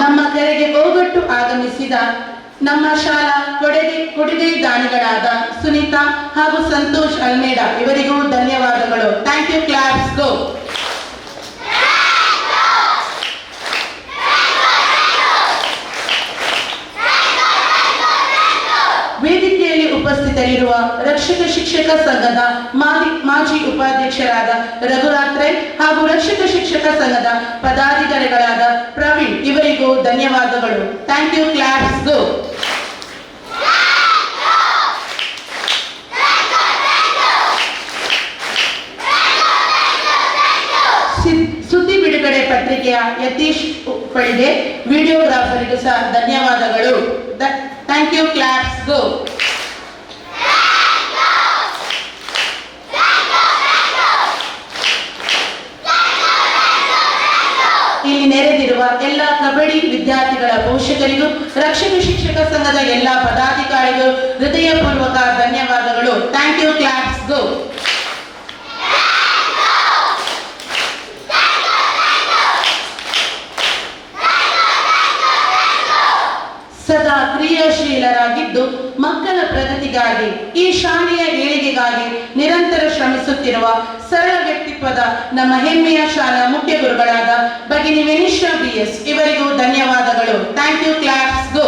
ನಮ್ಮ ಕರೆಗೆ ಓಗೊಟ್ಟು ಆಗಮಿಸಿದ ನಮ್ಮ ಶಾಲಾ ಕೊಡುಗೆ ದಾನಿಗಳಾದ ಸುನೀತಾ ಹಾಗೂ ಸಂತೋಷ್ ಅಲ್ಮೇಡಾ ಇವರಿಗೂ ಧನ್ಯವಾದಗಳು. Thank you. Class go. ವೇದಿಕೆಯಲ್ಲಿ ಉಪಸ್ಥಿತರಿರುವ ರಕ್ಷಕ ಶಿಕ್ಷಕ ಸಂಘದ ಮಾಜಿ ಉಪಾಧ್ಯಕ್ಷರಾದ ರಘುನಾಥ್ ರೈ ಹಾಗೂ ರಕ್ಷಕ ಶಿಕ್ಷಕ ಸಂಘದ ಪದಾಧಿಕಾರಿಗಳಾದ ಪ್ರವೀಣ್ ಇವರಿಗೂ ಧನ್ಯವಾದಗಳು. Thank you. Class go. ಪ್ರಿನ್ಸಿಪಲ್ಗೆ, ವಿಡಿಯೋಗ್ರಾಫರ್ಗೂ ಸಹ ಧನ್ಯವಾದಗಳು. Thank you. Claps go. ಇಲ್ಲಿ ನೆರೆದಿರುವ ಎಲ್ಲ ಕಬಡ್ಡಿ ವಿದ್ಯಾರ್ಥಿಗಳ ಪೋಷಕರಿಗೂ, ರಕ್ಷಕ ಶಿಕ್ಷಕ ಸಂಘದ ಎಲ್ಲ ಪದಾಧಿಕಾರಿಗಳು ಹೃದಯಪೂರ್ವಕ ಧನ್ಯವಾದಗಳು. Thank you. Claps go. ಸದಾ ಕ್ರಿಯಾಶೀಲರಾಗಿದ್ದು ಮಕ್ಕಳ ಪ್ರಗತಿಗಾಗಿ, ಈ ಶಾಲೆಯ ಏಳಿಗೆಗಾಗಿ ನಿರಂತರ ಶ್ರಮಿಸುತ್ತಿರುವ ಸರಳ ವ್ಯಕ್ತಿತ್ವದ ನಮ್ಮ ಹೆಮ್ಮೆಯ ಶಾಲಾ ಮುಖ್ಯ ಗುರುಗಳಾದ ಭಗಿನಿ ವೆನಿಷಾ BS ಇವರಿಗೂ ಧನ್ಯವಾದಗಳು. Thank you. Claps go.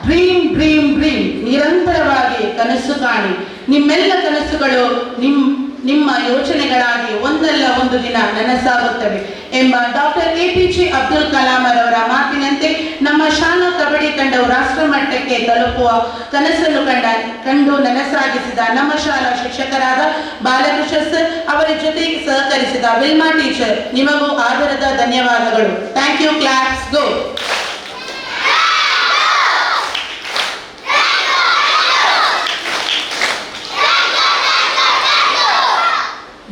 Dream dream dream, ನಿರಂತರವಾಗಿ ಕನಸು ಕಾಣಿ. ನಿಮ್ಮೆಲ್ಲ ಕನಸುಗಳು ನಿಮ್ಮ ಯೋಚನೆಗಳಾಗಿ ಒಂದಲ್ಲ ಒಂದು ದಿನ ನನಸಾಗುತ್ತವೆ ಎಂಬ ಡಾಕ್ಟರ್ APJ ಅಬ್ದುಲ್ ಕಲಾಂ ಅವರ ಮಾತಿನಂತೆ ನಮ್ಮ ಶಾಲಾ ಕಬಡ್ಡಿ ತಂಡವು ರಾಷ್ಟ್ರ ಮಟ್ಟಕ್ಕೆ ತಲುಪುವ ಕನಸನ್ನು ಕಂಡು ನನಸಾಗಿಸಿದ ನಮ್ಮ ಶಾಲಾ ಶಿಕ್ಷಕರಾದ ಬಾಲಕೃಷ್ಣ ಸರ್, ಅವರ ಜೊತೆಗೆ ಸಹಕರಿಸಿದ ವಿಲ್ಮಾ ಟೀಚರ್, ನಿಮಗೂ ಆದರದ ಧನ್ಯವಾದಗಳು. Thank you. Claps go.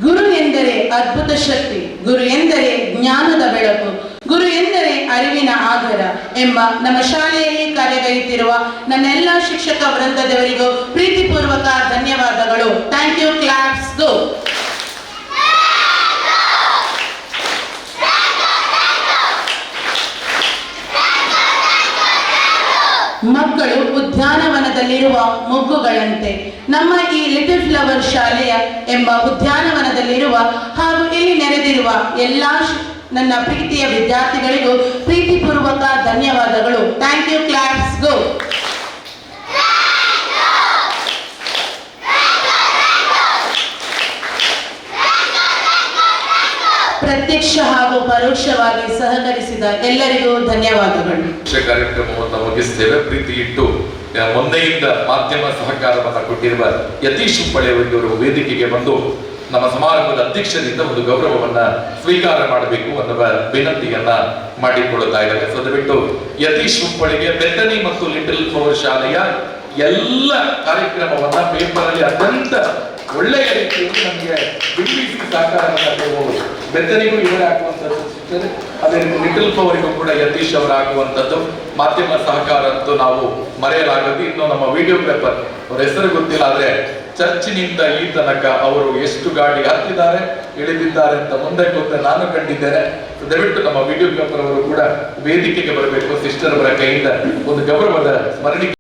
ಗುರು ಎಂದರೆ ಅದ್ಭುತ ಶಕ್ತಿ, ಗುರು ಎಂದರೆ ಜ್ಞಾನದ ಬೆಳಕು, ಗುರು ಎಂದರೆ ಅರಿವಿನ ಆಗರ ಎಂಬ ನಮ್ಮ ಶಾಲೆಯಲ್ಲಿ ಕಾರ್ಯಗೈಯುತ್ತಿರುವ ನನ್ನೆಲ್ಲ ಶಿಕ್ಷಕ ವೃಂದದವರಿಗೂ ಪ್ರೀತಿಪೂರ್ವಕ ಧನ್ಯವಾದಗಳು. Thank you. Claps go. ಮಕ್ಕಳು ಉದ್ಯಾನವನದಲ್ಲಿರುವ ಮೊಗ್ಗುಗಳಂತೆ ನಮ್ಮ ಈ ಲಿಟಲ್ ಫ್ಲವರ್ ಶಾಲೆಯ ಎಂಬ ಉದ್ಯಾನವನದಲ್ಲಿರುವ ಹಾಗೂ ಇಲ್ಲಿ ನೆರೆದಿರುವ ಎಲ್ಲ ನನ್ನ ಪ್ರೀತಿಯ ವಿದ್ಯಾರ್ಥಿಗಳಿಗೂ ಪ್ರೀತಿಪೂರ್ವಕ ಧನ್ಯವಾದಗಳು. Thank you. Claps go. ಪ್ರತ್ಯಕ್ಷ ಹಾಗೂ ಪರೋಕ್ಷವಾಗಿ ಸಹಕರಿಸಿದ ಎಲ್ಲರಿಗೂ ಧನ್ಯವಾದಗಳು. ಕಾರ್ಯಕ್ರಮವನ್ನು ಮುಗಿಸ್ತೇವೆ. ಪ್ರೀತಿ ಇಟ್ಟು ಮೊನ್ನೆಯಿಂದ ಮಾಧ್ಯಮ ಸಹಕಾರವನ್ನು ಕೊಟ್ಟಿರುವ ಯತೀಶ್ ಹುಪ್ಪಳ್ಳಿಯವರು ವೇದಿಕೆಗೆ ಬಂದು ನಮ್ಮ ಸಮಾರಂಭದ ಅಧ್ಯಕ್ಷರಿಂದ ಒಂದು ಗೌರವವನ್ನ ಸ್ವೀಕಾರ ಮಾಡಬೇಕು ಅನ್ನುವ ವಿನಂತಿಯನ್ನ ಮಾಡಿಕೊಳ್ಳುತ್ತಾ ಇದ್ದಾರೆ. ಸೊ ದಯವಿಟ್ಟು ಯತೀಶ್ ಹುಪ್ಪಳ್ಳಿಗೆ ಬೆತ್ತನಿ ಮತ್ತು ಲಿಟಲ್ ಫ್ಲವರ್ ಶಾಲೆಯ ಎಲ್ಲ ಕಾರ್ಯಕ್ರಮವನ್ನ ಪೇಪರ್ ಅಲ್ಲಿ ಅತ್ಯಂತ ಒಳ್ಳೆಯ ರೀತಿಯಲ್ಲಿ ನಮಗೆ ಬಿಂಬಿಸಿ ಸಹಕಾರವನ್ನು ಕೊಡುವುದು. ಬೆತ್ತನಿಗೂ ಇವರೇ ಹಾಕುವಂಥದ್ದು ಸಿಗ್ತದೆ, ಅದೇ ರೀತಿ ಲಿಟಲ್ ಫ್ಲವರಿಗೂ ಕೂಡ ಯತೀಶ್ ಅವರು ಹಾಕುವಂಥದ್ದು. ಮಾಧ್ಯಮ ಸಹಕಾರ ಅಂತೂ ನಾವು ಮರೆಯಲಾಗದು. ಇನ್ನು ನಮ್ಮ ವಿಡಿಯೋಗ್ರಾಫರ್ ಅವ್ರ ಹೆಸರು ಗೊತ್ತಿಲ್ಲ, ಆದ್ರೆ ಚರ್ಚಿನಿಂದ ಈ ತನಕ ಅವರು ಎಷ್ಟು ಗಾಡಿ ಹತ್ತಿದ್ದಾರೆ ಇಳಿದಿದ್ದಾರೆ ಅಂತ ಮುಂದೆ ಗೊತ್ತ ನಾನು ಕಂಡಿದ್ದೇನೆ. ದಯವಿಟ್ಟು ನಮ್ಮ ವಿಡಿಯೋಗ್ರಾಫರ್ ಅವರು ಕೂಡ ವೇದಿಕೆಗೆ ಬರಬೇಕು. ಸಿಸ್ಟರ್ ಅವರ ಕೈಯಿಂದ ಒಂದು ಗೌರವದ ಸ್ಮರಣಿಕೆ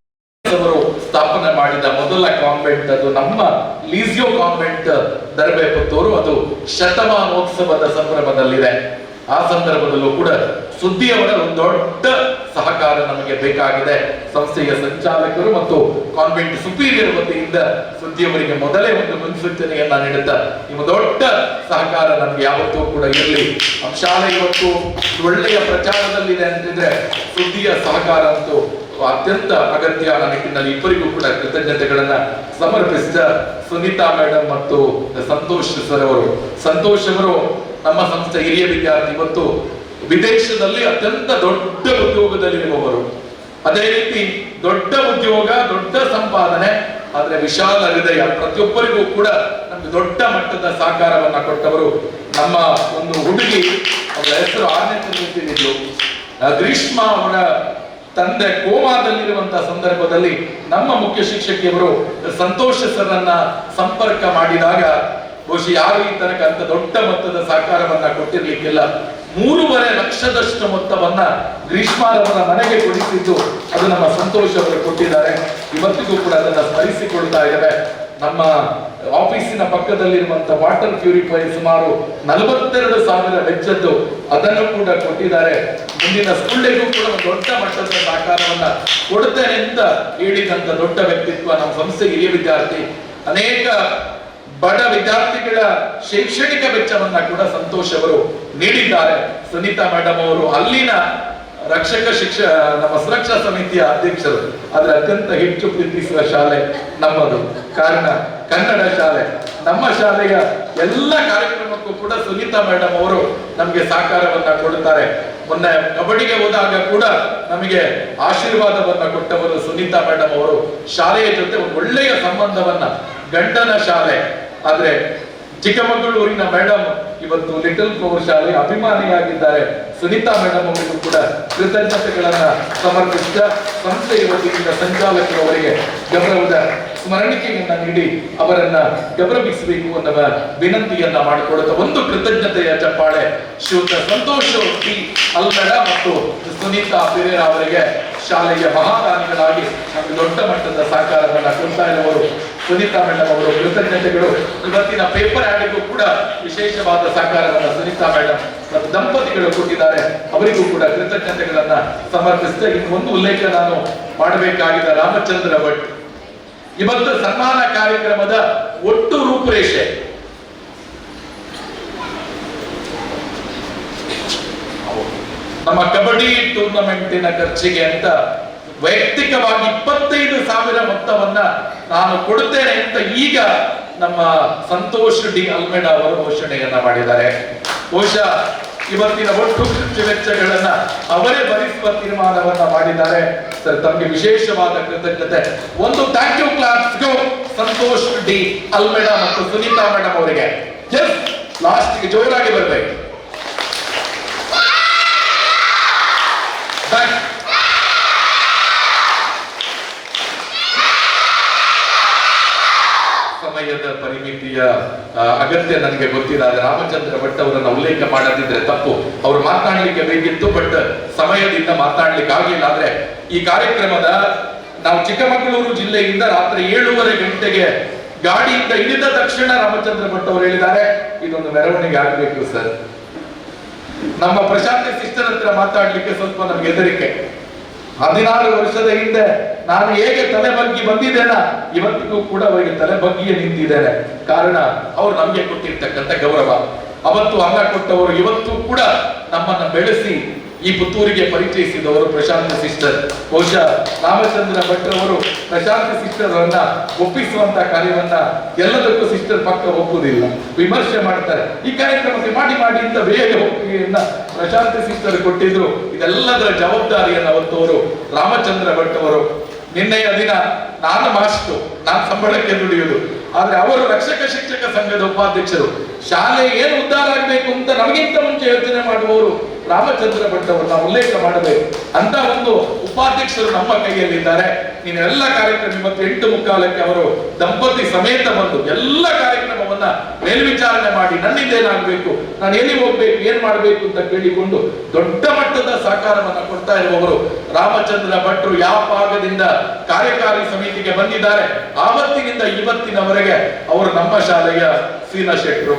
ಅವರು ಸ್ಥಾಪನೆ ಮಾಡಿದ ಮೊದಲ ಕಾನ್ವೆಂಟ್ ಅದು ನಮ್ಮ ಲೀಸಿಯೋ ಕಾನ್ವೆಂಟ್ ದರ್ಬೆ ಪುತ್ತೂರು. ಅದು ಶತಮಾನೋತ್ಸವದ ಸಂಭ್ರಮದಲ್ಲಿದೆ. ಆ ಸಂದರ್ಭದಲ್ಲೂ ಕೂಡ ಸುದ್ದಿಯವರ ಒಂದು ದೊಡ್ಡ ಸಹಕಾರ ನಮಗೆ ಬೇಕಾಗಿದೆ. ಸಂಸ್ಥೆಯ ಸಂಚಾಲಕರು ಮತ್ತು ಕಾನ್ವೆಂಟ್ ಸುಪೀರಿಯರ್ ವತಿಯಿಂದ ಸುದ್ದಿಯವರಿಗೆ ಮೊದಲೇ ಒಂದು ಮುನ್ಸೂಚನೆಯನ್ನ ನೀಡುತ್ತಾ ನಿಮ್ಮ ದೊಡ್ಡ ಸಹಕಾರ ನಮ್ಗೆ ಯಾವತ್ತೂ ಕೂಡ ಇರಲಿ. ನಮ್ಮ ಶಾಲೆ ಇವತ್ತು ಒಳ್ಳೆಯ ಪ್ರಚಾರದಲ್ಲಿದೆ ಅಂತಿದ್ರೆ ಸುದ್ದಿಯ ಸಹಕಾರ ಅಂತೂ ಅತ್ಯಂತ ಅಗತ್ಯ. ಆ ನಿಟ್ಟಿನಲ್ಲಿ ಇಬ್ಬರಿಗೂ ಕೂಡ ಕೃತಜ್ಞತೆಗಳನ್ನ ಸಮರ್ಪಿಸಿದ ಸುನೀತಾ ಮೇಡಮ್ ಮತ್ತು ಸಂತೋಷ್ ಸರ್ ಅವರು. ಸಂತೋಷ್ ಅವರು ನಮ್ಮ ಸಂಸ್ಥೆ ಹಿರಿಯ ವಿದ್ಯಾರ್ಥಿ, ಇವತ್ತು ವಿದೇಶದಲ್ಲಿ ಅತ್ಯಂತ ದೊಡ್ಡ ಉದ್ಯೋಗದಲ್ಲಿರುವವರು. ಅದೇ ರೀತಿ ದೊಡ್ಡ ಉದ್ಯೋಗ, ದೊಡ್ಡ ಸಂಪಾದನೆ, ಆದ್ರೆ ವಿಶಾಲ ಹೃದಯ. ಪ್ರತಿಯೊಬ್ಬರಿಗೂ ಕೂಡ ನಮ್ಗೆ ದೊಡ್ಡ ಮಟ್ಟದ ಸಹಕಾರವನ್ನ ಕೊಟ್ಟವರು. ನಮ್ಮ ಒಂದು ಹುಡುಗಿ, ಅವರ ಹೆಸರು 6ನೇ ತರಗತಿಯಲ್ಲಿದ್ಲು, ಗ್ರೀಷ್ಮ ಅವರ ತಂದೆ ಕೋಮಾದಲ್ಲಿರುವಂತಹ ಸಂದರ್ಭದಲ್ಲಿ ನಮ್ಮ ಮುಖ್ಯ ಶಿಕ್ಷಕಿಯವರು ಸಂತೋಷ ಸರ್ರನ್ನ ಸಂಪರ್ಕ ಮಾಡಿದಾಗ ಬಹುಶಃ ಯಾರು ಈ ತನಕ ಅಂತ ದೊಡ್ಡ ಮೊತ್ತದ ಸಹಕಾರವನ್ನ ಕೊಟ್ಟಿರ್ಲಿಕ್ಕಿಲ್ಲ. 3.5 ಲಕ್ಷದಷ್ಟು ಮೊತ್ತವನ್ನ ಗ್ರೀಷ್ಮಾರವರ ಮನೆಗೆ ಕೊಡಿಸಿದ್ದು ಅದು ನಮ್ಮ ಸಂತೋಷ್ ಅವರು ಕೊಟ್ಟಿದ್ದಾರೆ. ಇವತ್ತಿಗೂ ಕೂಡ ಅದನ್ನ ಸ್ಮರಿಸಿಕೊಳ್ತಾ ಇದ್ದೇವೆ. ನಮ್ಮ ಆಫೀಸಿನ ಪಕ್ಕದಲ್ಲಿರುವಂತಹ ವಾಟರ್ ಪ್ಯೂರಿಫೈರ್ ಸುಮಾರು 42,000 ವೆಚ್ಚದ್ದು, ಅದನ್ನು ಕೂಡ ಕೊಟ್ಟಿದ್ದಾರೆ. ಮುಂದಿನ ಸ್ಕೂಲ್ಗೂ ಕೂಡ ಒಂದು ದೊಡ್ಡ ಮಟ್ಟದ ಸಹಕಾರವನ್ನ ಕೊಡುತ್ತೇನೆ ಅಂತ ಹೇಳಿದಂತ ದೊಡ್ಡ ವ್ಯಕ್ತಿತ್ವ ನಮ್ಮ ಸಂಸ್ಥೆ ಹಿರಿಯ ವಿದ್ಯಾರ್ಥಿ. ಅನೇಕ ಬಡ ವಿದ್ಯಾರ್ಥಿಗಳ ಶೈಕ್ಷಣಿಕ ವೆಚ್ಚವನ್ನ ಕೂಡ ಸಂತೋಷ್ ಅವರು ನೀಡಿದ್ದಾರೆ. ಸುನೀತಾ ಮೇಡಮ್ ಅವರು ಅಲ್ಲಿನ ನಮ್ಮ ಸುರಕ್ಷಾ ಸಮಿತಿಯ ಅಧ್ಯಕ್ಷರು. ಆದ್ರೆ ಅತ್ಯಂತ ಹೆಚ್ಚು ಪ್ರೀತಿಸುವ ಶಾಲೆ ನಮ್ಮದು. ಕಾರಣ ಕನ್ನಡ ಶಾಲೆ. ನಮ್ಮ ಶಾಲೆಯ ಎಲ್ಲ ಕಾರ್ಯಕ್ರಮಕ್ಕೂ ಕೂಡ ಸುನೀತಾ ಮೇಡಮ್ ಅವರು ನಮಗೆ ಸಹಕಾರವನ್ನ ಕೊಡುತ್ತಾರೆ. ಮೊನ್ನೆ ಕಬಡ್ಡಿಗೆ ಹೋದಾಗ ಕೂಡ ನಮಗೆ ಆಶೀರ್ವಾದವನ್ನ ಕೊಟ್ಟವರು ಸುನೀತಾ ಮೇಡಮ್ ಅವರು. ಶಾಲೆಯ ಜೊತೆ ಒಂದು ಒಳ್ಳೆಯ ಸಂಬಂಧವನ್ನ, ಗಂಡನ ಶಾಲೆ. ಆದ್ರೆ ಚಿಕ್ಕಮಗಳೂರಿನ ಮೇಡಮ್ ಇವತ್ತು ಲಿಟಲ್ ಫ್ಲವರ್ ಶಾಲೆ ಅಭಿಮಾನಿಯಾಗಿದ್ದಾರೆ. ಸುನೀತಾ ಮೇಡಮ್ ಅವರಿಗೂ ಕೂಡ ಕೃತಜ್ಞತೆಗಳನ್ನ ಸಮರ್ಪಿಸಿದ ಸಂಸ್ಥೆಯ ವತಿಯಿಂದ ಸಂಚಾಲಕರವರಿಗೆ ಗೌರವದ ಸ್ಮರಣಿಕೆಯನ್ನ ನೀಡಿ ಅವರನ್ನ ಗೌರವಿಸಬೇಕು ಅನ್ನುವ ವಿನಂತಿಯನ್ನ ಮಾಡಿಕೊಳ್ಳುತ್ತಾ ಒಂದು ಕೃತಜ್ಞತೆಯ ಚಪ್ಪಾಳೆ ಶ್ರೀಯುತ ಸಂತೋಷ್ ಟಿ ಅಲ್ಮಡ ಮತ್ತು ಸುನೀತಾ ಪೆರೇರಾ ಅವರಿಗೆ, ಶಾಲೆಯ ಮಹಾದಾನಿಗಳಾಗಿ ನಮಗೆ ದೊಡ್ಡ ಮಟ್ಟದ ಸಹಕಾರವನ್ನ ಕೊಡ್ತಾ ಇರುವವರು ಸುನೀತಾ ಮೇಡಮ್ ಅವರು. ಕೃತಜ್ಞತೆಗಳು. ಇವತ್ತಿನ ಪೇಪರ್ ಆಡಿಗೂ ಕೂಡ ವಿಶೇಷವಾದ ಸಹಕಾರವನ್ನ ಸುನೀತಾ ಮೇಡಮ್ ಮತ್ತು ದಂಪತಿಗಳು ಕೊಟ್ಟಿದ್ದಾರೆ. ಅವರಿಗೂ ಕೂಡ ಕೃತಜ್ಞತೆಗಳನ್ನ ಸಮರ್ಪಿಸಿದ. ಇನ್ನೊಂದು ಉಲ್ಲೇಖ ನಾನು ಮಾಡಬೇಕಾಗಿದೆ. ರಾಮಚಂದ್ರ ಭಟ್ ಇವತ್ತು ಸನ್ಮಾನ ಕಾರ್ಯಕ್ರಮದ ಒಟ್ಟು ರೂಪುರೇಷೆ ನಮ್ಮ ಕಬಡ್ಡಿ ಟೂರ್ನಮೆಂಟಿನ ಖರ್ಚಿಗೆ ಅಂತ ವೈಯಕ್ತಿಕವಾಗಿ 25,000 ಮೊತ್ತವನ್ನ ನಾನು ಕೊಡುತ್ತೇನೆ ಅಂತ ಈಗ ನಮ್ಮ ಸಂತೋಷ್ ಡಿ ಅಲ್ಮೇಡ ಅವರು ಘೋಷಣೆಯನ್ನ ಮಾಡಿದ್ದಾರೆ. ಬಹುಶಃ ಇವತ್ತಿನ ಒಟ್ಟು ಖರ್ಚು ವೆಚ್ಚಗಳನ್ನ ಅವರೇ ಭರಿಸುವ ತೀರ್ಮಾನವನ್ನ ಮಾಡಿದ್ದಾರೆ. ಸರ್, ತಮಗೆ ವಿಶೇಷವಾದ ಕೃತಜ್ಞತೆ. ಒಂದು ಥ್ಯಾಂಕ್ ಯು ಕ್ಲಾಸ್ಗೂ ಸಂತೋಷ್ ಡಿ ಅಲ್ಮೇಡ ಮತ್ತು ಸುನೀತಾ ಮೇಡಮ್ ಅವರಿಗೆ. ಲಾಸ್ಟ್ಗೆ ಜೋರಾಗಿ ಬರಬೇಕು. ಸಮಯದ ಪರಿಮಿತಿಯ ಅಗತ್ಯ ನನಗೆ ಗೊತ್ತಿಲ್ಲ. ರಾಮಚಂದ್ರ ಭಟ್ ಅವರನ್ನ ಉಲ್ಲೇಖ ಮಾಡದಿದ್ರೆ ತಪ್ಪು. ಅವರು ಮಾತನಾಡ್ಲಿಕ್ಕೆ ಬೇಕಿತ್ತು, ಬಟ್ ಸಮಯದಿಂದ ಮಾತನಾಡ್ಲಿಕ್ಕೆ ಆಗಿಲ್ಲ. ಆದ್ರೆ ಈ ಕಾರ್ಯಕ್ರಮದ ನಾವು ಚಿಕ್ಕಮಗಳೂರು ಜಿಲ್ಲೆಯಿಂದ ರಾತ್ರಿ 7:30 ಗಂಟೆಗೆ ಗಾಡಿಯಿಂದ ಇಳಿದ ತಕ್ಷಣ ರಾಮಚಂದ್ರ ಭಟ್ ಅವರು ಹೇಳಿದ್ದಾರೆ, ಇದೊಂದು ಮೆರವಣಿಗೆ ಆಗ್ಬೇಕು ಸರ್. ನಮ್ಮ ಪ್ರಶಾಂತಿ ಸಿಸ್ಟರ್ ಹತ್ರ ಮಾತಾಡ್ಲಿಕ್ಕೆ ಸ್ವಲ್ಪ ನಮ್ಗೆ ಹೆದರಿಕೆ. 16 ವರ್ಷದ ಹಿಂದೆ ನಾನು ಹೇಗೆ ತಲೆ ಬಗ್ಗಿ ಬಂದಿದ್ದೇನ, ಇವತ್ತಿಗೂ ಕೂಡ ಅವರಿಗೆ ತಲೆ ಬಗ್ಗಿಯೇ ನಿಂತಿದ್ದೇನೆ. ಕಾರಣ ಅವರು ನಮ್ಗೆ ಕೊಟ್ಟಿರ್ತಕ್ಕಂಥ ಗೌರವ. ಅವತ್ತು ಅನ್ನ ಕೊಟ್ಟವರು, ಇವತ್ತು ಕೂಡ ನಮ್ಮನ್ನ ಬೆಳೆಸಿ ಈ ಪುತ್ತೂರಿಗೆ ಪರಿಚಯಿಸಿದವರು ಪ್ರಶಾಂತಿ ಸಿಸ್ಟರ್. ಬಹುಶಃ ರಾಮಚಂದ್ರ ಭಟ್ ಅವರು ಪ್ರಶಾಂತಿ ಸಿಸ್ಟರ್ ಅನ್ನ ಒಪ್ಪಿಸುವಂತ ಕಾರ್ಯವನ್ನ ಎಲ್ಲದಕ್ಕೂ ಸಿಸ್ಟರ್ ಪಕ್ಕ ಒಪ್ಪುವುದಿಲ್ಲ, ವಿಮರ್ಶೆ ಮಾಡ್ತಾರೆ. ಈ ಕಾರ್ಯಕ್ರಮಕ್ಕೆ ಮಾಡಿ ಮಾಡಿ ಅಂತ ಬೇಗ ಒಪ್ಪಿಗೆಯನ್ನ ಪ್ರಶಾಂತಿ ಸಿಸ್ಟರ್ ಕೊಟ್ಟಿದ್ರು. ಇದೆಲ್ಲದರ ಜವಾಬ್ದಾರಿಯನ್ನು ಅವತ್ತವರು ರಾಮಚಂದ್ರ ಭಟ್ ಅವರು. ನಿನ್ನೆಯ ದಿನ ನಾನು ಮಾಸ್ಟರ್, ನಾನು ಸಂಬಳಕ್ಕೆ ದುಡಿಯುವುದು, ಆದ್ರೆ ಅವರು ರಕ್ಷಕ ಶಿಕ್ಷಕ ಸಂಘದ ಉಪಾಧ್ಯಕ್ಷರು. ಶಾಲೆ ಏನು ಉದ್ಧಾರ ಆಗಬೇಕು ಅಂತ ನಮಗಿಂತ ಮುಂಚೆ ಯೋಚನೆ ಮಾಡುವವರು ರಾಮಚಂದ್ರ ಭಟ್ ಅವರನ್ನ ಉಲ್ಲೇಖ ಮಾಡಬೇಕು. ಅಂತ ಒಂದು ಉಪಾಧ್ಯಕ್ಷರು ನಮ್ಮ ಕೈಯಲ್ಲಿದ್ದಾರೆ. ನೀನು ಎಲ್ಲ ಕಾರ್ಯಕ್ರಮ ಇವತ್ತು 8:45 ಅವರು ದಂಪತಿ ಸಮೇತ ಬಂದು ಎಲ್ಲ ಕಾರ್ಯಕ್ರಮವನ್ನ ಮೇಲ್ವಿಚಾರಣೆ ಮಾಡಿ ನನ್ನಿಂದೇನಾಗಬೇಕು, ನಾನು ಎಲ್ಲಿ ಹೋಗ್ಬೇಕು, ಏನ್ ಮಾಡ್ಬೇಕು ಅಂತ ಕೇಳಿಕೊಂಡು ದೊಡ್ಡ ಮಟ್ಟದ ಸಹಕಾರವನ್ನ ಕೊಡ್ತಾ ಇರುವವರು ರಾಮಚಂದ್ರ ಭಟ್ರು. ಯಾವ ಭಾಗದಿಂದ ಕಾರ್ಯಕಾರಿ ಸಮಿತಿಗೆ ಬಂದಿದ್ದಾರೆ, ಆವತ್ತಿನಿಂದ ಇವತ್ತಿನವರೆಗೆ ಅವರು ನಮ್ಮ ಶಾಲೆಯ ಸೀನಾ ಶೆಟ್ರು.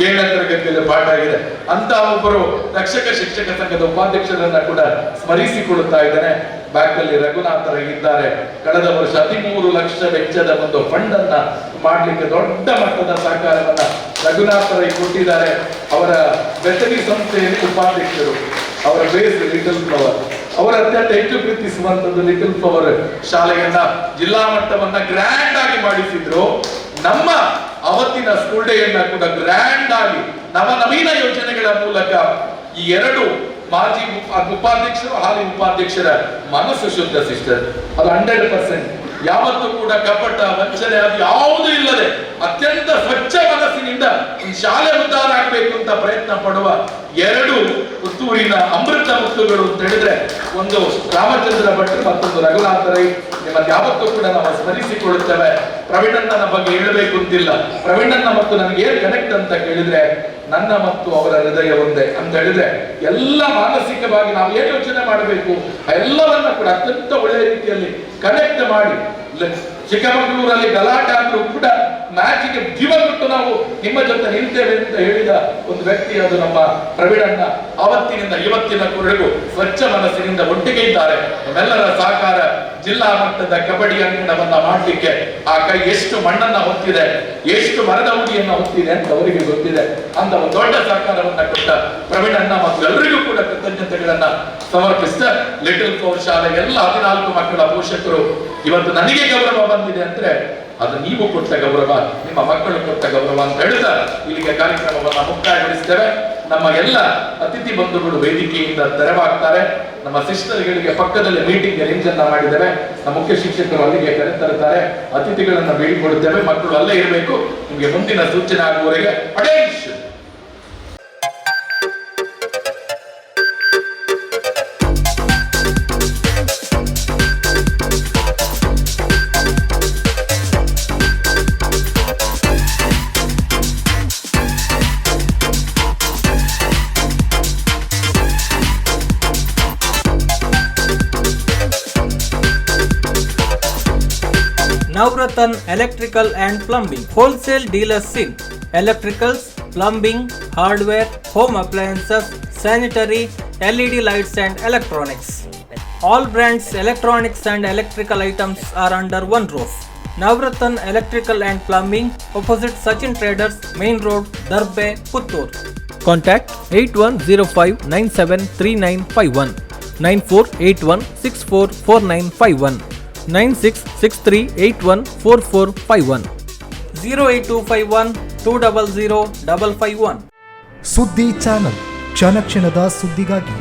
7ನೇ ತರಗತಿಯಲ್ಲಿ ಪಾಠ ಆಗಿದೆ ಅಂತ ಒಬ್ಬರು ರಕ್ಷಕ ಶಿಕ್ಷಕ ಸಂಘದ ಉಪಾಧ್ಯಕ್ಷರನ್ನ ಕೂಡ ಸ್ಮರಿಸಿಕೊಳ್ಳುತ್ತಾ ಇದ್ದೇನೆ. ಬ್ಯಾಕಲ್ಲಿ ರಘುನಾಥರ ಇದ್ದಾರೆ. ಕಳೆದ ವರ್ಷ 13 ಲಕ್ಷ ವೆಚ್ಚದ ಒಂದು ಫಂಡ್ ಅನ್ನ ಮಾಡ್ಲಿಕ್ಕೆ ದೊಡ್ಡ ಮಟ್ಟದ ಸಹಕಾರವನ್ನ ರಘುನಾಥರ ಕೊಟ್ಟಿದ್ದಾರೆ. ಅವರ ಬೆಟರಿ ಸಂಸ್ಥೆಯಲ್ಲಿ ಉಪಾಧ್ಯಕ್ಷರು. ಅವರ ಬೇಸ್ ಲಿಟಲ್ ಫ್ಲವರ್. ಅವರ ಅತ್ಯಂತ ಹೆಚ್ಚು ಪ್ರೀತಿಸುವಂತದ್ದು ಲಿಟಲ್ ಫ್ಲವರ್ ಶಾಲೆಯನ್ನ ಜಿಲ್ಲಾ ಮಟ್ಟವನ್ನ ಗ್ರ್ಯಾಂಡ್ ಆಗಿ ಮಾಡಿಸಿದ್ರು. ನಮ್ಮ ಅವತ್ತಿನ ಸ್ಕೂಲ್ ಡೇಯನ್ನ ಕೂಡ ಗ್ರ್ಯಾಂಡ್ ಆಗಿ ನವನವೀನ ಯೋಜನೆಗಳ ಮೂಲಕ ಈ 2 ಮಾಜಿ ಉಪಾಧ್ಯಕ್ಷರು ಹಾಲಿ ಉಪಾಧ್ಯಕ್ಷರ ಮನಸ್ಸು ಶುದ್ಧ ಸಿಸ್ಟರ್. ಅದು 100%. ಯಾವತ್ತೂ ಕೂಡ ಕಪಟ ವಂಚನೆ ಅದು ಯಾವುದೂ ಇಲ್ಲದೆ ಅತ್ಯಂತ ಸ್ವಚ್ಛ ಮನಸ್ಸಿನಿಂದ ಈ ಶಾಲೆ ಉದ್ಧಾರ ಆಗಬೇಕು ಅಂತ ಪ್ರಯತ್ನ ಪಡುವ 2 ಪುತ್ತೂರಿನ ಅಮೃತ ಮುತ್ತುಗಳು ಅಂತ ಹೇಳಿದ್ರೆ ಒಂದು ರಾಮಚಂದ್ರ ಭಟ್ ಮತ್ತೊಂದು ರಘುನಾಥ ರೈ. ನಿಮ್ಮಲ್ಲಿ ಯಾವತ್ತೂ ಕೂಡ ನಾವು ಸ್ಮರಿಸಿಕೊಳ್ಳುತ್ತೇವೆ. ಪ್ರವೀಣಣ್ಣನ ಬಗ್ಗೆ ಹೇಳಬೇಕು ಅಂತಿಲ್ಲ. ಪ್ರವೀಣಣ್ಣ ಮತ್ತು ನನಗೆ ಏನ್ ಕನೆಕ್ಟ್ ಅಂತ ಕೇಳಿದ್ರೆ ನನ್ನ ಮತ್ತು ಅವರ ಹೃದಯ ಒಂದೇ ಅಂತ ಹೇಳಿದ್ರೆ ಎಲ್ಲ ಮಾನಸಿಕವಾಗಿ ನಾವು ಏನು ಯೋಚನೆ ಮಾಡಬೇಕು ಎಲ್ಲವನ್ನ ಕೂಡ ಅತ್ಯಂತ ಒಳ್ಳೆಯ ರೀತಿಯಲ್ಲಿ ಕನೆಕ್ಟ್ ಮಾಡಿ ಚಿಕ್ಕಮಗಳೂರಲ್ಲಿ ಗಲಾಟೆ ಆದ್ರೂ ಕೂಡ ಮ್ಯಾಚಿಗೆ ಜೀವ ಕೊಟ್ಟು ನಾವು ನಿಮ್ಮ ಜೊತೆ ನಿಲ್ತೇವೆ ಅಂತ ಹೇಳಿದ ಒಂದು ವ್ಯಕ್ತಿ ಅದು ನಮ್ಮ ಪ್ರವೀಣಣ್ಣ. ಅವತ್ತಿನಿಂದ ಇವತ್ತಿನವರೆಗೂ ಸ್ವಚ್ಛ ಮನಸ್ಸಿನಿಂದ ಒಟ್ಟಿಗೆ ಇದ್ದಾರೆ. ನಮ್ಮೆಲ್ಲರ ಸಹಕಾರ ಜಿಲ್ಲಾ ಮಟ್ಟದ ಕಬಡ್ಡಿ ಅಂಗಣವನ್ನ ಮಾಡಲಿಕ್ಕೆ ಆ ಕೈ ಎಷ್ಟು ಮಣ್ಣನ್ನ ಹೊತ್ತಿದೆ, ಎಷ್ಟು ಮರದ ಉಡಿಯನ್ನ ಹೊತ್ತಿದೆ ಅಂತ ಅವರಿಗೆ ಗೊತ್ತಿದೆ. ಅಂತ ಒಂದು ದೊಡ್ಡ ಸಹಕಾರವನ್ನ ಕೊಟ್ಟ ಪ್ರವೀಣಣ್ಣ ಮತ್ತು ಎಲ್ಲರಿಗೂ ಕೂಡ ಕೃತಜ್ಞತೆಗಳನ್ನ ಸಮರ್ಪಿಸಿದ ಲಿಟಲ್ ಫ್ಲವರ್ ಶಾಲೆ ಎಲ್ಲ 14 ಮಕ್ಕಳ ಪೋಷಕರು ಇವತ್ತು ನನಗೆ ಗೌರವ ಬಂದಿದೆ ಅಂದ್ರೆ ಅದು ನೀವು ಕೊಟ್ಟ ಗೌರವ, ನಿಮ್ಮ ಮಕ್ಕಳು ಕೊಟ್ಟ ಗೌರವ ಅಂತ ಹೇಳ್ತಾ ಇಲ್ಲಿಗೆ ಕಾರ್ಯಕ್ರಮವನ್ನ ಮುಕ್ತಾಯಗೊಳಿಸ್ತೇವೆ. ನಮ್ಮ ಎಲ್ಲ ಅತಿಥಿ ಬಂಧುಗಳು ವೇದಿಕೆಯಿಂದ ತೆರವಾಗ್ತಾರೆ. ನಮ್ಮ ಸಿಸ್ಟರ್ಗಳಿಗೆ ಪಕ್ಕದಲ್ಲಿ ಮೀಟಿಂಗ್ ಅರೇಂಜ್ ಅನ್ನ ಮಾಡಿದ್ದೇವೆ. ನಮ್ಮ ಮುಖ್ಯ ಶಿಕ್ಷಕರು ಅಲ್ಲಿಗೆ ಕರೆತರುತ್ತಾರೆ. ಅತಿಥಿಗಳನ್ನ ಬೀಳ್ಕೊಡುತ್ತೇವೆ. ಮಕ್ಕಳು ಅಲ್ಲೇ ಇರಬೇಕು. ನಿಮಗೆ ಮುಂದಿನ ಸೂಚನೆ ಆಗುವವರೆಗೆ attention. Navratna Electrical and Plumbing, wholesale dealers in electricals, plumbing, hardware, home appliances, sanitary, LED lights and electronics. All brands electronics and electrical items are under one roof. Navratna Electrical and Plumbing, opposite Sachin Traders, Main Road, Darbe, Puttur. Contact 8105973951, 9481644951. 9663814451, 08251 200 551. ಸುದ್ದಿ channel, ಕ್ಷಣ ಕ್ಷಣದ ಸುದ್ದಿಗಾಗಿ.